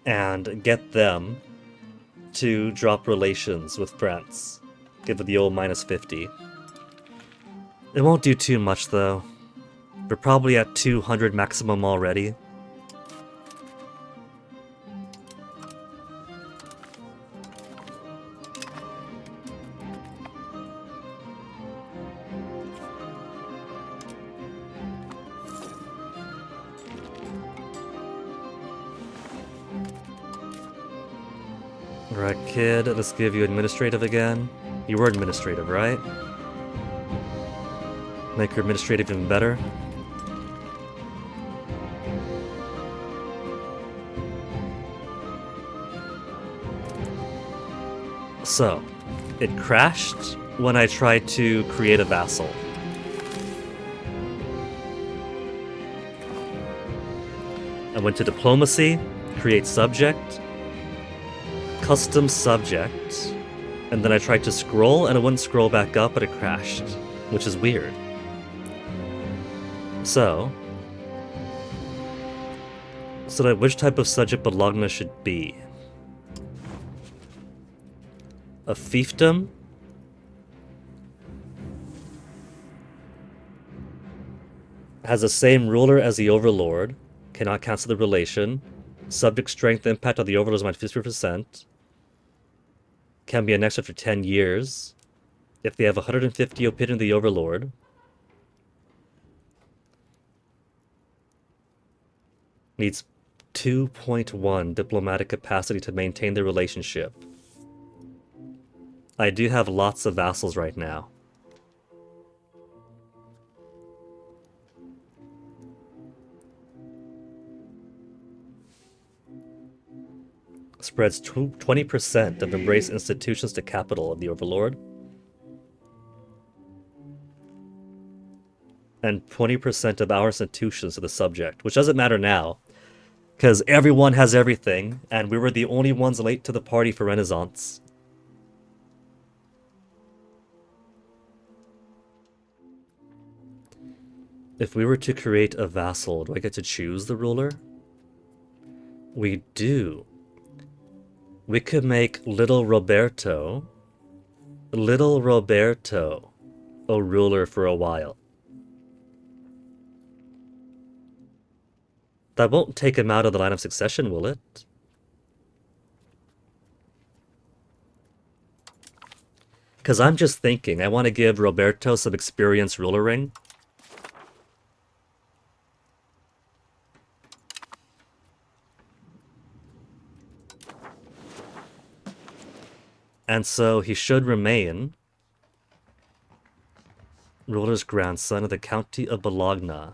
[SPEAKER 1] And get them to drop relations with France. Give it the old -50. It won't do too much though. We're probably at 200 maximum already. Alright, kid, let's give you administrative again. You were administrative, right? Make your administrative even better. So, it crashed when I tried to create a vassal. I went to diplomacy, create subject, custom subject, and then I tried to scroll and it wouldn't scroll back up, but it crashed, which is weird. So that which type of subject Bologna should be? A fiefdom? Has the same ruler as the overlord. Cannot cancel the relation. Subject strength impact on the overlord is -50%. Can be annexed after 10 years. If they have 150 opinion of the overlord. Needs 2.1 diplomatic capacity to maintain their relationship. I do have lots of vassals right now. Spreads 20% of embrace institutions to capital of the overlord. And 20% of our institutions to the subject, which doesn't matter now, because everyone has everything, and we were the only ones late to the party for Renaissance. If we were to create a vassal, do I get to choose the ruler? We do. We could make Little Roberto a ruler for a while. That won't take him out of the line of succession, will it? Because I'm just thinking, I want to give Roberto some experience ruler ring. And so he should remain ruler's grandson of the county of Bologna.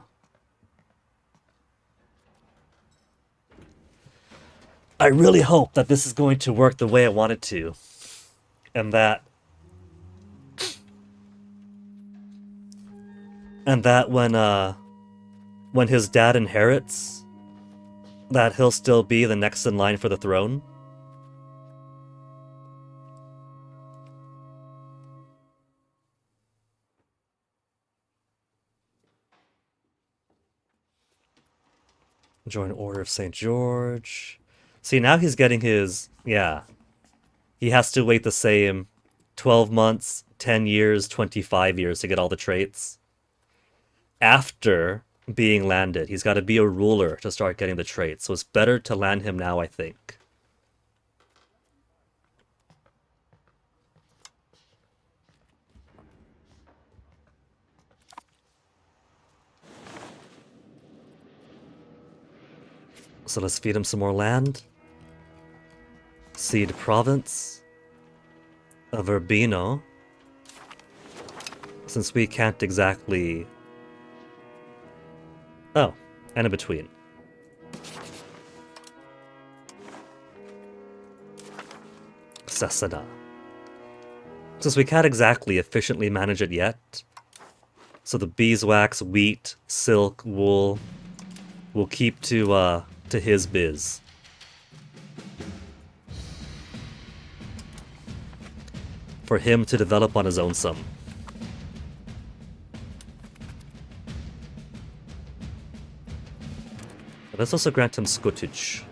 [SPEAKER 1] I really hope that this is going to work the way I want it to. And that when his dad inherits, that he'll still be the next in line for the throne. Join Order of St. George. See, now he's getting his... Yeah. He has to wait the same 12 months, 10 years, 25 years to get all the traits. After being landed, he's got to be a ruler to start getting the traits. So it's better to land him now, I think. So let's feed him some more land. Seed province of Urbino. Since we can't exactly... Oh, and in between. Sasana. Since we can't exactly efficiently manage it yet, so the beeswax, wheat, silk, wool will keep to his biz. For him to develop on his own some. But let's also grant him scutage.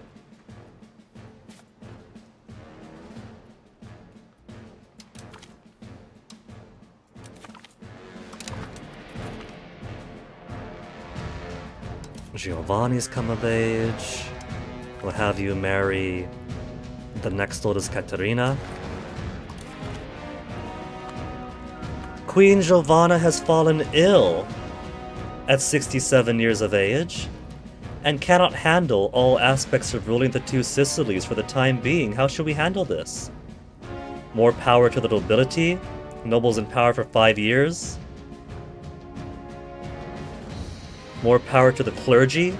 [SPEAKER 1] Giovanni's come of age. We'll have you marry the next oldest Caterina. Queen Giovanna has fallen ill at 67 years of age and cannot handle all aspects of ruling the two Sicilies for the time being. How should we handle this? More power to the nobility? Nobles in power for 5 years? More power to the clergy?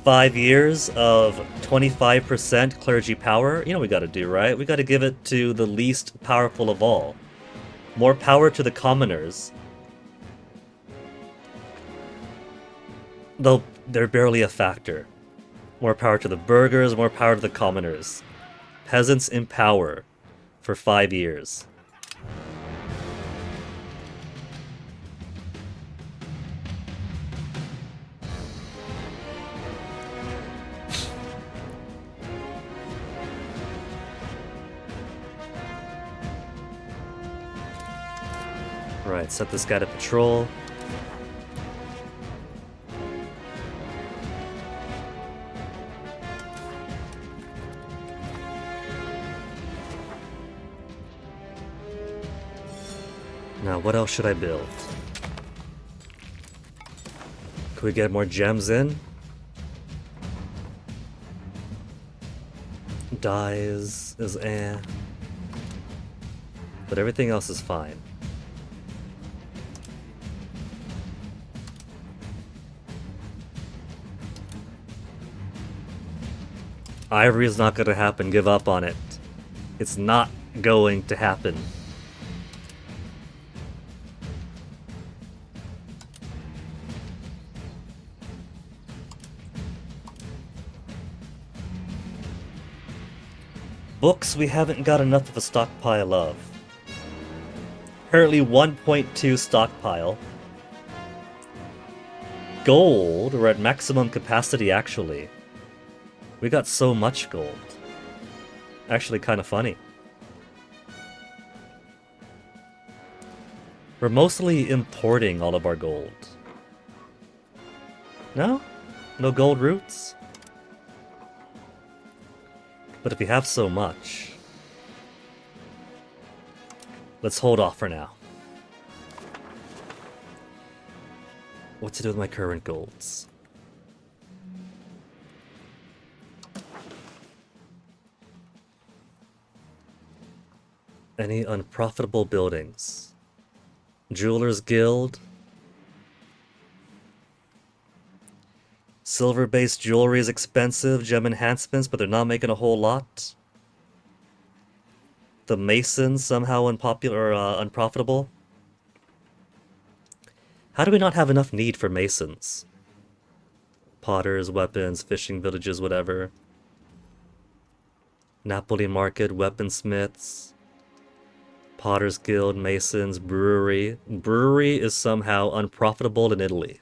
[SPEAKER 1] 5 years of 25% clergy power? You know what we gotta do, right? We gotta give it to the least powerful of all. More power to the commoners. Though they're barely a factor. More power to the burghers, more power to the commoners. Peasants in power for 5 years. Right, set this guy to patrol. Now, what else should I build? Could we get more gems in? Dyes is eh. But everything else is fine. Ivory's not gonna happen, give up on it. It's not going to happen. Books we haven't got enough of a stockpile of. Currently 1.2 stockpile. Gold, we're at maximum capacity actually. We got so much gold. Actually kind of funny. We're mostly importing all of our gold. No? No gold roots? But if we have so much, let's hold off for now. What to do with my current golds? Any unprofitable buildings? Jewelers Guild. Silver-based jewelry is expensive. Gem enhancements, but they're not making a whole lot. The Masons somehow unpopular, unprofitable. How do we not have enough need for Masons? Potters, weapons, fishing villages, whatever. Napoli Market, weaponsmiths. Potters Guild, Masons, brewery. Brewery is somehow unprofitable in Italy.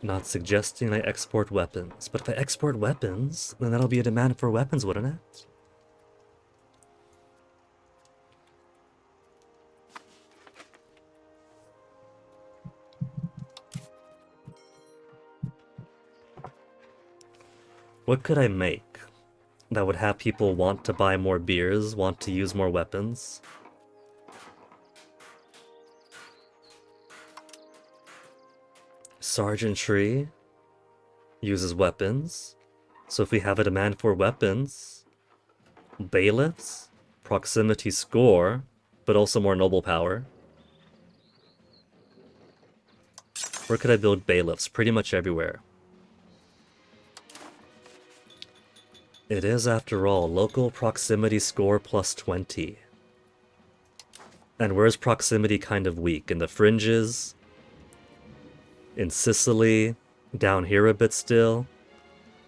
[SPEAKER 1] Not suggesting I export weapons, but if I export weapons, then that'll be a demand for weapons, wouldn't it? What could I make that would have people want to buy more beers, want to use more weapons? Sergeantry uses weapons, so if we have a demand for weapons, bailiffs, proximity score, but also more noble power. Where could I build bailiffs? Pretty much everywhere. It is, after all, local proximity score plus 20. And where's proximity kind of weak? In the fringes? In Sicily? Down here a bit still?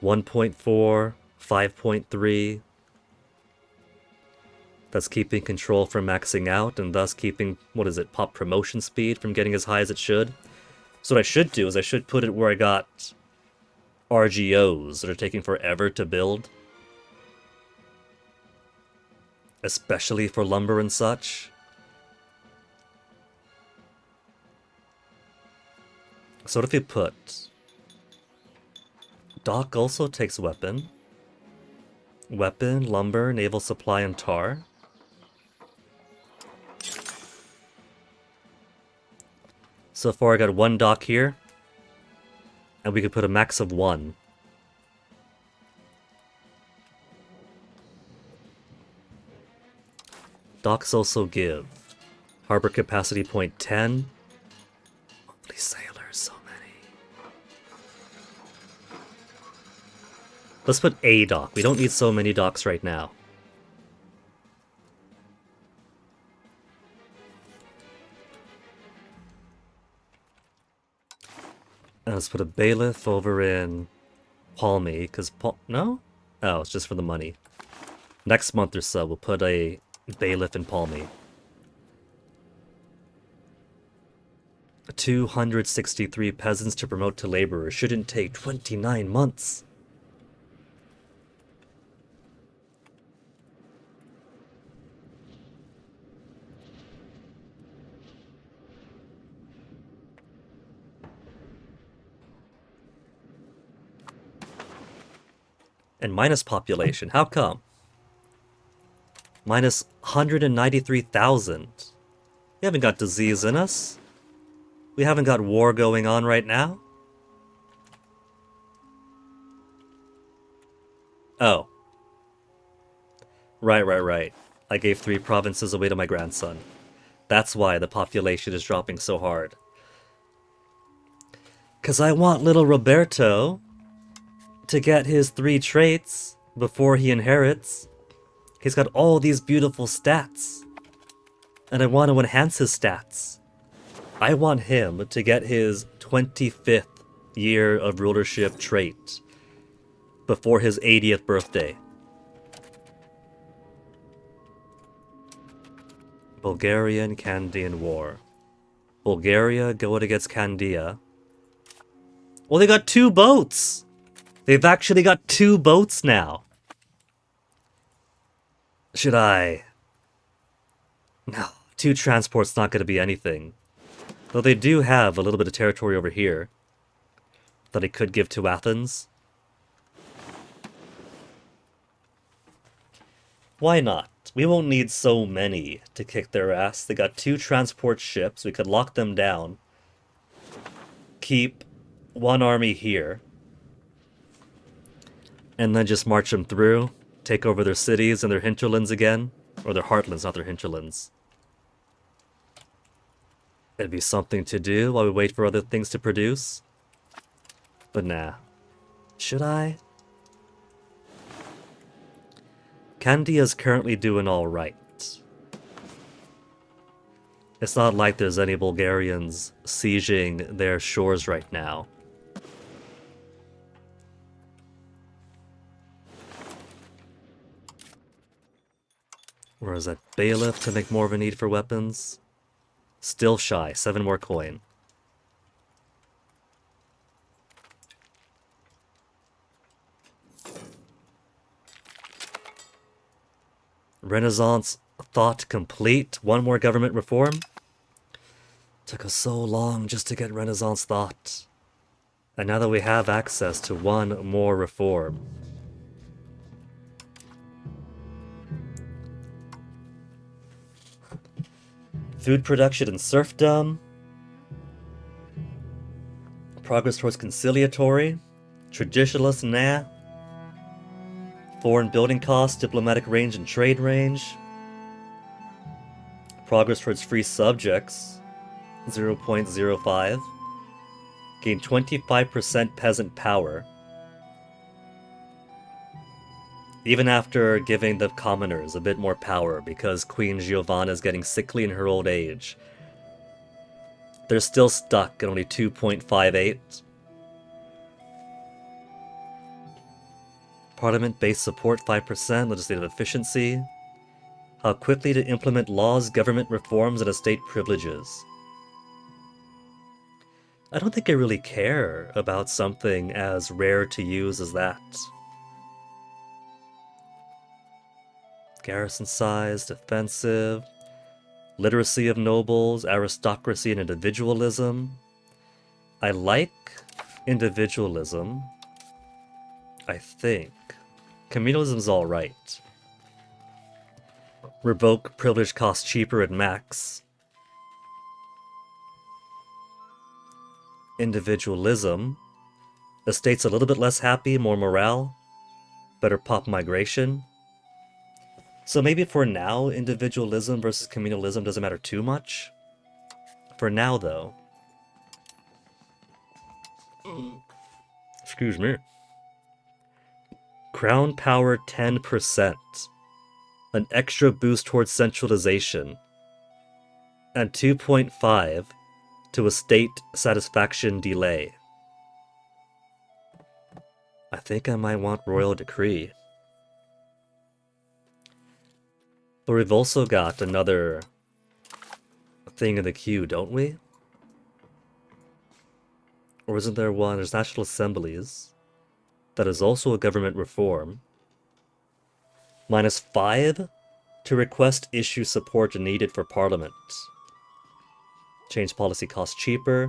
[SPEAKER 1] 1.4, 5.3. That's keeping control from maxing out, and thus keeping, what is it, pop promotion speed from getting as high as it should. So what I should do is I should put it where I got RGOs that are taking forever to build. Especially for lumber and such. So what if we put... Dock also takes weapon. Weapon, lumber, naval supply, and tar. So far I got one dock here. And we could put a max of 1. Docks also give harbor capacity point 10. Only sailors, so many. Let's put a dock. We don't need so many docks right now. And let's put a bailiff over in Palmy, because no? Oh, it's just for the money. Next month or so, we'll put a bailiff in Palmy. 263 peasants to promote to laborer. Shouldn't take 29 months. And minus population. How come? Minus 193,000. We haven't got disease in us. We haven't got war going on right now. Oh. Right. I gave 3 provinces away to my grandson. That's why the population is dropping so hard. 'Cause I want little Roberto to get his 3 traits before he inherits. He's got all these beautiful stats. And I want to enhance his stats. I want him to get his 25th year of rulership trait before his 80th birthday. Bulgaria and Candian War. Bulgaria going against Candia. Well, they got 2 boats! They've actually got 2 boats now. Should I? No, 2 transports not going to be anything. Though they do have a little bit of territory over here that I could give to Athens. Why not? We won't need so many to kick their ass. They got 2 transport ships. We could lock them down. keep one army here, and then just march them through, take over their cities and their hinterlands again. Or their heartlands, not their hinterlands. It'd be something to do while we wait for other things to produce. But nah. Should I? Candia's currently doing alright. It's not like there's any Bulgarians sieging their shores right now. Or is that Bailiff to make more of a need for weapons? Still shy, 7 more coin. Renaissance thought complete. 1 more government reform. Took us so long just to get Renaissance thought. And now that we have access to 1 more reform. Food production and serfdom. Progress towards conciliatory. Traditionalist, nah. Foreign building costs, diplomatic range and trade range. Progress towards free subjects. 0.05. Gain 25% peasant power. Even after giving the commoners a bit more power because Queen Giovanna is getting sickly in her old age, they're still stuck at only 2.58. Parliament-based support 5%, legislative efficiency. How quickly to implement laws, government reforms, and estate privileges. I don't think I really care about something as rare to use as that. Garrison size, defensive, literacy of nobles, aristocracy, and individualism. I like individualism, I think. Communalism's alright. Revoke privilege costs cheaper at max. Individualism. Estate's a little bit less happy, more morale. Better pop migration. So maybe for now, individualism versus communalism doesn't matter too much. For now, though. Excuse me. Crown power 10%. An extra boost towards centralization. And 2.5 to estate satisfaction delay. I think I might want royal decree. But we've also got another thing in the queue, don't we? Or isn't there one? There's national assemblies. That is also a government reform. -5 to request issue support needed for parliament. Change policy costs cheaper.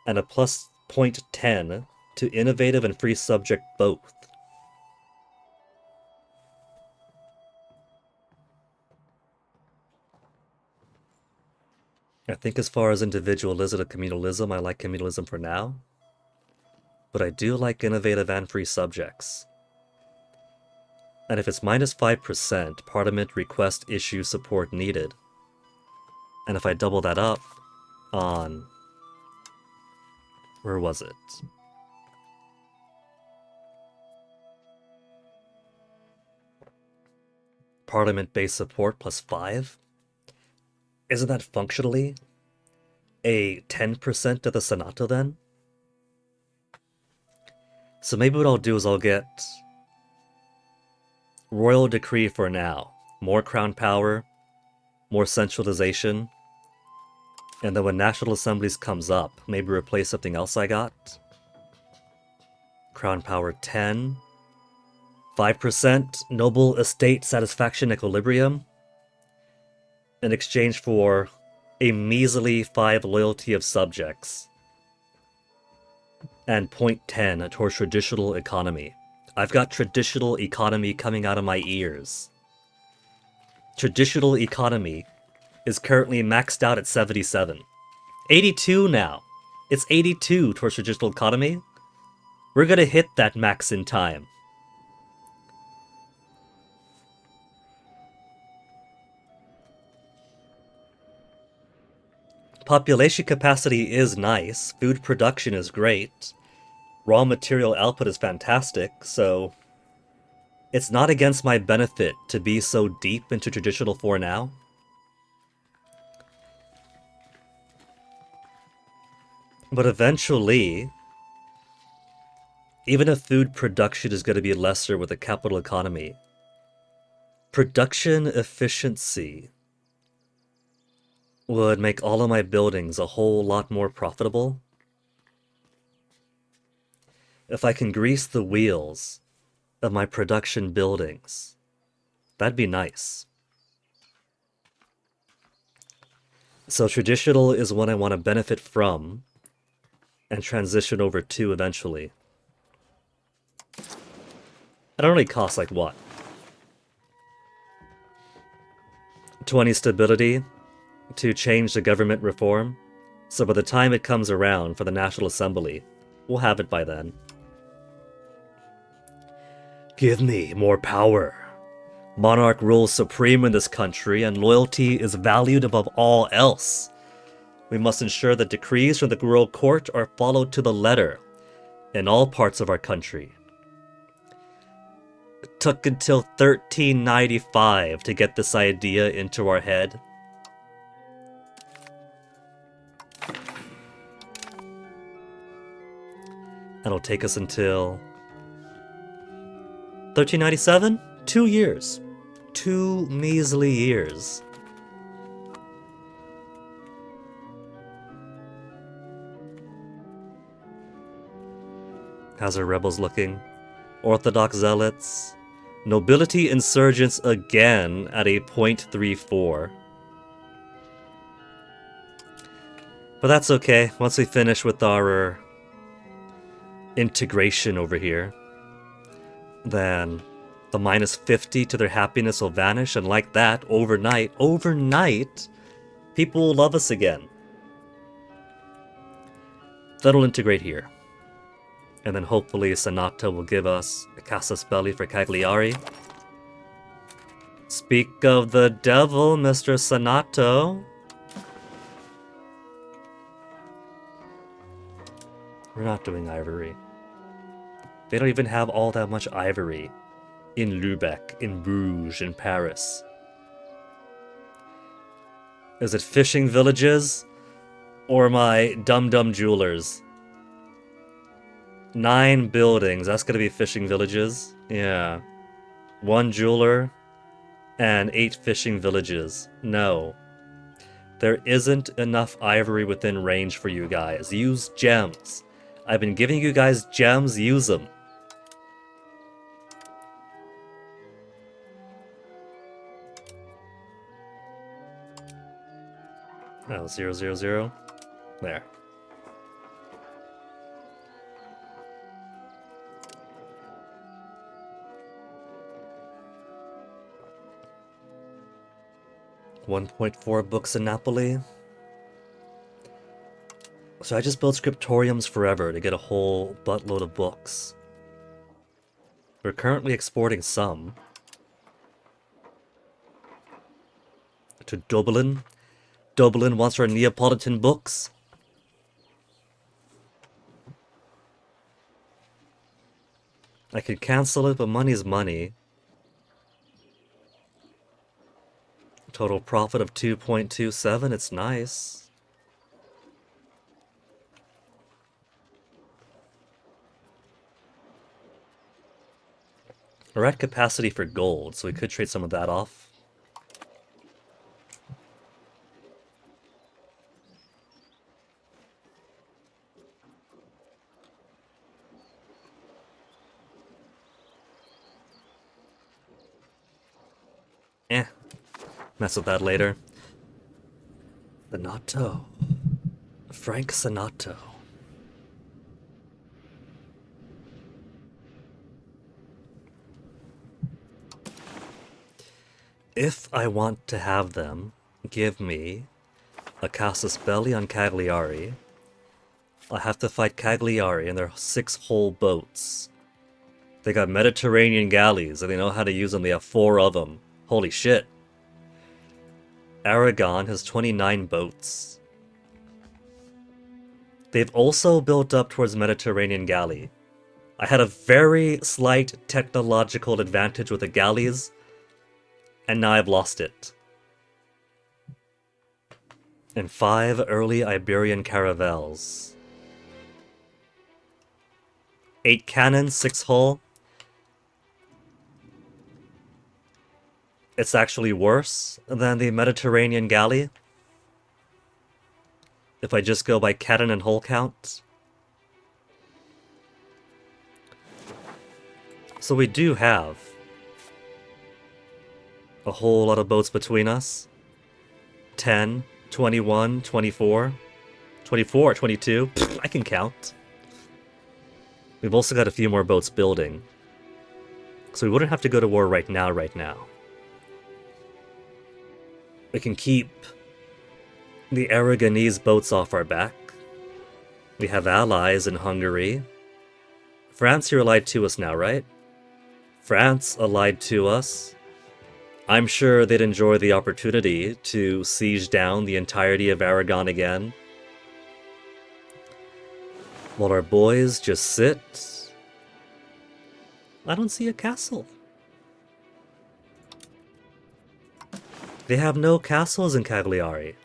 [SPEAKER 1] And a plus 0.10 to innovative and free subject both. I think as far as individualism and communalism, I like communalism for now. But I do like innovative and free subjects. And if it's -5%, Parliament request issue support needed. And if I double that up on... where was it? Parliament-based support +5? Isn't that functionally a 10% of the Senato then? So maybe what I'll do is I'll get royal decree for now. More crown power, more centralization. And then when National Assemblies comes up, maybe replace something else I got. Crown power 10. 5% noble estate satisfaction equilibrium. In exchange for a measly 5 loyalty of subjects. And 0.10 towards traditional economy. I've got traditional economy coming out of my ears. Traditional economy is currently maxed out at 77. 82 now. It's 82 towards traditional economy. We're gonna hit that max in time. Population capacity is nice, food production is great, raw material output is fantastic, so it's not against my benefit to be so deep into traditional 4 now. But eventually, even if food production is going to be lesser with a capital economy, production efficiency would make all of my buildings a whole lot more profitable. If I can grease the wheels of my production buildings, that'd be nice. So traditional is what I want to benefit from and transition over to eventually. It only costs like what? 20 stability to change the government reform. So by the time it comes around for the National Assembly, we'll have it by then. Give me more power. Monarch rules supreme in this country, and loyalty is valued above all else. We must ensure that decrees from the royal court are followed to the letter in all parts of our country. It took until 1395 to get this idea into our head. It'll take us until 1397? 2 years. 2 measly years. How's our rebels looking? Orthodox zealots. Nobility insurgents again at a 0.34. But that's okay. Once we finish with our integration over here, then the minus 50 to their happiness will vanish, and like that, overnight, people will love us again. That'll integrate here. And then hopefully Senato will give us a Casus Belli for Cagliari. Speak of the devil, Mr. Senato. We're not doing ivory. They don't even have all that much ivory in Lubeck, in Bruges, in Paris. Is it fishing villages or my dum-dum jewelers? 9 buildings, that's gonna be fishing villages. Yeah. 1 jeweler and 8 fishing villages. No. There isn't enough ivory within range for you guys. Use gems. I've been giving you guys gems, use them. Oh, 000. There. $1.4 books in Napoli. So I just build scriptoriums forever to get a whole buttload of books. We're currently exporting some to Dublin. Dublin wants our Neapolitan books. I could cancel it, but money's money. Total profit of 2.27, it's nice. We're at capacity for gold, so we could trade some of that off. Mess with that later. Senato. Frank Senato. If I want to have them, give me a Casus Belli on Cagliari, I have to fight Cagliari and their 6 whole boats. They got Mediterranean galleys, and they know how to use them. They have 4 of them. Holy shit. Aragon has 29 boats. They've also built up towards Mediterranean galley. I had a very slight technological advantage with the galleys, and now I've lost it. And 5 early Iberian caravels. 8 cannons, 6 hull. It's actually worse than the Mediterranean galley. If I just go by cannon and hull count. So we do have a whole lot of boats between us. 10, 21, 24, 24, 22. Pfft, I can count. We've also got a few more boats building. So we wouldn't have to go to war right now. We can keep the Aragonese boats off our back. We have allies in Hungary. France, you're allied to us now, right? France allied to us. I'm sure they'd enjoy the opportunity to siege down the entirety of Aragon again. While our boys just sit. I don't see a castle. They have no castles in Cagliari.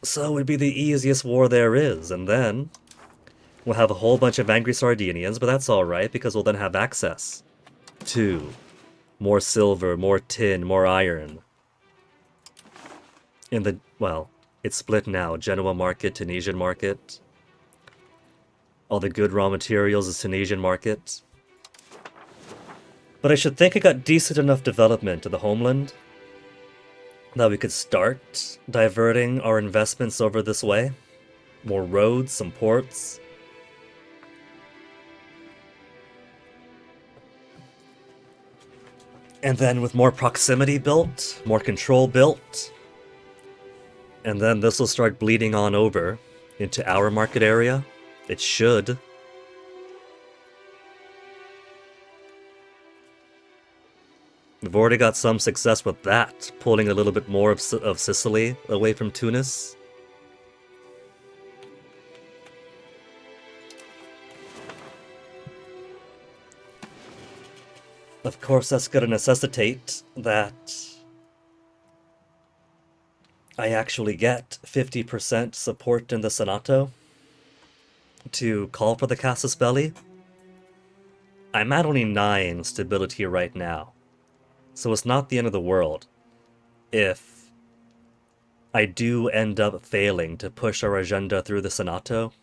[SPEAKER 1] So it would be the easiest war there is, and then we'll have a whole bunch of angry Sardinians, but that's alright, because we'll then have access to more silver, more tin, more iron. In the, well, it's split now. Genoa market, Tunisian market. All the good raw materials is Tunisian market. But I should think it got decent enough development to the homeland that we could start diverting our investments over this way. More roads, some ports. And then with more proximity built, more control built, and then this will start bleeding on over into our market area. It should. We've already got some success with that, pulling a little bit more of Sicily away from Tunis. Of course, that's going to necessitate that I actually get 50% support in the Senato to call for the Casus Belli. I'm at only 9 stability right now, so it's not the end of the world if I do end up failing to push our agenda through the Senato.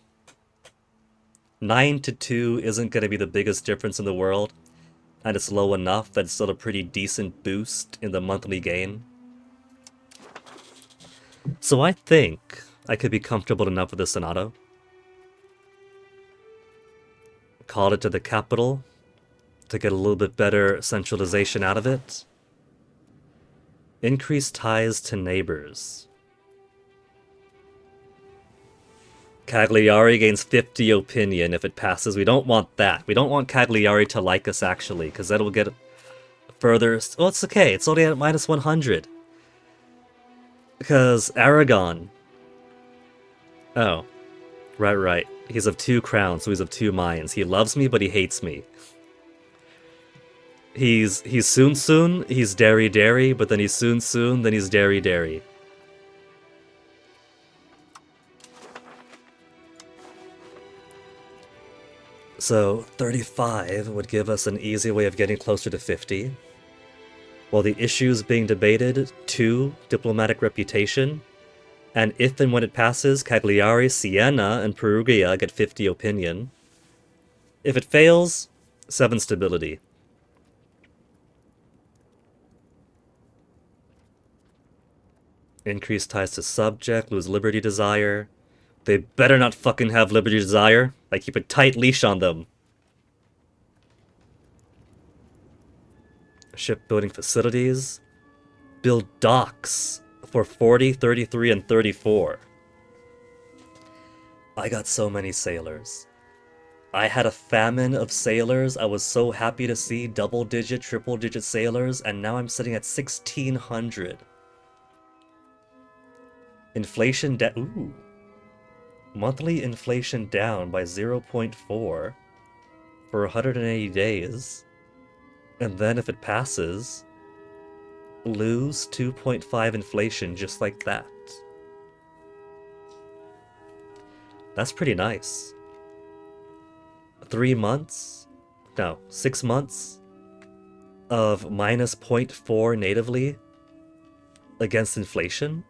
[SPEAKER 1] 9 to 2 isn't going to be the biggest difference in the world, and it's low enough that it's still a pretty decent boost in the monthly gain. So I think I could be comfortable enough with the Senato. Call it to the capital to get a little bit better centralization out of it. Increase ties to neighbors. Cagliari gains 50 opinion if it passes. We don't want that. We don't want Cagliari to like us, actually, because that'll get further... Well, it's okay. It's only at minus 100. Because Aragon... Oh. Right. He's of 2 crowns, so he's of 2 mines. He loves me, but he hates me. He's soon, he's Derry, but then he's soon, then he's Derry. So 35 would give us an easy way of getting closer to 50. While the issues being debated, 2, diplomatic reputation, and if and when it passes, Cagliari, Siena, and Perugia get 50 opinion. If it fails, 7 stability. Increase ties to subject, lose liberty desire. They better not fucking have liberty desire. I keep a tight leash on them. Shipbuilding facilities. Build docks for 40, 33, and 34. I got so many sailors. I had a famine of sailors. I was so happy to see double-digit, triple-digit sailors, and now I'm sitting at 1,600. Inflation ooh. Monthly inflation down by 0.4 for 180 days. And then if it passes, lose 2.5 inflation just like that. That's pretty nice. 3 months? No, 6 months of minus 0.4 natively against inflation?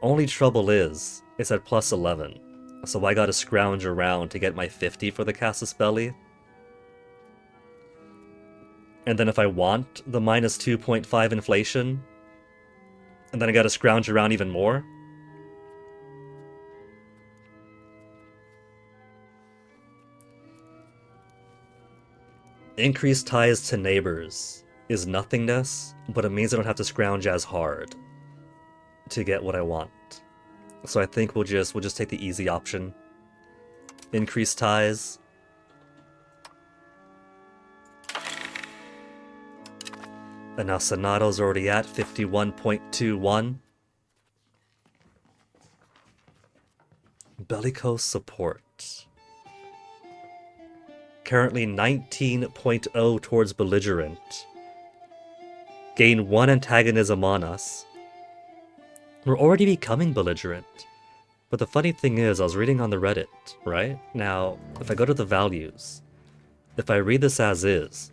[SPEAKER 1] Only trouble is, it's at plus 11. So I gotta scrounge around to get my 50 for the Casus Belli. And then if I want the minus 2.5 inflation, and then I gotta scrounge around even more. Increased ties to neighbors is nothingness, but it means I don't have to scrounge as hard to get what I want. So I think we'll just take the easy option. Increase ties. And now Senato's already at 51.21. Bellicose support. Currently 19.0 towards belligerent. Gain 1 antagonism on us. We're already becoming belligerent. But the funny thing is, I was reading on the Reddit, right? Now, if I go to the values, if I read this as is,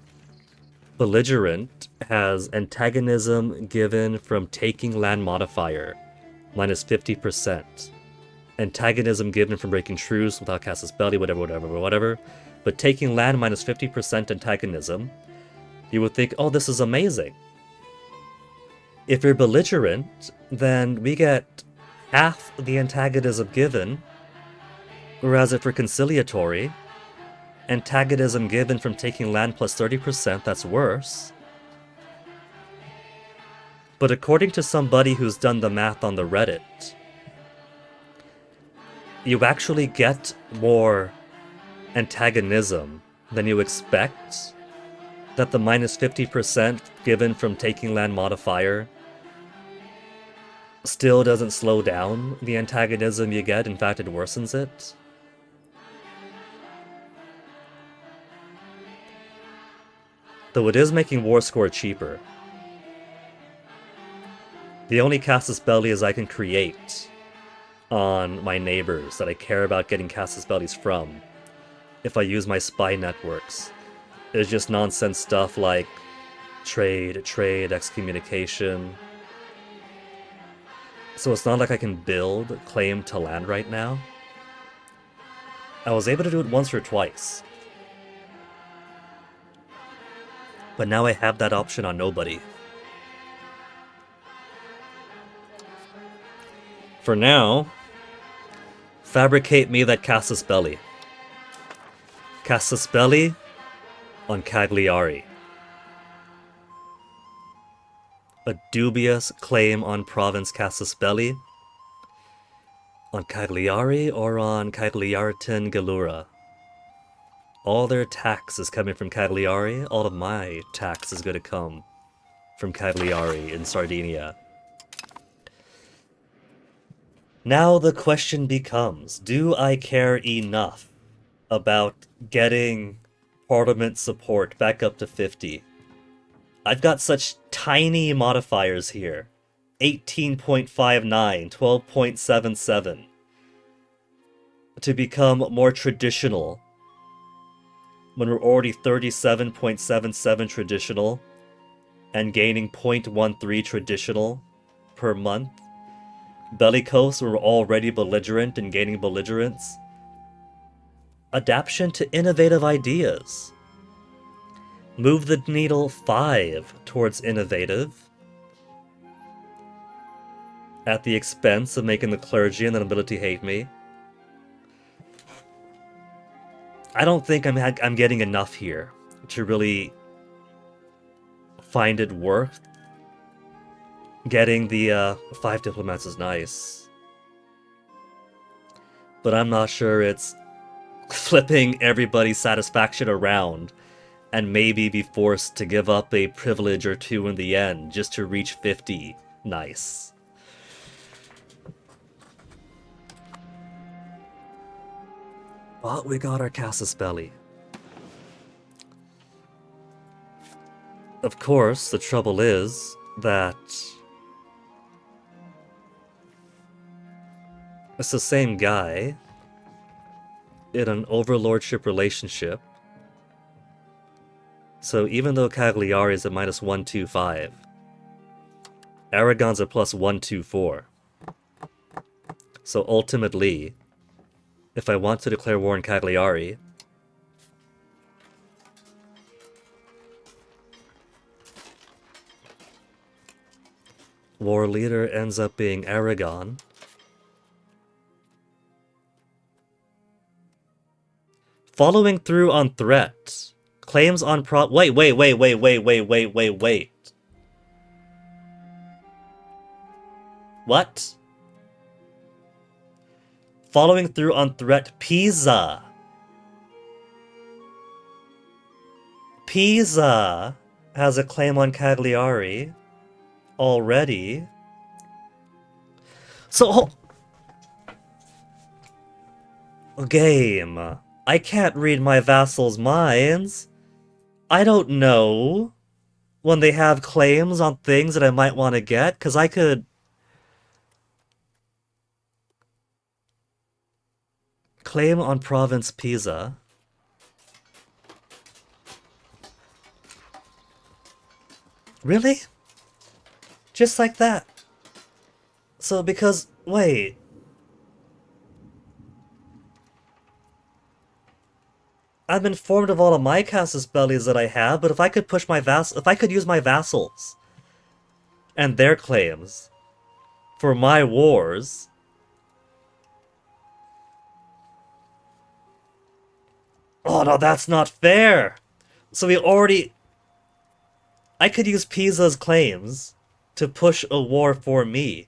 [SPEAKER 1] belligerent has antagonism given from taking land modifier, minus 50%. Antagonism given from breaking truce without Casus Belli, whatever. But taking land minus 50% antagonism, you would think, oh, this is amazing. If you're belligerent, then we get half the antagonism given, whereas if we're conciliatory, antagonism given from taking land plus 30%, that's worse. But according to somebody who's done the math on the Reddit, you actually get more antagonism than you expect, that the minus 50% given from taking land modifier still doesn't slow down the antagonism you get, in fact it worsens it. Though it is making war score cheaper. The only Casus Bellis I can create on my neighbors that I care about getting Casus Bellis from, if I use my spy networks, is just nonsense stuff like trade, excommunication. So it's not like I can build claim to land right now. I was able to do it once or twice. But now I have that option on nobody. For now, fabricate me that Casus Belli. Casus Belli on Cagliari. A dubious claim on Province Casus Belli. On Cagliari or on Cagliartan Galura. All their tax is coming from Cagliari, all of my tax is going to come from Cagliari in Sardinia. Now the question becomes, do I care enough about getting Parliament support back up to 50? I've got such tiny modifiers here. 18.59, 12.77. To become more traditional, when we're already 37.77 traditional, and gaining 0.13 traditional per month. Bellicose, we're already belligerent and gaining belligerence. Adaption to innovative ideas. Move the needle 5 towards innovative, at the expense of making the clergy and the nobility hate me. I don't think I'm getting enough here to really find it worth getting the 5 diplomats is nice. but I'm not sure it's flipping everybody's satisfaction around and maybe be forced to give up a privilege or two in the end just to reach 50. Nice. But we got our casus belli. Of course, the trouble is that it's the same guy in an overlordship relationship. So even though Cagliari is a minus 125, Aragon's a plus 124. So ultimately, if I want to declare war on Cagliari, war leader ends up being Aragon. Following through on threat. Claims on wait. What? Following through on threat Pisa. Pisa has a claim on Cagliari already. So game. I can't read my vassals' minds. I don't know when they have claims on things that I might want to get, because I could claim on province Pisa. Really? Just like that. So because, wait. I'm informed of all of my casus bellis that I have, but if I could push my if I could use my vassals and their claims for my wars, oh no, that's not fair. So I could use Pisa's claims to push a war for me.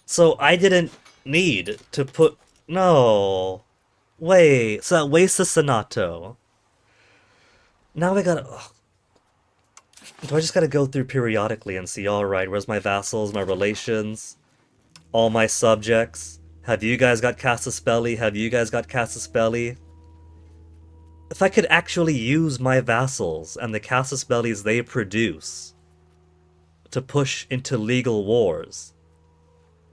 [SPEAKER 1] So I didn't need to put, no. Wait, so that wastes the Senato. Now I gotta... Ugh. Do I just gotta go through periodically and see, alright, where's my vassals, my relations, all my subjects? Have you guys got casus belli? Have you guys got casus belli? If I could actually use my vassals and the casus bellis they produce to push into legal wars.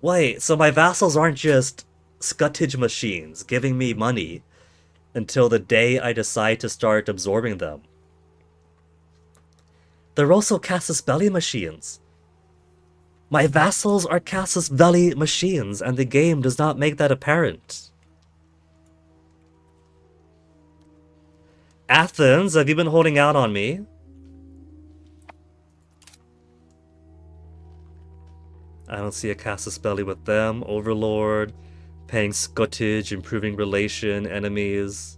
[SPEAKER 1] Wait, so my vassals aren't just scutage machines giving me money until the day I decide to start absorbing them. They're also casus belli machines. My vassals are casus belli machines, and the game does not make that apparent. Athens, have you been holding out on me? I don't see a casus belli with them. Overlord, paying scutage, improving relation, enemies.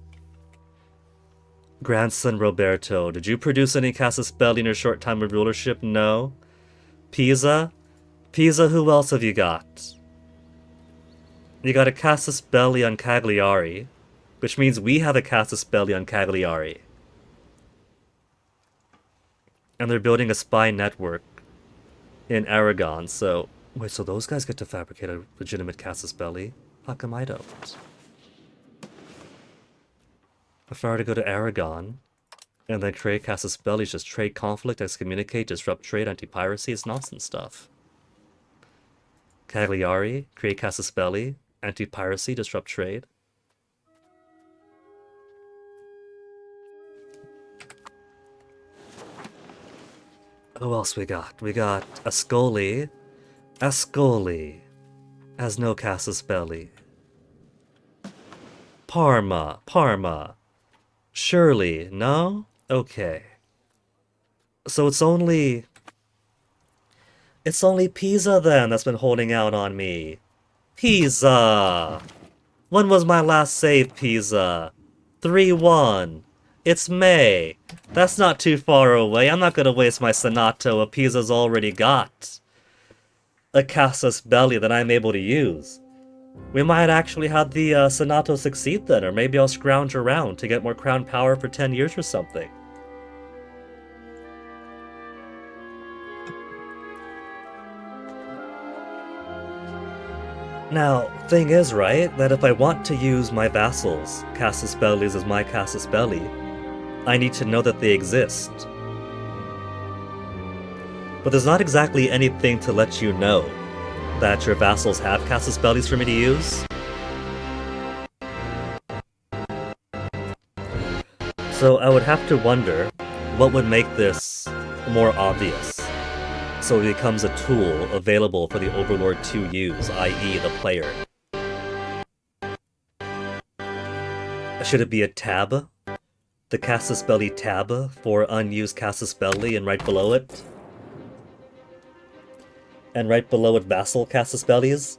[SPEAKER 1] Grandson Roberto, did you produce any casus belli in your short time of rulership? No. Pisa? Pisa, who else have you got? You got a casus belli on Cagliari, which means we have a casus belli on Cagliari. And they're building a spy network in Aragon, so... Wait, so those guys get to fabricate a legitimate casus belli? How come I don't? If I were to go to Aragon, and then create casus belli, just trade conflict, excommunicate, disrupt trade, anti-piracy, it's nonsense stuff. Cagliari, create casus belli, anti-piracy, disrupt trade. Who else we got? We got Ascoli. Ascoli has no casus belli. Parma. Surely, no? Okay. So it's only Pisa then that's been holding out on me. Pisa! When was my last save, Pisa? 3-1. It's May. That's not too far away. I'm not gonna waste my Senato if Pisa's already got a casus belli that I'm able to use. We might actually have the Senato succeed then, or maybe I'll scrounge around to get more crown power for 10 years or something. Now, thing is, right, that if I want to use my vassals, Casus Bellis as my Casus Belli, I need to know that they exist. But there's not exactly anything to let you know that your vassals have Casus Bellis for me to use. So I would have to wonder what would make this more obvious, so it becomes a tool available for the Overlord to use, i.e. the player. Should it be a tab? The Casus Belli tab for unused Casus Belli, and right below it? And right below it, Vassal Casus Bellis?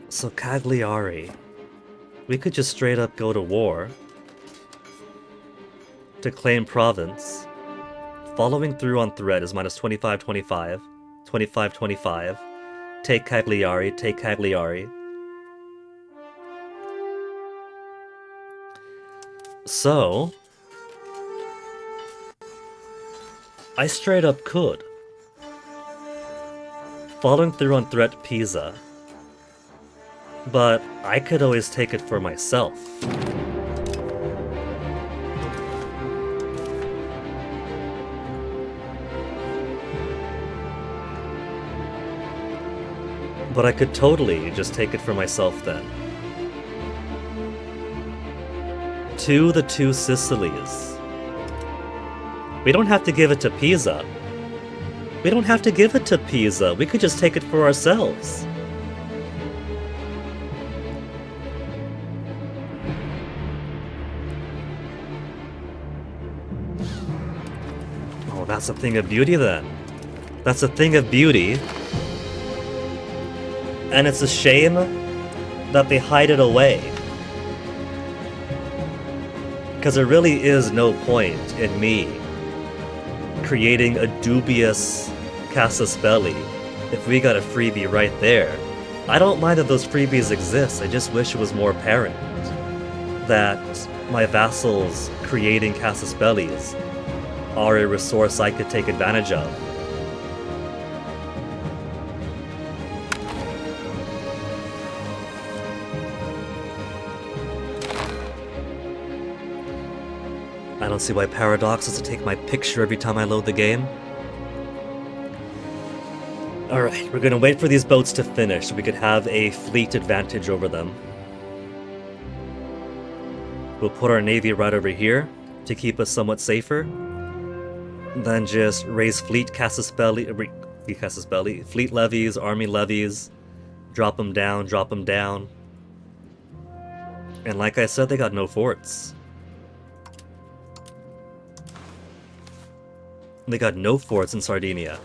[SPEAKER 1] So Cagliari. We could just straight up go to war to claim province. Following through on threat is minus 25, 25, 25, 25. Take Cagliari, take Cagliari. So, I straight up could. Following through on threat Pisa. But I could always take it for myself. But I could totally just take it for myself then. To the two Sicilies. We don't have to give it to Pisa. We don't have to give it to Pisa. We could just take it for ourselves. Oh, that's a thing of beauty then. That's a thing of beauty. And it's a shame that they hide it away. Because there really is no point in me creating a dubious Casus Belli if we got a freebie right there. I don't mind that those freebies exist, I just wish it was more apparent that my vassals creating Casus Bellis are a resource I could take advantage of. I don't see why Paradox has to take my picture every time I load the game. Alright, we're gonna wait for these boats to finish so we could have a fleet advantage over them. We'll put our navy right over here to keep us somewhat safer. Then just raise fleet Casus Belli, fleet levies, army levies, drop them down, drop them down. And like I said, they got no forts. They got no forts in Sardinia.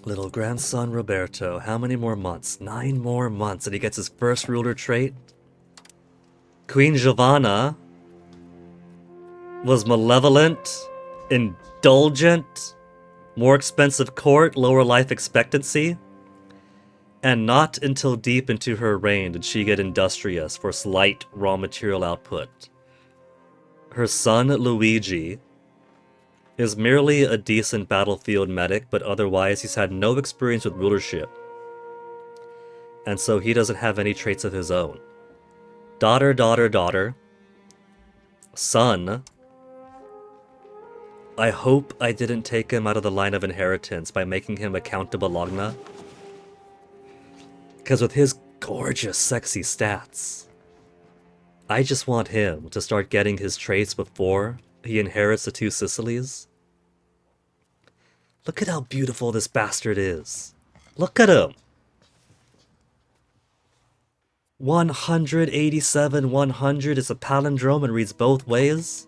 [SPEAKER 1] Little grandson Roberto, how many more months? 9 more months and he gets his first ruler trait? Queen Giovanna was malevolent, indulgent, more expensive court, lower life expectancy, and not until deep into her reign did she get industrious for slight raw material output. Her son, Luigi, is merely a decent battlefield medic, but otherwise he's had no experience with rulership, and so he doesn't have any traits of his own. Daughter, daughter, daughter. Son. I hope I didn't take him out of the line of inheritance by making him a Count de Bologna. Because with his gorgeous, sexy stats, I just want him to start getting his traits before he inherits the two Sicilies. Look at how beautiful this bastard is. Look at him. 187, 100 is a palindrome and reads both ways.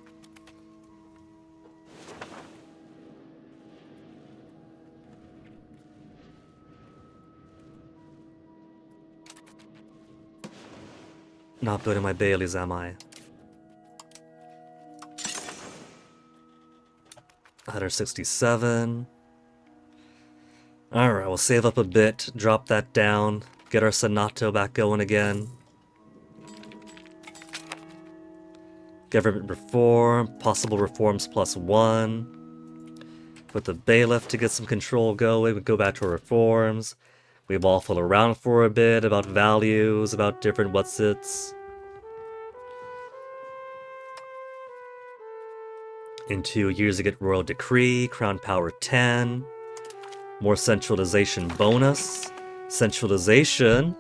[SPEAKER 1] Not building my Baileys, am I? 167. Alright, we'll save up a bit, drop that down, get our Senato back going again. Government reform, possible reforms +1. Put the bailiff to get some control going, we go back to our reforms. We waffle around for a bit about values, about different what's-its. In 2 years you get Royal Decree, Crown Power 10. More centralization bonus. Centralization.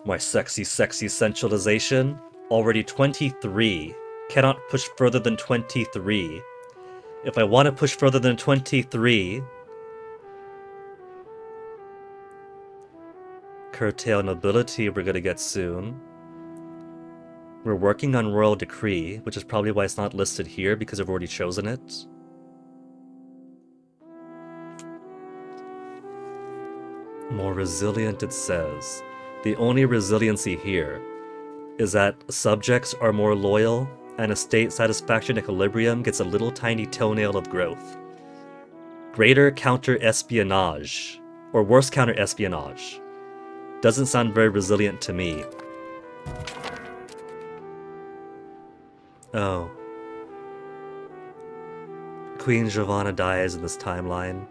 [SPEAKER 1] My sexy centralization. Already 23. Cannot push further than 23. If I want to push further than 23... Curtail nobility we're gonna get soon. We're working on Royal Decree, which is probably why it's not listed here, because I've already chosen it. More resilient, it says. The only resiliency here is that subjects are more loyal, and a state satisfaction equilibrium gets a little tiny toenail of growth. Greater counter-espionage, or worse counter-espionage. Doesn't sound very resilient to me. Oh. Queen Giovanna dies in this timeline.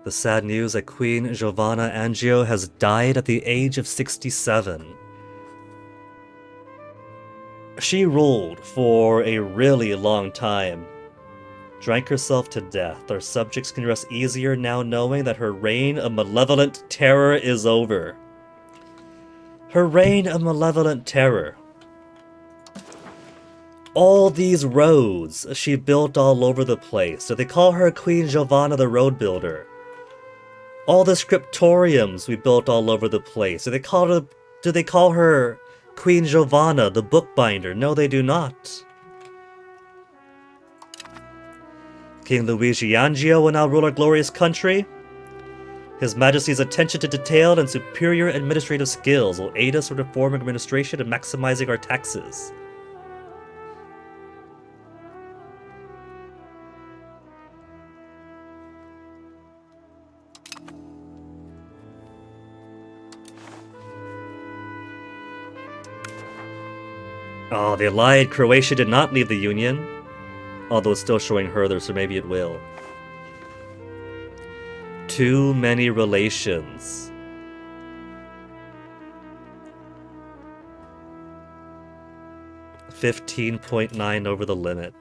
[SPEAKER 1] The sad news that Queen Giovanna Angio has died at the age of 67. She ruled for a really long time. Drank herself to death. Our subjects can rest easier now knowing that her reign of malevolent terror is over. Her reign of malevolent terror. All these roads she built all over the place. Do they call her Queen Giovanna the Road Builder? All the scriptoriums we built all over the place. Do they call her Queen Giovanna the Bookbinder? No, they do not. King Luigi Angio will now rule our glorious country. His Majesty's attention to detail and superior administrative skills will aid us in reforming administration and maximizing our taxes. Oh, the allied Croatia did not leave the Union. Although it's still showing her there, so maybe it will. Too many relations. $15.9 over the limit.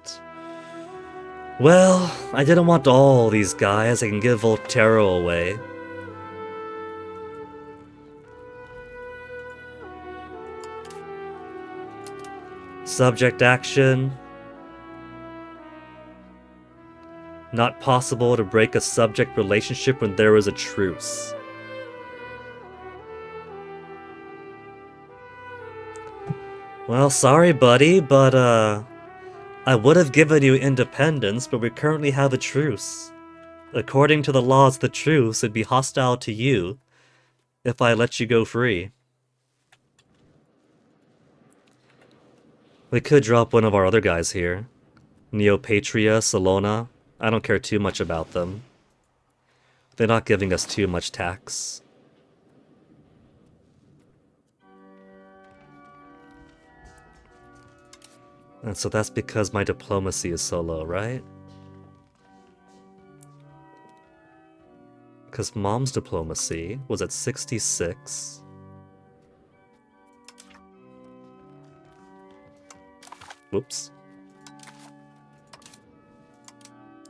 [SPEAKER 1] Well, I didn't want all these guys. I can give Volterra away. Subject action. Not possible to break a subject relationship when there is a truce. Well, sorry buddy, but I would have given you independence, but we currently have a truce. According to the laws, the truce would be hostile to you if I let you go free. We could drop one of our other guys here. Neopatria, Salona. I don't care too much about them. They're not giving us too much tax. And so that's because my diplomacy is so low, right? Because Mom's diplomacy was at 66. Whoops.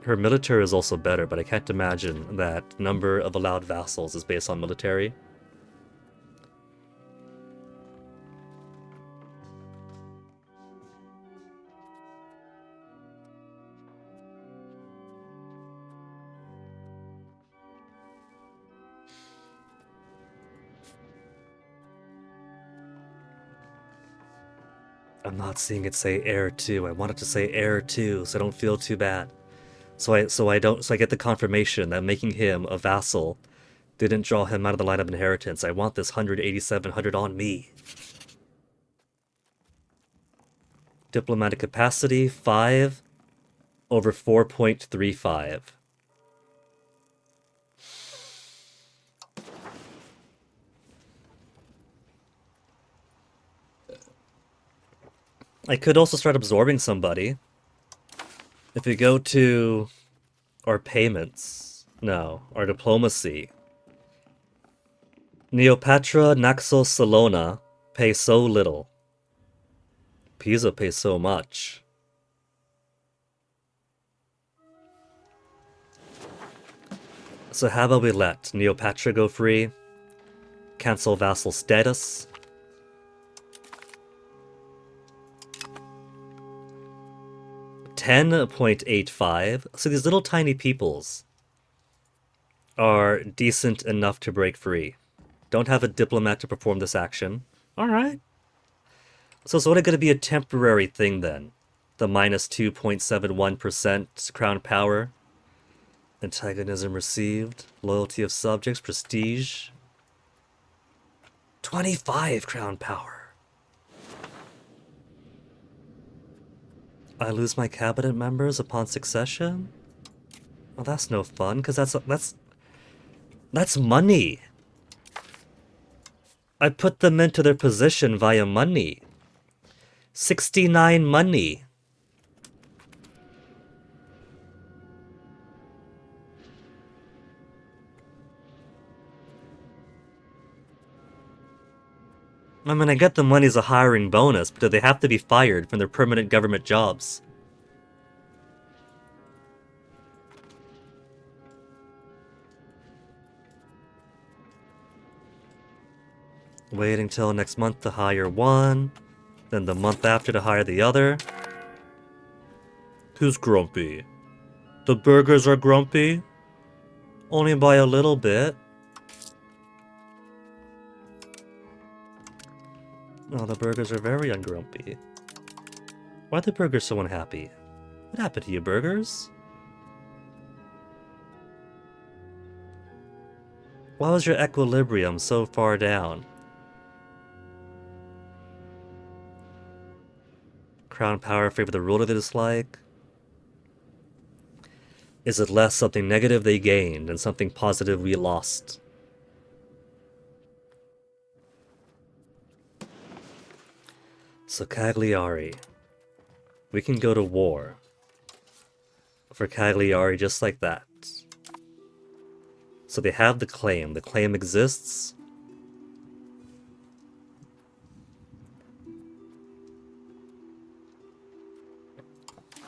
[SPEAKER 1] Her military is also better, but I can't imagine that number of allowed vassals is based on military. I'm not seeing it say heir to. I want it to say heir to, so I don't feel too bad. So I get the confirmation that making him a vassal Didn't draw him out of the line of inheritance. I want this 18700 on me. Diplomatic capacity, 5 over 4.35. I could also start absorbing somebody. If we go to our payments, no, our diplomacy. Neopatra, Naxos, Salona pay so little. Pisa pays so much. So how about we let Neopatra go free? Cancel vassal status. $10.85. So these little tiny peoples are decent enough to break free. Don't have a diplomat to perform this action. Alright. So it's only going to be a temporary thing then. The minus 2.71% crown power. Antagonism received. Loyalty of subjects. Prestige. 25 crown power. I lose my cabinet members upon succession? Well, that's no fun, because that's money. I put them into their position via money. 69 money. I mean, I get the money's a hiring bonus, but do they have to be fired from their permanent government jobs? Waiting till next month to hire one, then the month after to hire the other. Who's grumpy? The burgers are grumpy? Only by a little bit. No, the burgers are very ungrumpy. Why are the burgers so unhappy? What happened to you, burgers? Why was your equilibrium so far down? Crown power favor the ruler they dislike? Is it less something negative they gained and something positive we lost? So Cagliari. We can go to war. For Cagliari just like that. So they have the claim. The claim exists.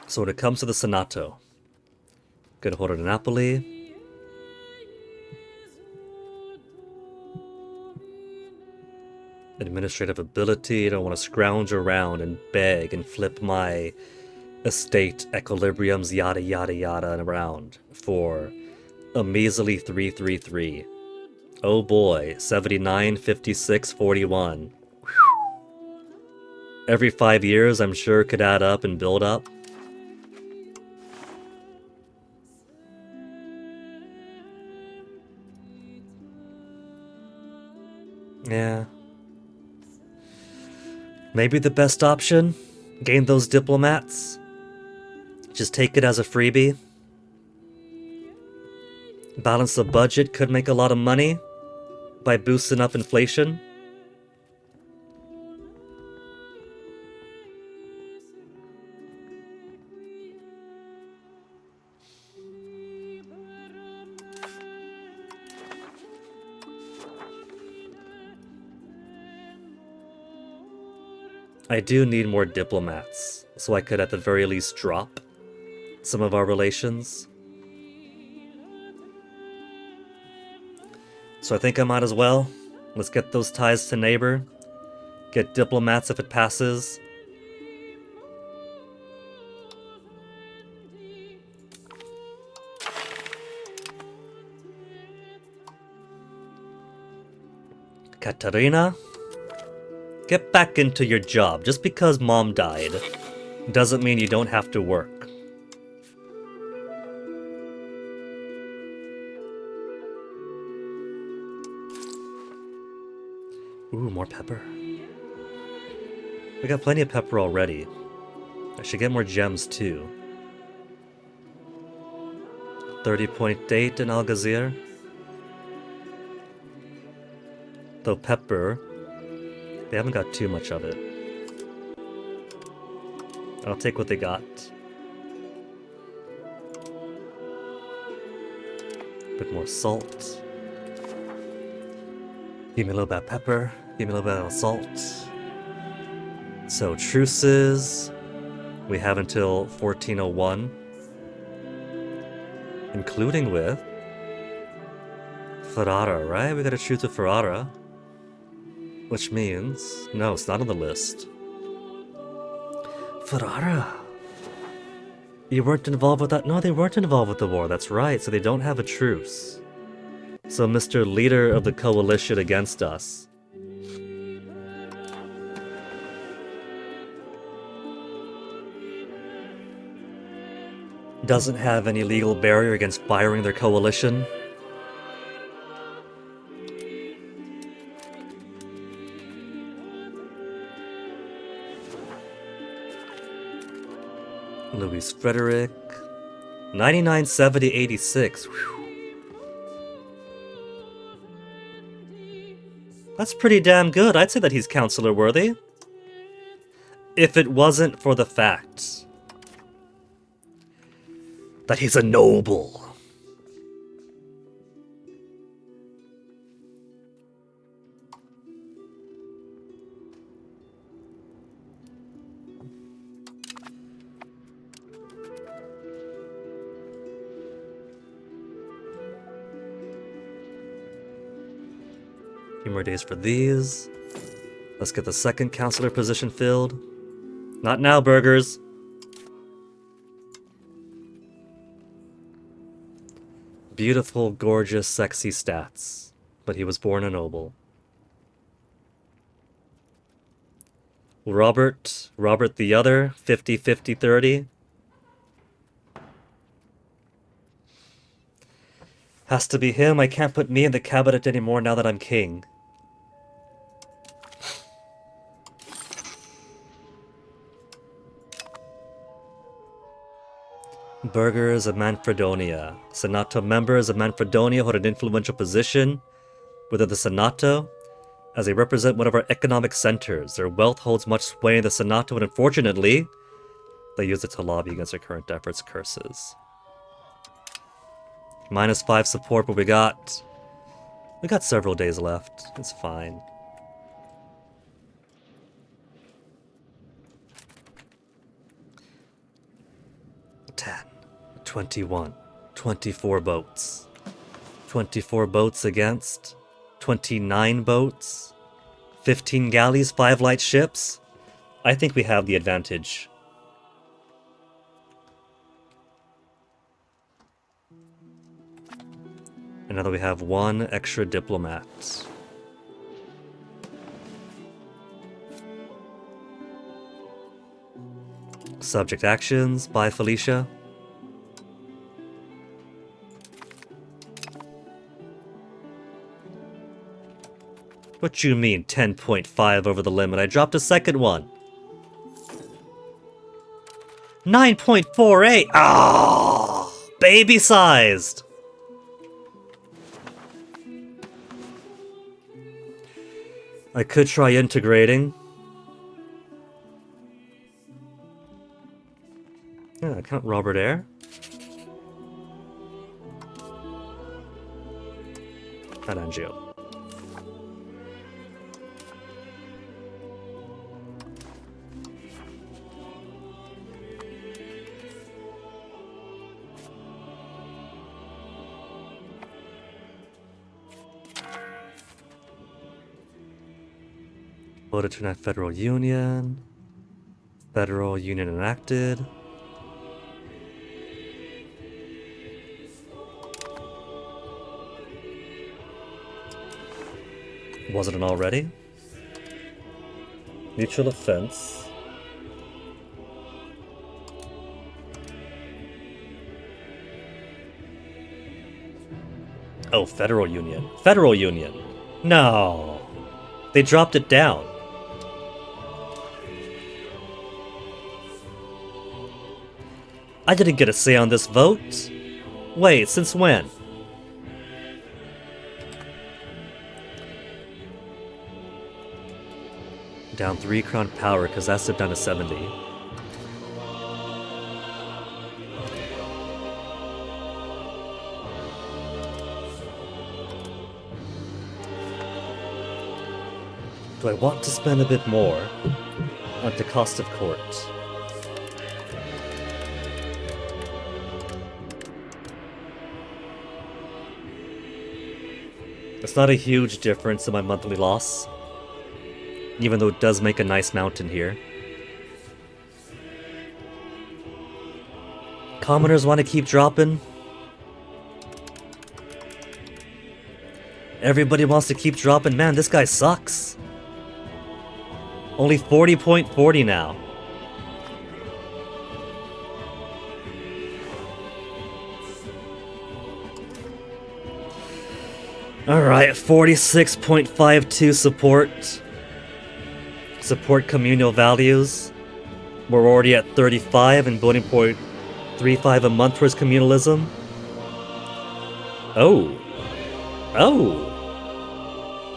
[SPEAKER 1] So when it comes to the Senato, good hold on Napoli. Administrative ability, I don't want to scrounge around and beg and flip my estate equilibriums yada yada yada and around for a measly 333. Oh boy, 79, 56, 41. Every 5 years I'm sure could add up and build up. Yeah. Maybe the best option? Gain those diplomats? Just take it as a freebie? Balance the budget, could make a lot of money by boosting up inflation? I do need more diplomats, so I could at the very least drop some of our relations. So I think I might as well. Let's get those ties to neighbor. Get diplomats if it passes. Katarina? Get back into your job. Just because mom died doesn't mean you don't have to work. Ooh, more pepper. We got plenty of pepper already. I should get more gems too. 30-point date in Algazir. Though pepper, they haven't got too much of it. I'll take what they got. Bit more salt. Give me a little bit of pepper. Give me a little bit of salt. So truces, we have until 1401, including with Ferrara, right? We got to choose with Ferrara, which means no, it's not on the list. Ferrara, you weren't involved with that? No, they weren't involved with the war. That's right. So they don't have a truce. So, Mr. Leader of the coalition against us. Doesn't have any legal barrier against firing their coalition. Louis Frederick. 99, 70, 86. Whew. That's pretty damn good. I'd say that he's counselor worthy. If it wasn't for the fact that he's a noble. Few more days for these. Let's get the second counselor position filled. Not now, burgers. Beautiful, gorgeous, sexy stats. But he was born a noble. Robert the other, 50, 50, 30. Has to be him. I can't put me in the cabinet anymore now that I'm king. Burghers of Manfredonia. Senato members of Manfredonia hold an influential position within the Senato as they represent one of our economic centers. Their wealth holds much sway in the Senato, and unfortunately, they use it to lobby against their current efforts. Curses. -5 support, but we got several days left. It's fine. Ten, 21, 24 boats. 24 boats against 29 boats. 15 galleys, 5 light ships. I think we have the advantage. And now that we have 1 extra diplomat. Subject actions by Felicia. What you mean 10.5 over the limit? I dropped a second one. 9.48! Ah, baby-sized! I could try integrating. Yeah, I count Robert Eyre. Not Angio. Voted to enact Federal Union. Federal Union enacted. Wasn't it already? Mutual offense. Oh, Federal Union. Federal Union. No. They dropped it down. I didn't get a say on this vote. Wait, since when? Down 3 crown power, because that's it down to 70. Do I want to spend a bit more on the cost of court? It's not a huge difference in my monthly loss, even though it does make a nice mountain here. Commoners want to keep dropping. Everybody wants to keep dropping. Man, this guy sucks. Only 40.40 now. Alright, 46.52 support. Support communal values. We're already at 35 and building point 3.5 a month towards communalism. Oh. Oh.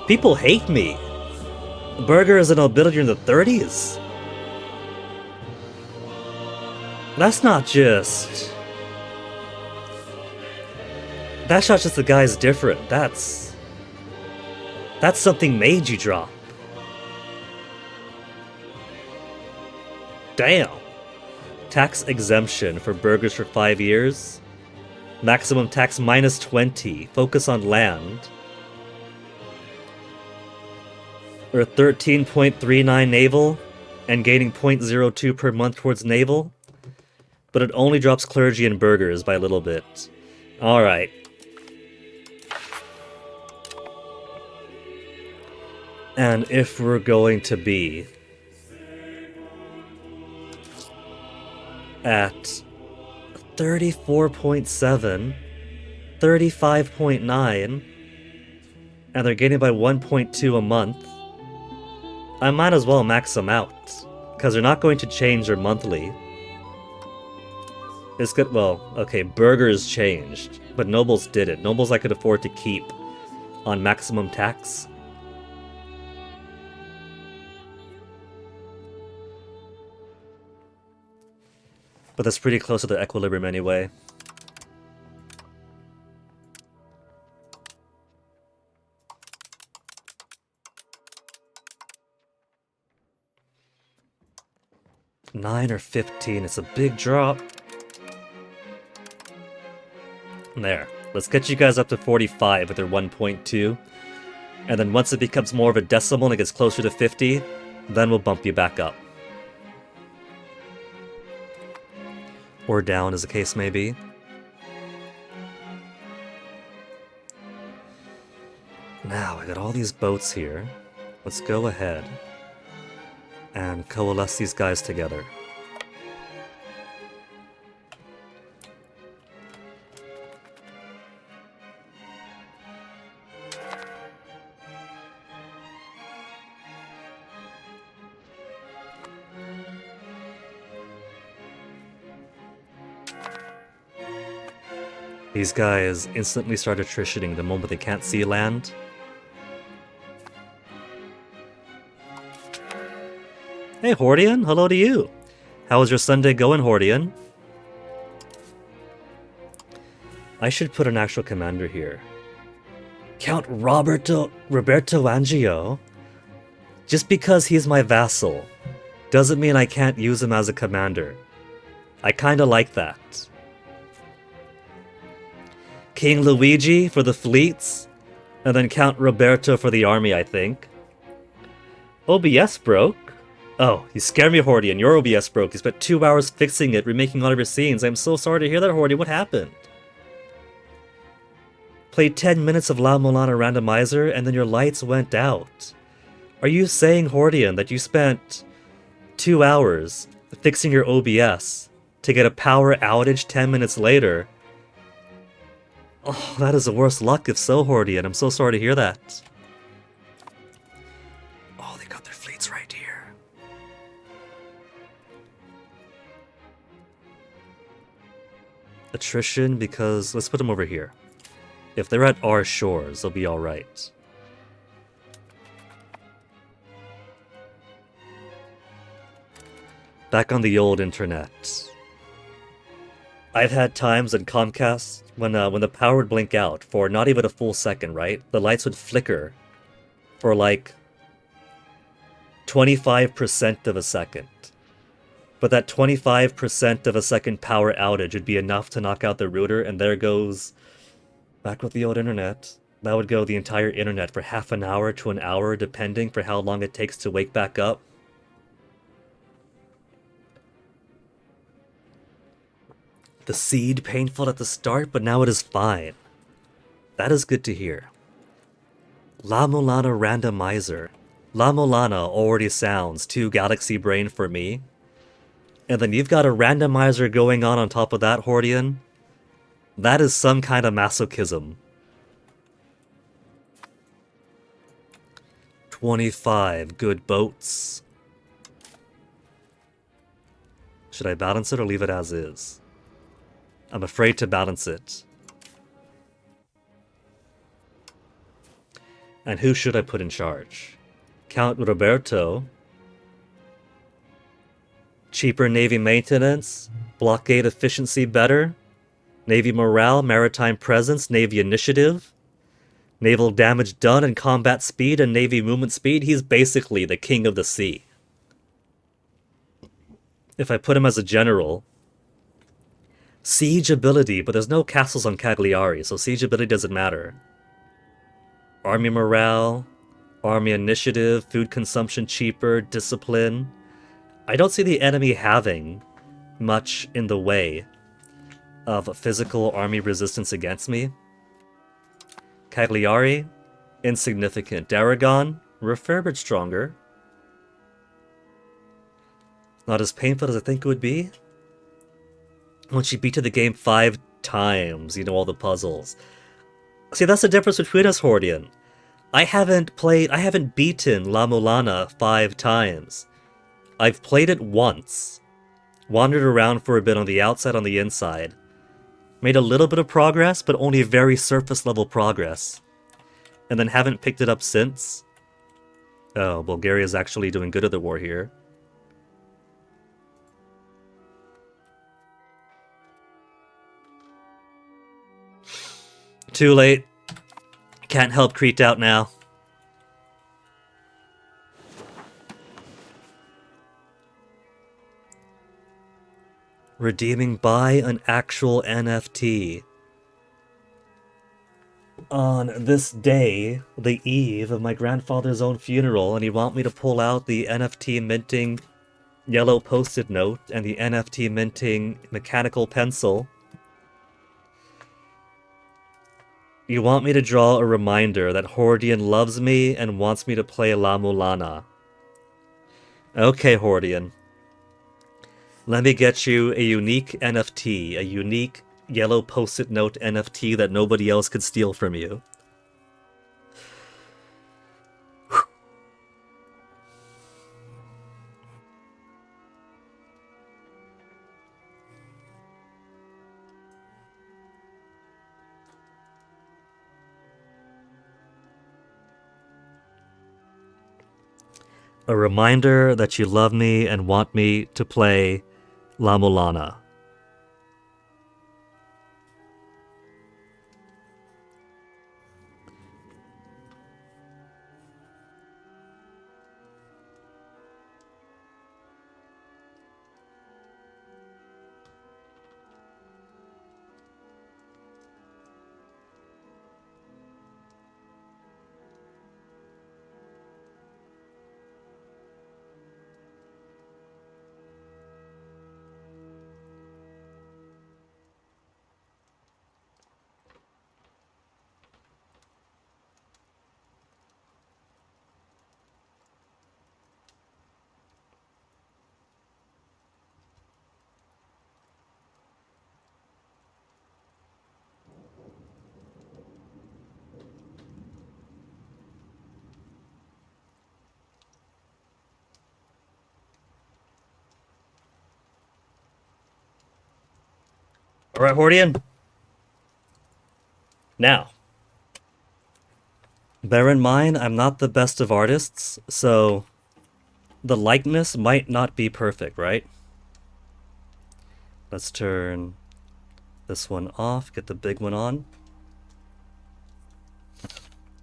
[SPEAKER 1] People hate me. Burger is a nobility in the 30s. That's not just... That's not just the guy's different. That's something made you drop. Damn. Tax exemption for burgers for 5 years. Maximum tax minus 20. Focus on land. Or 13.39 naval. And gaining 0.02 per month towards naval. But it only drops clergy and burgers by a little bit. Alright. And if we're going to be at 34.7, 35.9, and they're getting by 1.2 a month, I might as well max them out, because they're not going to change their monthly. It's good. Well, okay, burgers changed, but nobles didn't. Nobles I could afford to keep on maximum tax. But that's pretty close to the equilibrium anyway. $9 or $15, it's a big drop. There. Let's get you guys up to 45 with their 1.2. And then once it becomes more of a decimal and it gets closer to 50, then we'll bump you back up. Or down, as the case may be. Now, I got all these boats here. Let's go ahead and coalesce these guys together. These guys instantly start attritioning the moment they can't see land. Hey Hordian, hello to you. How was your Sunday going, Hordian? I should put an actual commander here. Count Roberto Angio. Just because he's my vassal doesn't mean I can't use him as a commander. I kinda like that. King Luigi for the fleets, and then Count Roberto for the army, I think. OBS broke? Oh, you scared me, Hordian. Your OBS broke. You spent 2 hours fixing it, remaking all of your scenes. I'm so sorry to hear that, Hordian. What happened? Played 10 minutes of La Mulana Randomizer, and then your lights went out. Are you saying, Hordian, that you spent 2 hours fixing your OBS to get a power outage 10 minutes later? Oh, that is the worst luck if so, Hordian. I'm so sorry to hear that. right here. Attrition, because let's put them over here. If they're at our shores, they'll be alright. Back on the old internet. I've had times in Comcast when the power would blink out for not even a full second, right? The lights would flicker for like 25% of a second. But that 25% of a second power outage would be enough to knock out the router, and there goes, back with the old internet, that would go the entire internet for half an hour to an hour, depending for how long it takes to wake back up. The seed painful at the start, but now it is fine. That is good to hear. La Mulana Randomizer. La Mulana already sounds too galaxy brain for me. And then you've got a randomizer going on top of that, Hordian. That is some kind of masochism. 25 good boats. Should I balance it or leave it as is? I'm afraid to balance it. And who should I put in charge? Count Roberto. Cheaper Navy maintenance, blockade efficiency better, Navy morale, maritime presence, Navy initiative, naval damage done and combat speed and Navy movement speed. He's basically the king of the sea. If I put him as a general, siege ability, but there's no castles on Cagliari, so siege ability doesn't matter. Army morale, army initiative, food consumption cheaper, discipline. I don't see the enemy having much in the way of physical army resistance against me. Cagliari, insignificant. Daragon, we're a fair bit stronger. Not as painful as I think it would be. Once you beat to the game 5 times, you know all the puzzles. See, that's the difference between us, Hordian. I haven't beaten La Mulana 5 times. I've played it once, wandered around for a bit on the outside, on the inside, made a little bit of progress, but only very surface level progress, and then haven't picked it up since. Oh, Bulgaria's actually doing good at the war here. Too late. Can't help Crete out now. Redeeming buy an actual NFT. On this day, the eve of my grandfather's own funeral, and you want me to pull out the NFT minting yellow post-it note and the NFT minting mechanical pencil. You want me to draw a reminder that Hordian loves me and wants me to play La Mulana. Okay, Hordian. Let me get you a unique NFT, a unique yellow post-it note NFT that nobody else could steal from you. A reminder that you love me and want me to play La Mulana. Alright, Hordian. Now, bear in mind, I'm not the best of artists, so the likeness might not be perfect, right? Let's turn this one off, get the big one on.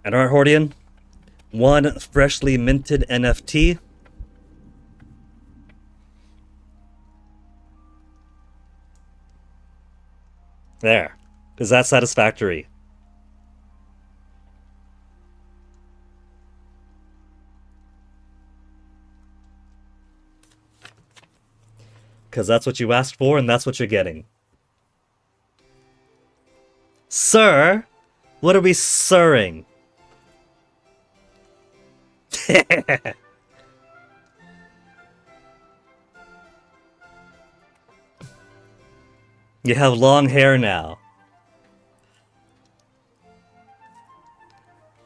[SPEAKER 1] And alright, Hordian, one freshly minted NFT. There. Is that satisfactory? Because that's what you asked for, and that's what you're getting. Sir? What are we sirring? You have long hair now.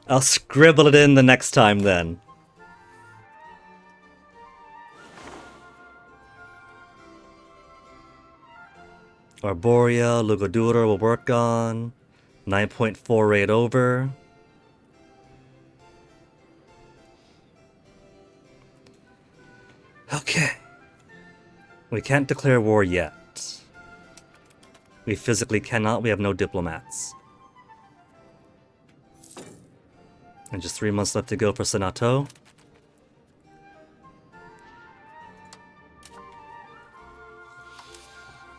[SPEAKER 1] I'll scribble it in the next time then. Arborea, Lugodura will work on. 9.48 over. Okay. We can't declare war yet. We physically cannot, we have no diplomats. And just 3 months left to go for Senato.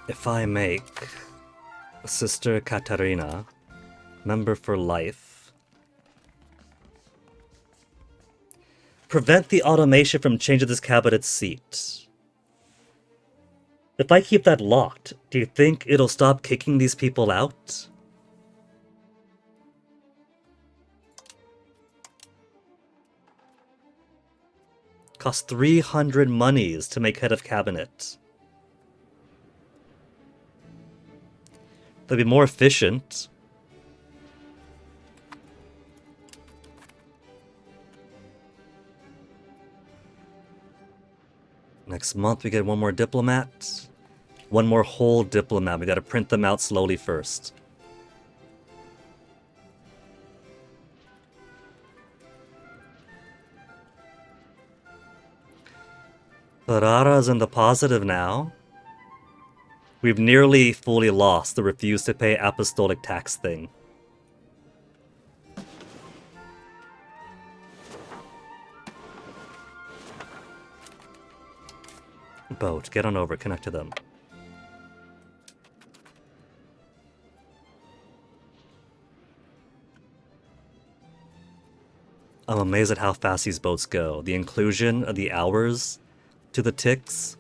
[SPEAKER 1] If I make Sister Katarina member for life, prevent the automation from changing this cabinet's seat. If I keep that locked, do you think it'll stop kicking these people out? Costs 300 monies to make head of cabinet. They'll be more efficient. Next month we get one more diplomat. One more whole diplomat. We gotta print them out slowly first. Ferrara's in the positive now. We've nearly fully lost the refuse to pay apostolic tax thing. Boat, get on over, connect to them. I'm amazed at how fast these boats go. The inclusion of the hours to the ticks.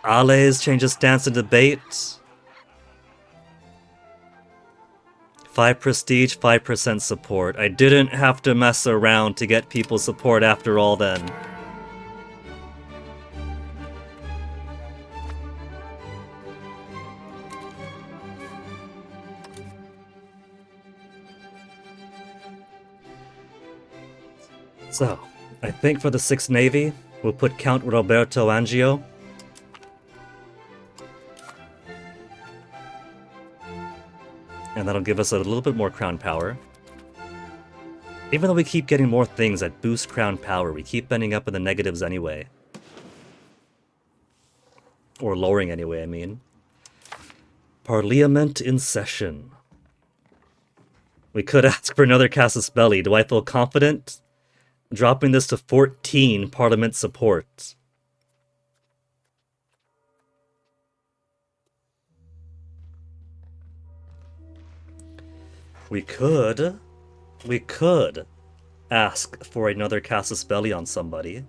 [SPEAKER 1] Ales changes stance in debate. 5 prestige, 5% support. I didn't have to mess around to get people support after all then. So, I think for the 6th Navy, we'll put Count Roberto Angio. And that'll give us a little bit more crown power. Even though we keep getting more things that boost crown power, we keep ending up in the negatives anyway. Or lowering anyway, I mean. Parliament in session. We could ask for another Casus Belli. Do I feel confident dropping this to 14 Parliament support? We could ask for another Casus Belli on somebody.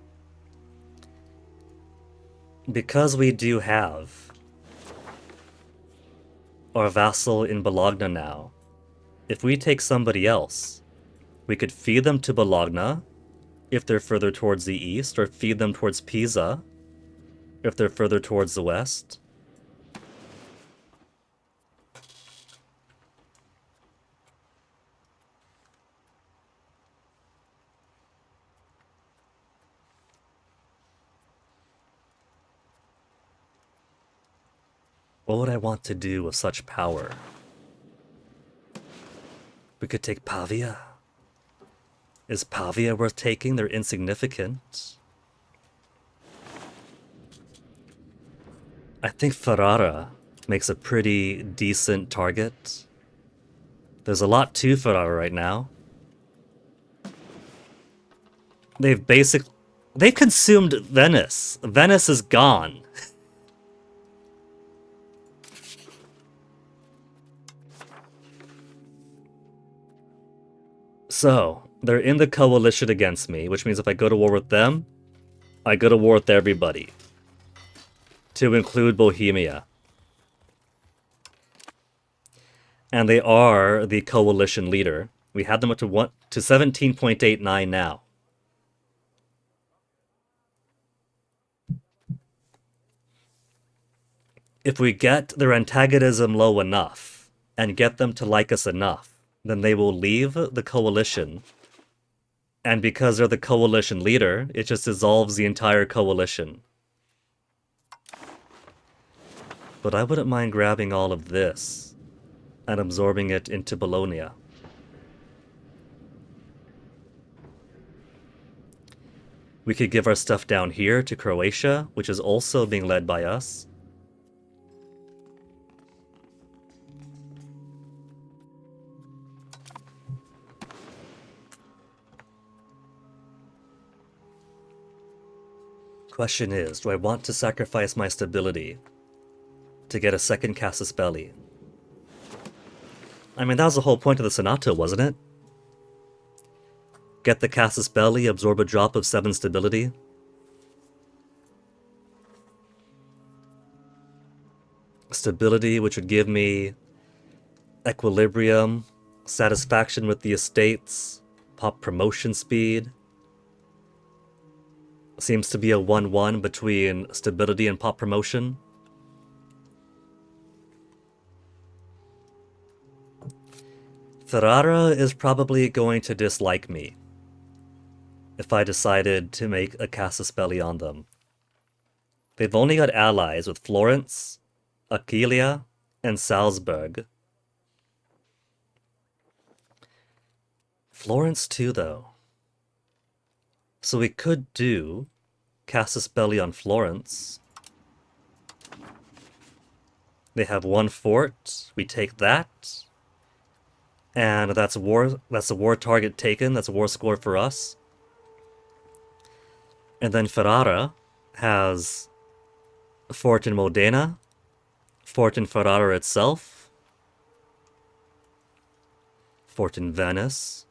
[SPEAKER 1] Because we do have our vassal in Bologna now, if we take somebody else, we could feed them to Bologna if they're further towards the east, or feed them towards Pisa if they're further towards the west. What would I want to do with such power? We could take Pavia. Is Pavia worth taking? They're insignificant. I think Ferrara makes a pretty decent target. There's a lot to Ferrara right now. They've consumed Venice. Venice is gone. So, they're in the coalition against me, which means if I go to war with them, I go to war with everybody. To include Bohemia. And they are the coalition leader. We had them up to 17.89 now. If we get their antagonism low enough and get them to like us enough, then they will leave the coalition. And because they're the coalition leader, it just dissolves the entire coalition. But I wouldn't mind grabbing all of this and absorbing it into Bologna. We could give our stuff down here to Croatia, which is also being led by us. Question is, do I want to sacrifice my stability to get a second Casus Belli? I mean, that was the whole point of the Senato, wasn't it? Get the Casus Belli, absorb a drop of 7 stability. Stability, which would give me equilibrium, satisfaction with the estates, pop promotion speed. Seems to be a 1-1 between stability and pop promotion. Ferrara is probably going to dislike me if I decided to make a Casus Belli on them. They've only got allies with Florence, Aquileia, and Salzburg. Florence too, though. So we could do Casus Belli on Florence. They have 1 fort. We take that. And that's a war target taken. That's a war score for us. And then Ferrara has a fort in Modena, fort in Ferrara itself, fort in Venice.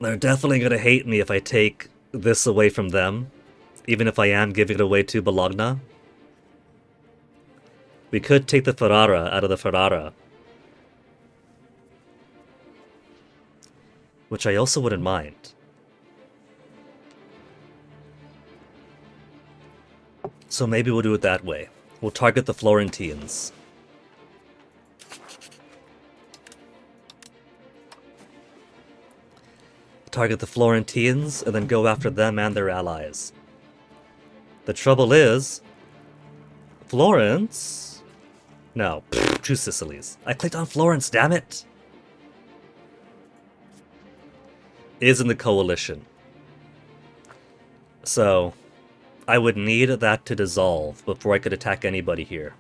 [SPEAKER 1] They're definitely going to hate me if I take this away from them, even if I am giving it away to Bologna. We could take the Ferrara out of the Ferrara, which I also wouldn't mind. So maybe we'll do it that way. We'll target the Florentines. Target the Florentines, and then go after them and their allies. The trouble is, Florence... No, 2 Sicilies. I clicked on Florence, damn it! Is in the coalition. So, I would need that to dissolve before I could attack anybody here.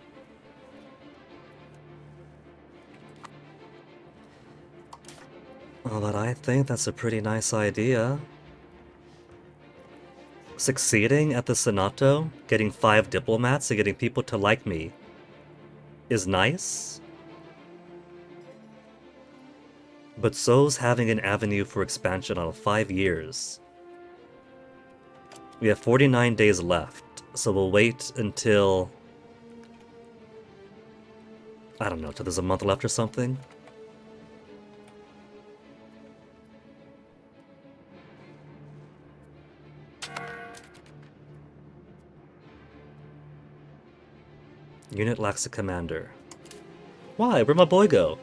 [SPEAKER 1] Oh, but I think that's a pretty nice idea. Succeeding at the Senato, getting 5 diplomats and getting people to like me is nice. But so's having an avenue for expansion on 5 years. We have 49 days left, so we'll wait until... I don't know, till there's a month left or something. Unit lacks a commander. Why? Where'd my boy go?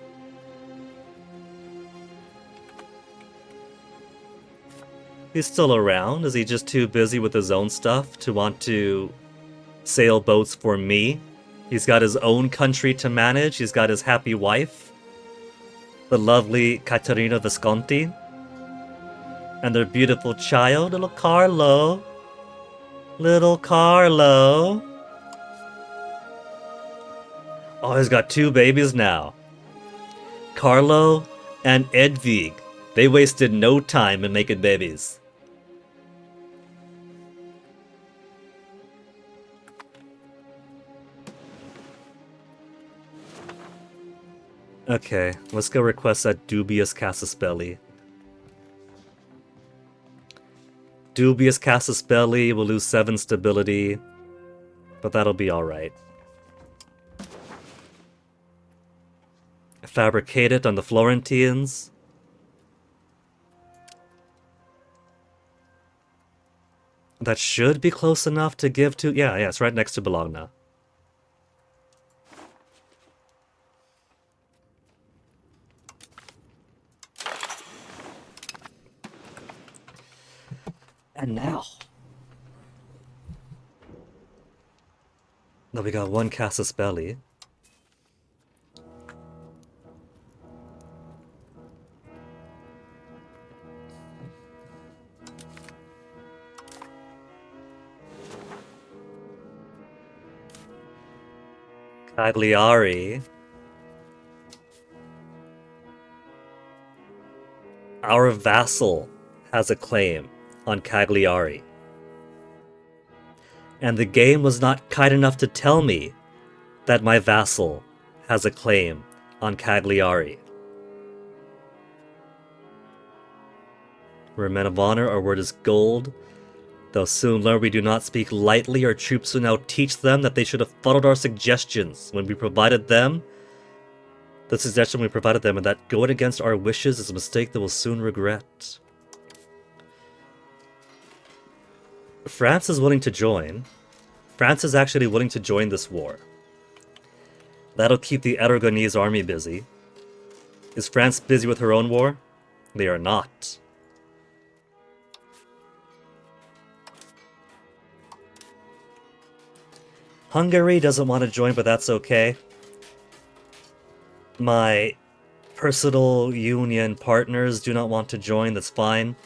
[SPEAKER 1] He's still around. Is he just too busy with his own stuff to want to sail boats for me? He's got his own country to manage. He's got his happy wife, the lovely Caterina Visconti, and their beautiful child, little Carlo. Little Carlo. Oh, he's got 2 babies now. Carlo and Edvig. They wasted no time in making babies. Okay, let's go request that Dubious Casaspelli. Dubious Casaspelli will lose 7 stability, but that'll be alright. Fabricate it on the Florentines. That should be close enough to give to... Yeah, it's right next to Bologna. And now... Now we got 1 Casaspelli. Cagliari. Our vassal has a claim on Cagliari. And the game was not kind enough to tell me that my vassal has a claim on Cagliari. We're men of honor, our word is gold. They'll soon learn we do not speak lightly. Our troops will now teach them that they should have followed our suggestions when we provided them. The suggestion we provided them, and that going against our wishes is a mistake they will soon regret. France is willing to join. France is actually willing to join this war. That'll keep the Aragonese army busy. Is France busy with her own war? They are not. Hungary doesn't want to join, but that's okay. My personal union partners do not want to join, that's fine.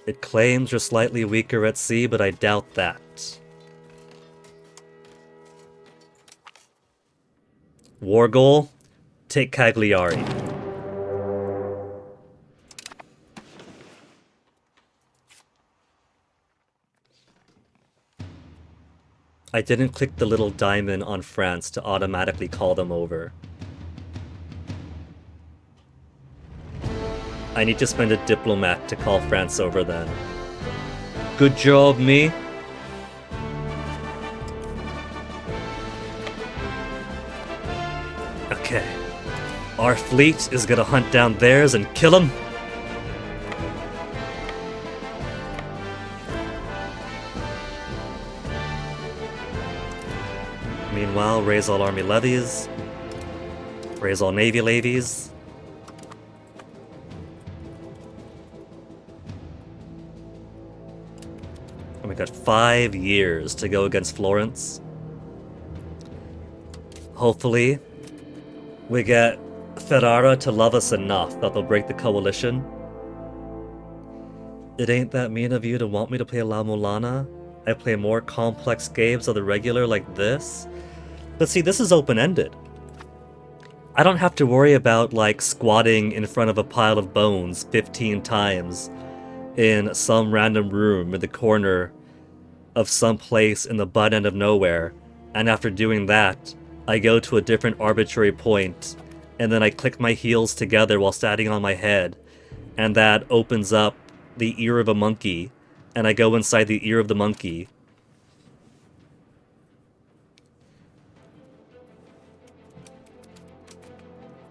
[SPEAKER 1] It claims you're slightly weaker at sea, but I doubt that. War goal? Take Cagliari. I didn't click the little diamond on France to automatically call them over. I need to spend a diplomat to call France over then. Good job, me. Okay. Our fleet is gonna hunt down theirs and kill them. Meanwhile, raise all army levies. Raise all navy levies. And we got 5 years to go against Florence. Hopefully, we get Ferrara to love us enough that they'll break the coalition. It ain't that mean of you to want me to play La Mulana. I play more complex games of the regular like this. But see, this is open-ended. I don't have to worry about, like, squatting in front of a pile of bones 15 times in some random room in the corner of some place in the butt end of nowhere, and after doing that, I go to a different arbitrary point, and then I click my heels together while standing on my head, and that opens up the ear of a monkey, and I go inside the ear of the monkey.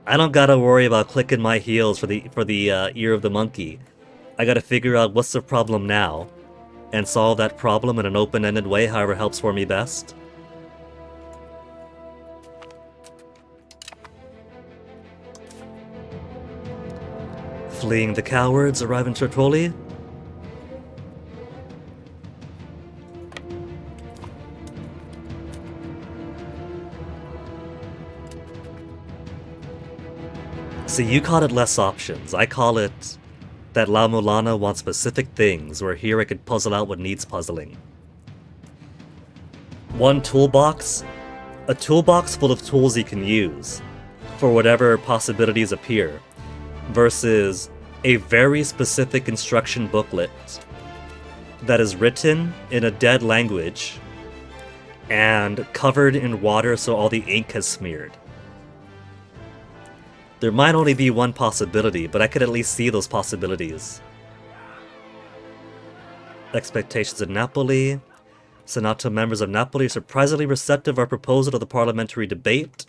[SPEAKER 1] I don't gotta worry about clicking my heels for the ear of the monkey. I gotta figure out what's the problem now, and solve that problem in an open-ended way, however helps for me best. Fleeing the cowards arrive in Tortoli. See, you call it less options. I call it that La Mulana wants specific things, where here I could puzzle out what needs puzzling. One toolbox, a toolbox full of tools you can use for whatever possibilities appear, versus a very specific instruction booklet that is written in a dead language and covered in water so all the ink has smeared. There might only be one possibility, but I could at least see those possibilities. Expectations in Napoli. Senato members of Napoli are surprisingly receptive of our proposal to the parliamentary debate.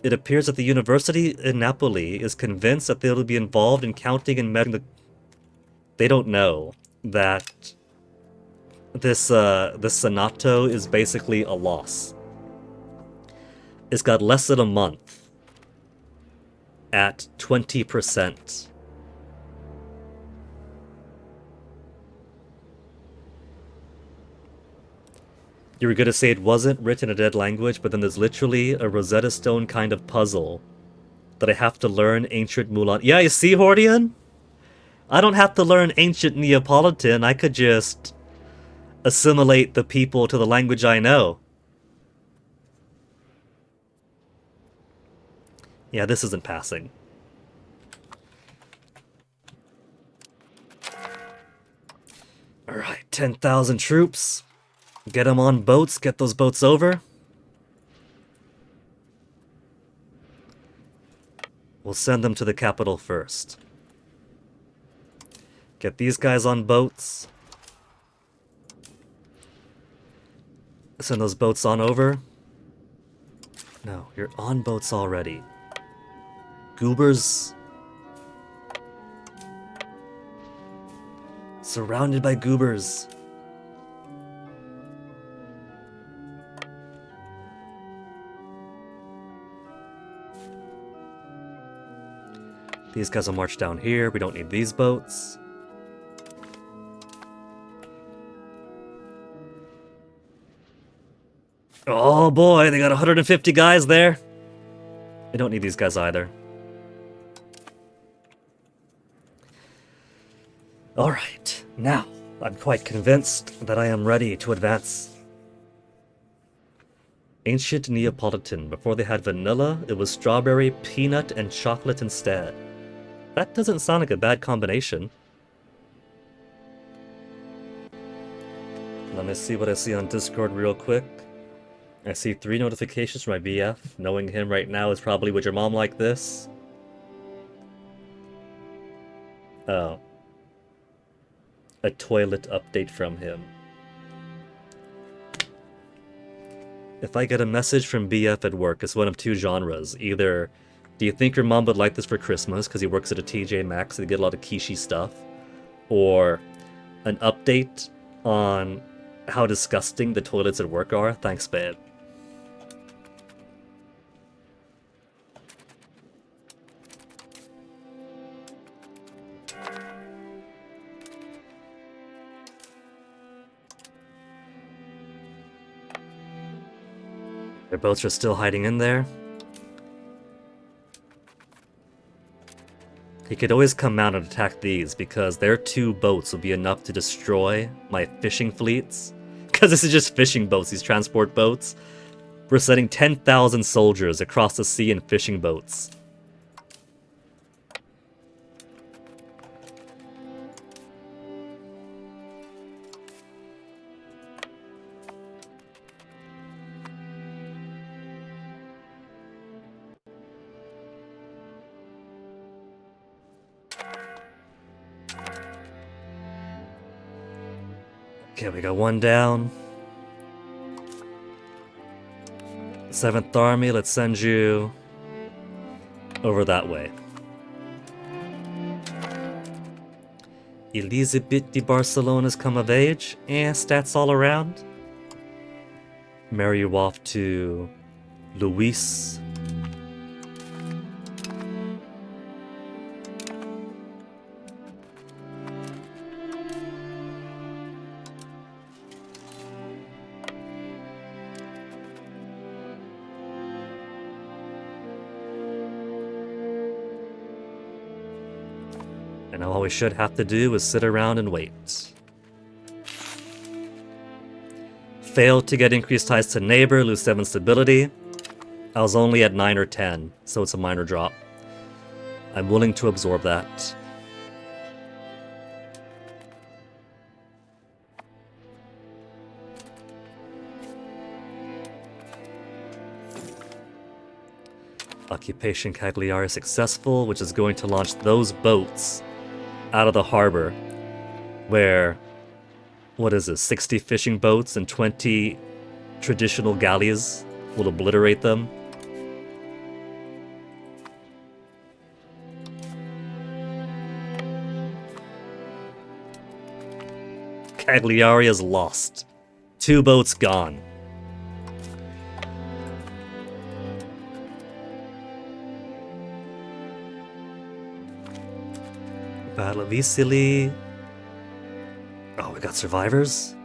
[SPEAKER 1] It appears that the university in Napoli is convinced that they will be involved in counting and measuring the... They don't know that this Senato is basically a loss. It's got less than a month at 20%. You were gonna say it wasn't written in a dead language, but then there's literally a Rosetta Stone kind of puzzle that I have to learn ancient Mulan. Yeah, you see, Hordian? I don't have to learn ancient Neapolitan, I could just assimilate the people to the language I know. Yeah, this isn't passing. Alright, 10,000 troops. Get them on boats, get those boats over. We'll send them to the capital first. Get these guys on boats. Send those boats on over. No, you're on boats already. Goobers. Surrounded by goobers. These guys will march down here. We don't need these boats. Oh boy, they got 150 guys there. We don't need these guys either. Alright, now I'm quite convinced that I am ready to advance. Ancient Neapolitan. Before they had vanilla, it was strawberry, peanut, and chocolate instead. That doesn't sound like a bad combination. Let me see what I see on Discord real quick. I see 3 notifications from my BF. Knowing him right now is probably, would your mom like this? Oh. A toilet update from him. If I get a message from BF at work, it's one of 2 genres. Either, do you think your mom would like this for Christmas because he works at a TJ Maxx and they get a lot of quiche stuff? Or an update on how disgusting the toilets at work are? Thanks, babe. Their boats are still hiding in there. He could always come out and attack these, because their 2 boats will be enough to destroy my fishing fleets. Because this is just fishing boats, these transport boats. We're sending 10,000 soldiers across the sea in fishing boats. Okay, we got 1 down. 7th Army, let's send you over that way. Elizabeth de Barcelona's come of age, and stats all around. Marry you off to Luis. And now all we should have to do is sit around and wait. Failed to get increased ties to neighbor, lose 7 stability. I was only at 9 or 10, so it's a minor drop. I'm willing to absorb that. Occupation Cagliari successful, which is going to launch those boats out of the harbor, where, what is this, 60 fishing boats and 20 traditional galleys will obliterate them. Cagliari is lost. 2 boats gone. Battle of Isili. Oh, we got survivors?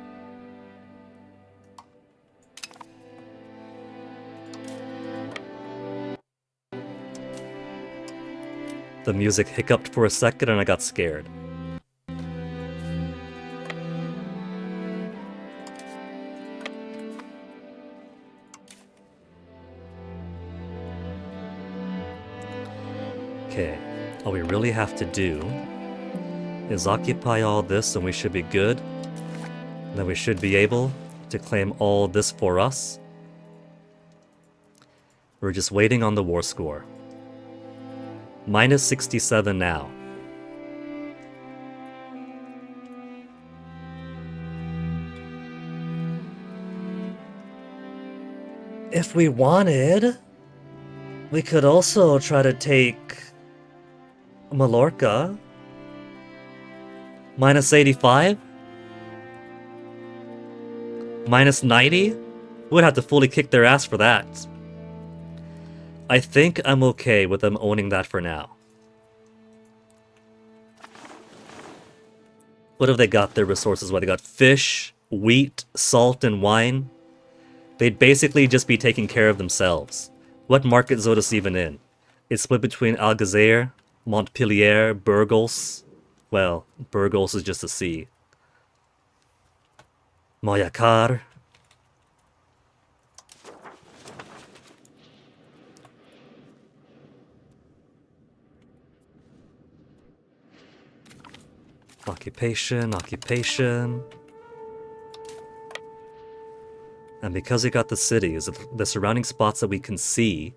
[SPEAKER 1] The music hiccuped for a second and I got scared. Okay, all we really have to do is occupy all this and we should be good. Then we should be able to claim all this for us. We're just waiting on the war score. Minus 67 now. If we wanted, we could also try to take Mallorca. Minus 85? Minus 90? We'd have to fully kick their ass for that. I think I'm okay with them owning that for now. What have they got their resources? What, they got fish, wheat, salt, and wine? They'd basically just be taking care of themselves. What market zone is even in? It's split between Algeciras, Montpellier, Burgos. Well, Burgos is just a sea. Mallorca. Occupation, occupation. And because we got the cities, the surrounding spots that we can see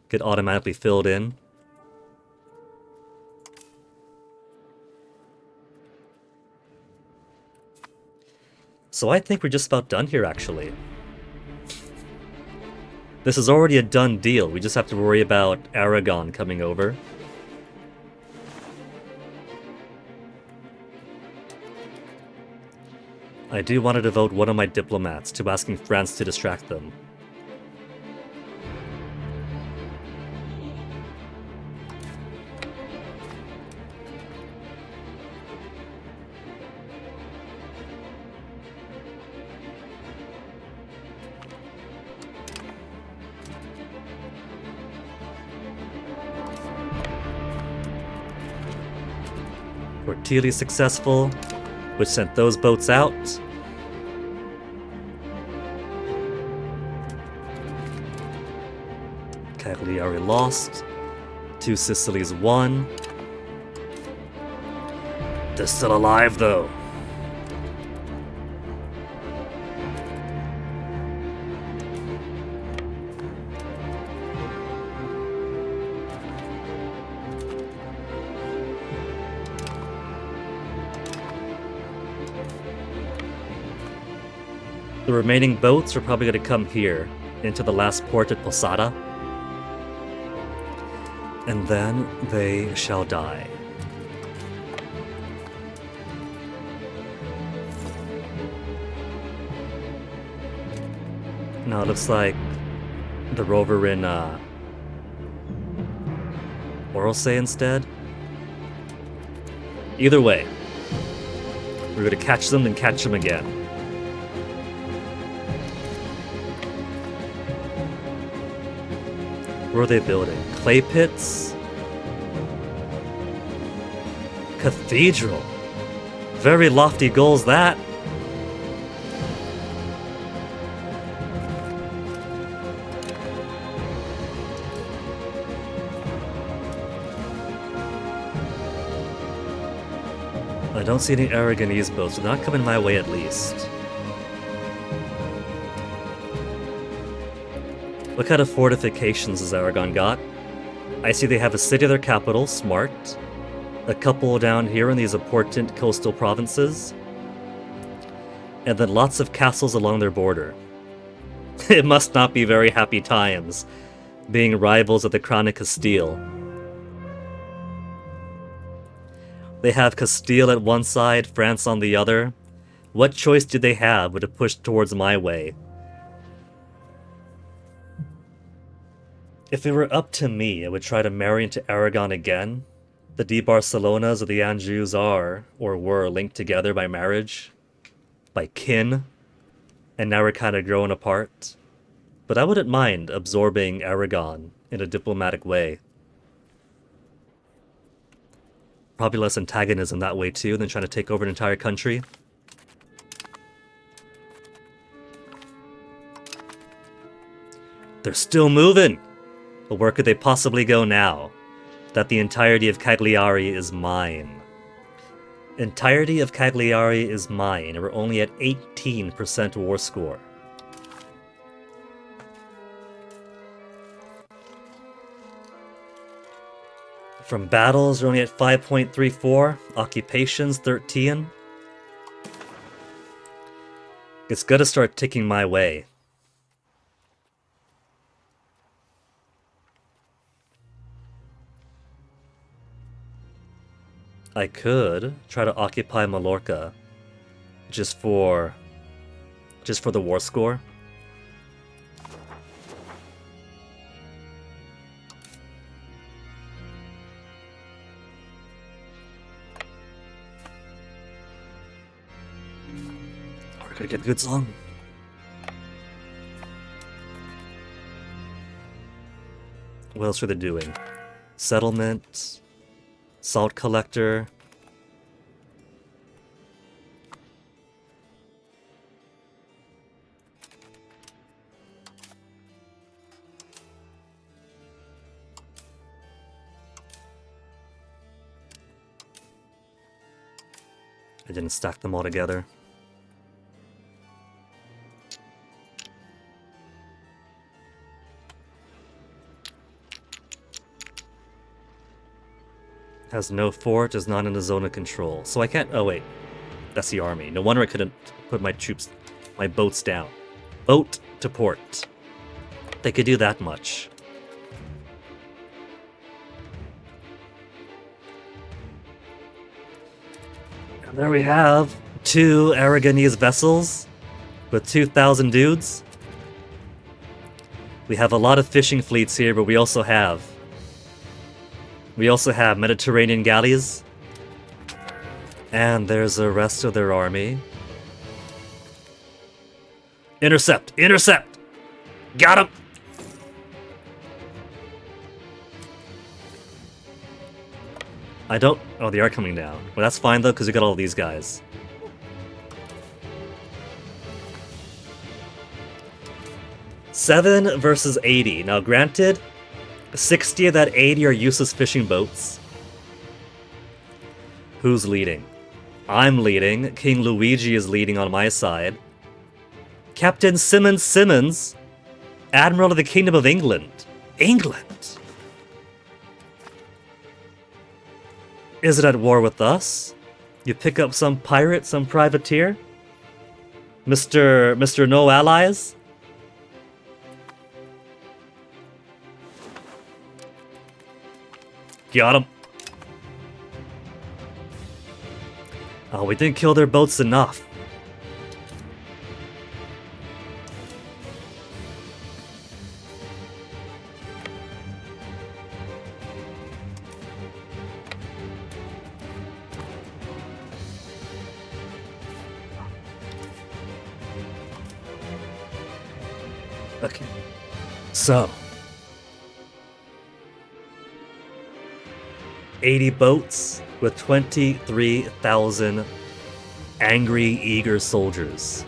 [SPEAKER 1] get automatically filled in. So I think we're just about done here, actually. This is already a done deal. We just have to worry about Aragon coming over. I do want to devote one of my diplomats to asking France to distract them. Portilli successful, which sent those boats out. Cagliari lost. 2 Sicilies won. They're still alive, though. The remaining boats are probably going to come here, into the last port at Posada. And then they shall die. Now it looks like the rover in Orosei instead. Either way, we're going to catch them and catch them again. What are they building? Clay pits? cathedral. Very lofty goals, that. I don't see any Aragonese boats. They're not coming my way, at least. What kind of fortifications has Aragon got? I see they have a city of their capital, smart. A couple down here in these important coastal provinces. And then lots of castles along their border. It must not be very happy times, being rivals of the Crown of Castile. They have Castile at one side, France on the other. What choice did they have but to push towards my way? If it were up to me, I would try to marry into Aragon again. The de Barcelonas or the Anjous are, or were, linked together by marriage, by kin, and now we're kind of growing apart. But I wouldn't mind absorbing Aragon in a diplomatic way. Probably less antagonism that way too than trying to take over an entire country. They're still moving! But where could they possibly go now? That the entirety of Cagliari is mine. Entirety of Cagliari is mine, and we're only at 18% war score. From battles, we're only at 5.34. Occupations, 13. It's gotta start ticking my way. I could try to occupy Mallorca just for the war score. We're gonna get a good song. What else are they doing? Settlement. Salt collector. I didn't stack them all together. Has no fort, is not in the zone of control. So I can't... Oh, wait. That's the army. No wonder I couldn't put my troops... my boats down. Boat to port. They could do that much. And there we have 2 Aragonese vessels with 2,000 dudes. We have a lot of fishing fleets here, but we also have Mediterranean galleys. And there's the rest of their army. Intercept! Intercept! Got him! I don't... Oh, they are coming down. Well, that's fine, though, because we got all these guys. $7 versus 80. Now, granted, 60 of that 80 are useless fishing boats. Who's leading? I'm leading. King Luigi is leading on my side. Captain Simmons, Admiral of the Kingdom of England. England? Is it at war with us? You pick up some pirate, some privateer? Mr. No Allies? Got him. Oh, we didn't kill their boats enough. Okay. So. 80 boats with 23,000 angry, eager soldiers.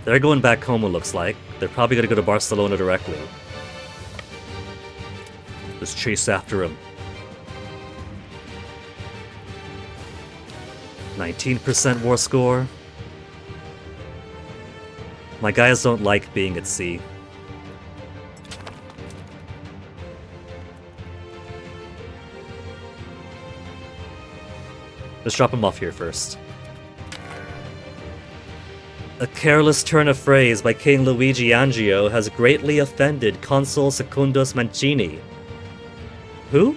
[SPEAKER 1] They're going back home, it looks like. They're probably going to go to Barcelona directly. Let's chase after him. 19% war score. My guys don't like being at sea. Let's drop him off here first. A careless turn of phrase by King Luigi Angio has greatly offended Consul Secundus Mancini. Who?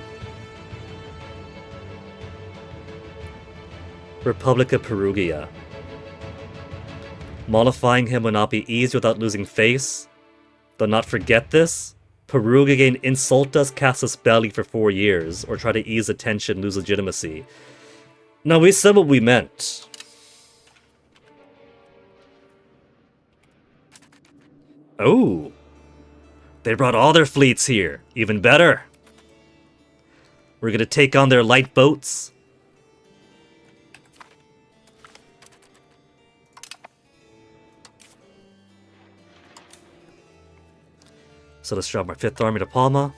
[SPEAKER 1] Republica Perugia. Mollifying him will not be easy without losing face. Though not forget this, Perugia gain insultus casus belli for 4 years, or try to ease the tension, lose legitimacy. No, we said what we meant. Oh. They brought all their fleets here. Even better. We're gonna take on their light boats. So let's drop our 5th Army to Palma.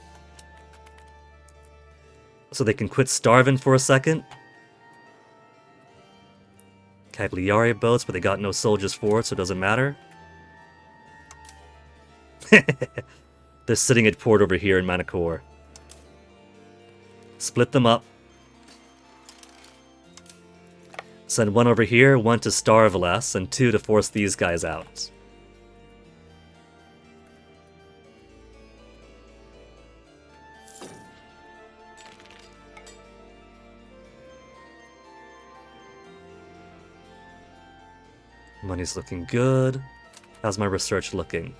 [SPEAKER 1] So they can quit starving for a second. Cagliari boats, but they got no soldiers for it, so it doesn't matter. They're sitting at port over here in Manacor. Split them up. Send 1 over here, 1 to starve less, and 2 to force these guys out. Money's looking good. How's my research looking?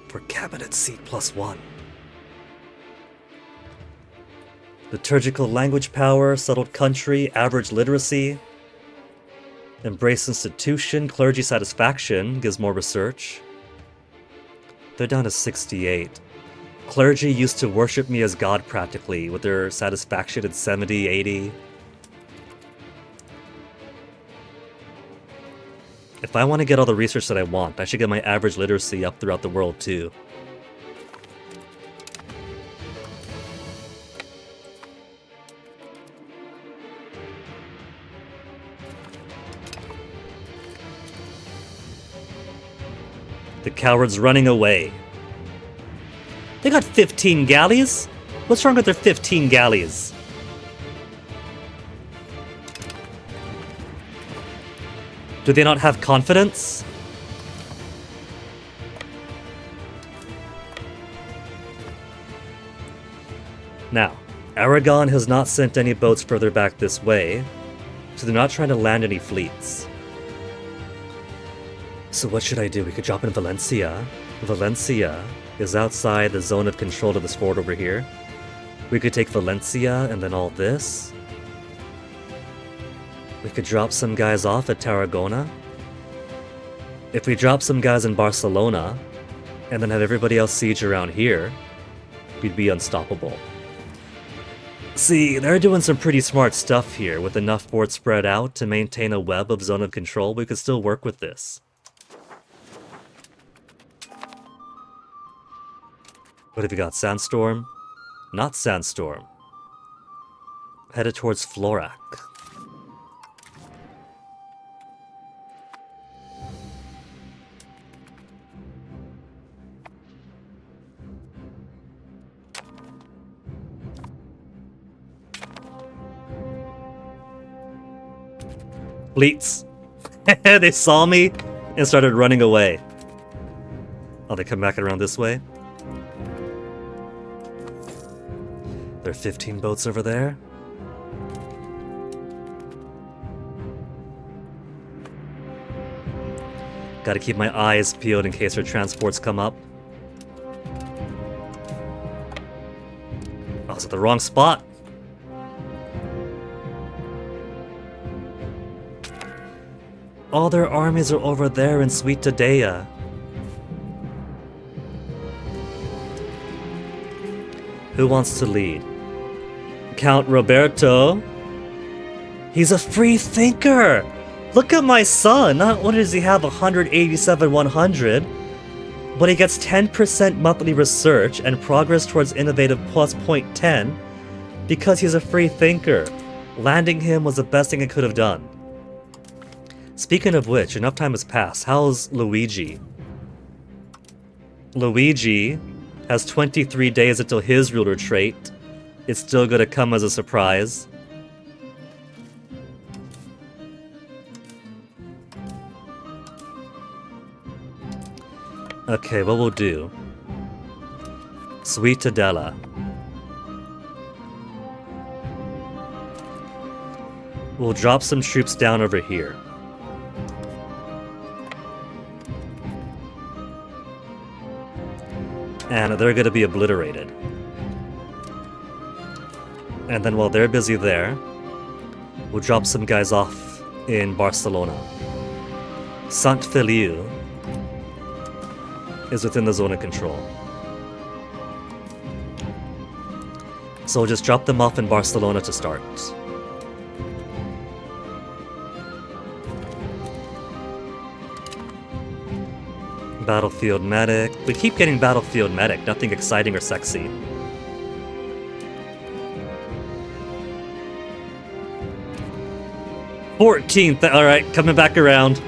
[SPEAKER 1] For cabinet seat +1. Liturgical language power, settled country, average literacy. Embrace institution, clergy satisfaction gives more research. They're down to 68. Clergy used to worship me as God practically, with their satisfaction at 70, 80. If I want to get all the research that I want, I should get my average literacy up throughout the world too. The coward's running away. They got 15 galleys? What's wrong with their 15 galleys? Do they not have confidence? Now, Aragon has not sent any boats further back this way, so they're not trying to land any fleets. So what should I do? We could drop in Valencia. Valencia is outside the zone of control of this fort over here. We could take Valencia and then all this. We could drop some guys off at Tarragona. If we drop some guys in Barcelona, and then have everybody else siege around here, we'd be unstoppable. See, they're doing some pretty smart stuff here. With enough forts spread out to maintain a web of zone of control, we could still work with this. What have you got? Sandstorm? Not Sandstorm. Headed towards Florac. Fleets. They saw me and started running away. Oh, they come back around this way? There are 15 boats over there. Gotta keep my eyes peeled in case their transports come up. I was at the wrong spot. All their armies are over there in Sweet Tadea. Who wants to lead? Count Roberto. He's a free thinker! Look at my son! Not only does he have 187 100, but he gets 10% monthly research and progress towards innovative plus 0.10 because he's a free thinker. Landing him was the best thing I could have done. Speaking of which, enough time has passed. How's Luigi? Luigi has 23 days until his ruler trait. It's still gonna come as a surprise. Okay, what we'll do. Sweet Adela. We'll drop some troops down over here. And they're gonna be obliterated. And then while they're busy there, we'll drop some guys off in Barcelona. Sant Feliu is within the zone of control. So we'll just drop them off in Barcelona to start. Battlefield medic. We keep getting battlefield medic, nothing exciting or sexy. $14,000. Alright, coming back around.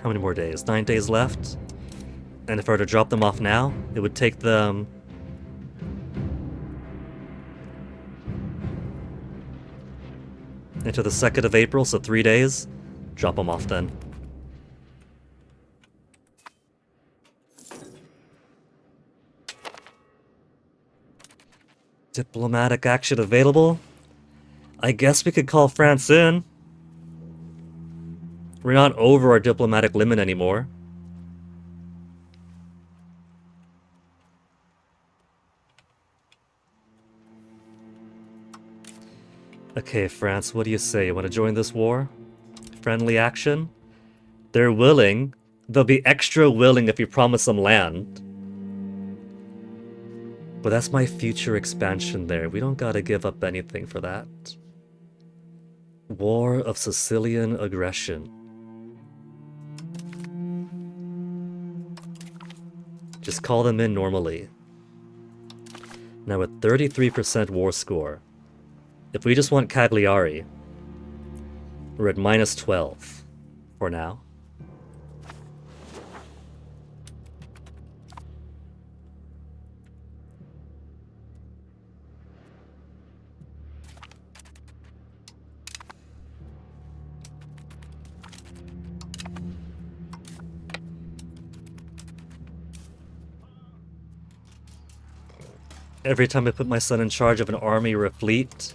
[SPEAKER 1] How many more days? 9 days left. And if I were to drop them off now, it would take them into the 2nd of April, so 3 days. Drop them off then. Diplomatic action available. I guess we could call France in. We're not over our diplomatic limit anymore. Okay, France, what do you say? You want to join this war? Friendly action? They're willing. They'll be extra willing if you promise them land. But that's my future expansion there. We don't gotta give up anything for that. War of Sicilian aggression. Just call them in normally. Now with 33% war score, if we just want Cagliari, we're at -12 for now. Every time I put my son in charge of an army or a fleet,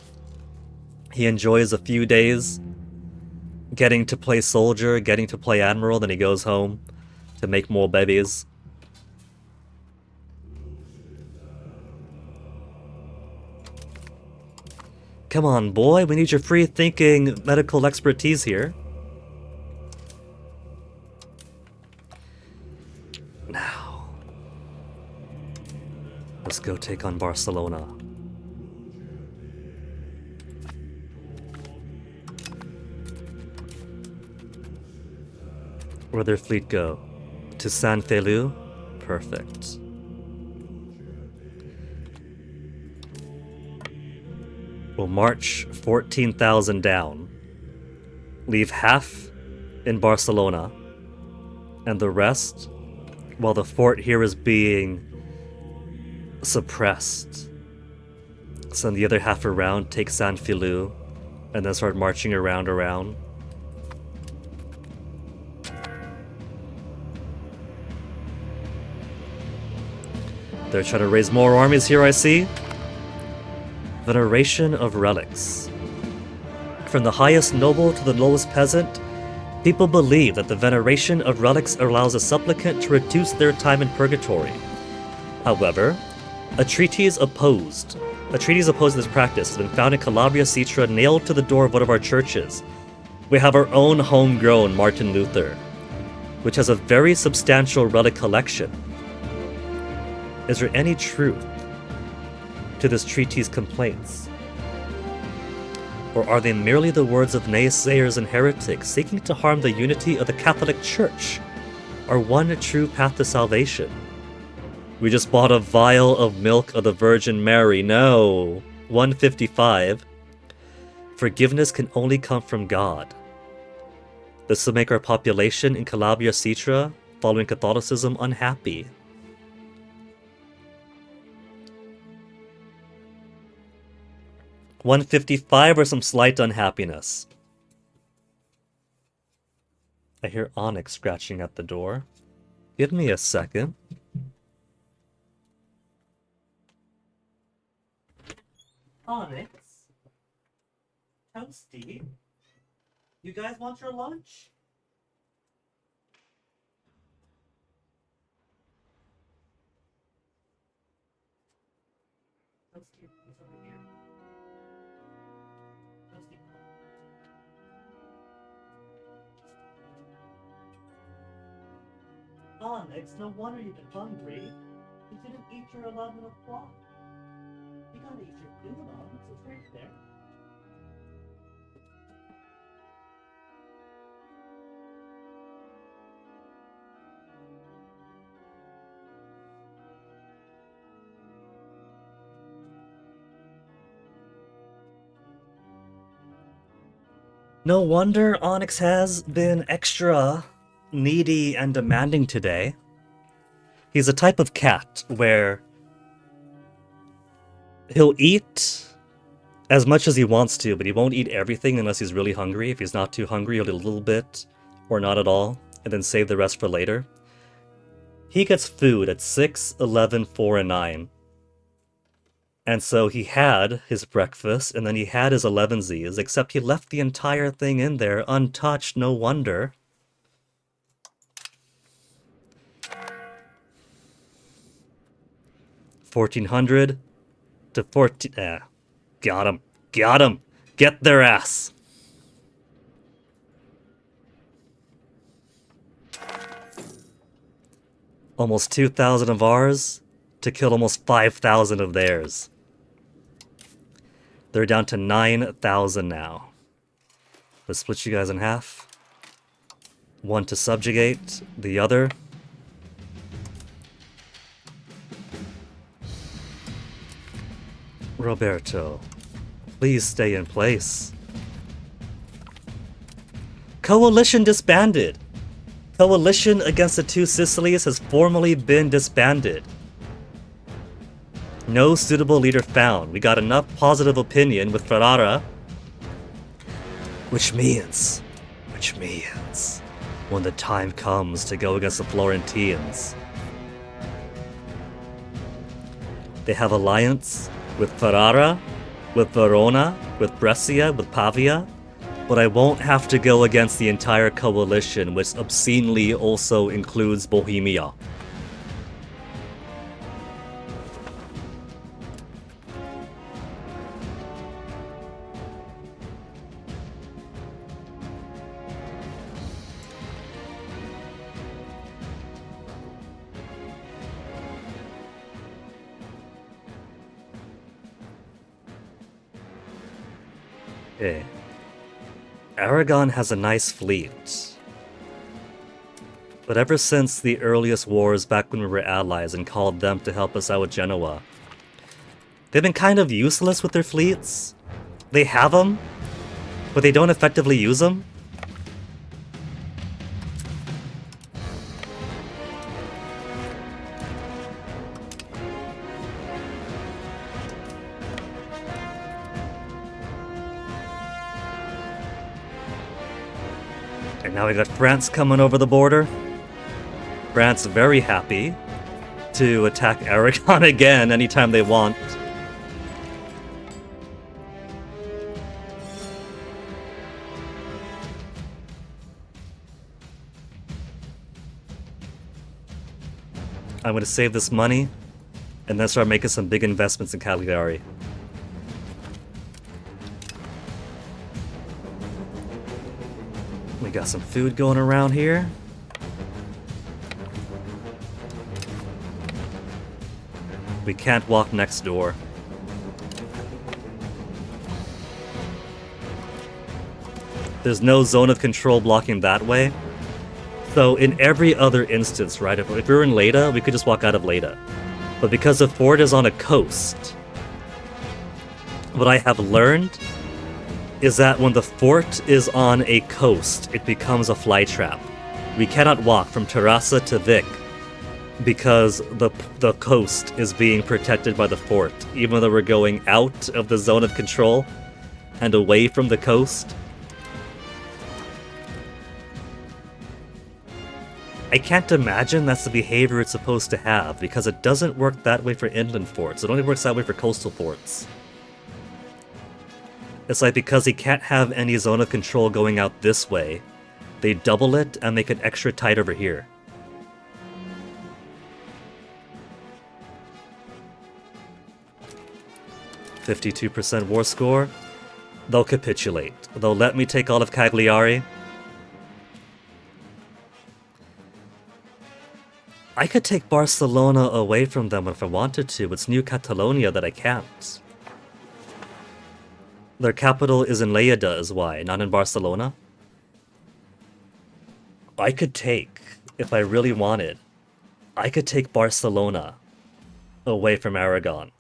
[SPEAKER 1] he enjoys a few days getting to play soldier, getting to play admiral, then he goes home to make more babies. Come on, boy, we need your free-thinking medical expertise here. Now, let's go take on Barcelona. Where'd their fleet go? To San Feliu? Perfect. We'll march 14,000 down. Leave half in Barcelona. And the rest, while the fort here is being suppressed. Send the other half around, take San Feliu, and then start marching around. They're trying to raise more armies here, I see. Veneration of relics. From the highest noble to the lowest peasant, people believe that the veneration of relics allows a supplicant to reduce their time in purgatory. However, A treatise opposed. A treatise opposed to this practice has been found in Calabria, Citra, nailed to the door of one of our churches. We have our own homegrown Martin Luther, which has a very substantial relic collection. Is there any truth to this treatise complaints? Or are they merely the words of naysayers and heretics seeking to harm the unity of the Catholic Church, our one true path to salvation? We just bought a vial of milk of the Virgin Mary. No. 155. Forgiveness can only come from God. This will make our population in Calabria Citra, following Catholicism, unhappy. $155 or some slight unhappiness. I hear Onyx scratching at the door. Give me a second. Onyx? Toasty? You guys want your lunch? Toasty, what's over here? Toasty. Onyx, no wonder you've been hungry. You didn't eat your 11 o'clock. You gotta eat your food, Onyx. It's right there. No wonder Onyx has been extra needy and demanding today. He's a type of cat where he'll eat as much as he wants to, but he won't eat everything unless he's really hungry. If he's not too hungry, he'll eat a little bit or not at all, and then save the rest for later. He gets food at 6, 11, 4, and 9. And so he had his breakfast, and then he had his 11sies, except he left the entire thing in there untouched, no wonder. $1,400 to 14. Got him. Got him. Get their ass. Almost 2,000 of ours to kill almost 5,000 of theirs. They're down to 9,000 now. Let's split you guys in half. One to subjugate, the other. Roberto, please stay in place. Coalition disbanded. Coalition against the two Sicilies has formally been disbanded. No suitable leader found. We got enough positive opinion with Ferrara. Which means, when the time comes to go against the Florentines, they have alliance with Ferrara, with Verona, with Brescia, with Pavia, but I won't have to go against the entire coalition, which obscenely also includes Bohemia. Okay. Aragon has a nice fleet. But ever since the earliest wars back when we were allies and called them to help us out with Genoa, they've been kind of useless with their fleets. They have them, but they don't effectively use them. And now we got France coming over the border. France very happy to attack Aragon again anytime they want. I'm going to save this money and then start making some big investments in Cagliari. We got some food going around here. We can't walk next door. There's no zone of control blocking that way. So in every other instance, right, if we were in Leda, we could just walk out of Leda. But because the fort is on a coast, what I have learned is that when the fort is on a coast, it becomes a flytrap. We cannot walk from Terrassa to Vic because the coast is being protected by the fort, even though we're going out of the zone of control and away from the coast. I can't imagine that's the behavior it's supposed to have, because it doesn't work that way for inland forts. It only works that way for coastal forts. It's like because he can't have any zone of control going out this way, they double it and make it extra tight over here. "52% war score. They'll capitulate. They'll let me take all of Cagliari. I could take Barcelona away from them if I wanted to. It's New Catalonia that I can't. Their capital is in Lleida is why, not in Barcelona. I could take, if I really wanted, I could take Barcelona away from Aragon.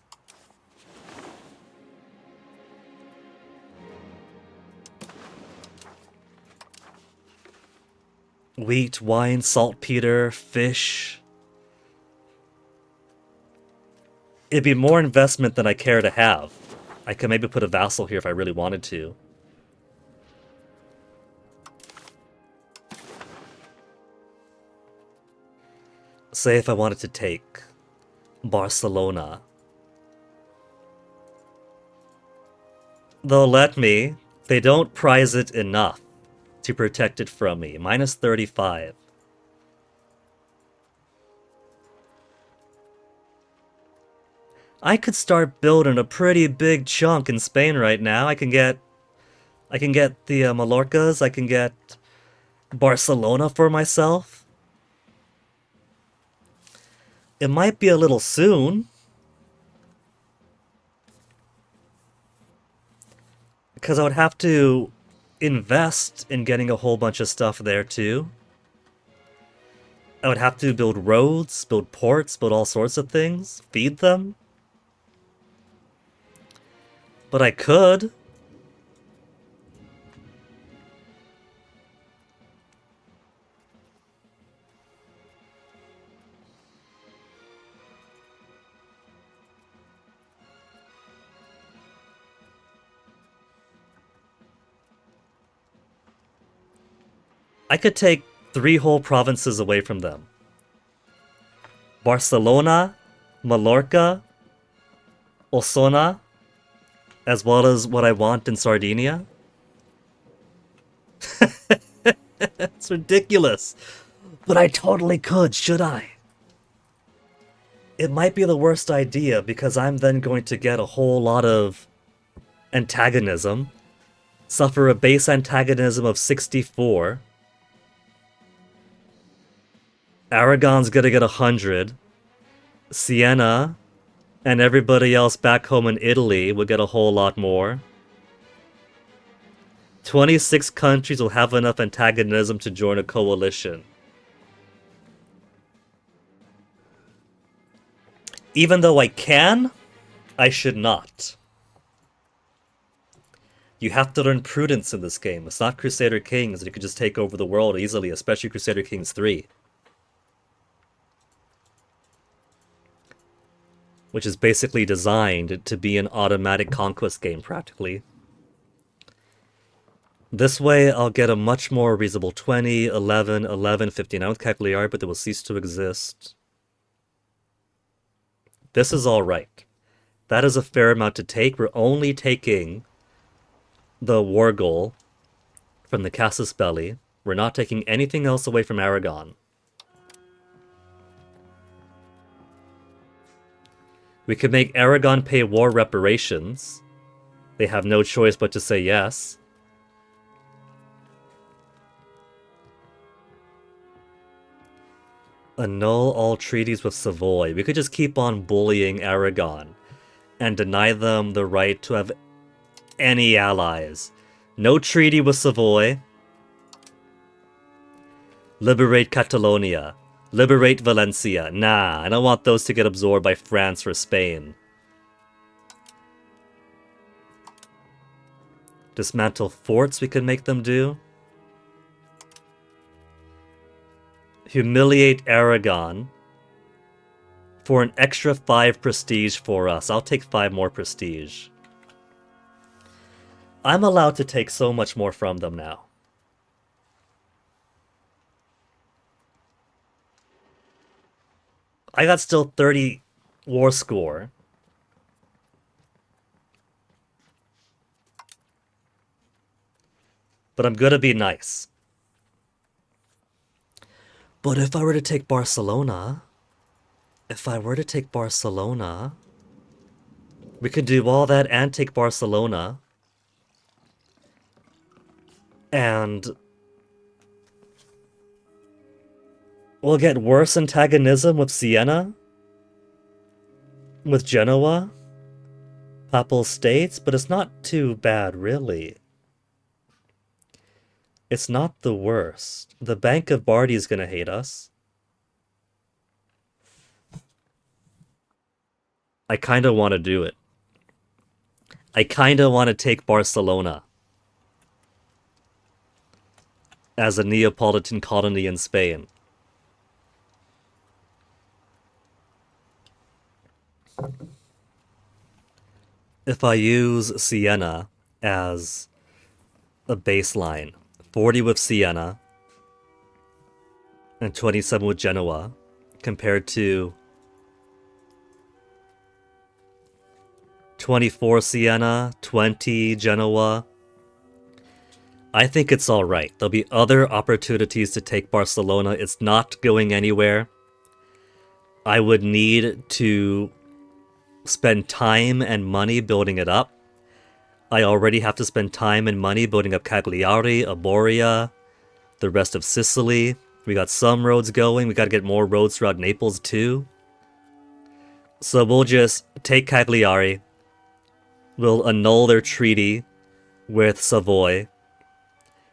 [SPEAKER 1] Wheat, wine, saltpeter, fish. It'd be more investment than I care to have. I could maybe put a vassal here if I really wanted to. Say if I wanted to take Barcelona. They'll let me. They don't prize it enough to protect it from me. Minus 35. I could start building a pretty big chunk in Spain right now. I can get the Mallorcas. I can get Barcelona for myself. It might be a little soon, because I would have to invest in getting a whole bunch of stuff there too. I would have to build roads, build ports, build all sorts of things, feed them. But I could. I could take 3 whole provinces away from them. Barcelona, Mallorca, Osona, as well as what I want in Sardinia. It's ridiculous. But I totally could, should I? It might be the worst idea, because I'm then going to get a whole lot of antagonism. Suffer a base antagonism of 64. Aragon's gonna get 100. Siena and everybody else back home in Italy would get a whole lot more. 26 countries will have enough antagonism to join a coalition. Even though I can, I should not. You have to learn prudence in this game. It's not Crusader Kings that you could just take over the world easily, especially Crusader Kings 3. Which is basically designed to be an automatic conquest game, practically. This way, I'll get a much more reasonable 20, 11, 11, 59 with Cagliari, but they will cease to exist. This is alright. That is a fair amount to take. We're only taking the war goal from the Casus Belli. We're not taking anything else away from Aragon. We could make Aragon pay war reparations. They have no choice but to say yes. Annul all treaties with Savoy. We could just keep on bullying Aragon and deny them the right to have any allies. No treaty with Savoy. Liberate Catalonia. Liberate Valencia. Nah, I don't want those to get absorbed by France or Spain. Dismantle forts we could make them do. Humiliate Aragon for an extra 5 prestige for us. I'll take 5 more prestige. I'm allowed to take so much more from them now. I got still 30 war score. But I'm gonna be nice. But if I were to take Barcelona, we could do all that and take Barcelona. And we'll get worse antagonism with Siena, with Genoa, Papal States, but it's not too bad, really. It's not the worst. The Bank of Bardi is gonna hate us. I kinda want to do it. I kinda want to take Barcelona as a Neapolitan colony in Spain. If I use Siena as a baseline, 40 with Siena and 27 with Genoa, compared to 24 Siena, 20 Genoa, I think it's alright. There'll be other opportunities to take Barcelona. It's not going anywhere. I would need to spend time and money building it up. I already have to spend time and money building up Cagliari, Aboria, the rest of Sicily. We got some roads going. We got to get more roads throughout Naples too. So we'll just take Cagliari. We'll annul their treaty with Savoy.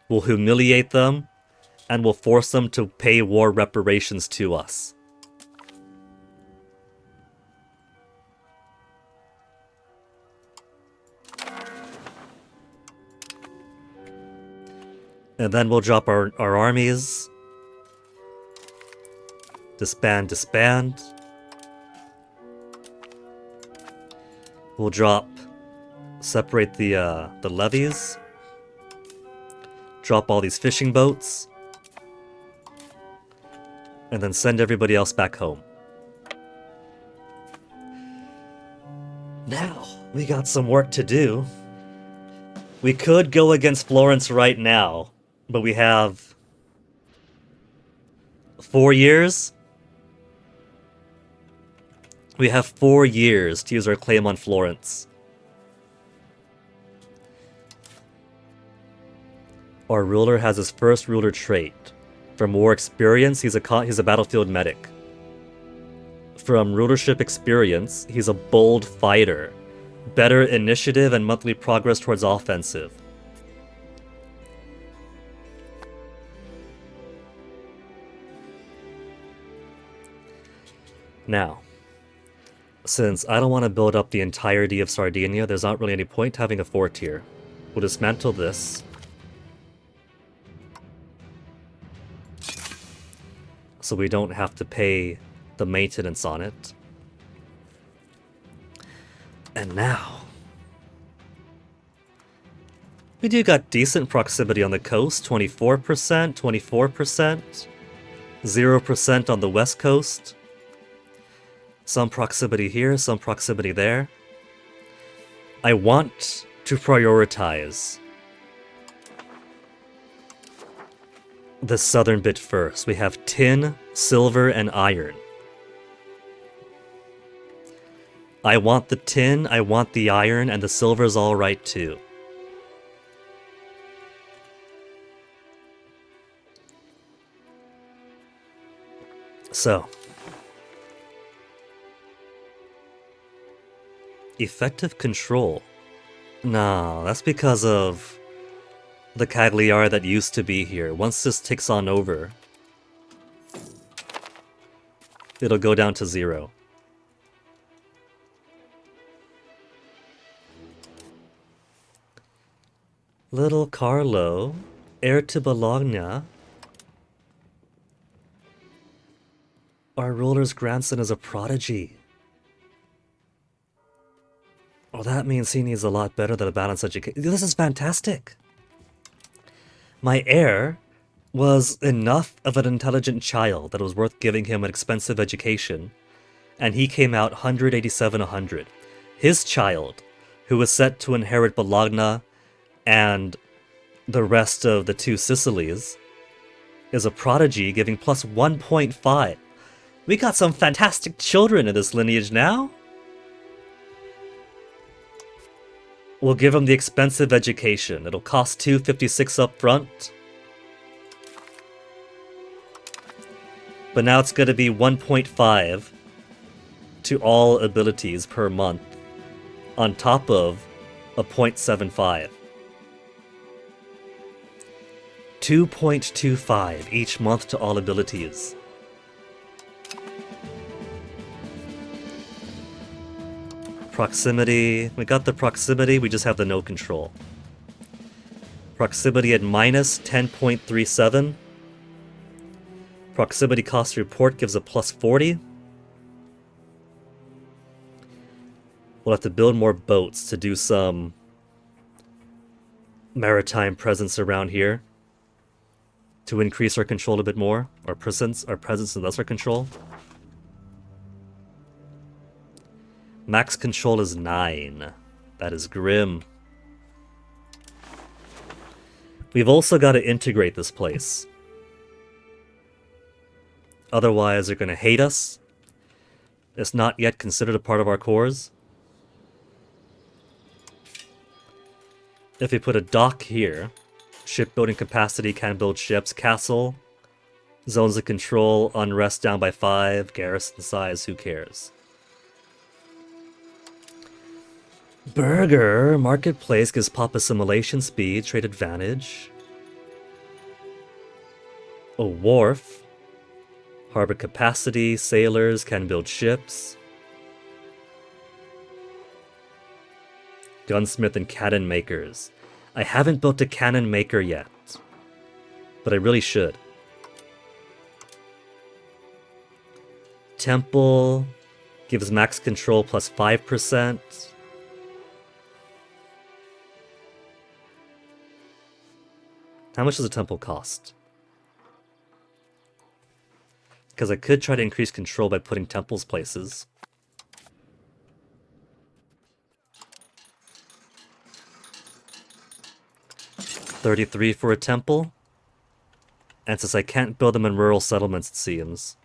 [SPEAKER 1] We'll humiliate them, and we'll force them to pay war reparations to us. And then we'll drop our armies. Disband. We'll separate the levies. Drop all these fishing boats. And then send everybody else back home. Now, we got some work to do. We could go against Florence right now, but we have 4 years. We have 4 years to use our claim on Florence. Our ruler has his first ruler trait. From war experience, he's a battlefield medic. From rulership experience, he's a bold fighter. Better initiative and monthly progress towards offensive. Now, since I don't want to build up the entirety of Sardinia, there's not really any point having a fort here. We'll dismantle this. So we don't have to pay the maintenance on it. And now, we do got decent proximity on the coast, 24%, 24%, 0% on the west coast. Some proximity here, some proximity there. I want to prioritize the southern bit first. We have tin, silver, and iron. I want the tin, I want the iron, and the silver's all right too. So, effective control. No, that's because of the Cagliari that used to be here. Once this ticks on over, it'll go down to 0. Little Carlo, heir to Bologna. Our ruler's grandson is a prodigy. Well, that means he needs a lot better than a balanced education. This is fantastic. My heir was enough of an intelligent child that it was worth giving him an expensive education, and he came out 187-100. His child, who was set to inherit Bologna and the rest of the 2 Sicilies, is a prodigy, giving plus 1.5. We got some fantastic children in this lineage now. We'll give him the expensive education. It'll cost 256 up front. But now it's going to be 1.5 to all abilities per month, on top of a 0.75. 2.25 each month to all abilities. Proximity. We got the proximity, we just have the no control. Proximity at minus 10.37. Proximity cost report gives a plus 40. We'll have to build more boats to do some maritime presence around here to increase our control a bit more. Our presence in lesser control. Max control is 9. That is grim. We've also got to integrate this place. Otherwise, they're going to hate us. It's not yet considered a part of our cores. If we put a dock here, shipbuilding capacity, can build ships, castle, zones of control, unrest down by 5, garrison size, who cares? Burger, marketplace gives pop assimilation speed, trade advantage. A wharf, harbor capacity, sailors can build ships. Gunsmith and cannon makers. I haven't built a cannon maker yet, but I really should. Temple gives max control plus 5%. How much does a temple cost? Because I could try to increase control by putting temples places. $33 for a temple. And since I can't build them in rural settlements, it seems.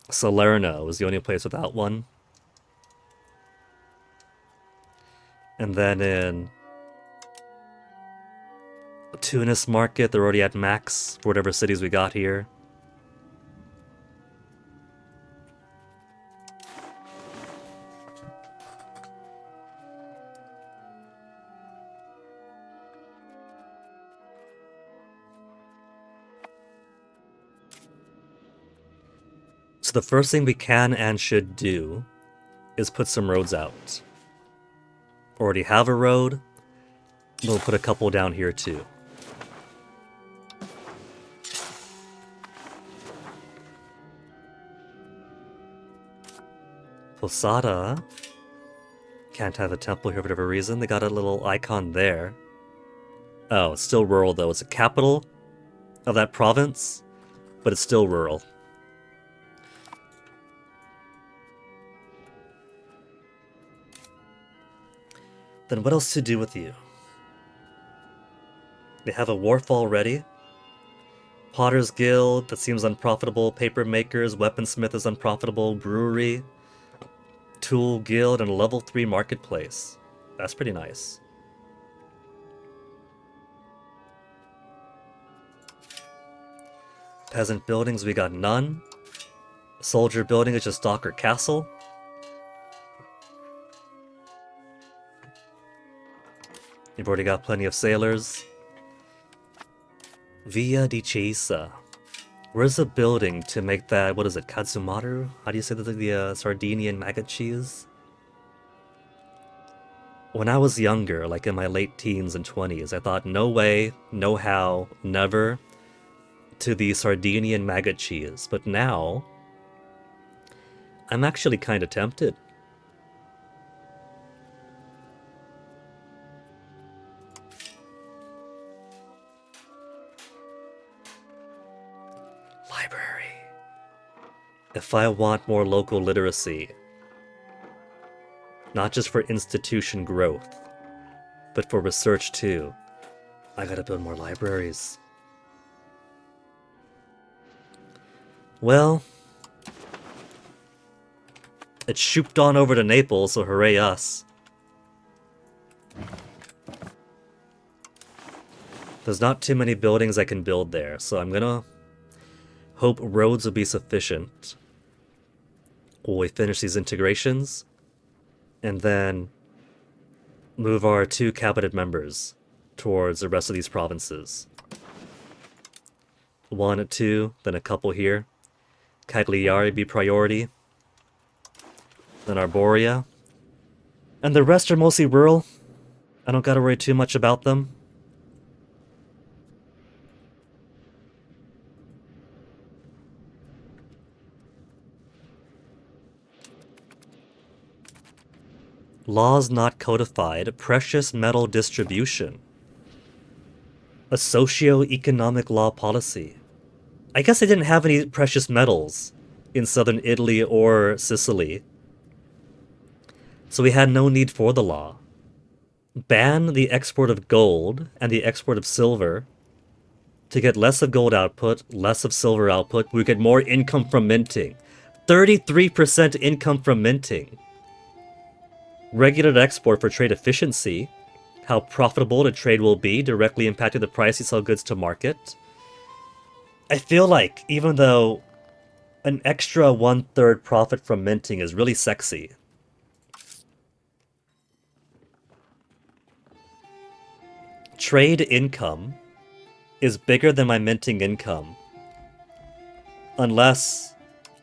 [SPEAKER 1] Salerno is the only place without one. And then in Tunis Market, they're already at max for whatever cities we got here. So the first thing we can and should do is put some roads out. Already have a road. We'll put a couple down here too. Posada can't have a temple here for whatever reason. They got a little icon there. Oh, it's still rural though. It's a capital of that province, but it's still rural. Then what else to do with you? They have a wharf already. Potter's Guild, that seems unprofitable. Paper makers, weaponsmith is unprofitable. Brewery. tool guild, and a level 3 marketplace. That's pretty nice. Peasant buildings, we got none. Soldier building is just Docker Castle. You've already got plenty of sailors. Via di Chiesa. Where's the building to make that, what is it, Katsumaru? How do you say the Sardinian maggot cheese? When I was younger, like in my late teens and 20s, I thought no way, no how, never to the Sardinian maggot cheese. But now, I'm actually kind of tempted. Library. If I want more local literacy, not just for institution growth, but for research too, I gotta build more libraries. Well, it shooped on over to Naples, so hooray us. There's not too many buildings I can build there, so I'm gonna hope roads will be sufficient while we finish these integrations, and then move our 2 cabinet members towards the rest of these provinces. 1 at 2, then a couple here. Cagliari be priority. Then Arborea. And the rest are mostly rural. I don't gotta worry too much about them. Laws not codified, precious metal distribution. A socio-economic law policy. I guess they didn't have any precious metals in southern Italy or Sicily, so we had no need for the law. Ban the export of gold and the export of silver. To get less of gold output, less of silver output, we get more income from minting. 33% income from minting. Regulated export for trade efficiency. How profitable the trade will be, directly impacting the price you sell goods to market. I feel like, even though an extra 1/3 profit from minting is really sexy, trade income is bigger than my minting income. Unless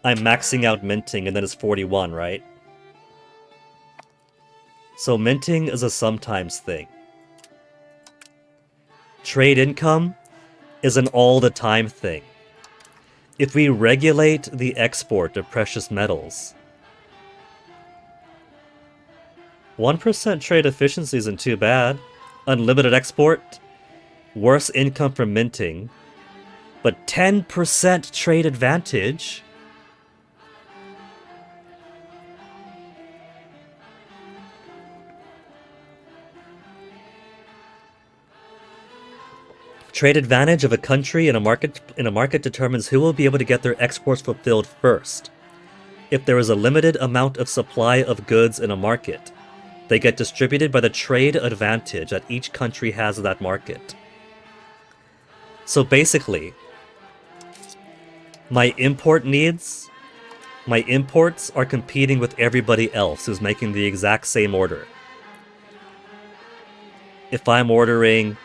[SPEAKER 1] I'm maxing out minting and then it's 41, right? So minting is a sometimes thing. Trade income is an all-the-time thing. If we regulate the export of precious metals, 1% trade efficiency isn't too bad. Unlimited export, worse income from minting, but 10% trade advantage. Trade advantage of a country in a market determines who will be able to get their exports fulfilled first. If there is a limited amount of supply of goods in a market, they get distributed by the trade advantage that each country has of that market. So basically, my import needs, my imports are competing with everybody else who's making the exact same order. If I'm ordering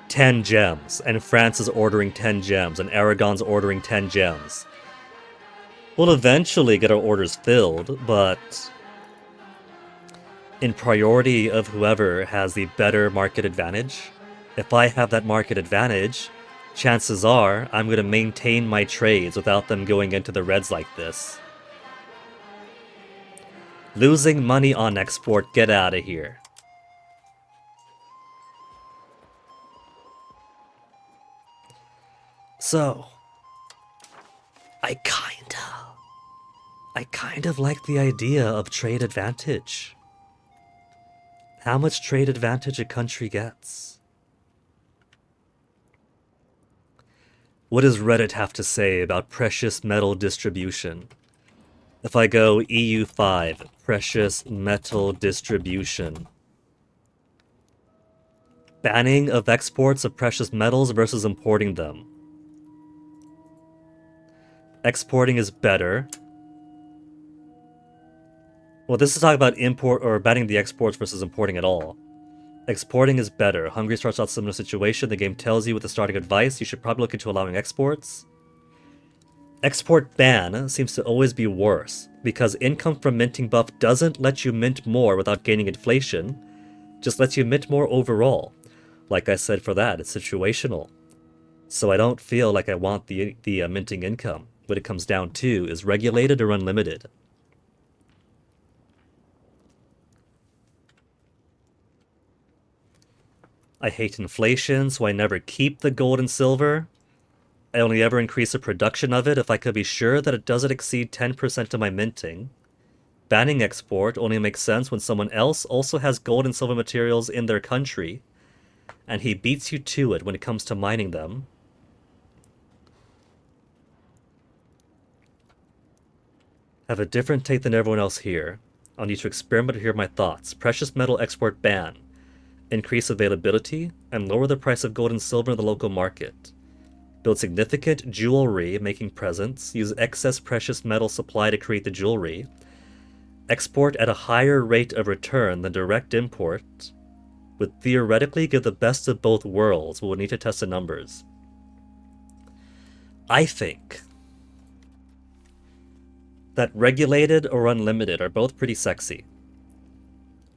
[SPEAKER 1] 10 gems, and France is ordering 10 gems, and Aragon's ordering 10 gems, we'll eventually get our orders filled, but in priority of whoever has the better market advantage. If I have that market advantage, chances are I'm going to maintain my trades without them going into the reds like this. Losing money on export, get out of here. So, I kind of like the idea of trade advantage. How much trade advantage a country gets. What does Reddit have to say about precious metal distribution? If I go EU5, precious metal distribution. Banning of exports of precious metals versus importing them. Exporting is better. Well, this is talking about import or banning the exports versus importing at all. Exporting is better. Hungary starts out similar situation. The game tells you with the starting advice, you should probably look into allowing exports. Export ban seems to always be worse, because income from minting buff doesn't let you mint more without gaining inflation, just lets you mint more overall. Like I said for that, it's situational. So I don't feel like I want the minting income. What it comes down to is regulated or unlimited. I hate inflation, so I never keep the gold and silver. I only ever increase the production of it if I could be sure that it doesn't exceed 10% of my minting. Banning export only makes sense when someone else also has gold and silver materials in their country, and he beats you to it when it comes to mining them. Have a different take than everyone else here. I'll need to experiment to hear my thoughts. Precious metal export ban. Increase availability, and lower the price of gold and silver in the local market. Build significant jewelry, making presents. Use excess precious metal supply to create the jewelry. Export at a higher rate of return than direct import. Would theoretically give the best of both worlds, but would need to test the numbers. I think that regulated or unlimited are both pretty sexy.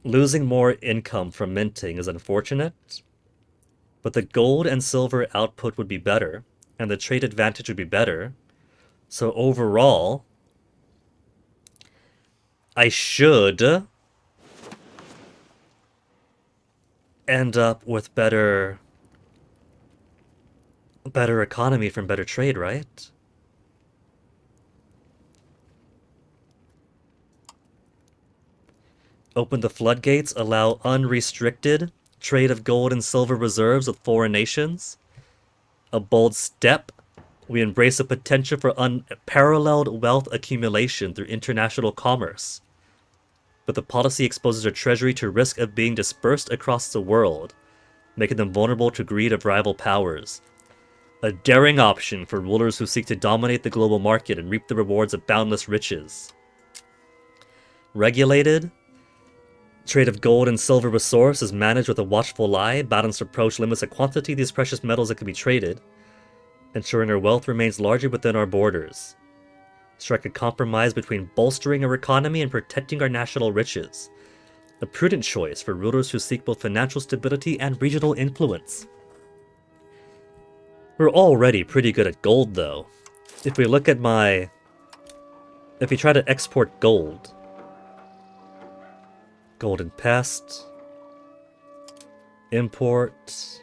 [SPEAKER 1] Losing more income from minting is unfortunate, but the gold and silver output would be better, and the trade advantage would be better. So overall, I should end up with better economy from better trade, right? Open the floodgates, allow unrestricted trade of gold and silver reserves with foreign nations. A bold step. We embrace the potential for unparalleled wealth accumulation through international commerce. But the policy exposes our treasury to risk of being dispersed across the world, making them vulnerable to greed of rival powers. A daring option for rulers who seek to dominate the global market and reap the rewards of boundless riches. Regulated. Trade of gold and silver resource is managed with a watchful eye. Balanced approach limits the quantity of these precious metals that can be traded, ensuring our wealth remains largely within our borders. Strike a compromise between bolstering our economy and protecting our national riches. A prudent choice for rulers who seek both financial stability and regional influence. We're already pretty good at gold, though. If we look at if we try to export gold... Golden pest. Import.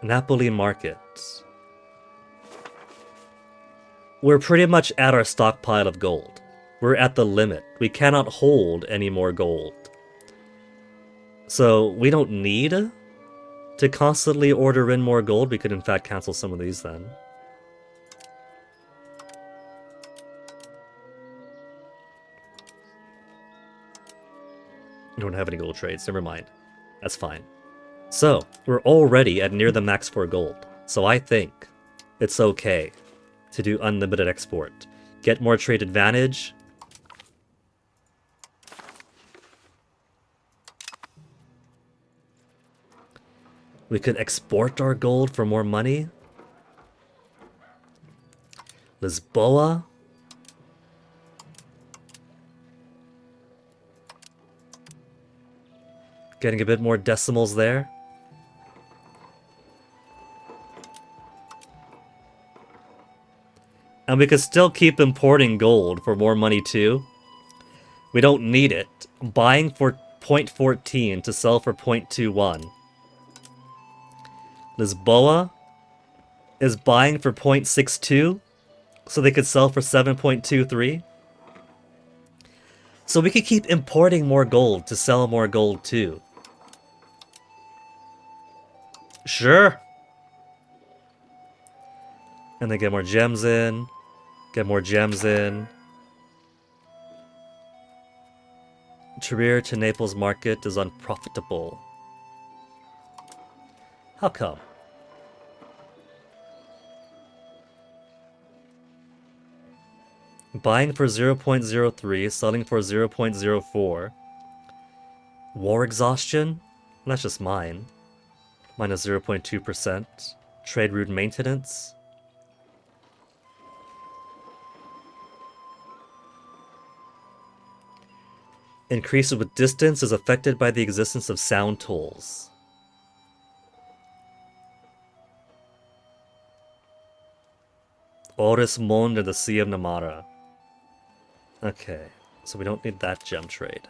[SPEAKER 1] Napoli market. We're pretty much at our stockpile of gold. We're at the limit. We cannot hold any more gold. So we don't need to constantly order in more gold. We could in fact cancel some of these then. We don't have any gold trades. Never mind. That's fine. So, we're already at near the max for gold. So I think it's okay to do unlimited export. Get more trade advantage. We could export our gold for more money. Lisboa. Getting a bit more decimals there. And we could still keep importing gold for more money too. We don't need it. Buying for 0.14 to sell for 0.21. Lisboa is buying for 0.62, so they could sell for 7.23. So we could keep importing more gold to sell more gold too. Sure. And then get more gems in. Get more gems in. Trier to Naples market is unprofitable. How come? Buying for 0.03, selling for 0.04. War exhaustion? That's just mine. Minus 0.2%. Trade route maintenance. Increases with distance is affected by the existence of sound tolls. Oris Mond and the Sea of Namara. Okay, so we don't need that gem trade.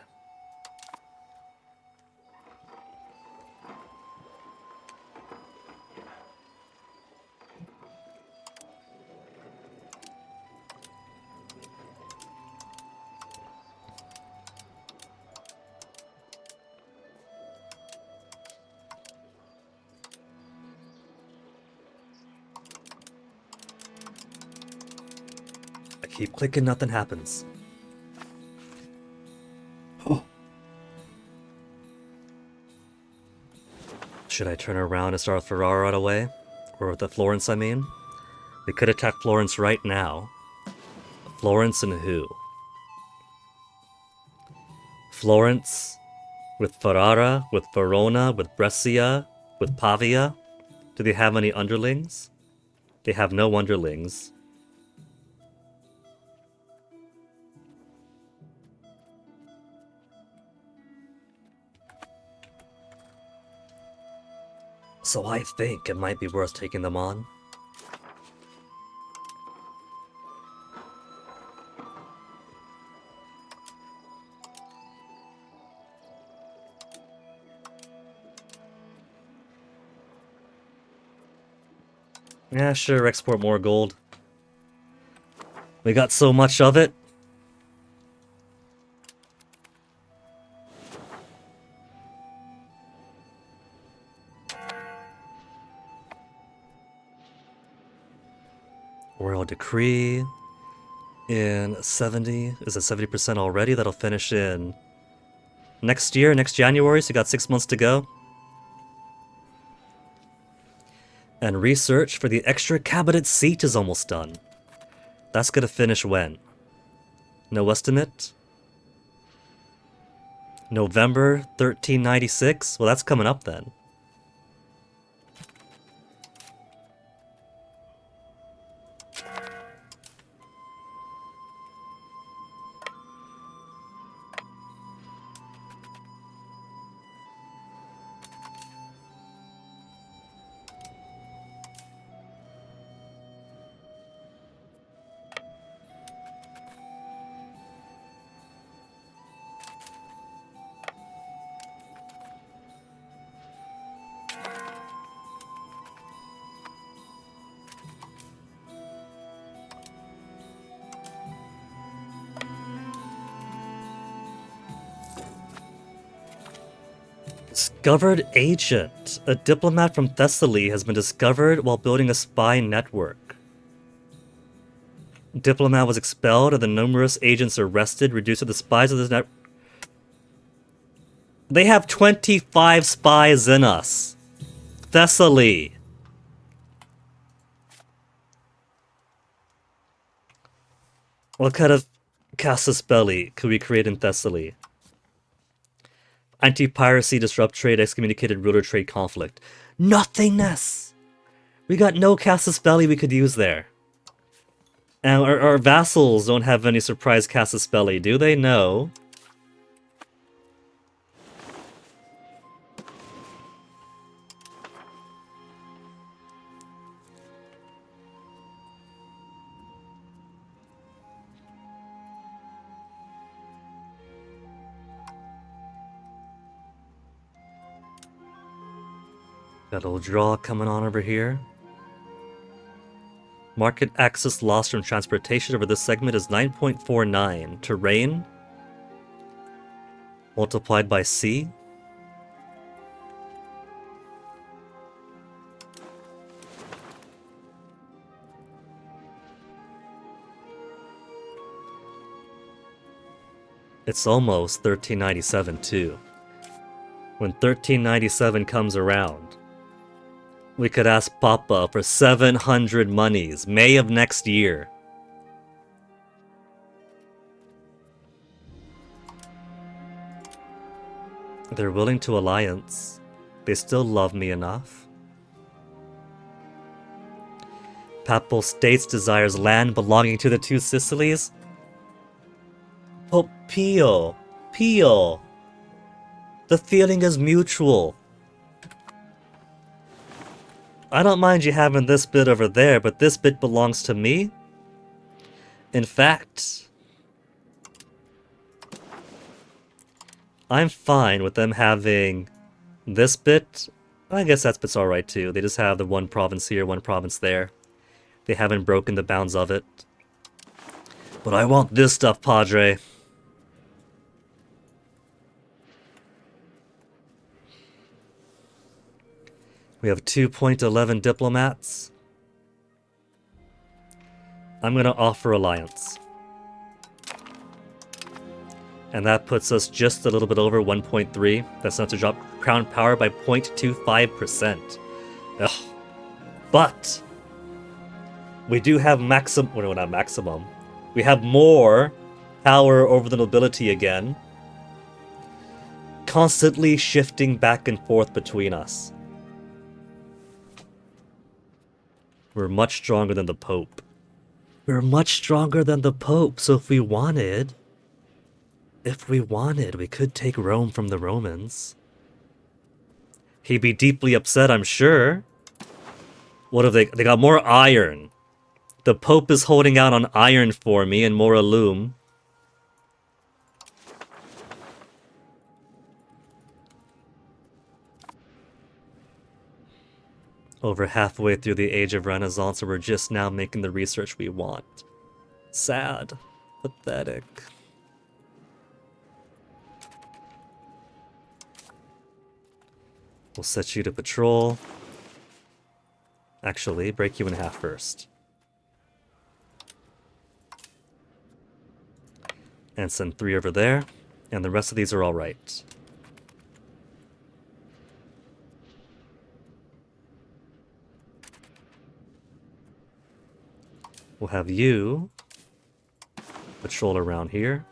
[SPEAKER 1] I keep clicking, nothing happens. Oh. Should I turn around and start with Ferrara right away? Or with the Florence, I mean? We could attack Florence right now. Florence and who? Florence with Ferrara, with Verona, with Brescia, with Pavia. Do they have any underlings? They have no underlings. So I think it might be worth taking them on. Yeah, sure, export more gold. We got so much of it. Royal Decree in 70. Is it 70% already? That'll finish in next year, next January, so you got 6 months to go. And research for the extra cabinet seat is almost done. That's gonna finish when? No estimate? November 1396? Well, that's coming up then. Discovered agent. A diplomat from Thessaly has been discovered while building a spy network. Diplomat was expelled and the numerous agents arrested, reduced to the spies of this net. They have 25 spies in us. Thessaly. What kind of casus belli could we create in Thessaly? Anti-piracy, disrupt trade, excommunicated ruler, trade conflict. Nothingness! We got no casus belli we could use there. And our vassals don't have any surprise casus belli, do they? No. Got a little draw coming on over here. Market access loss from transportation over this segment is 9.49. Terrain multiplied by C. It's almost 1397 too. When 1397 comes around, we could ask Papa for 700 monies, May of next year. They're willing to alliance. They still love me enough. Papal States desires land belonging to the two Sicilies. Oh, Pio. The feeling is mutual. I don't mind you having this bit over there, but this bit belongs to me. In fact, I'm fine with them having this bit. I guess that bit's alright too. They just have the one province here, one province there. They haven't broken the bounds of it. But I want this stuff, Padre. We have 2.11 diplomats. I'm gonna offer alliance. And that puts us just a little bit over 1.3. That's enough to drop crown power by 0.25%. Ugh. But we do have well, not maximum. We have more power over the nobility again. Constantly shifting back and forth between us. We're much stronger than the Pope. We're much stronger than the Pope, so if we wanted, we could take Rome from the Romans. He'd be deeply upset, I'm sure. What have they got more iron. The Pope is holding out on iron for me and more alum. Over halfway through the Age of Renaissance, and we're just now making the research we want. Sad. Pathetic. We'll set you to patrol. Actually, break you in half first. And send 3 over there. And the rest of these are alright. We'll have you patrol around here.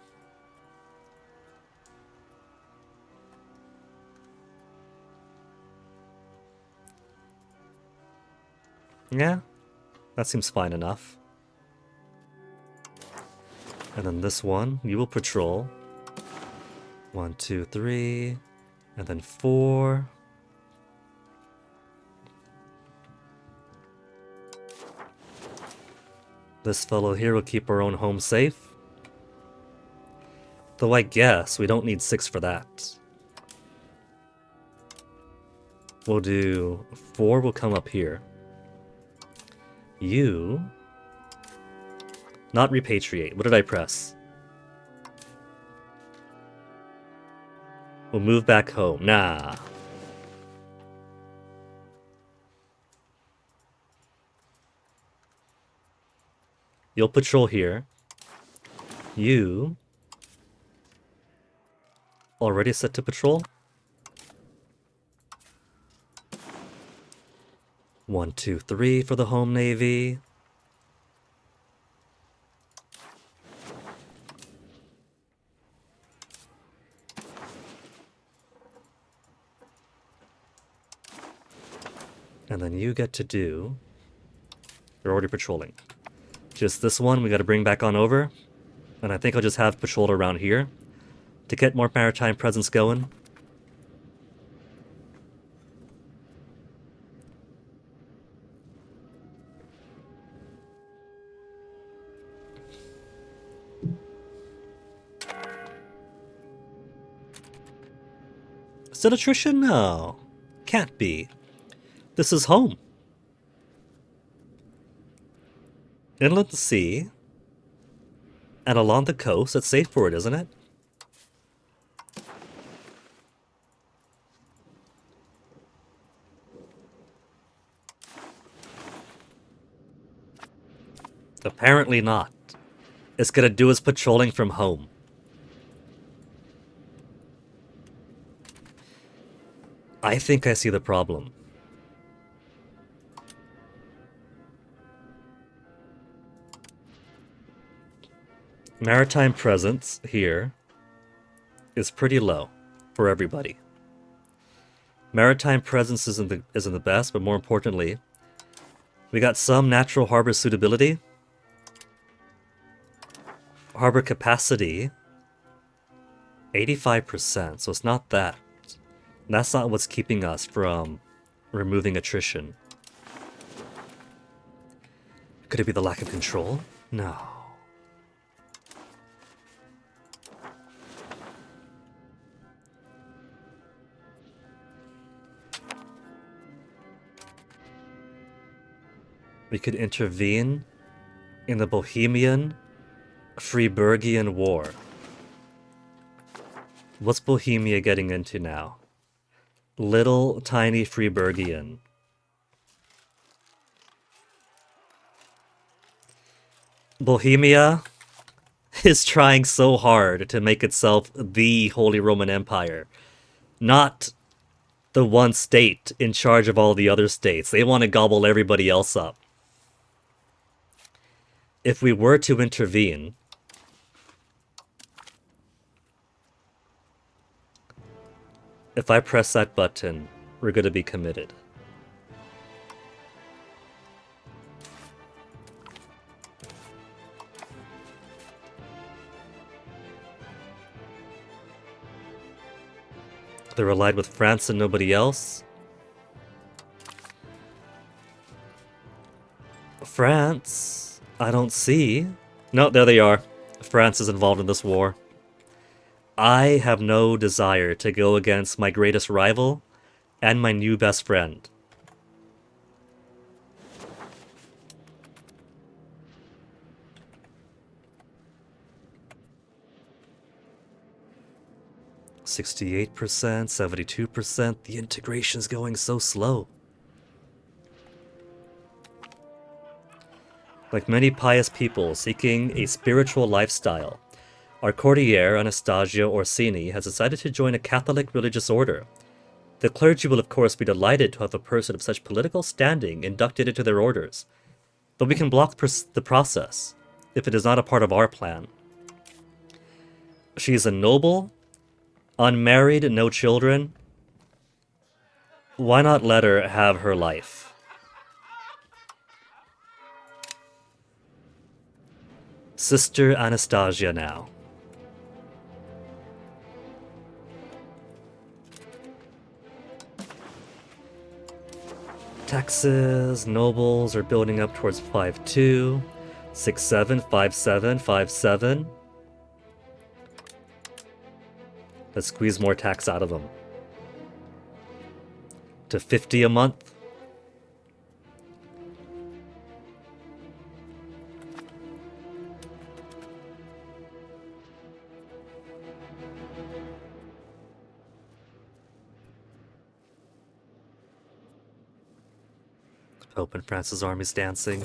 [SPEAKER 1] Yeah, that seems fine enough. And then this one, you will patrol. 1, 2, 3, and then 4. This fellow here will keep our own home safe. Though I guess we don't need 6 for that. We'll do 4 will come up here. You... Not repatriate. What did I press? We'll move back home. Nah. You'll patrol here. You... Already set to patrol? 1, 2, 3 for the home navy. And then you get to do... You're already patrolling. Just this one we gotta bring back on over. And I think I'll just have patrol around here to get more maritime presence going. Still attrition? No. Can't be. This is home. Inland sea. And along the coast, it's safe for it, isn't it? Apparently not. It's gonna do its patrolling from home. I think I see the problem. Maritime presence here is pretty low for everybody. Maritime presence isn't the best, but more importantly, we got some natural harbor suitability. Harbor capacity, 85%, so it's not that. That's not what's keeping us from removing attrition. Could it be the lack of control? No. We could intervene in the Bohemian Freiburgian War. What's Bohemia getting into now? Little tiny Freiburgian. Bohemia is trying so hard to make itself the Holy Roman Empire, not the one state in charge of all the other states. They want to gobble everybody else up. If we were to intervene, if I press that button, we're going to be committed. They're allied with France and nobody else. France, I don't see. No, there they are. France is involved in this war. I have no desire to go against my greatest rival and my new best friend. "68%, 72%, the integration's going so slow." Like many pious people seeking a spiritual lifestyle, our courtier, Anastasia Orsini, has decided to join a Catholic religious order. The clergy will of course be delighted to have a person of such political standing inducted into their orders, but we can block the process if it is not a part of our plan. She is a noble, unmarried, no children. Why not let her have her life? Sister Anastasia now. Taxes, nobles are building up towards 5-2, 6-7, 5-7, 5-7. Let's squeeze more tax out of them. To 50 a month. Pope and France's army's dancing.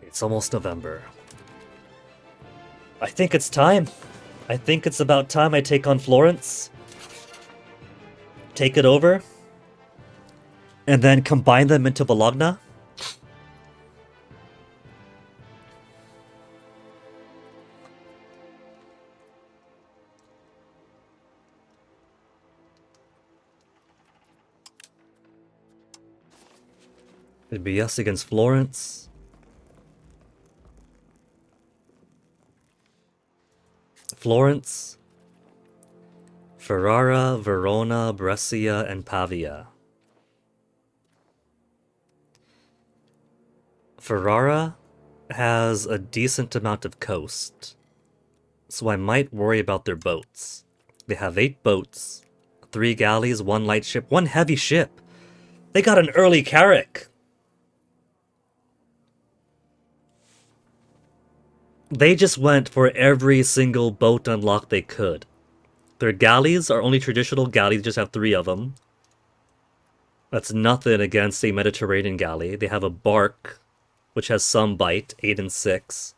[SPEAKER 1] It's almost November. I think it's time. I think it's about time I take on Florence. Take it over. And then combine them into Bologna. It'd be us against Florence. Florence, Ferrara, Verona, Brescia, and Pavia. Ferrara has a decent amount of coast, so I might worry about their boats. They have 8 boats, 3 galleys, 1 light ship, 1 heavy ship. They got an early carrack. They just went for every single boat unlock they could. Their galleys are only traditional galleys, just have 3 of them. That's nothing against a Mediterranean galley. They have a bark which has some bite, 8 and 6.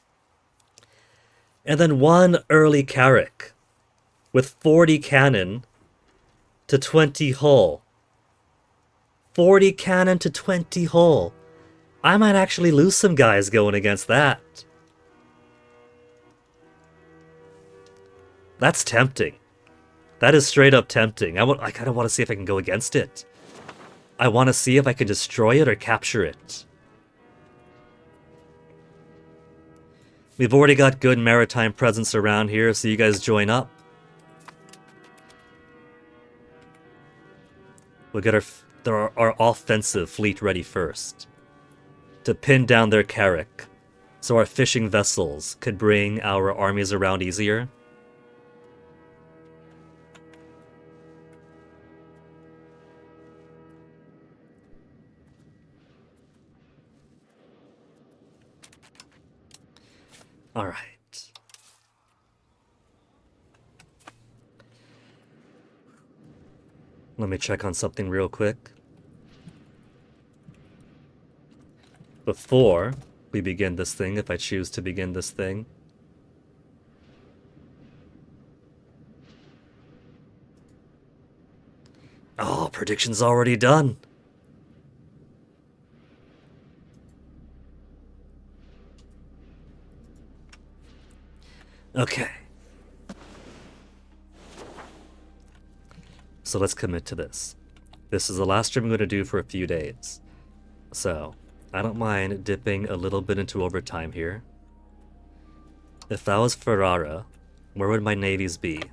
[SPEAKER 1] And then 1 early Carrack with 40 cannon to 20 hull. 40 cannon to 20 hull. I might actually lose some guys going against that. That's tempting. That is straight up tempting. I kind of want to see if I can go against it. I want to see if I can destroy it or capture it. We've already got good maritime presence around here, so you guys join up. We'll get our offensive fleet ready first to pin down their Carrack, so our fishing vessels could bring our armies around easier. All right. Let me check on something real quick. Before we begin this thing, if I choose to begin this thing. Oh, prediction's already done. Okay. So let's commit to this. This is the last stream I'm going to do for a few days. So, I don't mind dipping a little bit into overtime here. If that was Ferrara, where would my navies be?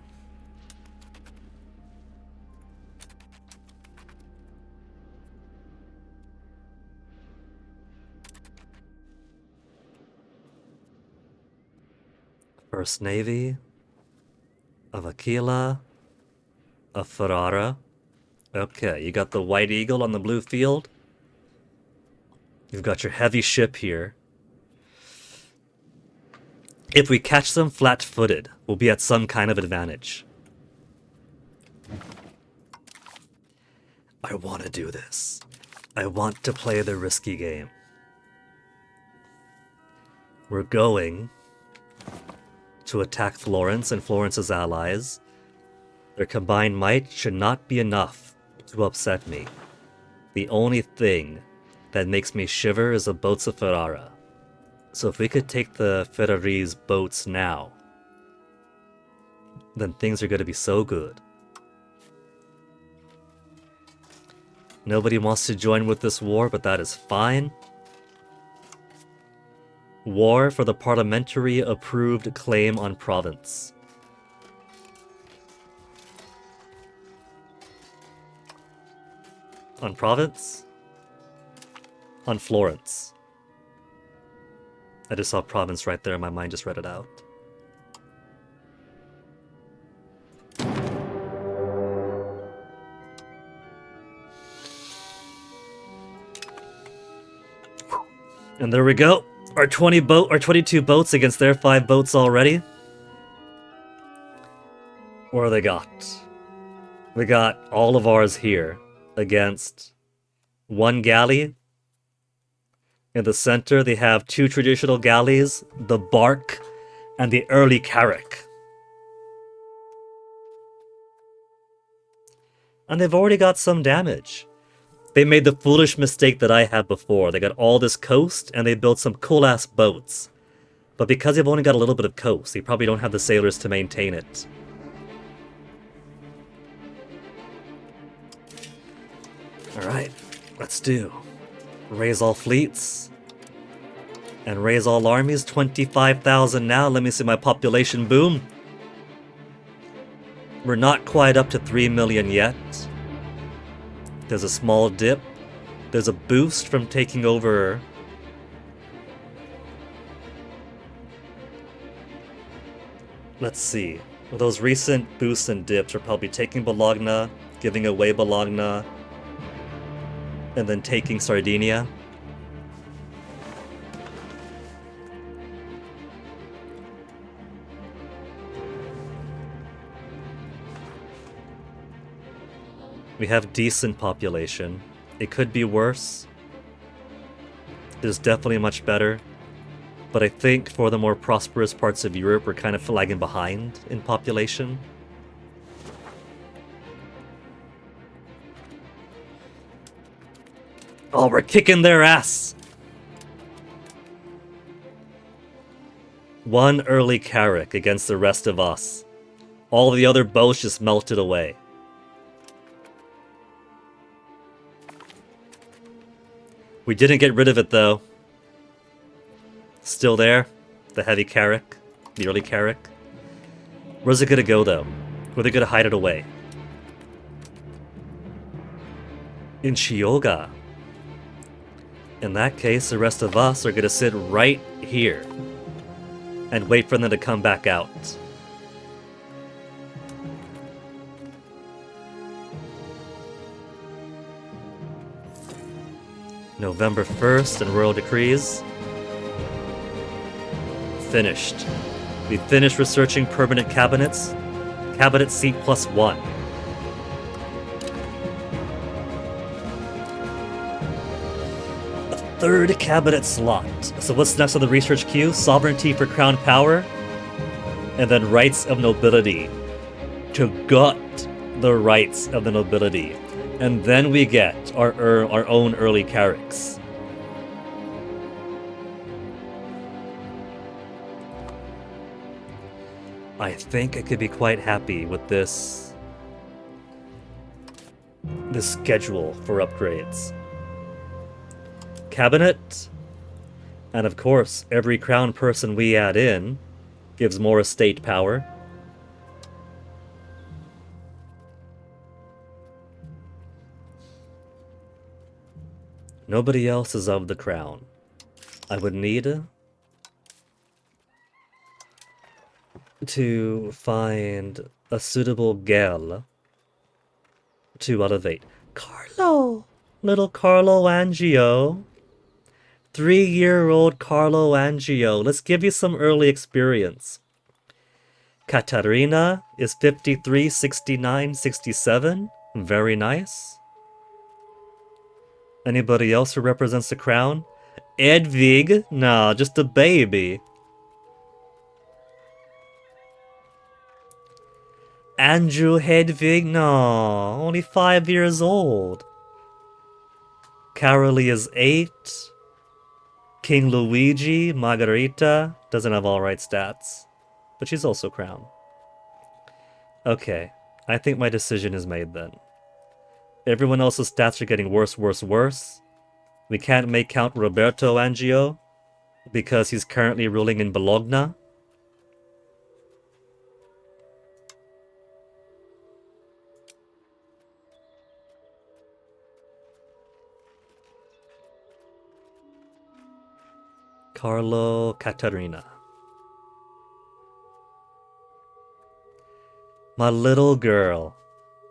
[SPEAKER 1] First Navy of Aquila, of Ferrara. Okay, you got the White Eagle on the blue field. You've got your heavy ship here. If we catch them flat-footed, we'll be at some kind of advantage. I want to do this. I want to play the risky game. We're going to attack Florence and Florence's allies. Their combined might should not be enough to upset me. The only thing that makes me shiver is the boats of Ferrara. So if we could take the Ferrarese boats now, then things are going to be so good. Nobody wants to join with this war, but that is fine. War for the parliamentary approved claim on province. On province? On Florence. I just saw province right there, my mind just read it out. And there we go. Our 22 boats against their 5 boats already. What do they got? We got all of ours here against 1 galley. In the center, they have 2 traditional galleys, the Bark and the early Carrack. And they've already got some damage. They made the foolish mistake that I had before. They got all this coast, and they built some cool-ass boats. But because they've only got a little bit of coast, they probably don't have the sailors to maintain it. Alright, let's do. Raise all fleets. And raise all armies. 25,000 now. Let me see my population boom. We're not quite up to 3 million yet. There's a small dip. There's a boost from taking over. Let's see. Well, those recent boosts and dips are probably taking Bologna, giving away Bologna, and then taking Sardinia. We have decent population. It could be worse. is definitely much better. But I think for the more prosperous parts of Europe, we're kind of lagging behind in population. Oh, we're kicking their ass! One early Carrick against the rest of us. All the other boats just melted away. We didn't get rid of it, though. Still there. The heavy Carrick. The early Carrick. Where's it gonna go, though? Where are they gonna hide it away? In Chiyoga. In that case, the rest of us are gonna sit right here. And wait for them to come back out. November 1st and Royal Decrees. Finished. We finished researching permanent cabinets. Cabinet seat +1. A third cabinet slot. So what's next on the research queue? Sovereignty for crown power. And then rights of nobility. To gut the rights of the nobility. And then we get our own early Carracks. I think I could be quite happy with this schedule for upgrades. Cabinet, and of course, every crown person we add in gives more estate power. Nobody else is of the crown. I would need to find a suitable girl to elevate. Carlo! Little Carlo Angio. 3-year-old Carlo Angio. Let's give you some early experience. Katarina is 53, 69, 67. Very nice. Anybody else who represents the crown? Edvig? Nah, just a baby. Andrew Hedvig? No, only 5 years old. Carolee is 8. King Luigi, Margarita, doesn't have all right stats. But she's also crown. Okay, I think my decision is made then. Everyone else's stats are getting worse, worse, worse. We can't make Count Roberto Angio because he's currently ruling in Bologna. Carlo Caterina. My little girl.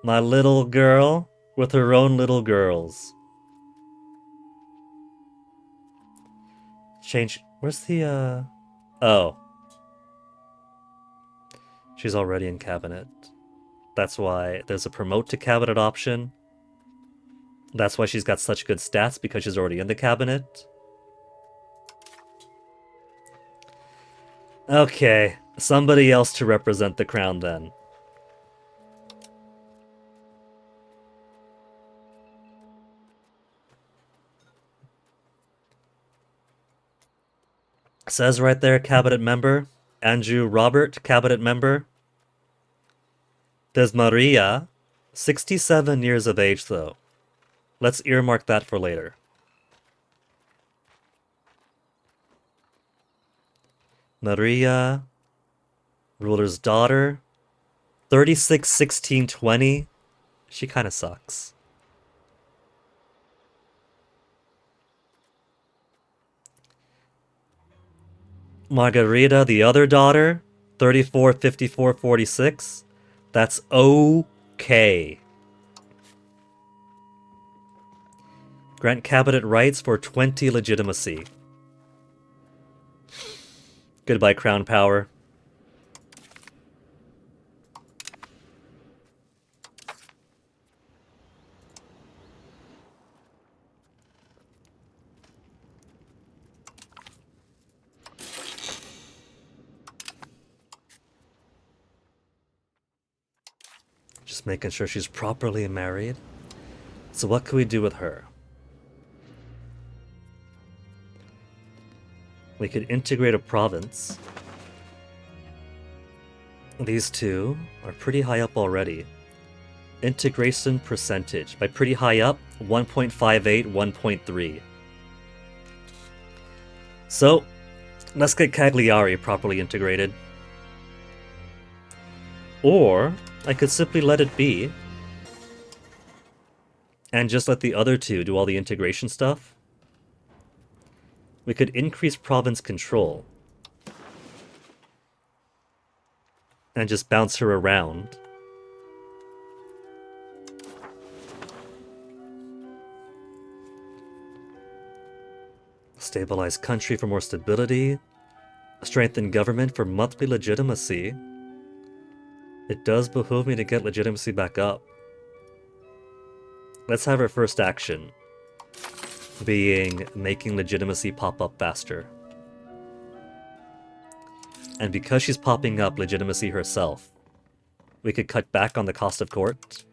[SPEAKER 1] My little girl with her own little girls. Change. Where's the, Oh. She's already in cabinet. That's why there's a promote to cabinet option. That's why she's got such good stats, because she's already in the cabinet. Okay, somebody else to represent the crown then. Says right there, cabinet member. Andrew Robert, cabinet member. There's Maria, 67 years of age though. Let's earmark that for later. Maria, ruler's daughter, 36, 16, 20. She kind of sucks. Margarita, the other daughter, 34, 54, 46. That's okay. Grant cabinet rights for 20 legitimacy. Goodbye, crown power. Just making sure she's properly married. So what can we do with her? We could integrate a province. These two are pretty high up already. Integration percentage. By pretty high up, 1.58, 1.3. So, let's get Cagliari properly integrated. Or, I could simply let it be. And just let the other two do all the integration stuff. We could increase province control. And just bounce her around. Stabilize country for more stability. Strengthen government for monthly legitimacy. It does behoove me to get legitimacy back up. Let's have our first action being making legitimacy pop up faster. And because she's popping up legitimacy herself, we could cut back on the cost of court.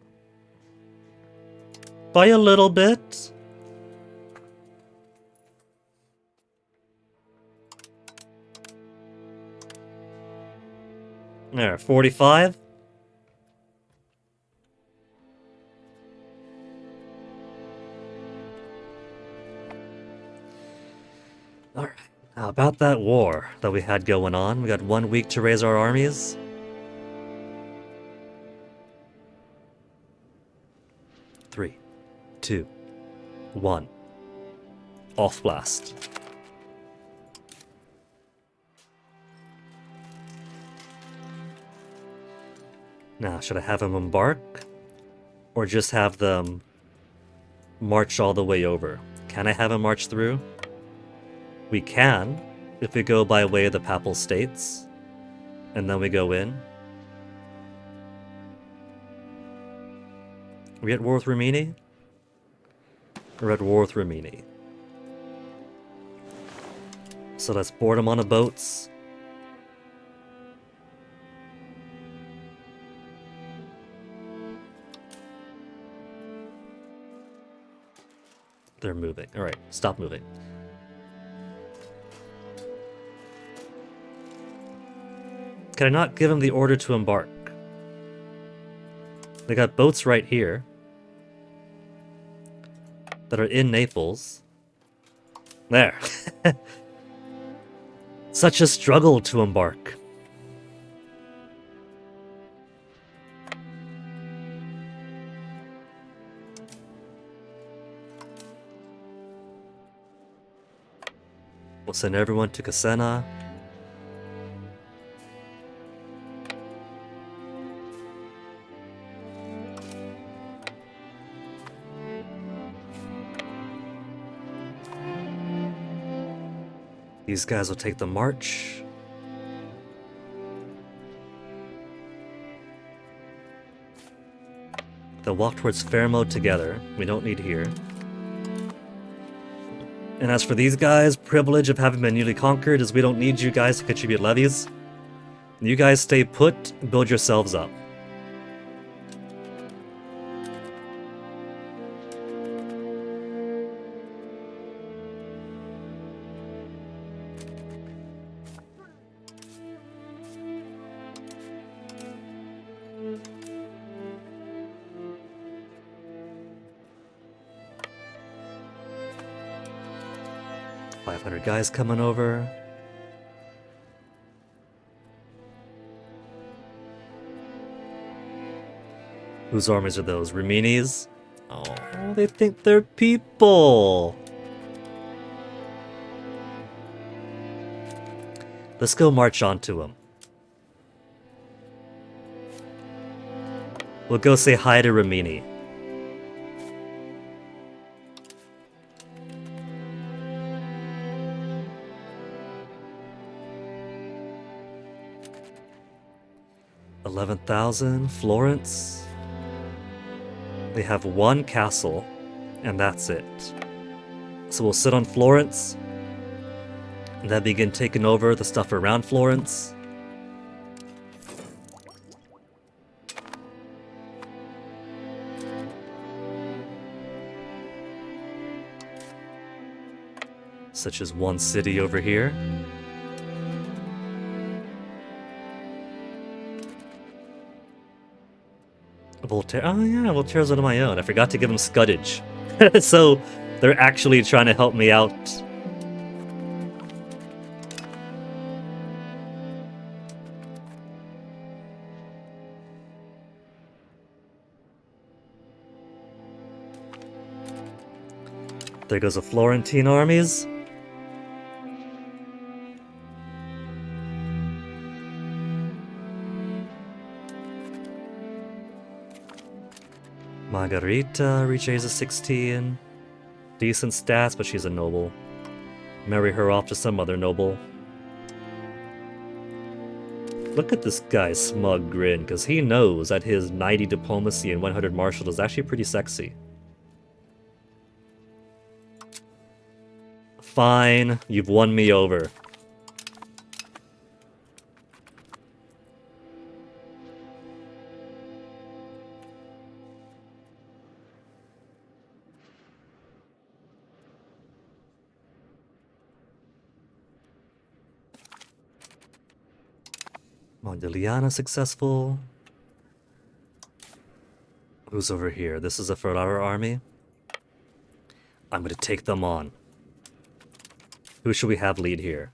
[SPEAKER 1] By a little bit. There, 45. Alright, now about that war that we had going on. We got 1 week to raise our armies. Three, 2, 1. Off blast. Now, should I have them embark? Or just have them march all the way over? Can I have them march through? We can, if we go by way of the Papal States, and then we go in. Are we at war with Rimini? We're at war with Rimini. So let's board them on the boats. They're moving. Alright, stop moving. Can I not give them the order to embark? They got boats right here that are in Naples. There. Such a struggle to embark. We'll send everyone to Casena. These guys will take the march. They'll walk towards Fermo together. We don't need here. And as for these guys, privilege of having been newly conquered is we don't need you guys to contribute levies. You guys stay put, build yourselves up. Guys coming over. Whose armies are those? Rimini's? Oh, they think they're people. Let's go march onto them. We'll go say hi to Rimini. Florence. They have one castle, and that's it. So we'll sit on Florence, and then begin taking over the stuff around Florence. such as one city over here. Voltaire. Oh yeah, Voltaire's one of my own. I forgot to give him scuddage. So they're actually trying to help me out. There goes the Florentine armies. Margarita reaches a 16. Decent stats, but she's a noble. Marry her off to some other noble. Look at this guy's smug grin, because he knows that his 90 diplomacy and 100 martial is actually pretty sexy. Fine, you've won me over. Modigliana successful. Who's over here? This is a Ferrara army. I'm gonna take them on. Who should we have lead here?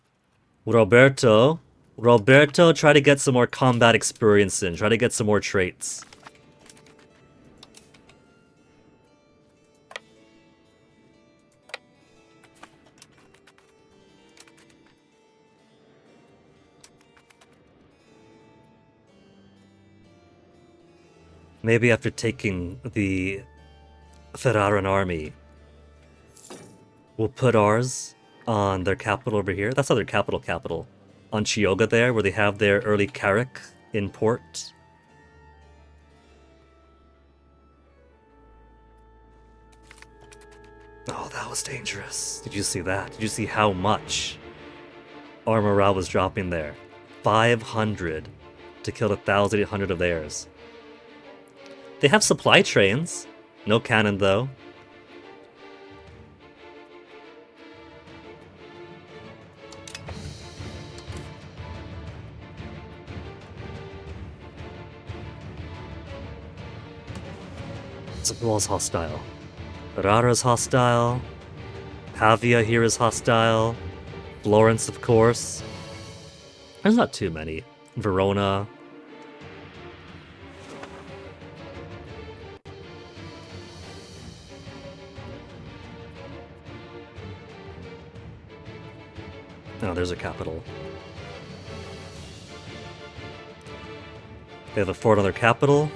[SPEAKER 1] Roberto. Roberto, try to get some more combat experience in. Try to get some more traits. Maybe after taking the Ferraran army, we'll put ours on their capital over here. That's not their capital. On Chioggia there, where they have their early Carrack in port. Oh, that was dangerous. Did you see that? Did you see how much our morale was dropping there? 500 to kill 1,800 of theirs. They have supply trains. No cannon, though. Who is hostile? Ferrara is hostile. Pavia here is hostile. Florence, of course. There's not too many. Verona. Oh, there's a capital. They have a fort on their capital,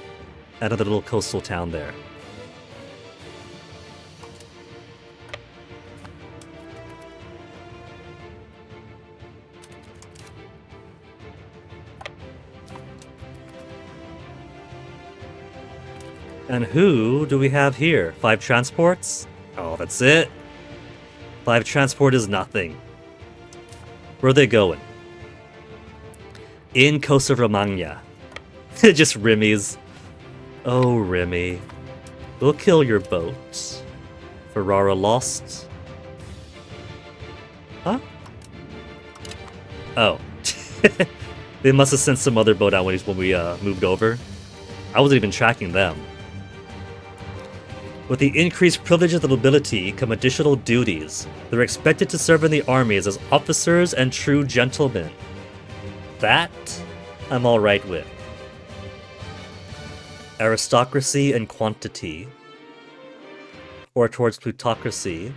[SPEAKER 1] and another little coastal town there. And who do we have here? 5 transports? Oh, that's it. 5 transport is nothing. Where are they going? In Costa Romagna. Just Rimmies. Oh, Remy. We'll kill your boat. Ferrara lost. Huh? Oh. They must have sent some other boat out when we moved over. I wasn't even tracking them. With the increased privileges of the nobility come additional duties. They're expected to serve in the armies as officers and true gentlemen. That I'm alright with. Aristocracy and quantity. Or towards plutocracy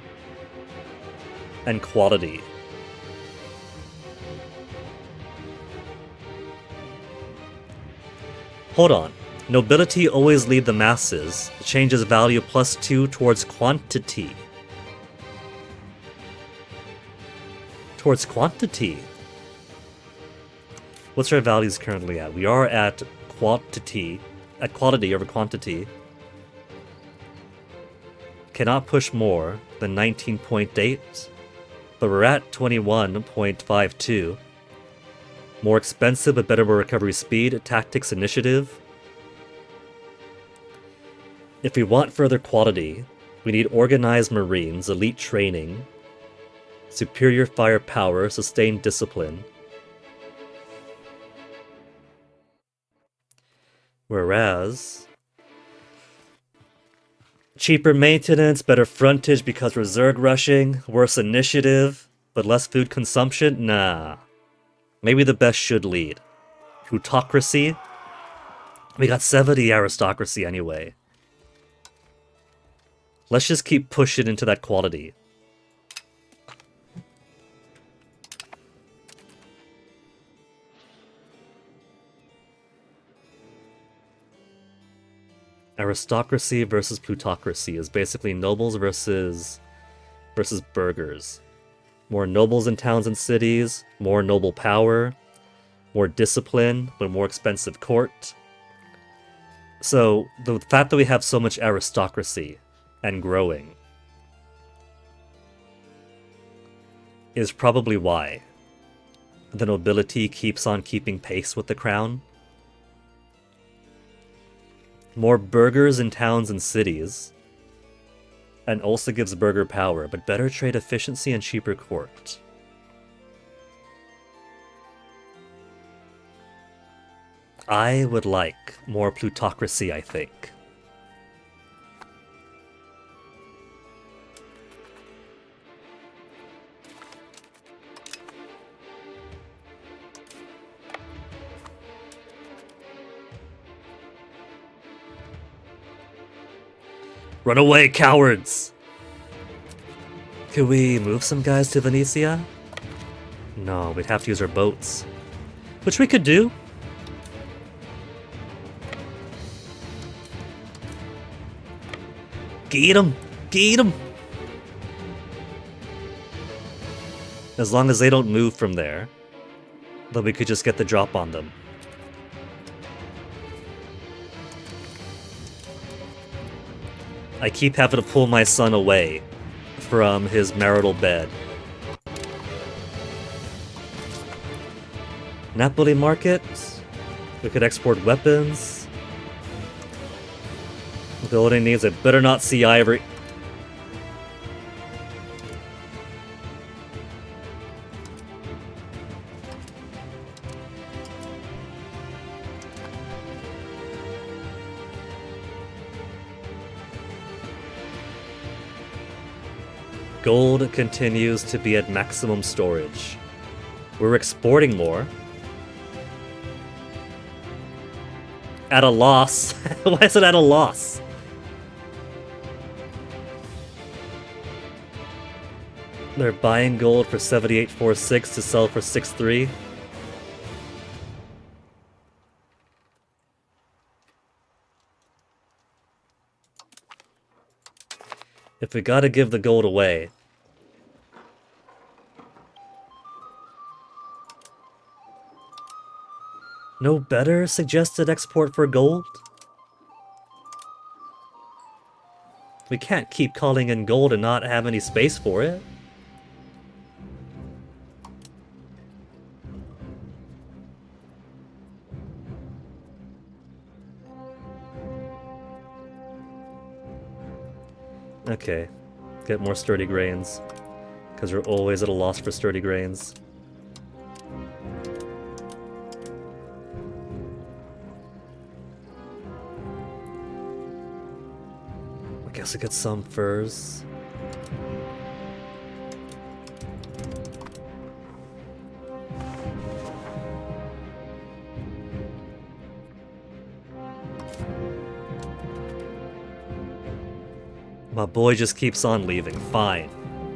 [SPEAKER 1] and quality. Hold on. Nobility always lead the masses. Changes value +2 towards quantity. Towards quantity. What's our values currently at? We are at quantity. At quality over quantity. Cannot push more than 19.8. But we're at 21.52. More expensive but better recovery speed. Tactics initiative. If we want further quality, we need organized marines, elite training, Superior firepower, sustained discipline. Whereas... cheaper maintenance, better frontage because we're Zerg rushing, worse initiative, but less food consumption? Nah. Maybe the best should lead. Plutocracy? We got 70 aristocracy anyway. Let's just keep pushing into that quality. Aristocracy versus plutocracy is basically nobles versus burghers. More nobles in towns and cities, more noble power, more discipline, but more expensive court. So, the fact that we have so much aristocracy and growing is probably why the nobility keeps on keeping pace with the crown. More burghers in towns and cities, and also gives burgher power, but better trade efficiency and cheaper court. I would like more plutocracy, I think. Run away, cowards! Could we move some guys to Venetia? No, we'd have to use our boats. Which we could do. Get him! Get him! As long as they don't move from there, then we could just get the drop on them. I keep having to pull my son away from his marital bed. Napoli market. We could export weapons. The only needs it better not see ivory. Gold continues to be at maximum storage. We're exporting more. At a loss. Why is it at a loss? They're buying gold for 78.46 to sell for 6.3. If we gotta give the gold away. No better suggested export for gold? We can't keep calling in gold and not have any space for it. Okay, get more sturdy grains, because we're always at a loss for sturdy grains. I guess I get some furs. My boy just keeps on leaving. Fine.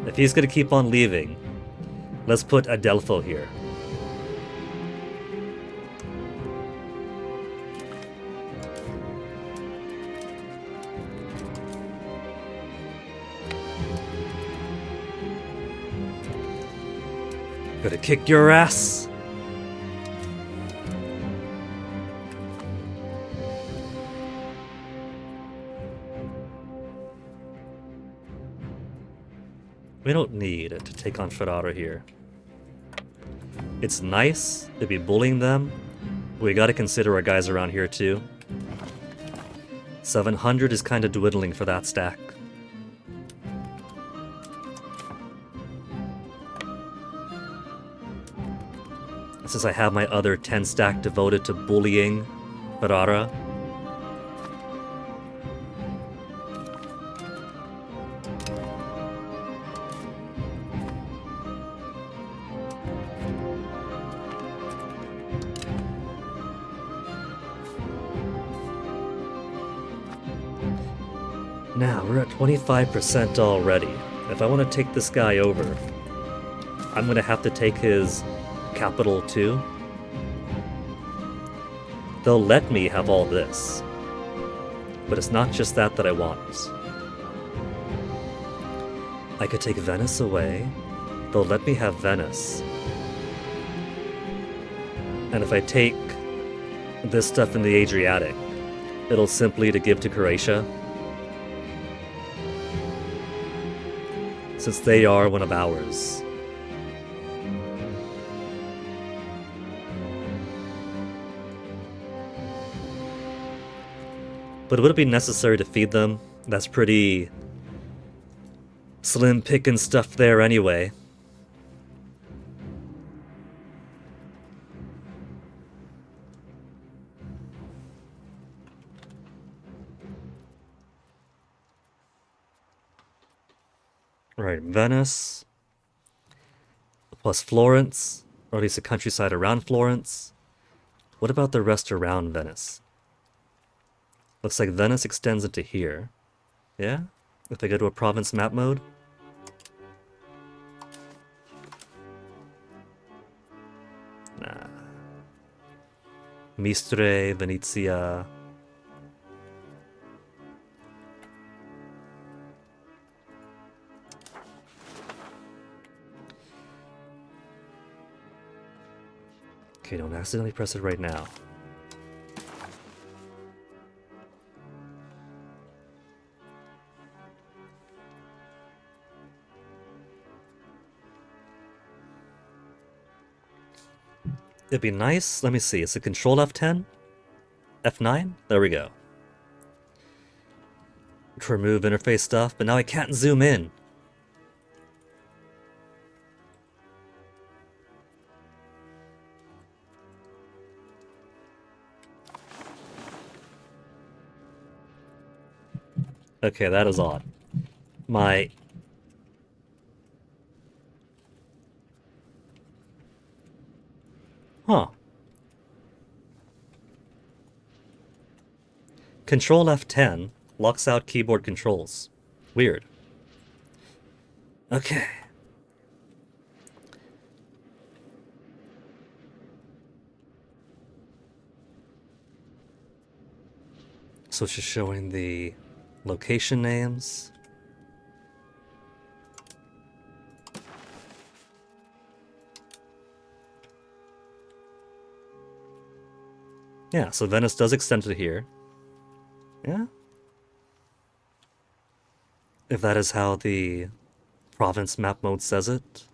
[SPEAKER 1] If he's gonna keep on leaving, let's put Adelpho here. Gonna kick your ass. We don't need to take on Ferrara here. It's nice to be bullying them, but we gotta consider our guys around here too. 700 is kind of dwindling for that stack. since I have my other 10 stack devoted to bullying Ferrara. Now, we're at 25% already. If I want to take this guy over, I'm going to have to take his capital too. They'll let me have all this. But it's not just that I want. I could take Venice away. They'll let me have Venice. And if I take this stuff in the Adriatic, it'll simply to give to Croatia. Since they are one of ours. But would it be necessary to feed them? That's pretty slim pickin' stuff there anyway. Right, Venice. Plus Florence, or at least the countryside around Florence. What about the rest around Venice? Looks like Venice extends into here. Yeah? If I go to a province map mode? Nah. Mistre, Venezia. Okay, don't accidentally press it right now. It'd be nice. Let me see. Is it Control F10? F9? There we go. To remove interface stuff, but now I can't zoom in. Okay, that is odd. My... Huh. Control F10 locks out keyboard controls. Weird. Okay. So it's just showing the location names. Yeah, so Venice does extend to here. Yeah? If that is how the province map mode says it.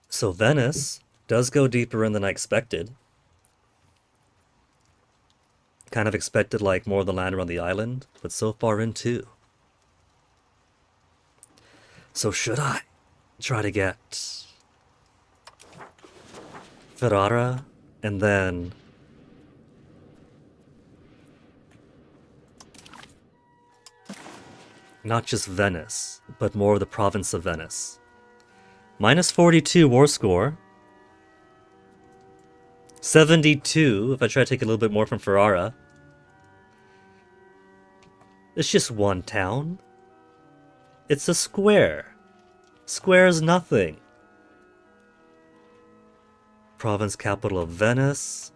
[SPEAKER 1] So Venice does go deeper in than I expected. Kind of expected like more of the land around the island, but so far in too. So should I try to get Ferrara and then not just Venice, but more of the province of Venice? Minus 42 war score. 72 if I try to take a little bit more from Ferrara. It's just one town. It's a square. Square is nothing. Province capital of Venice.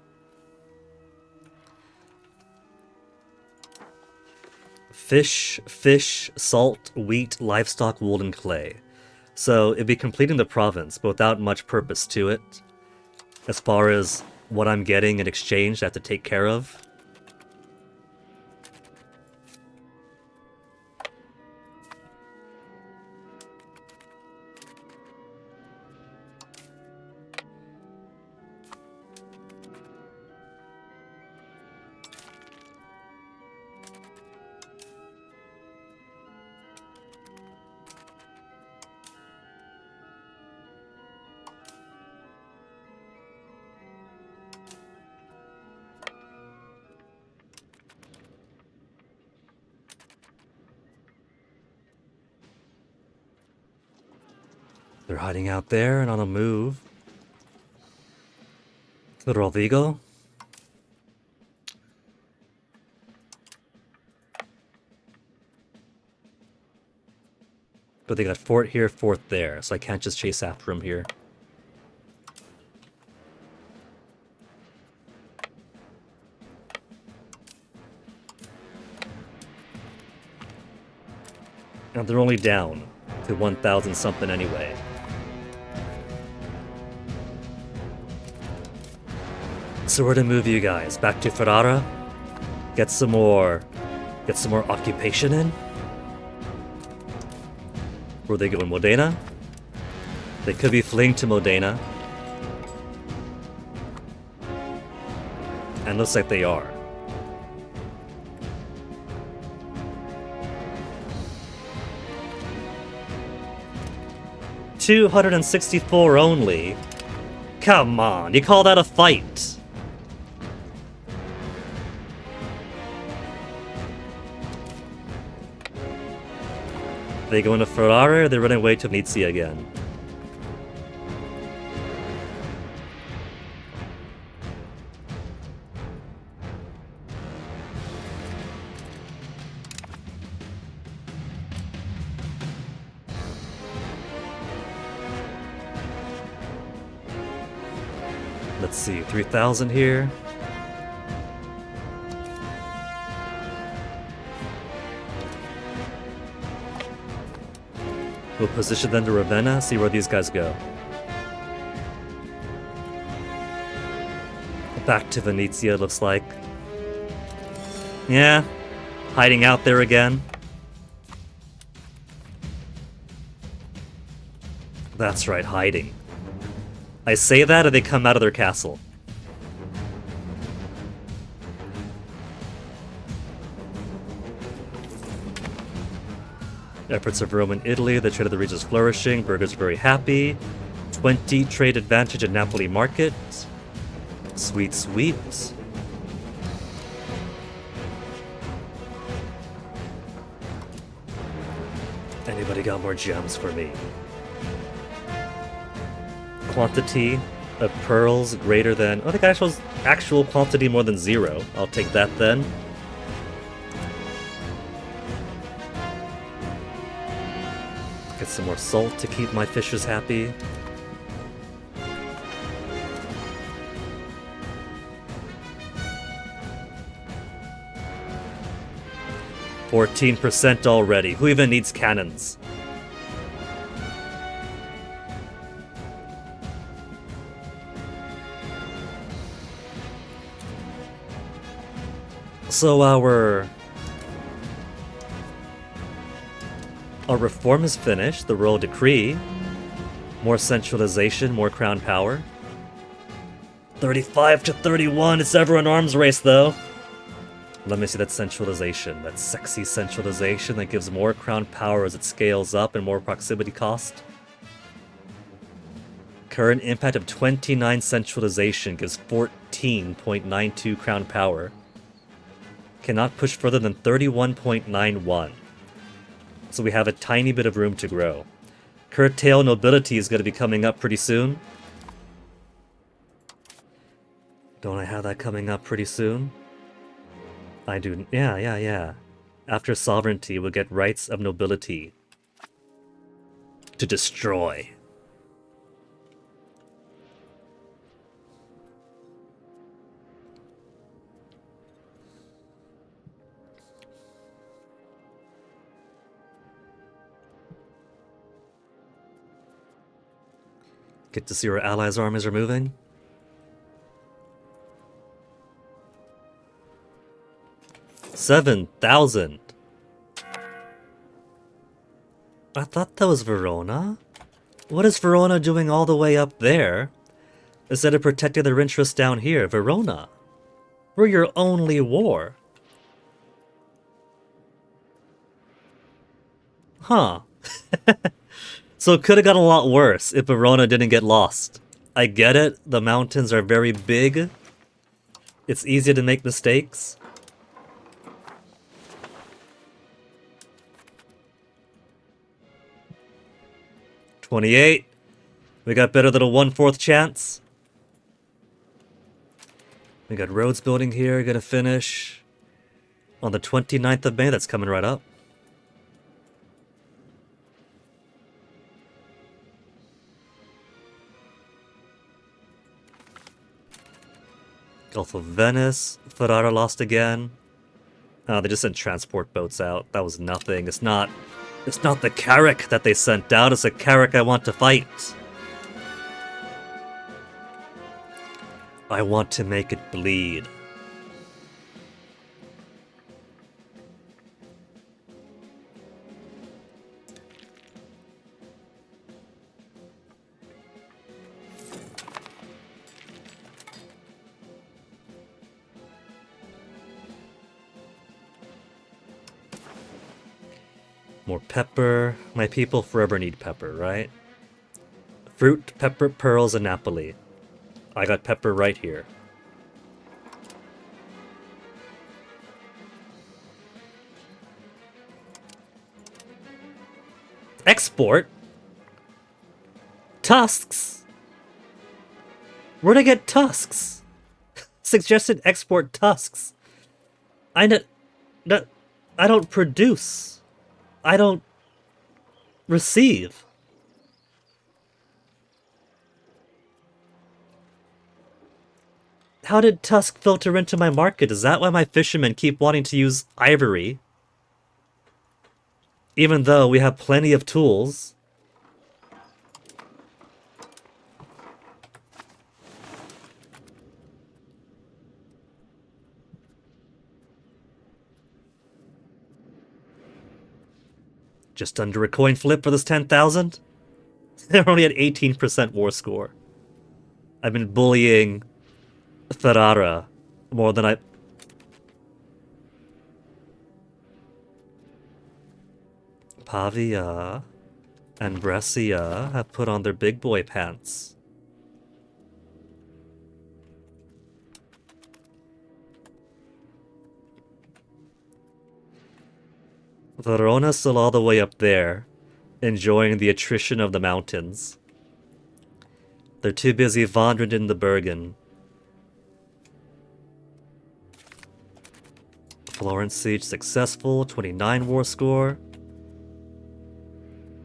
[SPEAKER 1] Fish, salt, wheat, livestock, wool, and clay. So it'd be completing the province, but without much purpose to it. As far as what I'm getting in exchange, I have to take care of. They're hiding out there and on a move. Little Vigo. But they got fort here, fort there, so I can't just chase after him here. And they're only down to 1,000 something anyway. So where to move you guys? Back to Ferrara? Get some more occupation in? Where they going? Modena? They could be fleeing to Modena. And looks like they are. $264 only? Come on, you call that a fight? They going to Ferrara or they're running away to Venezia again? Let's see, 3,000 here. We'll position them to Ravenna, see where these guys go. Back to Venezia, looks like. Yeah, hiding out there again. That's right, hiding. I say that and they come out of their castle. Efforts of Rome and Italy, the trade of the region is flourishing. Burghers are very happy. 20 trade advantage at Napoli market. Sweet, sweet. Anybody got more gems for me? Quantity of pearls greater than... Oh, the guy shows actual quantity more than 0. I'll take that then. Get some more salt to keep my fishes happy. %14 already. Who even needs cannons? So our reform is finished, the royal decree. More centralization, more crown power. 35 to 31, it's ever an arms race though. Let me see that centralization, that sexy centralization that gives more crown power as it scales up and more proximity cost. Current impact of 29 centralization gives 14.92 crown power. Cannot push further than 31.91. So we have a tiny bit of room to grow. Curtail nobility is going to be coming up pretty soon. Don't I have that coming up pretty soon? I do. Yeah. After sovereignty, we'll get rights of nobility. To destroy. Get to see where allies' armies are moving. $7,000. I thought that was Verona. What is Verona doing all the way up there? Instead of protecting their interests down here, Verona. We're your only war. Huh. So it could have gotten a lot worse if Verona didn't get lost. I get it, the mountains are very big. It's easy to make mistakes. $28. We got better than a 1/4 chance. We got roads building here, gonna finish on the 29th of May. That's coming right up. Gulf of Venice. Ferrara lost again. Oh, they just sent transport boats out. That was nothing. It's not the Carrack that they sent out. It's a Carrack I want to fight. I want to make it bleed. More pepper. My people forever need pepper, right? Fruit, pepper, pearls, and Napoli. I got pepper right here. Export? Tusks? Where'd I get tusks? Suggested export tusks. I don't produce. I don't receive. How did tusk filter into my market? Is that why my fishermen keep wanting to use ivory? Even though we have plenty of tools. Just under a coin flip for this 10,000? They're only at 18% war score. I've been bullying Ferrara more than I... Pavia and Brescia have put on their big boy pants. Verona's still all the way up there, enjoying the attrition of the mountains. They're too busy wandering in the Bergen. Florence siege successful, 29 war score.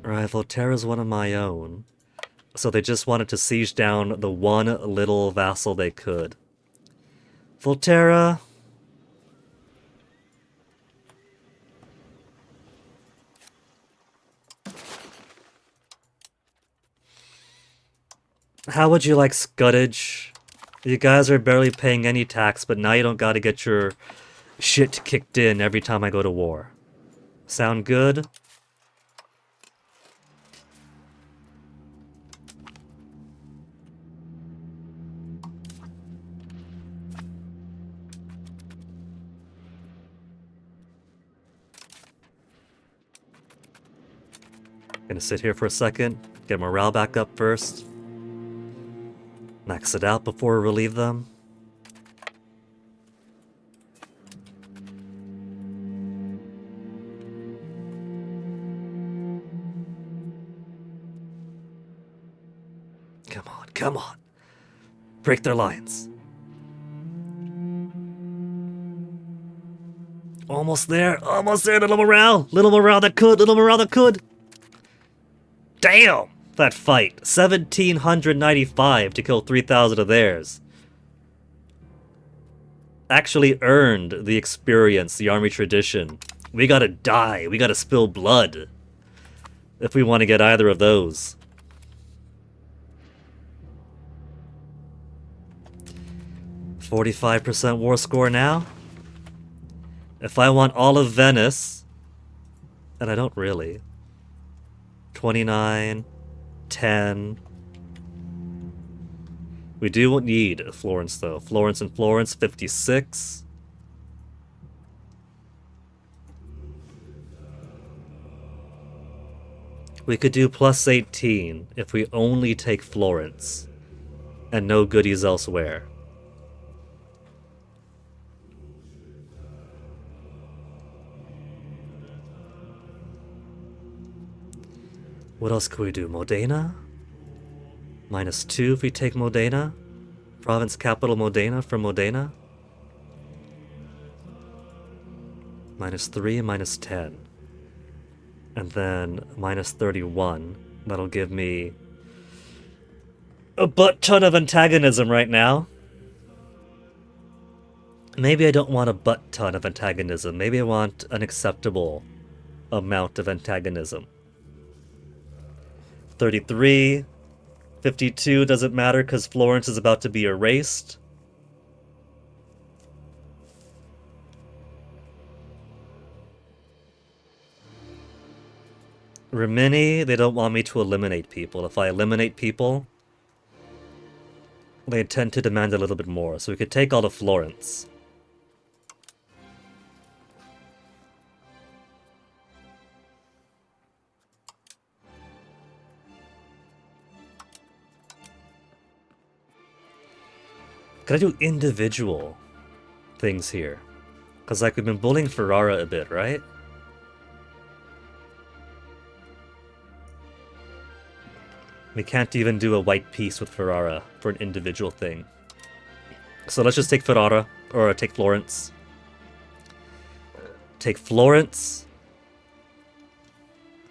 [SPEAKER 1] Right, Volterra's one of my own. So they just wanted to siege down the one little vassal they could. Volterra... How would you like Scuddage? You guys are barely paying any tax, but now you don't gotta get your shit kicked in every time I go to war. Sound good? Gonna sit here for a second, get morale back up first. Max it out before we relieve them. Come on, come on. Break their lines. Almost there, little morale that could. Damn! That fight. 1,795 to kill 3,000 of theirs. Actually earned the experience, the army tradition. We gotta die, we gotta spill blood. If we want to get either of those. %45 war score now. If I want all of Venice, and I don't really. 29, 10. We do need Florence, though. Florence and Florence, 56. We could do plus 18 if we only take Florence and no goodies elsewhere. What else could we do? Modena? -2 if we take Modena. Province capital Modena for Modena. -3 and -10. And then -31. That'll give me a butt ton of antagonism right now. Maybe I don't want a butt ton of antagonism. Maybe I want an acceptable amount of antagonism. 33. 52 doesn't matter because Florence is about to be erased. Rimini, they don't want me to eliminate people. If I eliminate people, they tend to demand a little bit more. So we could take all of Florence. Could I do individual things here? Because like we've been bullying Ferrara a bit, right? We can't even do a white piece with Ferrara for an individual thing. So let's just take Ferrara, or take Florence. Take Florence.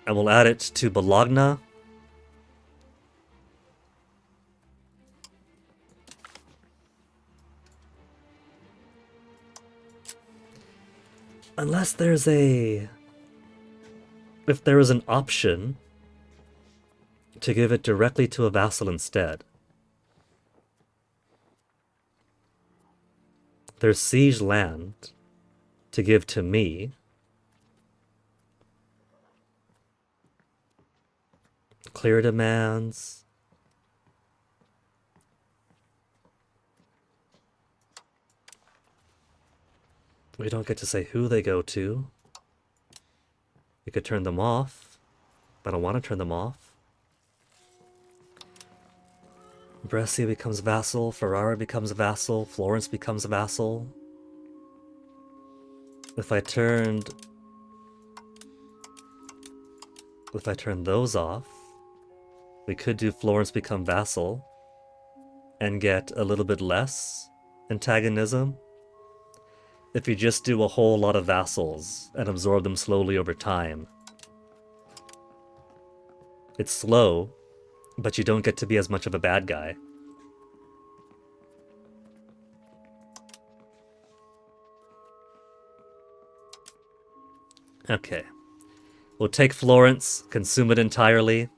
[SPEAKER 1] And we'll add it to Bologna. Unless there's a... If there is an option to give it directly to a vassal instead. There's siege land to give to me. Clear demands. We don't get to say who they go to. We could turn them off, but I don't want to turn them off. Brescia becomes vassal, Ferrara becomes vassal, Florence becomes vassal. If I turned those off, we could do Florence become vassal and get a little bit less antagonism. If you just do a whole lot of vassals and absorb them slowly over time. It's slow, but you don't get to be as much of a bad guy. Okay. We'll take Florence, consume it entirely.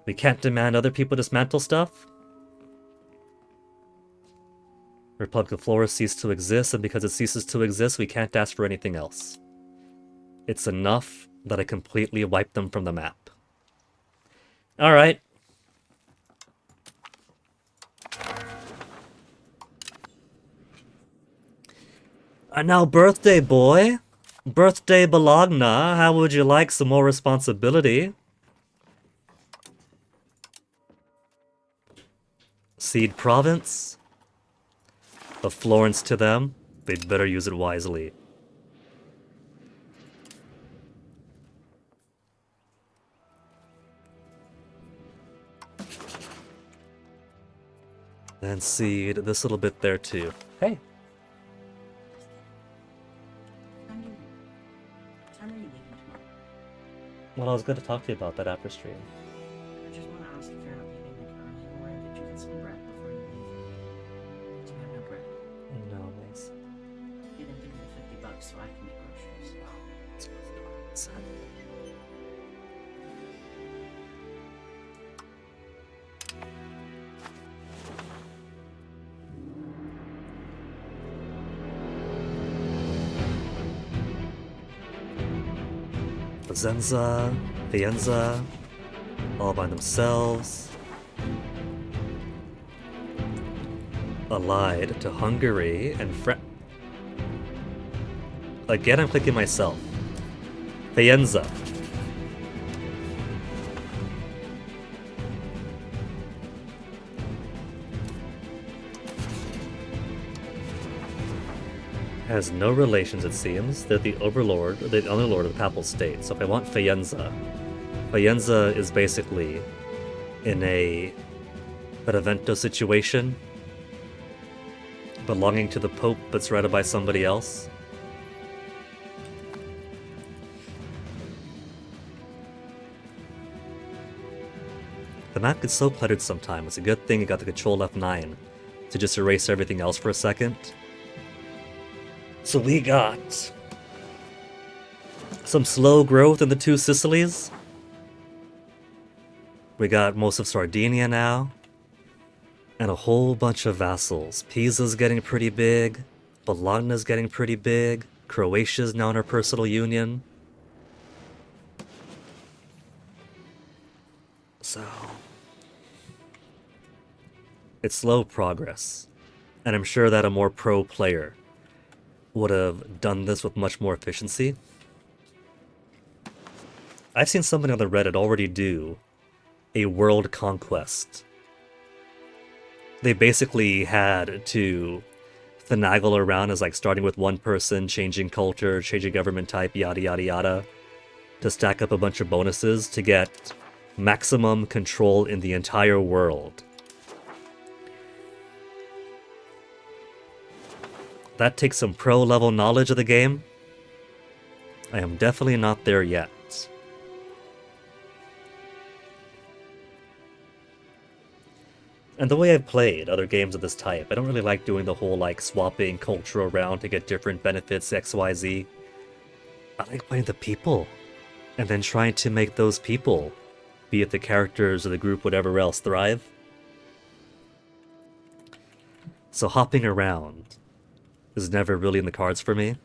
[SPEAKER 1] We can't demand other people dismantle stuff. Republic of Florence ceased to exist, and because it ceases to exist, we can't ask for anything else. It's enough that I completely wipe them from the map. Alright. And now, birthday boy. Birthday Bologna, how would you like some more responsibility? Cede province of Florence to them. They'd better use it wisely. And cede this little bit there too. Hey. Well, I was going to talk to you about that after stream.
[SPEAKER 2] I just want to ask if you're not leaving like early tomorrow. Did you get some bread before you leave? Do you have no bread?
[SPEAKER 1] No, nice.
[SPEAKER 2] You didn't give me the $50 so I can get groceries.
[SPEAKER 1] Let's close the door. Son. Faenza, all by themselves. Allied to Hungary and Again, I'm clicking myself. Faenza. Has no relations, it seems. They're the overlord, or the underlord of the Papal State. So if I want Faenza, Faenza is basically in a Benevento situation, belonging to the Pope but surrounded by somebody else. The map gets so cluttered sometimes. It's a good thing you got the Control F9 to just erase everything else for a second. So we got some slow growth in the two Sicilies. We got most of Sardinia now. And a whole bunch of vassals. Pisa's getting pretty big. Bologna's getting pretty big. Croatia's now in her personal union. So it's slow progress. And I'm sure that a more pro player would have done this with much more efficiency. I've seen somebody on the Reddit already do a world conquest. They basically had to finagle around as like starting with one person, changing culture, changing government type, yada yada yada, to stack up a bunch of bonuses to get maximum control in the entire world. That takes some pro level knowledge of the game. I am definitely not there yet. And the way I've played other games of this type, I don't really like doing the whole like swapping culture around to get different benefits XYZ. I like playing the people, and then trying to make those people, be it the characters or the group, whatever else, thrive. So hopping around is never really in the cards for me.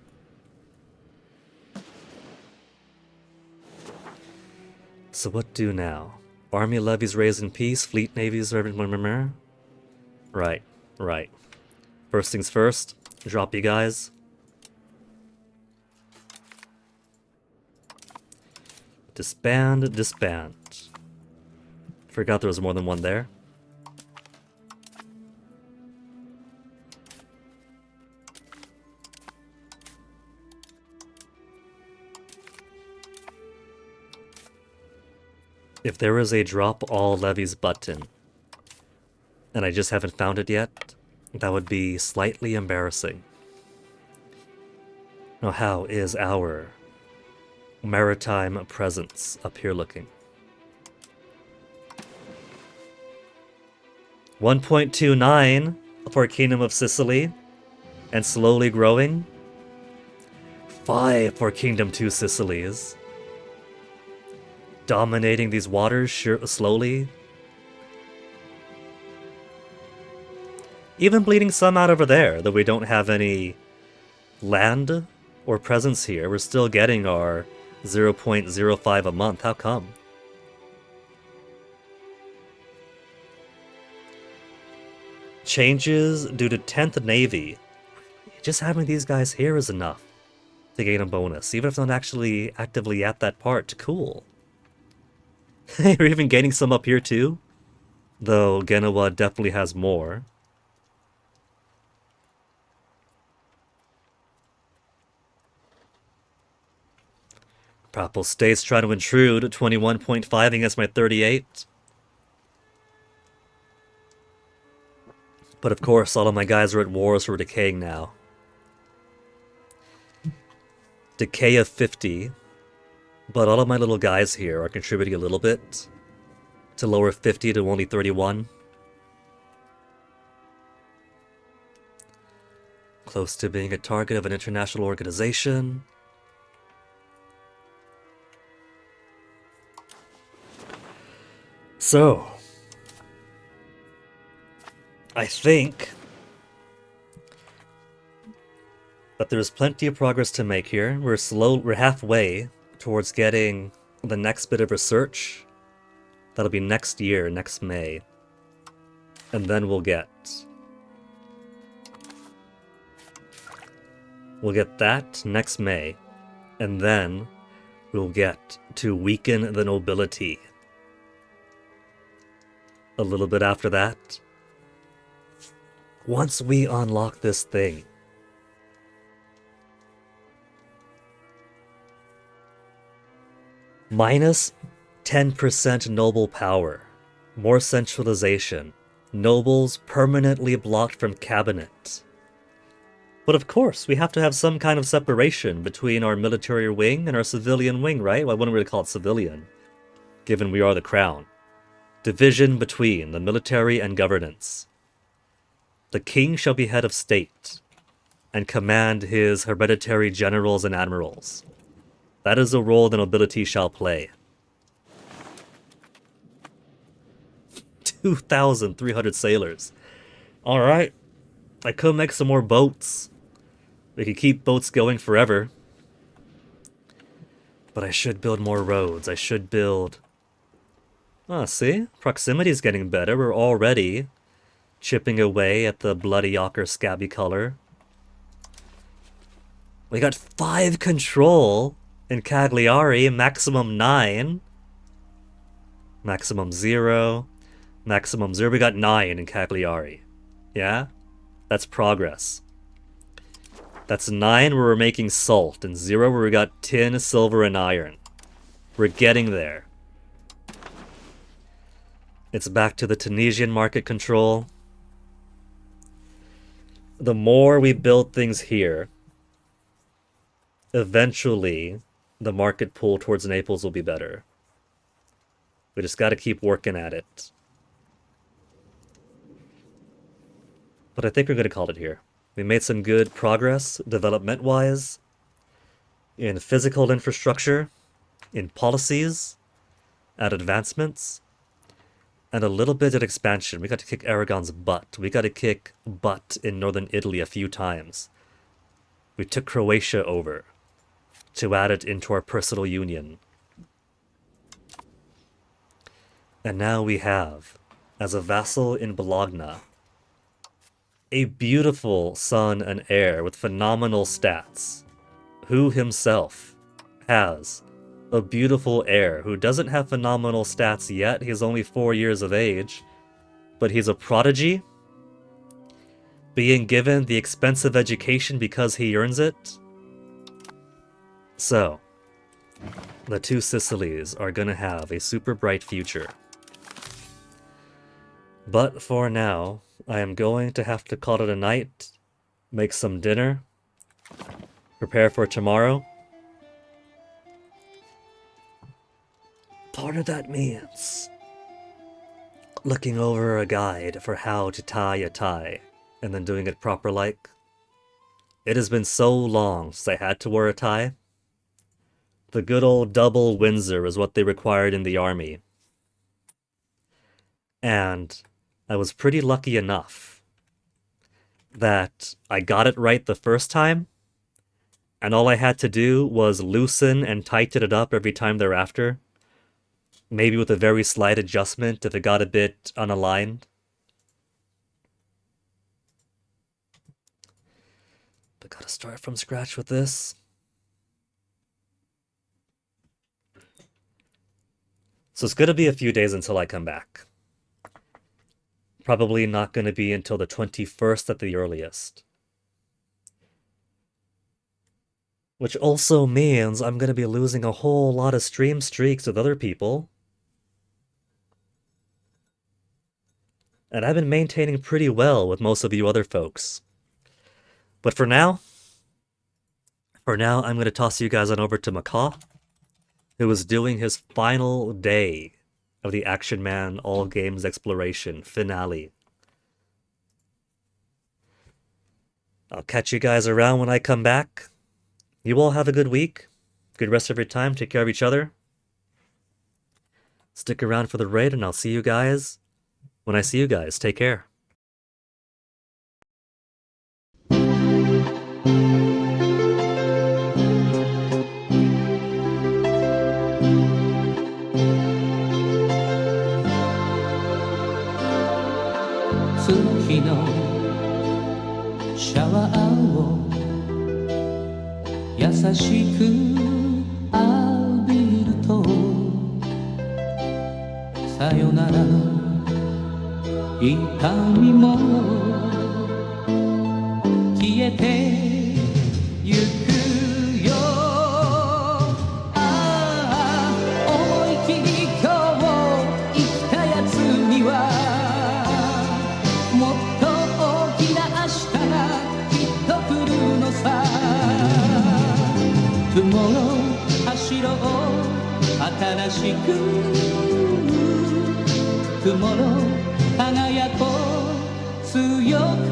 [SPEAKER 1] So what do now? Army levies raised in peace, fleet navies... Right, right. First things first, drop you guys. Disband, disband. Forgot there was more than one there. If there is a drop all levies button, and I just haven't found it yet, that would be slightly embarrassing. Now, how is our maritime presence up here looking? 1.29 for Kingdom of Sicily, and slowly growing. 5 for Kingdom 2 Sicilies. Dominating these waters slowly. Even bleeding some out over there, though we don't have any land or presence here. We're still getting our 0.05 a month. How come? Changes due to 10th Navy. Just having these guys here is enough to gain a bonus, even if they're not actually actively at that part. Cool. You're even gaining some up here too? Though Genoa definitely has more. Papal States trying to intrude, 21.5 against my 38. But of course, all of my guys are at war, so we're decaying now. Decay of 50. But all of my little guys here are contributing a little bit to lower 50 to only 31. Close to being a target of an international organization. So, I think that there's plenty of progress to make here. We're halfway towards getting the next bit of research. That'll be next year, next May. And then we'll get that next May. And then we'll get to weaken the nobility. A little bit after that. Once we unlock this thing, minus 10% noble power More centralization. Nobles permanently blocked from cabinet. But of course, we have to have some kind of separation between our military wing and our civilian wing, right? Well, I wouldn't really call it civilian, given we are the crown. Division between the military and governance. The king shall be head of state and command his hereditary generals and admirals. That is a role the nobility shall play. 2,300 sailors. Alright. I could make some more boats. We could keep boats going forever. But I should build more roads. I should build... Ah, see? Proximity is getting better. We're already chipping away at the bloody ochre scabby color. We got 5 control in Cagliari, maximum 9. Maximum 0. Maximum 0. We got 9 in Cagliari. Yeah? That's progress. That's 9 where we're making salt, and 0 where we got tin, silver, and iron. We're getting there. It's back to the Tunisian market control. The more we build things here, eventually the market pull towards Naples will be better. We just gotta keep working at it. But I think we're gonna call it here. We made some good progress, development-wise, in physical infrastructure, in policies, at advancements, and a little bit of expansion. We got to kick Aragon's butt. We got to kick butt in northern Italy a few times. We took Croatia over to add it into our personal union. And now we have, as a vassal in Bologna, a beautiful son and heir with phenomenal stats, who himself has a beautiful heir who doesn't have phenomenal stats yet. He's only 4 years of age, but he's a prodigy, being given the expensive education because he earns it. So, the two Sicilies are gonna have a super bright future. But for now, I am going to have to call it a night, make some dinner, prepare for tomorrow. Part of that means looking over a guide for how to tie a tie, and then doing it proper like. It has been so long since I had to wear a tie. The good old double Windsor is what they required in the army. And I was pretty lucky enough that I got it right the first time, and all I had to do was loosen and tighten it up every time thereafter. Maybe with a very slight adjustment if it got a bit unaligned. But gotta start from scratch with this. So it's gonna be a few days until I come back. Probably not gonna be until the 21st at the earliest. Which also means I'm gonna be losing a whole lot of stream streaks with other people. And I've been maintaining pretty well with most of you other folks. But for now, I'm going to toss you guys on over to Macaw, who is doing his final day of the Action Man All Games Exploration finale. I'll catch you guys around when I come back. You all have a good week. Good rest of your time. Take care of each other. Stick around for the raid, and I'll see you guys when I see you guys. Take care.
[SPEAKER 3] Tsuki no showerを優しく浴びるとさよならの痛みも消えてゆくよああ思い切り今日生きたやつに走ろう新しく雲の輝こう強く